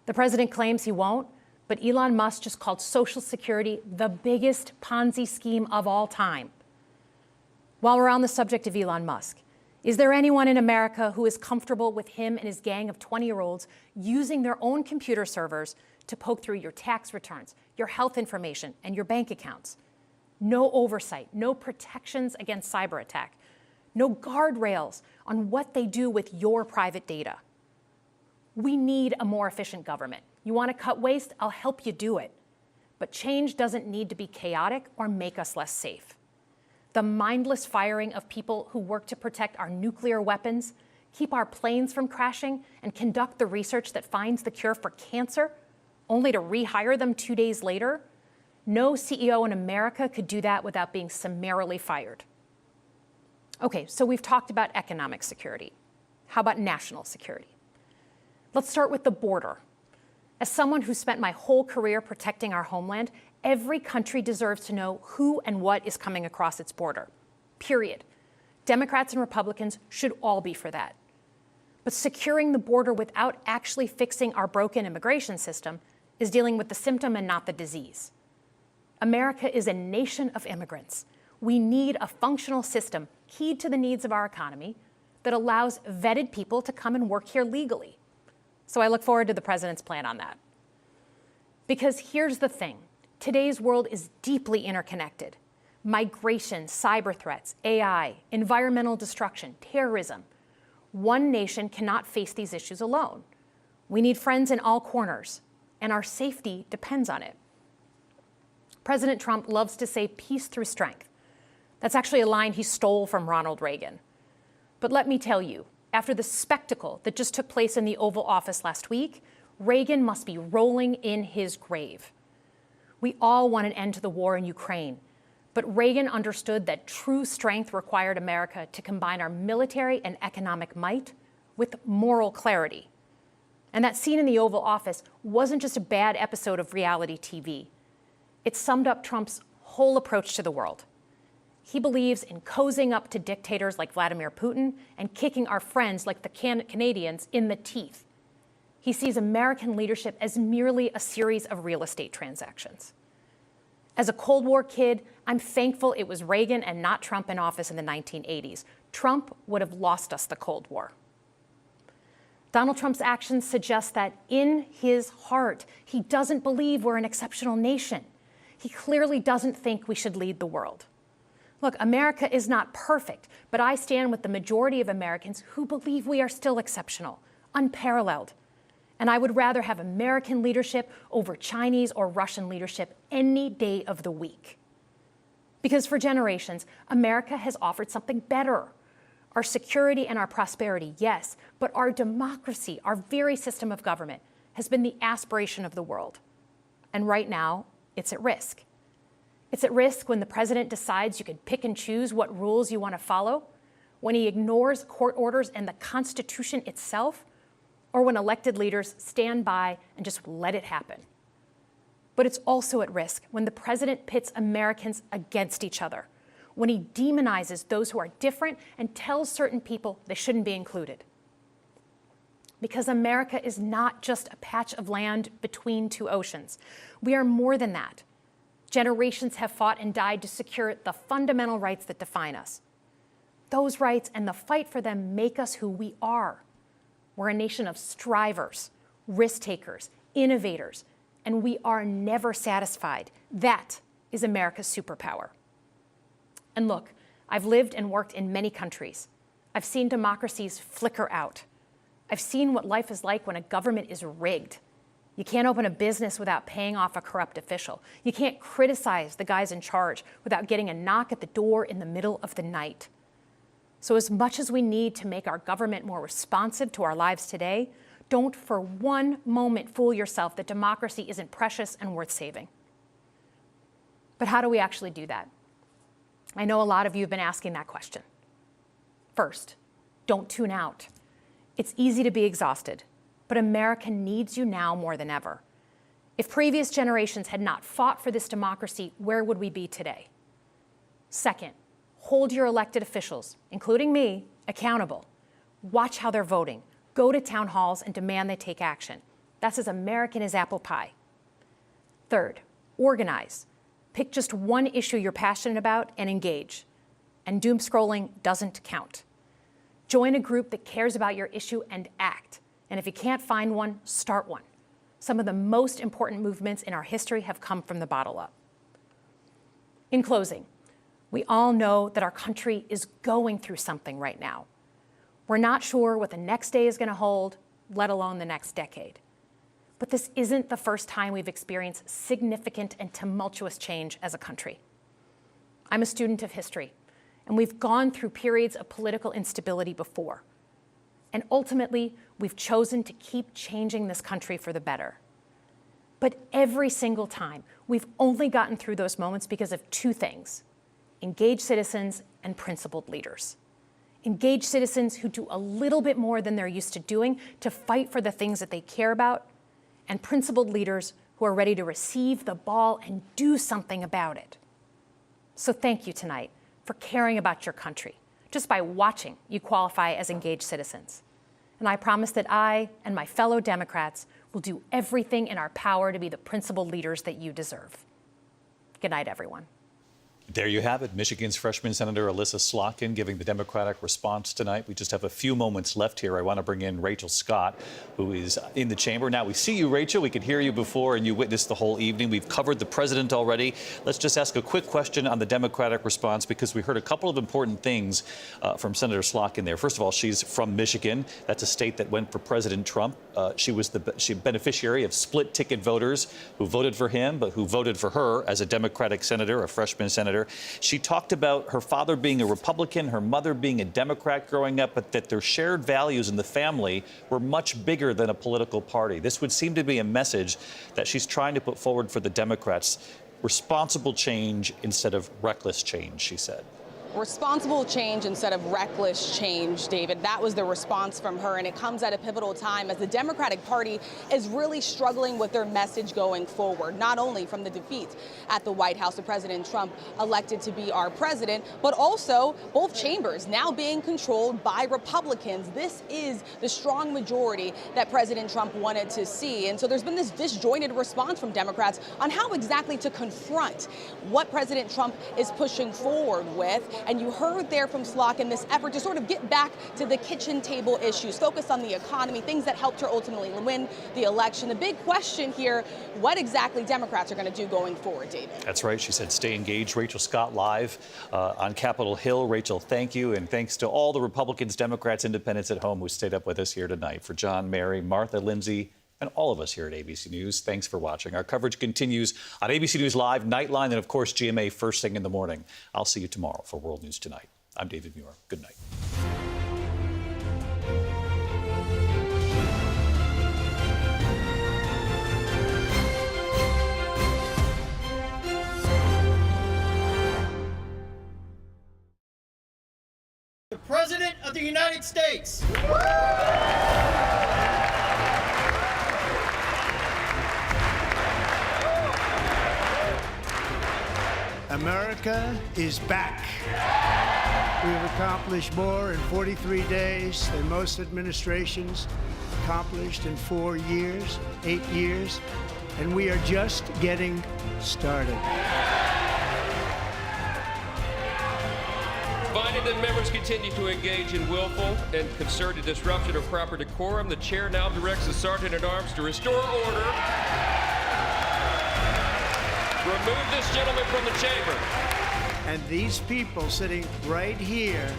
The president claims he won't, but Elon Musk just called Social Security the biggest Ponzi scheme of all time. While we're on the subject of Elon Musk, is there anyone in America who is comfortable with him and his gang of 20-year-olds using their own computer servers to poke through your tax returns, your health information, and your bank accounts? No oversight, no protections against cyber attack, no guardrails on what they do with your private data. We need a more efficient government. You want to cut waste? I'll help you do it. But change doesn't need to be chaotic or make us less safe. The mindless firing of people who work to protect our nuclear weapons, keep our planes from crashing, and conduct the research that finds the cure for cancer, only to rehire them 2 days later, no CEO in America could do that without being summarily fired. Okay, so we've talked about economic security. How about national security? Let's start with the border. As someone who spent my whole career protecting our homeland, every country deserves to know who and what is coming across its border. Period. Democrats and Republicans should all be for that. But securing the border without actually fixing our broken immigration system is dealing with the symptom and not the disease. America is a nation of immigrants. We need a functional system keyed to the needs of our economy that allows vetted people to come and work here legally. So I look forward to the president's plan on that. Because here's the thing. Today's world is deeply interconnected. Migration, cyber threats, AI, environmental destruction, terrorism. One nation cannot face these issues alone. We need friends in all corners, and our safety depends on it. President Trump loves to say peace through strength. That's actually a line he stole from Ronald Reagan. But let me tell you, after the spectacle that just took place in the Oval Office last week, Reagan must be rolling in his grave. We all want an end to the war in Ukraine, but Reagan understood that true strength required America to combine our military and economic might with moral clarity. And that scene in the Oval Office wasn't just a bad episode of reality TV. It summed up Trump's whole approach to the world. He believes in cozying up to dictators like Vladimir Putin and kicking our friends like the Canadians in the teeth. He sees American leadership as merely a series of real estate transactions. As a Cold War kid, I'm thankful it was Reagan and not Trump in office in the 1980s. Trump would have lost us the Cold War. Donald Trump's actions suggest that in his heart, he doesn't believe we're an exceptional nation. He clearly doesn't think we should lead the world. Look, America is not perfect, but I stand with the majority of Americans who believe we are still exceptional, unparalleled. And I would rather have American leadership over Chinese or Russian leadership any day of the week. Because for generations, America has offered something better. Our security and our prosperity, yes, but our democracy, our very system of government, has been the aspiration of the world. And right now, it's at risk. It's at risk when the president decides you can pick and choose what rules you want to follow, when he ignores court orders and the Constitution itself, or when elected leaders stand by and just let it happen. But it's also at risk when the president pits Americans against each other, when he demonizes those who are different and tells certain people they shouldn't be included. Because America is not just a patch of land between two oceans. We are more than that. Generations have fought and died to secure the fundamental rights that define us. Those rights and the fight for them make us who we are. We're a nation of strivers, risk takers, innovators, and we are never satisfied. That is America's superpower. And look, I've lived and worked in many countries. I've seen democracies flicker out. I've seen what life is like when a government is rigged. You can't open a business without paying off a corrupt official. You can't criticize the guys in charge without getting a knock at the door in the middle of the night. So as much as we need to make our government more responsive to our lives today, don't for one moment fool yourself that democracy isn't precious and worth saving. But how do we actually do that? I know a lot of you have been asking that question. First, don't tune out. It's easy to be exhausted, but America needs you now more than ever. If previous generations had not fought for this democracy, where would we be today? Second, hold your elected officials, including me, accountable. Watch how they're voting. Go to town halls and demand they take action. That's as American as apple pie. Third, organize. Pick just one issue you're passionate about and engage. And doom scrolling doesn't count. Join a group that cares about your issue and act. And if you can't find one, start one. Some of the most important movements in our history have come from the bottom up. In closing, we all know that our country is going through something right now. We're not sure what the next day is going to hold, let alone the next decade. But this isn't the first time we've experienced significant and tumultuous change as a country. I'm a student of history, and we've gone through periods of political instability before. And ultimately, we've chosen to keep changing this country for the better. But every single time, we've only gotten through those moments because of two things: engaged citizens and principled leaders. Engaged citizens who do a little bit more than they're used to doing to fight for the things that they care about, and principled leaders who are ready to receive the ball and do something about it. So thank you tonight for caring about your country. Just by watching, you qualify as engaged citizens. And I promise that I and my fellow Democrats will do everything in our power to be the principled leaders that you deserve. Good night, everyone. There you have it. Michigan's freshman Senator Elissa Slotkin giving the Democratic response tonight. We just have a few moments left here. I want to bring in Rachel Scott, who is in the chamber. Now, we see you, Rachel. We could hear you before, and you witnessed the whole evening. We've covered the president already. Let's just ask a quick question on the Democratic response, because we heard a couple of important things from Senator Slotkin there. First of all, she's from Michigan. That's a state that went for President Trump. She was the beneficiary of split-ticket voters who voted for him, but who voted for her as a Democratic senator, a freshman senator. She talked about her father being a Republican, her mother being a Democrat growing up, but that their shared values in the family were much bigger than a political party. This would seem to be a message that she's trying to put forward for the Democrats. Responsible change instead of reckless change, she said. Responsible change instead of reckless change, David. That was the response from her, and it comes at a pivotal time as the Democratic Party is really struggling with their message going forward, not only from the defeat at the White House of President Trump elected to be our president, but also both chambers now being controlled by Republicans. This is the strong majority that President Trump wanted to see, and so there's been this disjointed response from Democrats on how exactly to confront what President Trump is pushing forward with. And you heard there from Slotkin this effort to sort of get back to the kitchen table issues, focus on the economy, things that helped her ultimately win the election. The big question here, what exactly Democrats are going to do going forward, David? That's right. She said stay engaged. Rachel Scott live on Capitol Hill. Rachel, thank you. And thanks to all the Republicans, Democrats, independents at home who stayed up with us here tonight. For John, Mary, Martha, Lindsay, and all of us here at ABC News, thanks for watching. Our coverage continues on ABC News Live, Nightline, and of course, GMA first thing in the morning. I'll see you tomorrow for World News Tonight. I'm David Muir. Good night. The President of the United States. America is back. We've accomplished more in 43 days than most administrations accomplished in 4 years, 8 years, and we are just getting started. Finding that members continue to engage in willful and concerted disruption of proper decorum, the chair now directs the Sergeant-at-Arms to restore order. Remove this gentleman from the chamber. And these people sitting right here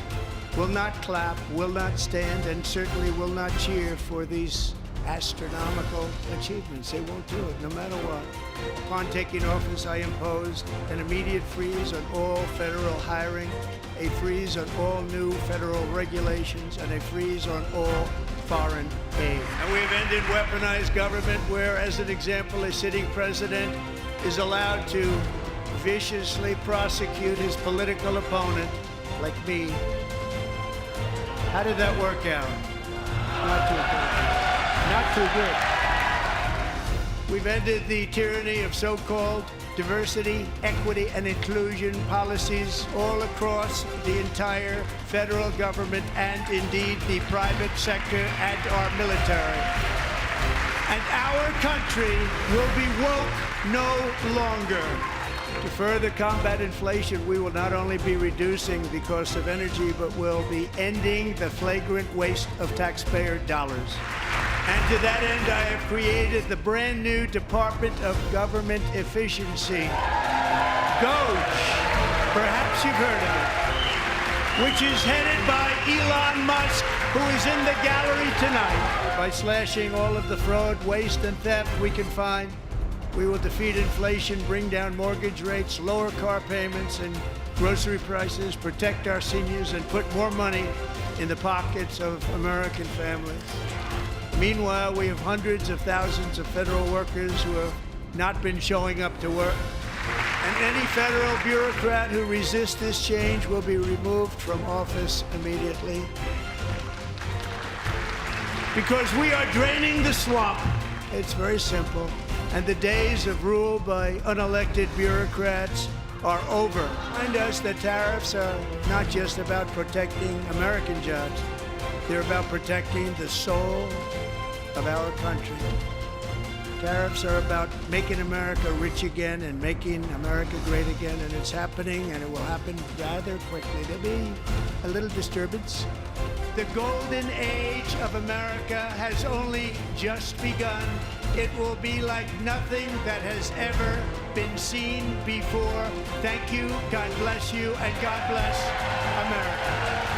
will not clap, will not stand, and certainly will not cheer for these astronomical achievements. They won't do it, no matter what. Upon taking office, I imposed an immediate freeze on all federal hiring, a freeze on all new federal regulations, and a freeze on all foreign aid. And we've ended weaponized government where, as an example, a sitting president is allowed to viciously prosecute his political opponent, like me. How did that work out? Not too good. Not too good. We've ended the tyranny of so-called diversity, equity, and inclusion policies all across the entire federal government and indeed the private sector and our military. And our country will be woke no longer. To further combat inflation, we will not only be reducing the cost of energy, but will be ending the flagrant waste of taxpayer dollars. And to that end, I have created the brand new Department of Government Efficiency, GOGE, perhaps you've heard of it, which is headed by Elon Musk, who is in the gallery tonight. By slashing all of the fraud, waste, and theft we can find, we will defeat inflation, bring down mortgage rates, lower car payments and grocery prices, protect our seniors, and put more money in the pockets of American families. Meanwhile, we have hundreds of thousands of federal workers who have not been showing up to work. And any federal bureaucrat who resists this change will be removed from office immediately. Because we are draining the swamp. It's very simple. And the days of rule by unelected bureaucrats are over. Remind us that tariffs are not just about protecting American jobs. They're about protecting the soul of our country. Tariffs are about making America rich again and making America great again, and it's happening, and it will happen rather quickly. There'll be a little disturbance. The golden age of America has only just begun. It will be like nothing that has ever been seen before. Thank you, God bless you, and God bless America.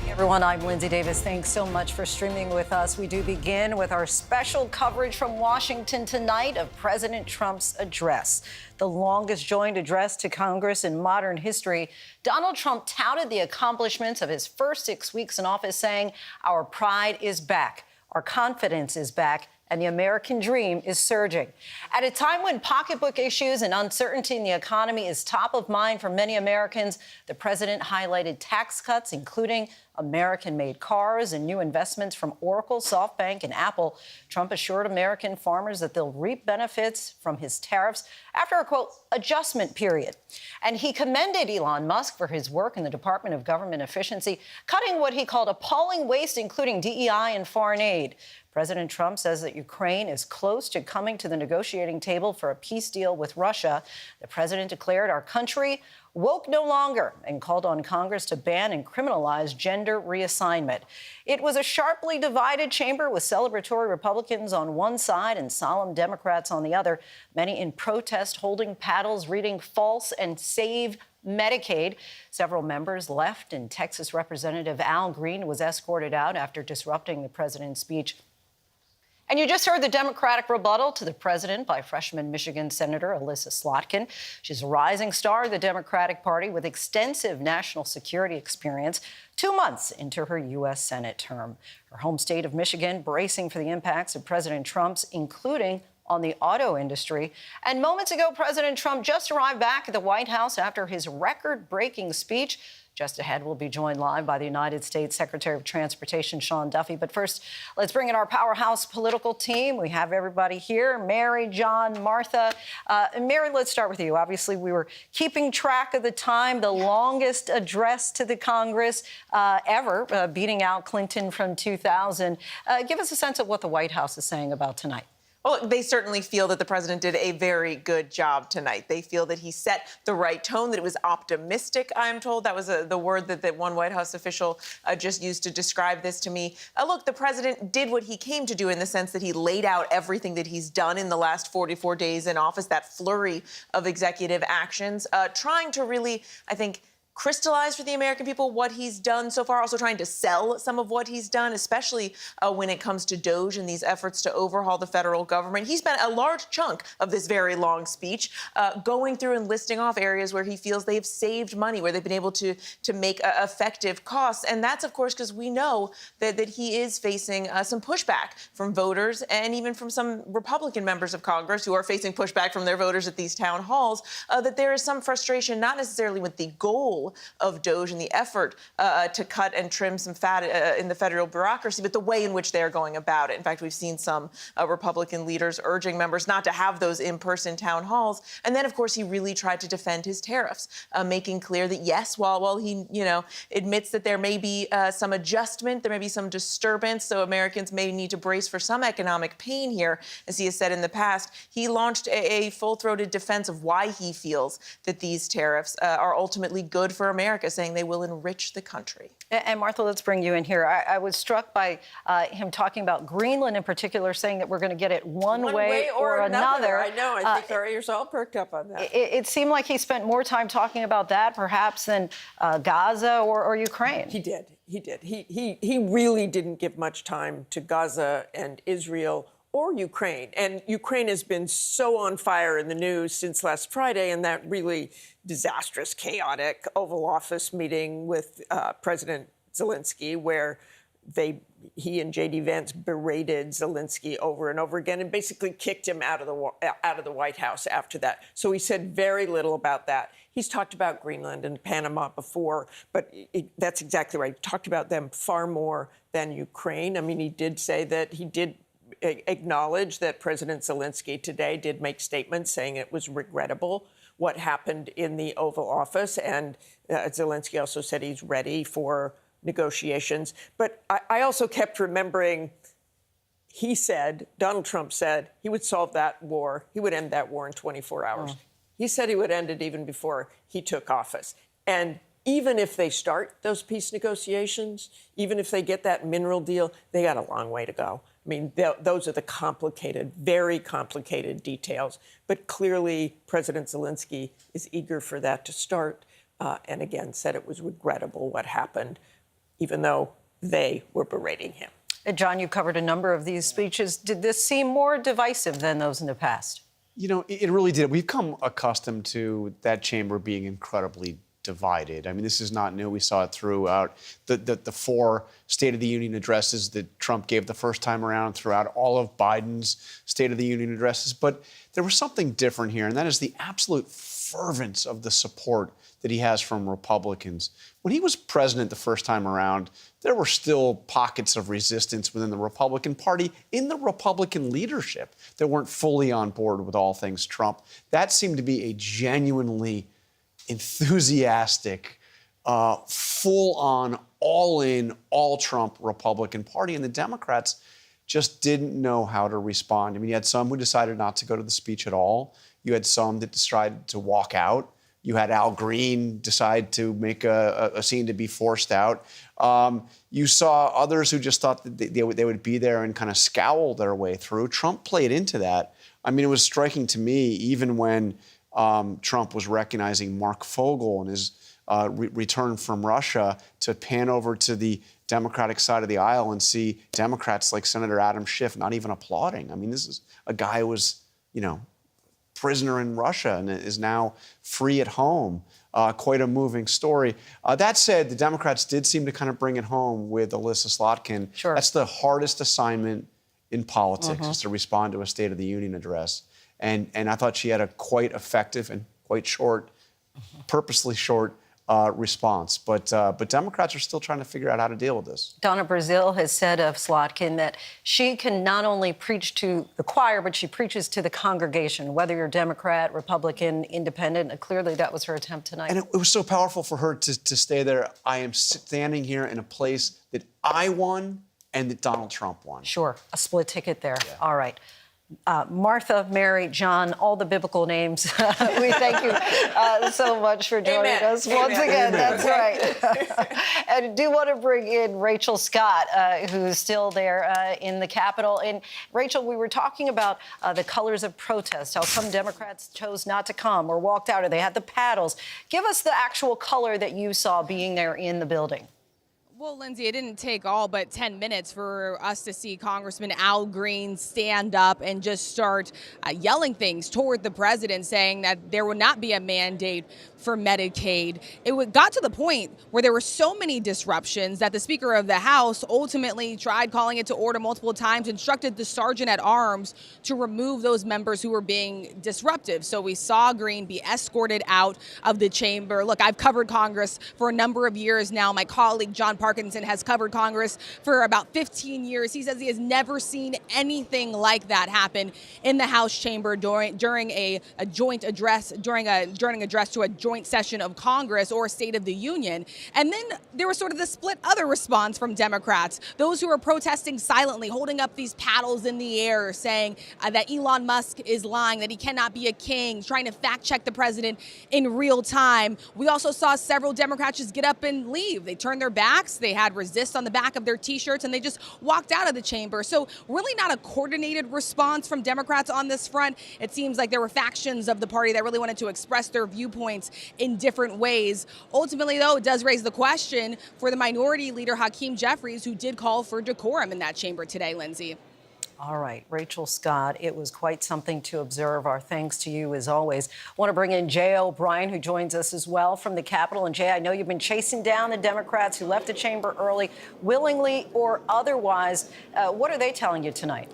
Everyone, I'm Linsey Davis. Thanks so much for streaming with us. We do begin with our special coverage from Washington tonight of President Trump's address. The longest joint address to Congress in modern history. Donald Trump touted the accomplishments of his first 6 weeks in office, saying, "Our pride is back, our confidence is back, and the American dream is surging." At a time when pocketbook issues and uncertainty in the economy is top of mind for many Americans, the president highlighted tax cuts, including American-made cars and new investments from Oracle, SoftBank, and Apple. Trump assured American farmers that they'll reap benefits from his tariffs after a, quote, adjustment period. And he commended Elon Musk for his work in the Department of Government Efficiency, cutting what he called appalling waste, including DEI and foreign aid. President Trump says that Ukraine is close to coming to the negotiating table for a peace deal with Russia. The president declared our country woke no longer and called on Congress to ban and criminalize gender reassignment. It was a sharply divided chamber with celebratory Republicans on one side and solemn Democrats on the other, many in protest holding paddles, reading false and save Medicaid. Several members left, and Texas Representative Al Green was escorted out after disrupting the president's speech. And you just heard the Democratic rebuttal to the president by freshman Michigan Senator Elissa Slotkin. She's a rising star of the Democratic Party with extensive national security experience, 2 months into her U.S. Senate term. Her home state of Michigan bracing for the impacts of President Trump's, including on the auto industry. And moments ago, President Trump just arrived back at the White House after his record-breaking speech. Just ahead, we'll be joined live by the United States Secretary of Transportation, Sean Duffy. But first, let's bring in our powerhouse political team. We have everybody here, Mary, John, Martha. Mary, let's start with you. Obviously, we were keeping track of the time, the longest address to the Congress ever, beating out Clinton from 2000. Give us a sense of what the White House is saying about tonight. Well, they certainly feel that the president did a very good job tonight. They feel that he set the right tone, that it was optimistic, I'm told. That was the word that one White House official just used to describe this to me. Look, the president did what he came to do in the sense that he laid out everything that he's done in the last 44 days in office, that flurry of executive actions, trying to really, I think, crystallize for the American people what he's done so far, also trying to sell some of what he's done, especially when it comes to DOGE and these efforts to overhaul the federal government. He spent a large chunk of this very long speech going through and listing off areas where he feels they've saved money, where they've been able to make effective costs. And that's, of course, because we know that he is facing some pushback from voters and even from some Republican members of Congress who are facing pushback from their voters at these town halls, that there is some frustration, not necessarily with the goal of DOGE and the effort to cut and trim some fat in the federal bureaucracy, but the way in which they're going about it. In fact, we've seen some Republican leaders urging members not to have those in-person town halls. And then, of course, he really tried to defend his tariffs, making clear that, yes, while he, admits that there may be some adjustment, there may be some disturbance, so Americans may need to brace for some economic pain here, as he has said in the past, he launched a full-throated defense of why he feels that these tariffs are ultimately good for America, saying they will enrich the country. And Martha, let's bring you in here. I was struck by him talking about Greenland in particular, saying that we're going to get it one way or another. I know. I think our ears all perked up on that. It seemed like he spent more time talking about that, perhaps, than Gaza or Ukraine. He did. He really didn't give much time to Gaza and Israel or Ukraine. And Ukraine has been so on fire in the news since last Friday, and that really disastrous, chaotic Oval Office meeting with President Zelensky, where he and J.D. Vance berated Zelensky over and over again and basically kicked him out of the White House after that. So he said very little about that. He's talked about Greenland and Panama before, but that's exactly right. He talked about them far more than Ukraine. I mean, he did say that he did acknowledge that President Zelensky today did make statements saying it was regrettable what happened in the Oval Office. And Zelensky also said he's ready for negotiations. But I also kept remembering Donald Trump said he would solve that war. He would end that war in 24 hours. Oh. He said he would end it even before he took office. And even if they start those peace negotiations, even if they get that mineral deal, they got a long way to go. I mean, those are the complicated, very complicated details. But clearly, President Zelensky is eager for that to start, and again, said it was regrettable what happened, even though they were berating him. John, you covered a number of these speeches. Did this seem more divisive than those in the past? It really did. We've come accustomed to that chamber being incredibly divided. I mean, this is not new. We saw it throughout the 4 State of the Union addresses that Trump gave the first time around, throughout all of Biden's State of the Union addresses. But there was something different here, and that is the absolute fervence of the support that he has from Republicans. When he was president the first time around, there were still pockets of resistance within the Republican Party, in the Republican leadership, that weren't fully on board with all things Trump. That seemed to be a genuinely enthusiastic, full-on, all-in, all-Trump Republican Party. And the Democrats, just didn't know how to respond. I mean, you had some who decided not to go to the speech at all. You had some that decided to walk out. You had Al Green decide to make a scene to be forced out. You saw others who just thought that they would be there and kind of scowl their way through. Trump played into that. I mean, it was striking to me, even when Trump was recognizing Mark Fogel and his return from Russia, to pan over to the Democratic side of the aisle and see Democrats like Senator Adam Schiff not even applauding. I mean, this is a guy who was, prisoner in Russia and is now free at home. Quite a moving story. That said, the Democrats did seem to kind of bring it home with Alyssa Slotkin. Sure. That's the hardest assignment in politics, is to respond to a State of the Union address. And I thought she had a quite effective and quite short, purposely short response. But Democrats are still trying to figure out how to deal with this. Donna Brazile has said of Slotkin that she can not only preach to the choir, but she preaches to the congregation, whether you're Democrat, Republican, Independent. Clearly, that was her attempt tonight. And it was so powerful for her to stay there. I am standing here in a place that I won and that Donald Trump won. Sure, a split ticket there. Yeah. All right. Martha, Mary, John, all the biblical names. We thank you so much for joining us once again. That's right. And I do want to bring in Rachel Scott, who's still there in the Capitol. And Rachel, we were talking about the colors of protest, how some Democrats chose not to come or walked out, or they had the paddles. Give us the actual color that you saw being there in the building. Well, Lindsay, it didn't take all but 10 minutes for us to see Congressman Al Green stand up and just start yelling things toward the president, saying that there would not be a mandate for Medicaid. It got to the point where there were so many disruptions that the Speaker of the House ultimately tried calling it to order multiple times, instructed the Sergeant at Arms to remove those members who were being disruptive. So we saw Green be escorted out of the chamber. Look, I've covered Congress for a number of years now. My colleague, John Parkinson, has covered Congress for about 15 years. He says he has never seen anything like that happen in the House chamber during a joint address, during address to a joint session of Congress or State of the Union. And then there was sort of the split other response from Democrats, those who are protesting silently, holding up these paddles in the air, saying that Elon Musk is lying, that he cannot be a king, trying to fact check the president in real time. We also saw several Democrats just get up and leave. They turned their backs, they had resist on the back of their t-shirts, and they just walked out of the chamber. So really not a coordinated response from Democrats on this front. It seems like there were factions of the party that really wanted to express their viewpoints in different ways. Ultimately, though, it does raise the question for the minority leader, Hakeem Jeffries, who did call for decorum in that chamber today, Lindsay. All right, Rachel Scott, it was quite something to observe. Our thanks to you, as always. I want to bring in Jay O'Brien, who joins us as well from the Capitol. And Jay, I know you've been chasing down the Democrats who left the chamber early, willingly or otherwise. What are they telling you tonight?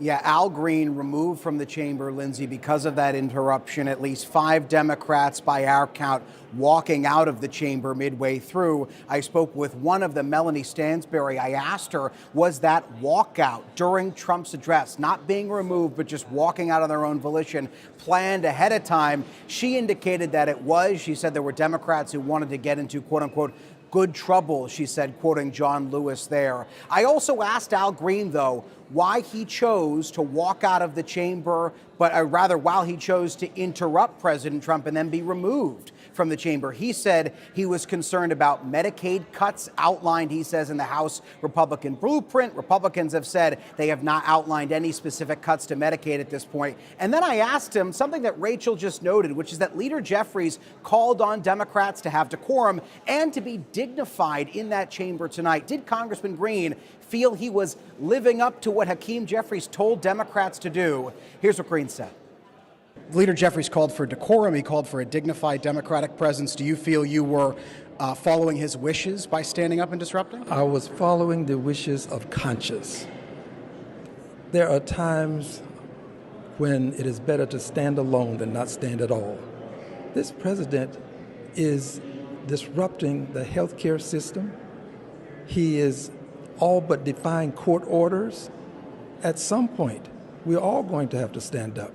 Yeah, Al Green removed from the chamber, Lindsay, because of that interruption. At least 5 Democrats, by our count, walking out of the chamber midway through. I spoke with one of them, Melanie Stansberry. I asked her, was that walkout during Trump's address, not being removed, but just walking out on their own volition, planned ahead of time? She indicated that it was. She said there were Democrats who wanted to get into, quote unquote, good trouble, she said, quoting John Lewis there. I also asked Al Green, though, why he chose to walk out of the chamber, but rather while he chose to interrupt President Trump and then be removed from the chamber. He said he was concerned about Medicaid cuts outlined, he says, in the House Republican blueprint. Republicans have said they have not outlined any specific cuts to Medicaid at this point. And then I asked him something that Rachel just noted, which is that Leader Jeffries called on Democrats to have decorum and to be dignified in that chamber tonight. Did Congressman Green feel he was living up to what Hakeem Jeffries told Democrats to do? Here's what Green said. Leader Jeffries called for decorum. He called for a dignified Democratic presence. Do you feel you were following his wishes by standing up and disrupting? I was following the wishes of conscience. There are times when it is better to stand alone than not stand at all. This president is disrupting the healthcare system. He is all but defying court orders. At some point, we're all going to have to stand up.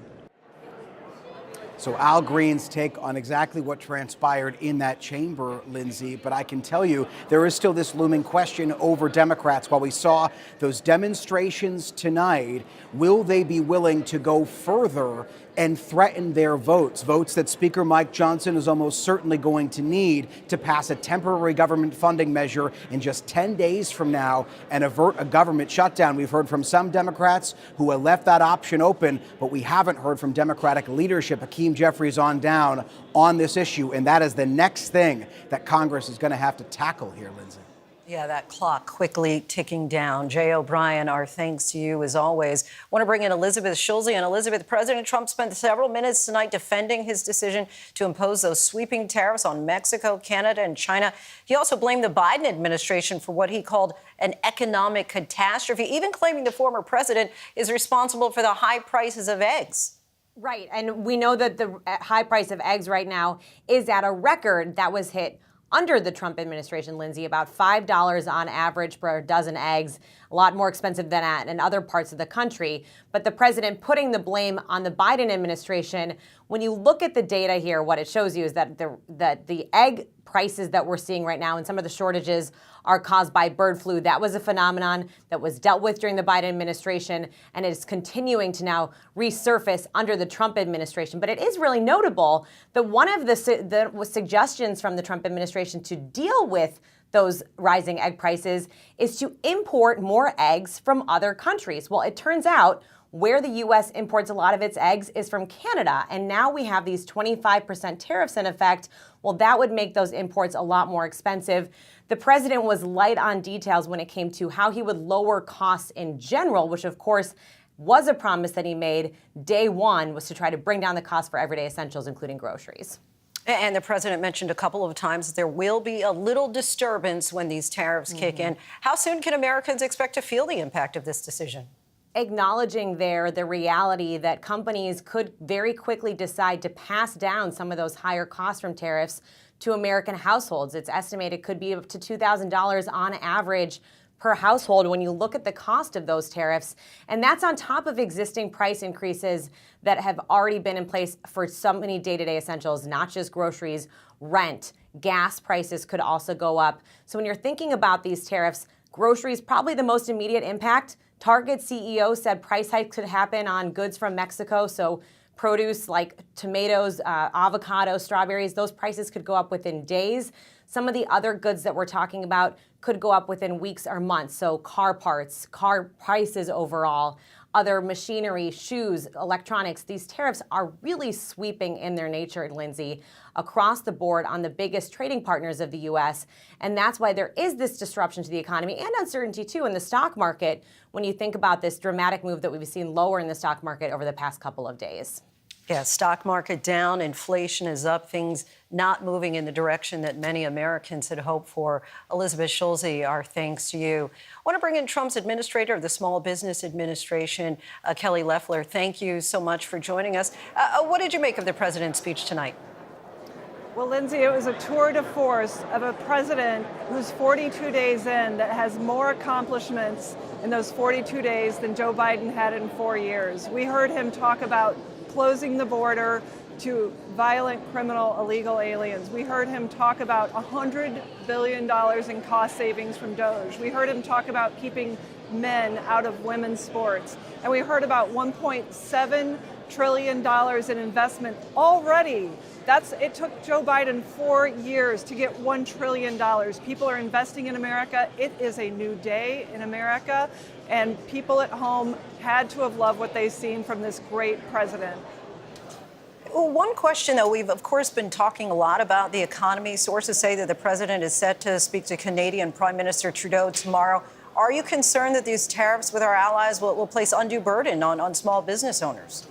So Al Green's take on exactly what transpired in that chamber, Linsey, but I can tell you there is still this looming question over Democrats. While we saw those demonstrations tonight, will they be willing to go further and threaten their votes that Speaker Mike Johnson is almost certainly going to need to pass a temporary government funding measure in just 10 days from now and avert a government shutdown? We've heard from some Democrats who have left that option open, but we haven't heard from Democratic leadership, Hakeem Jeffries on down, on this issue, and that is the next thing that Congress is going to have to tackle here, Linsey. Yeah, that clock quickly ticking down. Jay O'Brien, our thanks to you as always. I want to bring in Elizabeth Schulze. And Elizabeth, President Trump spent several minutes tonight defending his decision to impose those sweeping tariffs on Mexico, Canada, and China. He also blamed the Biden administration for what he called an economic catastrophe, even claiming the former president is responsible for the high prices of eggs. Right. And we know that the high price of eggs right now is at a record that was hit under the Trump administration, Linsey, about $5 on average per dozen eggs, a lot more expensive than in other parts of the country. But the president putting the blame on the Biden administration, when you look at the data here, what it shows you is that the egg prices that we're seeing right now and some of the shortages are caused by bird flu. That was a phenomenon that was dealt with during the Biden administration, and it is continuing to now resurface under the Trump administration. But it is really notable that one of the suggestions from the Trump administration to deal with those rising egg prices is to import more eggs from other countries. Well, it turns out where the U.S. imports a lot of its eggs is from Canada, and now we have these 25% tariffs in effect. Well, that would make those imports a lot more expensive. The president was light on details when it came to how he would lower costs in general, which of course was a promise that he made day one, was to try to bring down the cost for everyday essentials, including groceries. And the president mentioned a couple of times that there will be a little disturbance when these tariffs kick in. How soon can Americans expect to feel the impact of this decision? Acknowledging the reality that companies could very quickly decide to pass down some of those higher costs from tariffs to American households. It's estimated could be up to $2,000 on average per household when you look at the cost of those tariffs. And that's on top of existing price increases that have already been in place for so many day-to-day essentials, not just groceries, rent, gas prices could also go up. So when you're thinking about these tariffs, groceries probably the most immediate impact. Target CEO said price hikes could happen on goods from Mexico. So produce like tomatoes, avocado, strawberries, those prices could go up within days. Some of the other goods that we're talking about could go up within weeks or months. So car parts, car prices overall, other machinery, shoes, electronics. These tariffs are really sweeping in their nature, Linsey, across the board on the biggest trading partners of the U.S. And that's why there is this disruption to the economy and uncertainty, too, in the stock market when you think about this dramatic move that we've seen lower in the stock market over the past couple of days. Yeah, stock market down, inflation is up, things not moving in the direction that many Americans had hoped for. Elizabeth Schulze, our thanks to you. I want to bring in Trump's administrator of the Small Business Administration, Kelly Loeffler. Thank you so much for joining us. What did you make of the president's speech tonight? Well, Linsey, it was a tour de force of a president who's 42 days in that has more accomplishments in those 42 days than Joe Biden had in 4 years. We heard him talk about closing the border to violent, criminal, illegal aliens. We heard him talk about $100 billion in cost savings from DOGE. We heard him talk about keeping men out of women's sports. And we heard about $1.7 trillion in investment already. It took Joe Biden 4 years to get $1 trillion. People are investing in America. It is a new day in America. And people at home had to have loved what they've seen from this great president. Well, one question, though, we've, of course, been talking a lot about the economy. Sources say that the president is set to speak to Canadian Prime Minister Trudeau tomorrow. Are you concerned that these tariffs with our allies will place undue burden on small business owners?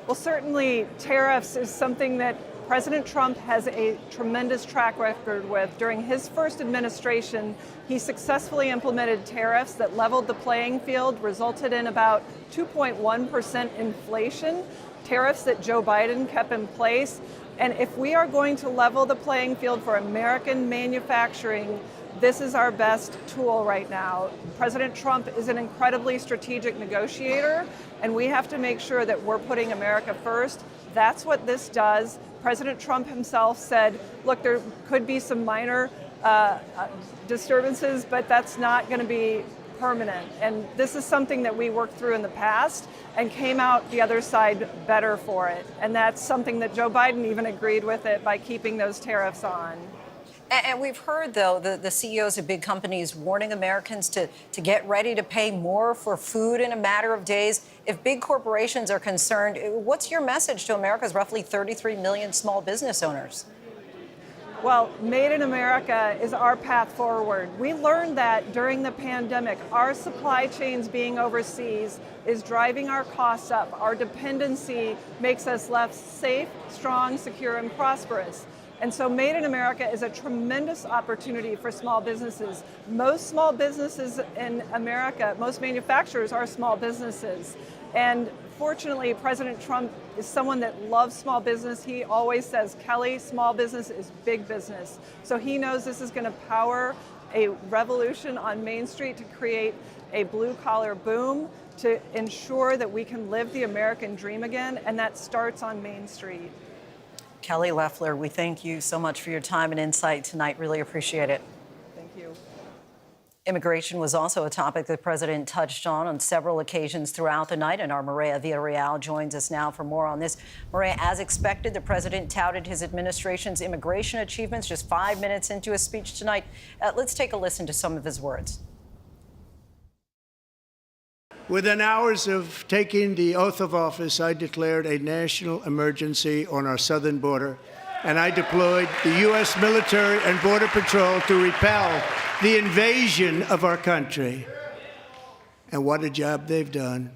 Well, certainly tariffs is something that President Trump has a tremendous track record with. During his first administration, he successfully implemented tariffs that leveled the playing field, resulted in about 2.1% inflation, tariffs that Joe Biden kept in place. And if we are going to level the playing field for American manufacturing, this is our best tool right now. President Trump is an incredibly strategic negotiator, and we have to make sure that we're putting America first. That's what this does. President Trump himself said, look, there could be some minor disturbances, but that's not going to be permanent. And this is something that we worked through in the past and came out the other side better for it. And that's something that Joe Biden even agreed with it by keeping those tariffs on. And we've heard, though, the CEOs of big companies warning Americans to get ready to pay more for food in a matter of days. If big corporations are concerned, what's your message to America's roughly 33 million small business owners? Well, Made in America is our path forward. We learned that during the pandemic, our supply chains being overseas is driving our costs up. Our dependency makes us less safe, strong, secure, and prosperous. And so Made in America is a tremendous opportunity for small businesses. Most small businesses in America, most manufacturers are small businesses. And fortunately, President Trump is someone that loves small business. He always says, Kelly, small business is big business. So he knows this is going to power a revolution on Main Street to create a blue-collar boom, to ensure that we can live the American dream again, and that starts on Main Street. Kelly Loeffler, we thank you so much for your time and insight tonight. Really appreciate it. Thank you. Immigration was also a topic the president touched on several occasions throughout the night, and our Maria Villarreal joins us now for more on this. Maria, as expected, the president touted his administration's immigration achievements just 5 minutes into his speech tonight. Let's take a listen to some of his words. Within hours of taking the oath of office, I declared a national emergency on our southern border, and I deployed the U.S. military and Border Patrol to repel the invasion of our country. And what a job they've done.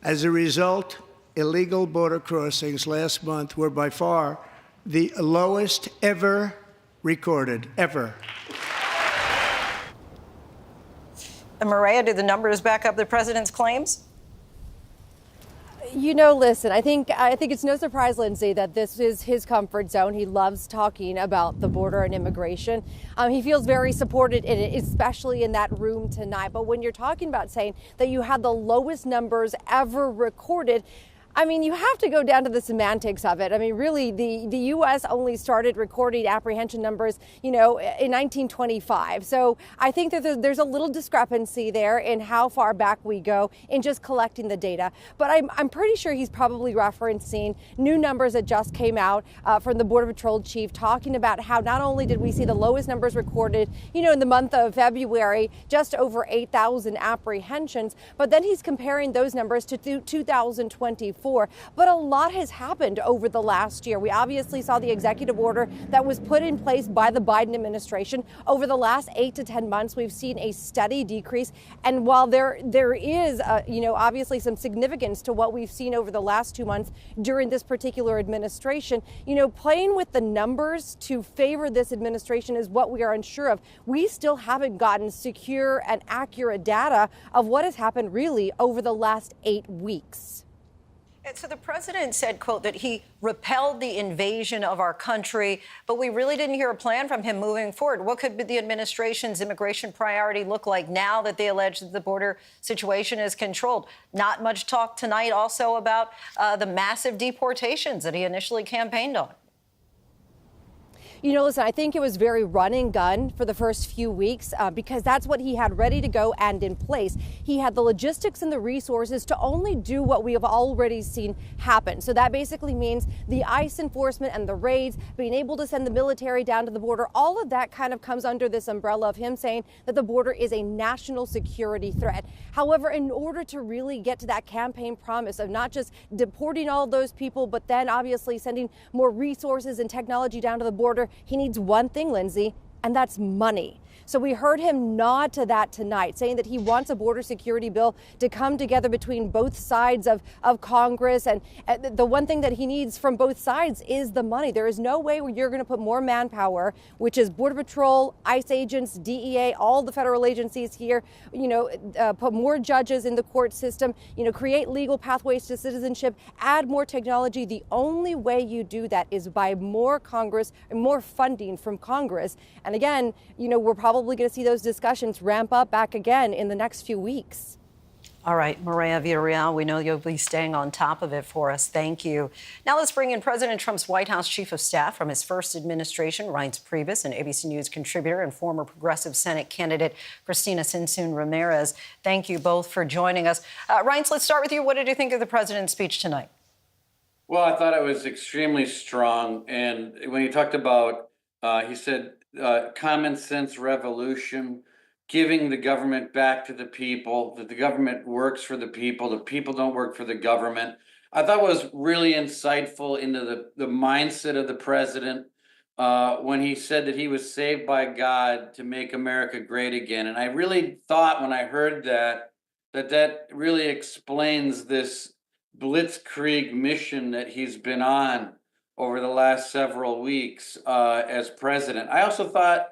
As a result, illegal border crossings last month were by far the lowest ever recorded, ever. And Maria, do the numbers back up the president's claims? You know, listen, I think it's no surprise, Linsey, that this is his comfort zone. He loves talking about the border and immigration. He feels very supported in it, especially in that room tonight. But when you're talking about saying that you had the lowest numbers ever recorded, I mean, you have to go down to the semantics of it. I mean, really, the U.S. only started recording apprehension numbers, in 1925. So I think that there's a little discrepancy there in how far back we go in just collecting the data. But I'm pretty sure he's probably referencing new numbers that just came out from the Border Patrol chief, talking about how not only did we see the lowest numbers recorded, in the month of February, just over 8,000 apprehensions, but then he's comparing those numbers to 2024. But a lot has happened over the last year. We obviously saw the executive order that was put in place by the Biden administration. Over the last 8 to 10 months, we've seen a steady decrease. And while there is, obviously some significance to what we've seen over the last 2 months during this particular administration, playing with the numbers to favor this administration is what we are unsure of. We still haven't gotten secure and accurate data of what has happened really over the last 8 weeks. And so the president said, quote, that he repelled the invasion of our country, but we really didn't hear a plan from him moving forward. What could the administration's immigration priority look like now that they allege that the border situation is controlled? Not much talk tonight also about the massive deportations that he initially campaigned on. Listen, I think it was very run and gun for the first few weeks because that's what he had ready to go and in place. He had the logistics and the resources to only do what we have already seen happen. So that basically means the ICE enforcement and the raids, being able to send the military down to the border. All of that kind of comes under this umbrella of him saying that the border is a national security threat. However, in order to really get to that campaign promise of not just deporting all those people, but then obviously sending more resources and technology down to the border, he needs one thing, Linsey, and that's money. So we heard him nod to that tonight, saying that he wants a border security bill to come together between both sides of Congress. And the one thing that he needs from both sides is the money. There is no way where you're going to put more manpower, which is Border Patrol, ICE agents, DEA, all the federal agencies here, put more judges in the court system, create legal pathways to citizenship, add more technology. The only way you do that is by more Congress and more funding from Congress. And again, we're probably going to see those discussions ramp up back again in the next few weeks. All right, Maria Villarreal, we know you'll be staying on top of it for us. Thank you. Now let's bring in President Trump's White House Chief of Staff from his first administration, Reince Priebus, and ABC News contributor and former Progressive Senate candidate Christina Sinsun Ramirez. Thank you both for joining us. Reince, let's start with you. What did you think of the president's speech tonight? Well, I thought it was extremely strong. And when he talked about, he said, common sense revolution, giving the government back to the people, that the government works for the people don't work for the government. I thought was really insightful into the mindset of the president when he said that he was saved by God to make America great again. And I really thought when I heard that really explains this blitzkrieg mission that he's been on over the last several weeks as president. I also thought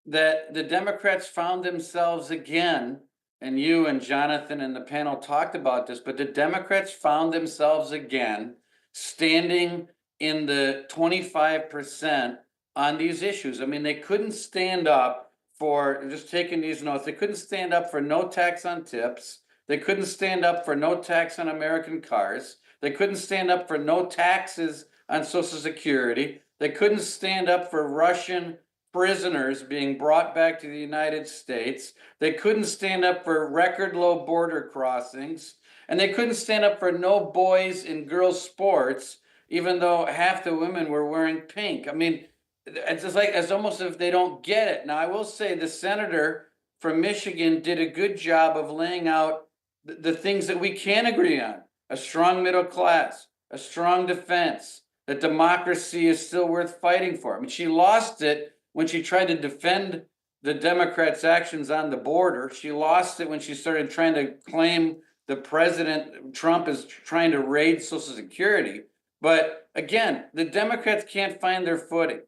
that the Democrats found themselves again, and you and Jonathan and the panel talked about this, but the Democrats found themselves again standing in the 25% on these issues. I mean, they couldn't stand up for, just taking these notes, they couldn't stand up for no tax on tips. They couldn't stand up for no tax on American cars. They couldn't stand up for no taxes on Social Security. They couldn't stand up for Russian prisoners being brought back to the United States. They couldn't stand up for record low border crossings. And they couldn't stand up for no boys and girls sports, even though half the women were wearing pink. I mean, it's just like, it's almost as if they don't get it. Now, I will say the senator from Michigan did a good job of laying out the things that we can agree on: a strong middle class, a strong defense, that democracy is still worth fighting for. I mean, she lost it when she tried to defend the Democrats' actions on the border. She lost it when she started trying to claim the president, Trump, is trying to raid Social Security. But again, the Democrats can't find their footing.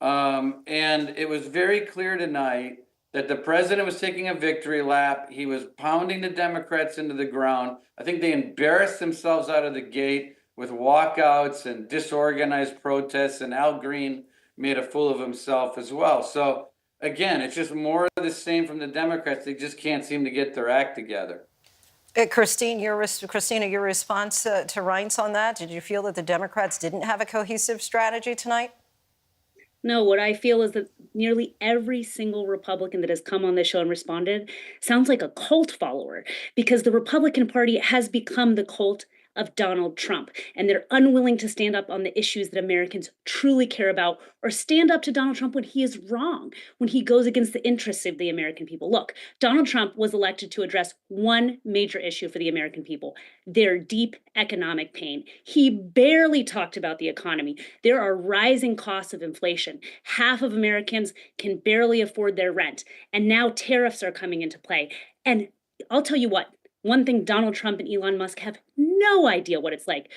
And it was very clear tonight that the president was taking a victory lap. He was pounding the Democrats into the ground. I think they embarrassed themselves out of the gate with walkouts and disorganized protests, and Al Green made a fool of himself as well. So again, it's just more of the same from the Democrats. They just can't seem to get their act together. Christina, your response to Reince on that? Did you feel that the Democrats didn't have a cohesive strategy tonight? No, what I feel is that nearly every single Republican that has come on this show and responded sounds like a cult follower, because the Republican Party has become the cult of Donald Trump, and they're unwilling to stand up on the issues that Americans truly care about, or stand up to Donald Trump when he is wrong, when he goes against the interests of the American people. Look, Donald Trump was elected to address one major issue for the American people: their deep economic pain. He barely talked about the economy. There are rising costs of inflation. Half of Americans can barely afford their rent, and now tariffs are coming into play. And I'll tell you what, one thing Donald Trump and Elon Musk have no idea what it's like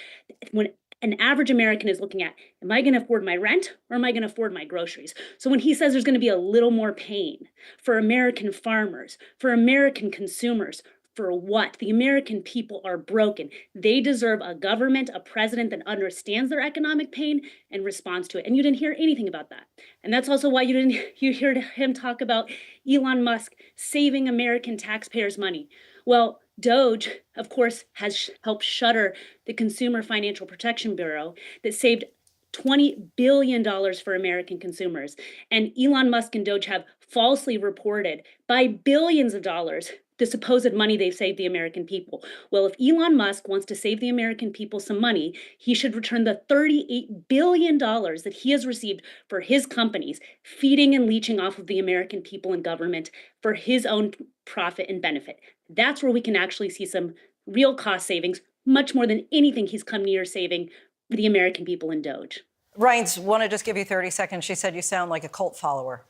when an average American is looking at, am I going to afford my rent, or am I going to afford my groceries? So when he says there's going to be a little more pain for American farmers, for American consumers, for what? The American people are broken. They deserve a government, a president that understands their economic pain and responds to it. And you didn't hear anything about that. And that's also why you heard him talk about Elon Musk saving American taxpayers' money. Well, Doge, of course, has helped shutter the Consumer Financial Protection Bureau that saved $20 billion for American consumers. And Elon Musk and Doge have falsely reported by billions of dollars the supposed money they've saved the American people. Well, if Elon Musk wants to save the American people some money, he should return the $38 billion that he has received for his companies, feeding and leeching off of the American people and government for his own profit and benefit. That's where we can actually see some real cost savings, much more than anything he's come near saving for the American people in Doge. Reince, want to just give you 30 seconds. She said you sound like a cult follower.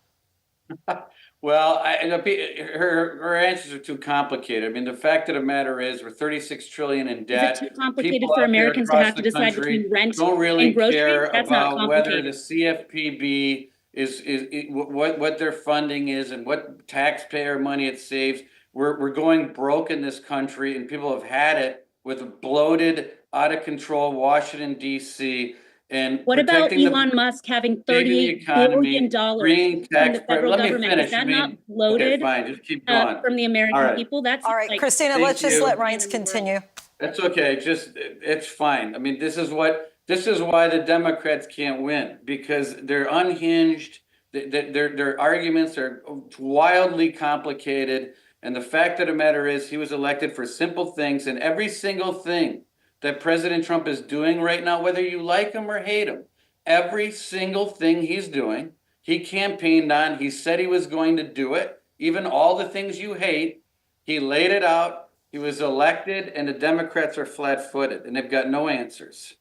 Well, her answers are too complicated. I mean, the fact of the matter is, we're $36 trillion in debt. Is it too complicated People for out there Americans to across have to the decide country between rent don't really and groceries? care That's not about whether complicated. the CFPB is what their funding is and what taxpayer money it saves. We're going broke in this country, and people have had it with a bloated, out of control Washington, D.C. and What about protecting Elon Musk having saving the $38 economy, billion bringing from the tax. federal Let me government? finish. Is that I mean, not bloated okay, fine. Just keep going. from the All American right. people? That's All right, like, Christina, Thank let's just you. let Reince continue. That's okay. It's fine. I mean, this is why the Democrats can't win, because they're unhinged. Their arguments are wildly complicated. And the fact of the matter is, he was elected for simple things, and every single thing that President Trump is doing right now, whether you like him or hate him, every single thing he's doing, he campaigned on. He said he was going to do it. Even all the things you hate, he laid it out. He was elected, and the Democrats are flat-footed, and they've got no answers.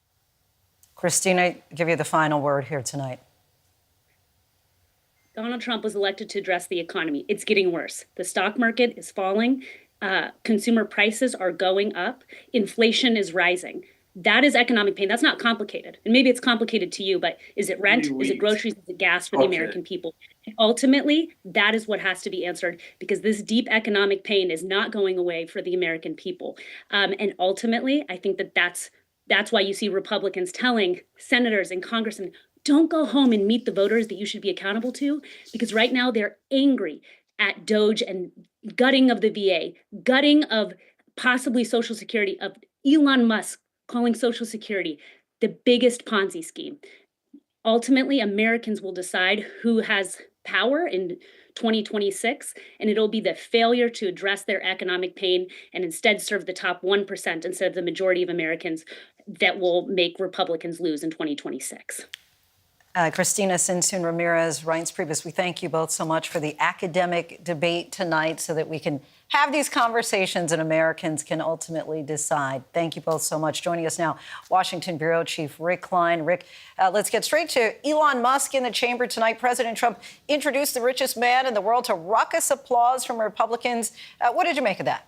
Christina, give you the final word here tonight. Donald Trump was elected to address the economy. It's getting worse. The stock market is falling. Consumer prices are going up. Inflation is rising. That is economic pain. That's not complicated. And maybe it's complicated to you, but is it rent? Is it groceries? Is it gas for the American people? And ultimately, that is what has to be answered, because this deep economic pain is not going away for the American people. And ultimately, I think that's why you see Republicans telling senators and congressmen, don't go home and meet the voters that you should be accountable to, because right now they're angry at DOGE and gutting of the VA, gutting of possibly Social Security, of Elon Musk calling Social Security the biggest Ponzi scheme. Ultimately, Americans will decide who has power in 2026, and it'll be the failure to address their economic pain and instead serve the top 1% instead of the majority of Americans that will make Republicans lose in 2026. Christina Sinsun Ramirez, Reince Priebus, we thank you both so much for the academic debate tonight so that we can have these conversations and Americans can ultimately decide. Thank you both so much. Joining us now, Washington Bureau Chief Rick Klein. Rick, let's get straight to Elon Musk in the chamber tonight. President Trump introduced the richest man in the world to raucous applause from Republicans. What did you make of that?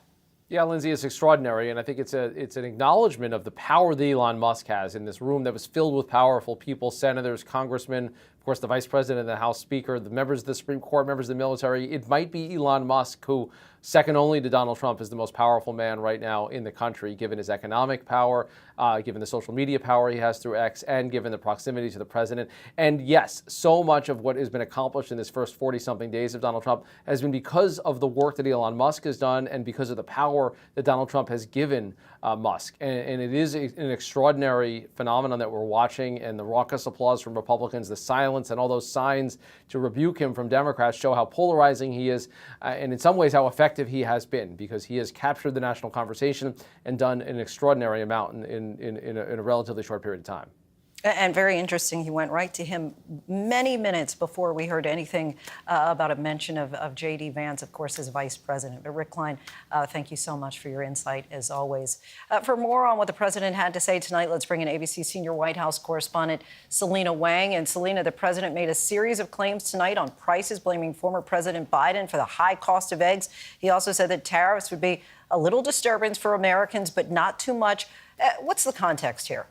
Yeah, Lindsay, it's extraordinary, and I think it's an acknowledgement of the power that Elon Musk has in this room that was filled with powerful people, senators, congressmen, of course, the vice president and the House Speaker, the members of the Supreme Court, members of the military. It might be Elon Musk who, second only to Donald Trump, is the most powerful man right now in the country, given his economic power, given the social media power he has through X, and given the proximity to the president. And yes, so much of what has been accomplished in this first 40-something days of Donald Trump has been because of the work that Elon Musk has done and because of the power that Donald Trump has given Musk. And it is an extraordinary phenomenon that we're watching, and the raucous applause from Republicans, the silence and all those signs to rebuke him from Democrats show how polarizing he is, and in some ways how effective he has been, because he has captured the national conversation and done an extraordinary amount in a relatively short period of time. And very interesting, he went right to him many minutes before we heard anything about a mention of J.D. Vance, of course, as vice president. But Rick Klein, thank you so much for your insight, as always. For more on what the president had to say tonight, let's bring in ABC senior White House correspondent Selena Wang. And Selena, the president made a series of claims tonight on prices, blaming former President Biden for the high cost of eggs. He also said that tariffs would be a little disturbance for Americans, but not too much. What's the context here?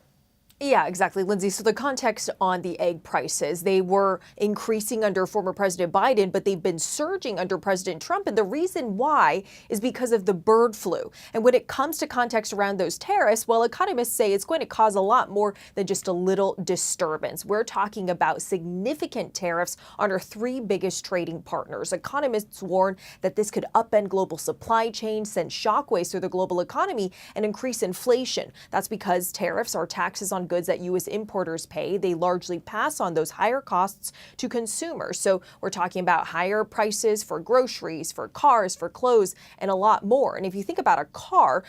Yeah, exactly, Lindsay. So the context on the egg prices, they were increasing under former President Biden, but they've been surging under President Trump. And the reason why is because of the bird flu. And when it comes to context around those tariffs, well, economists say it's going to cause a lot more than just a little disturbance. We're talking about significant tariffs on our three biggest trading partners. Economists warn that this could upend global supply chains, send shockwaves through the global economy, and increase inflation. That's because tariffs are taxes on goods that U.S. importers pay. They largely pass on those higher costs to consumers. So we're talking about higher prices for groceries, for cars, for clothes, and a lot more. And if you think about a car,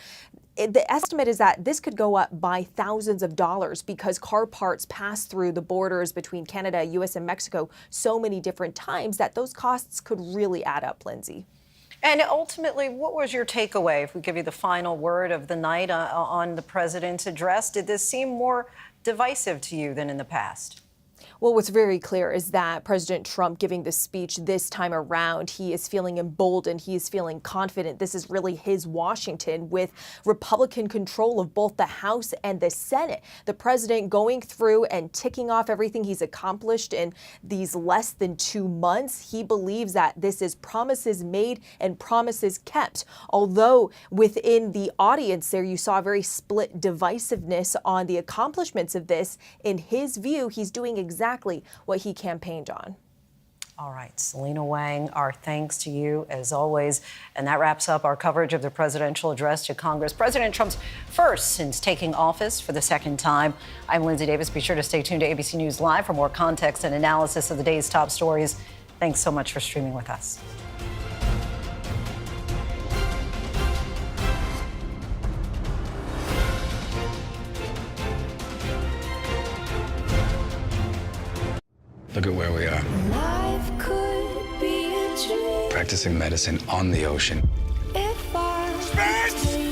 the estimate is that this could go up by thousands of dollars because car parts pass through the borders between Canada, U.S., and Mexico so many different times that those costs could really add up, Lindsay. And ultimately, what was your takeaway, if we give you the final word of the night on the president's address? Did this seem more divisive to you than in the past? Well, what's very clear is that President Trump giving this speech this time around, he is feeling emboldened. He is feeling confident. This is really his Washington with Republican control of both the House and the Senate. The president going through and ticking off everything he's accomplished in these less than 2 months. He believes that this is promises made and promises kept. Although within the audience there, you saw very split divisiveness on the accomplishments of this. In his view, he's doing exactly what he campaigned on. All right, Selena Wang, our thanks to you as always. And that wraps up our coverage of the presidential address to Congress. President Trump's first since taking office for the second time. I'm Linsey Davis. Be sure to stay tuned to ABC News Live for more context and analysis of the day's top stories. Thanks so much for streaming with us. Look at where we are. Life could be a dream Practicing medicine on the ocean. if I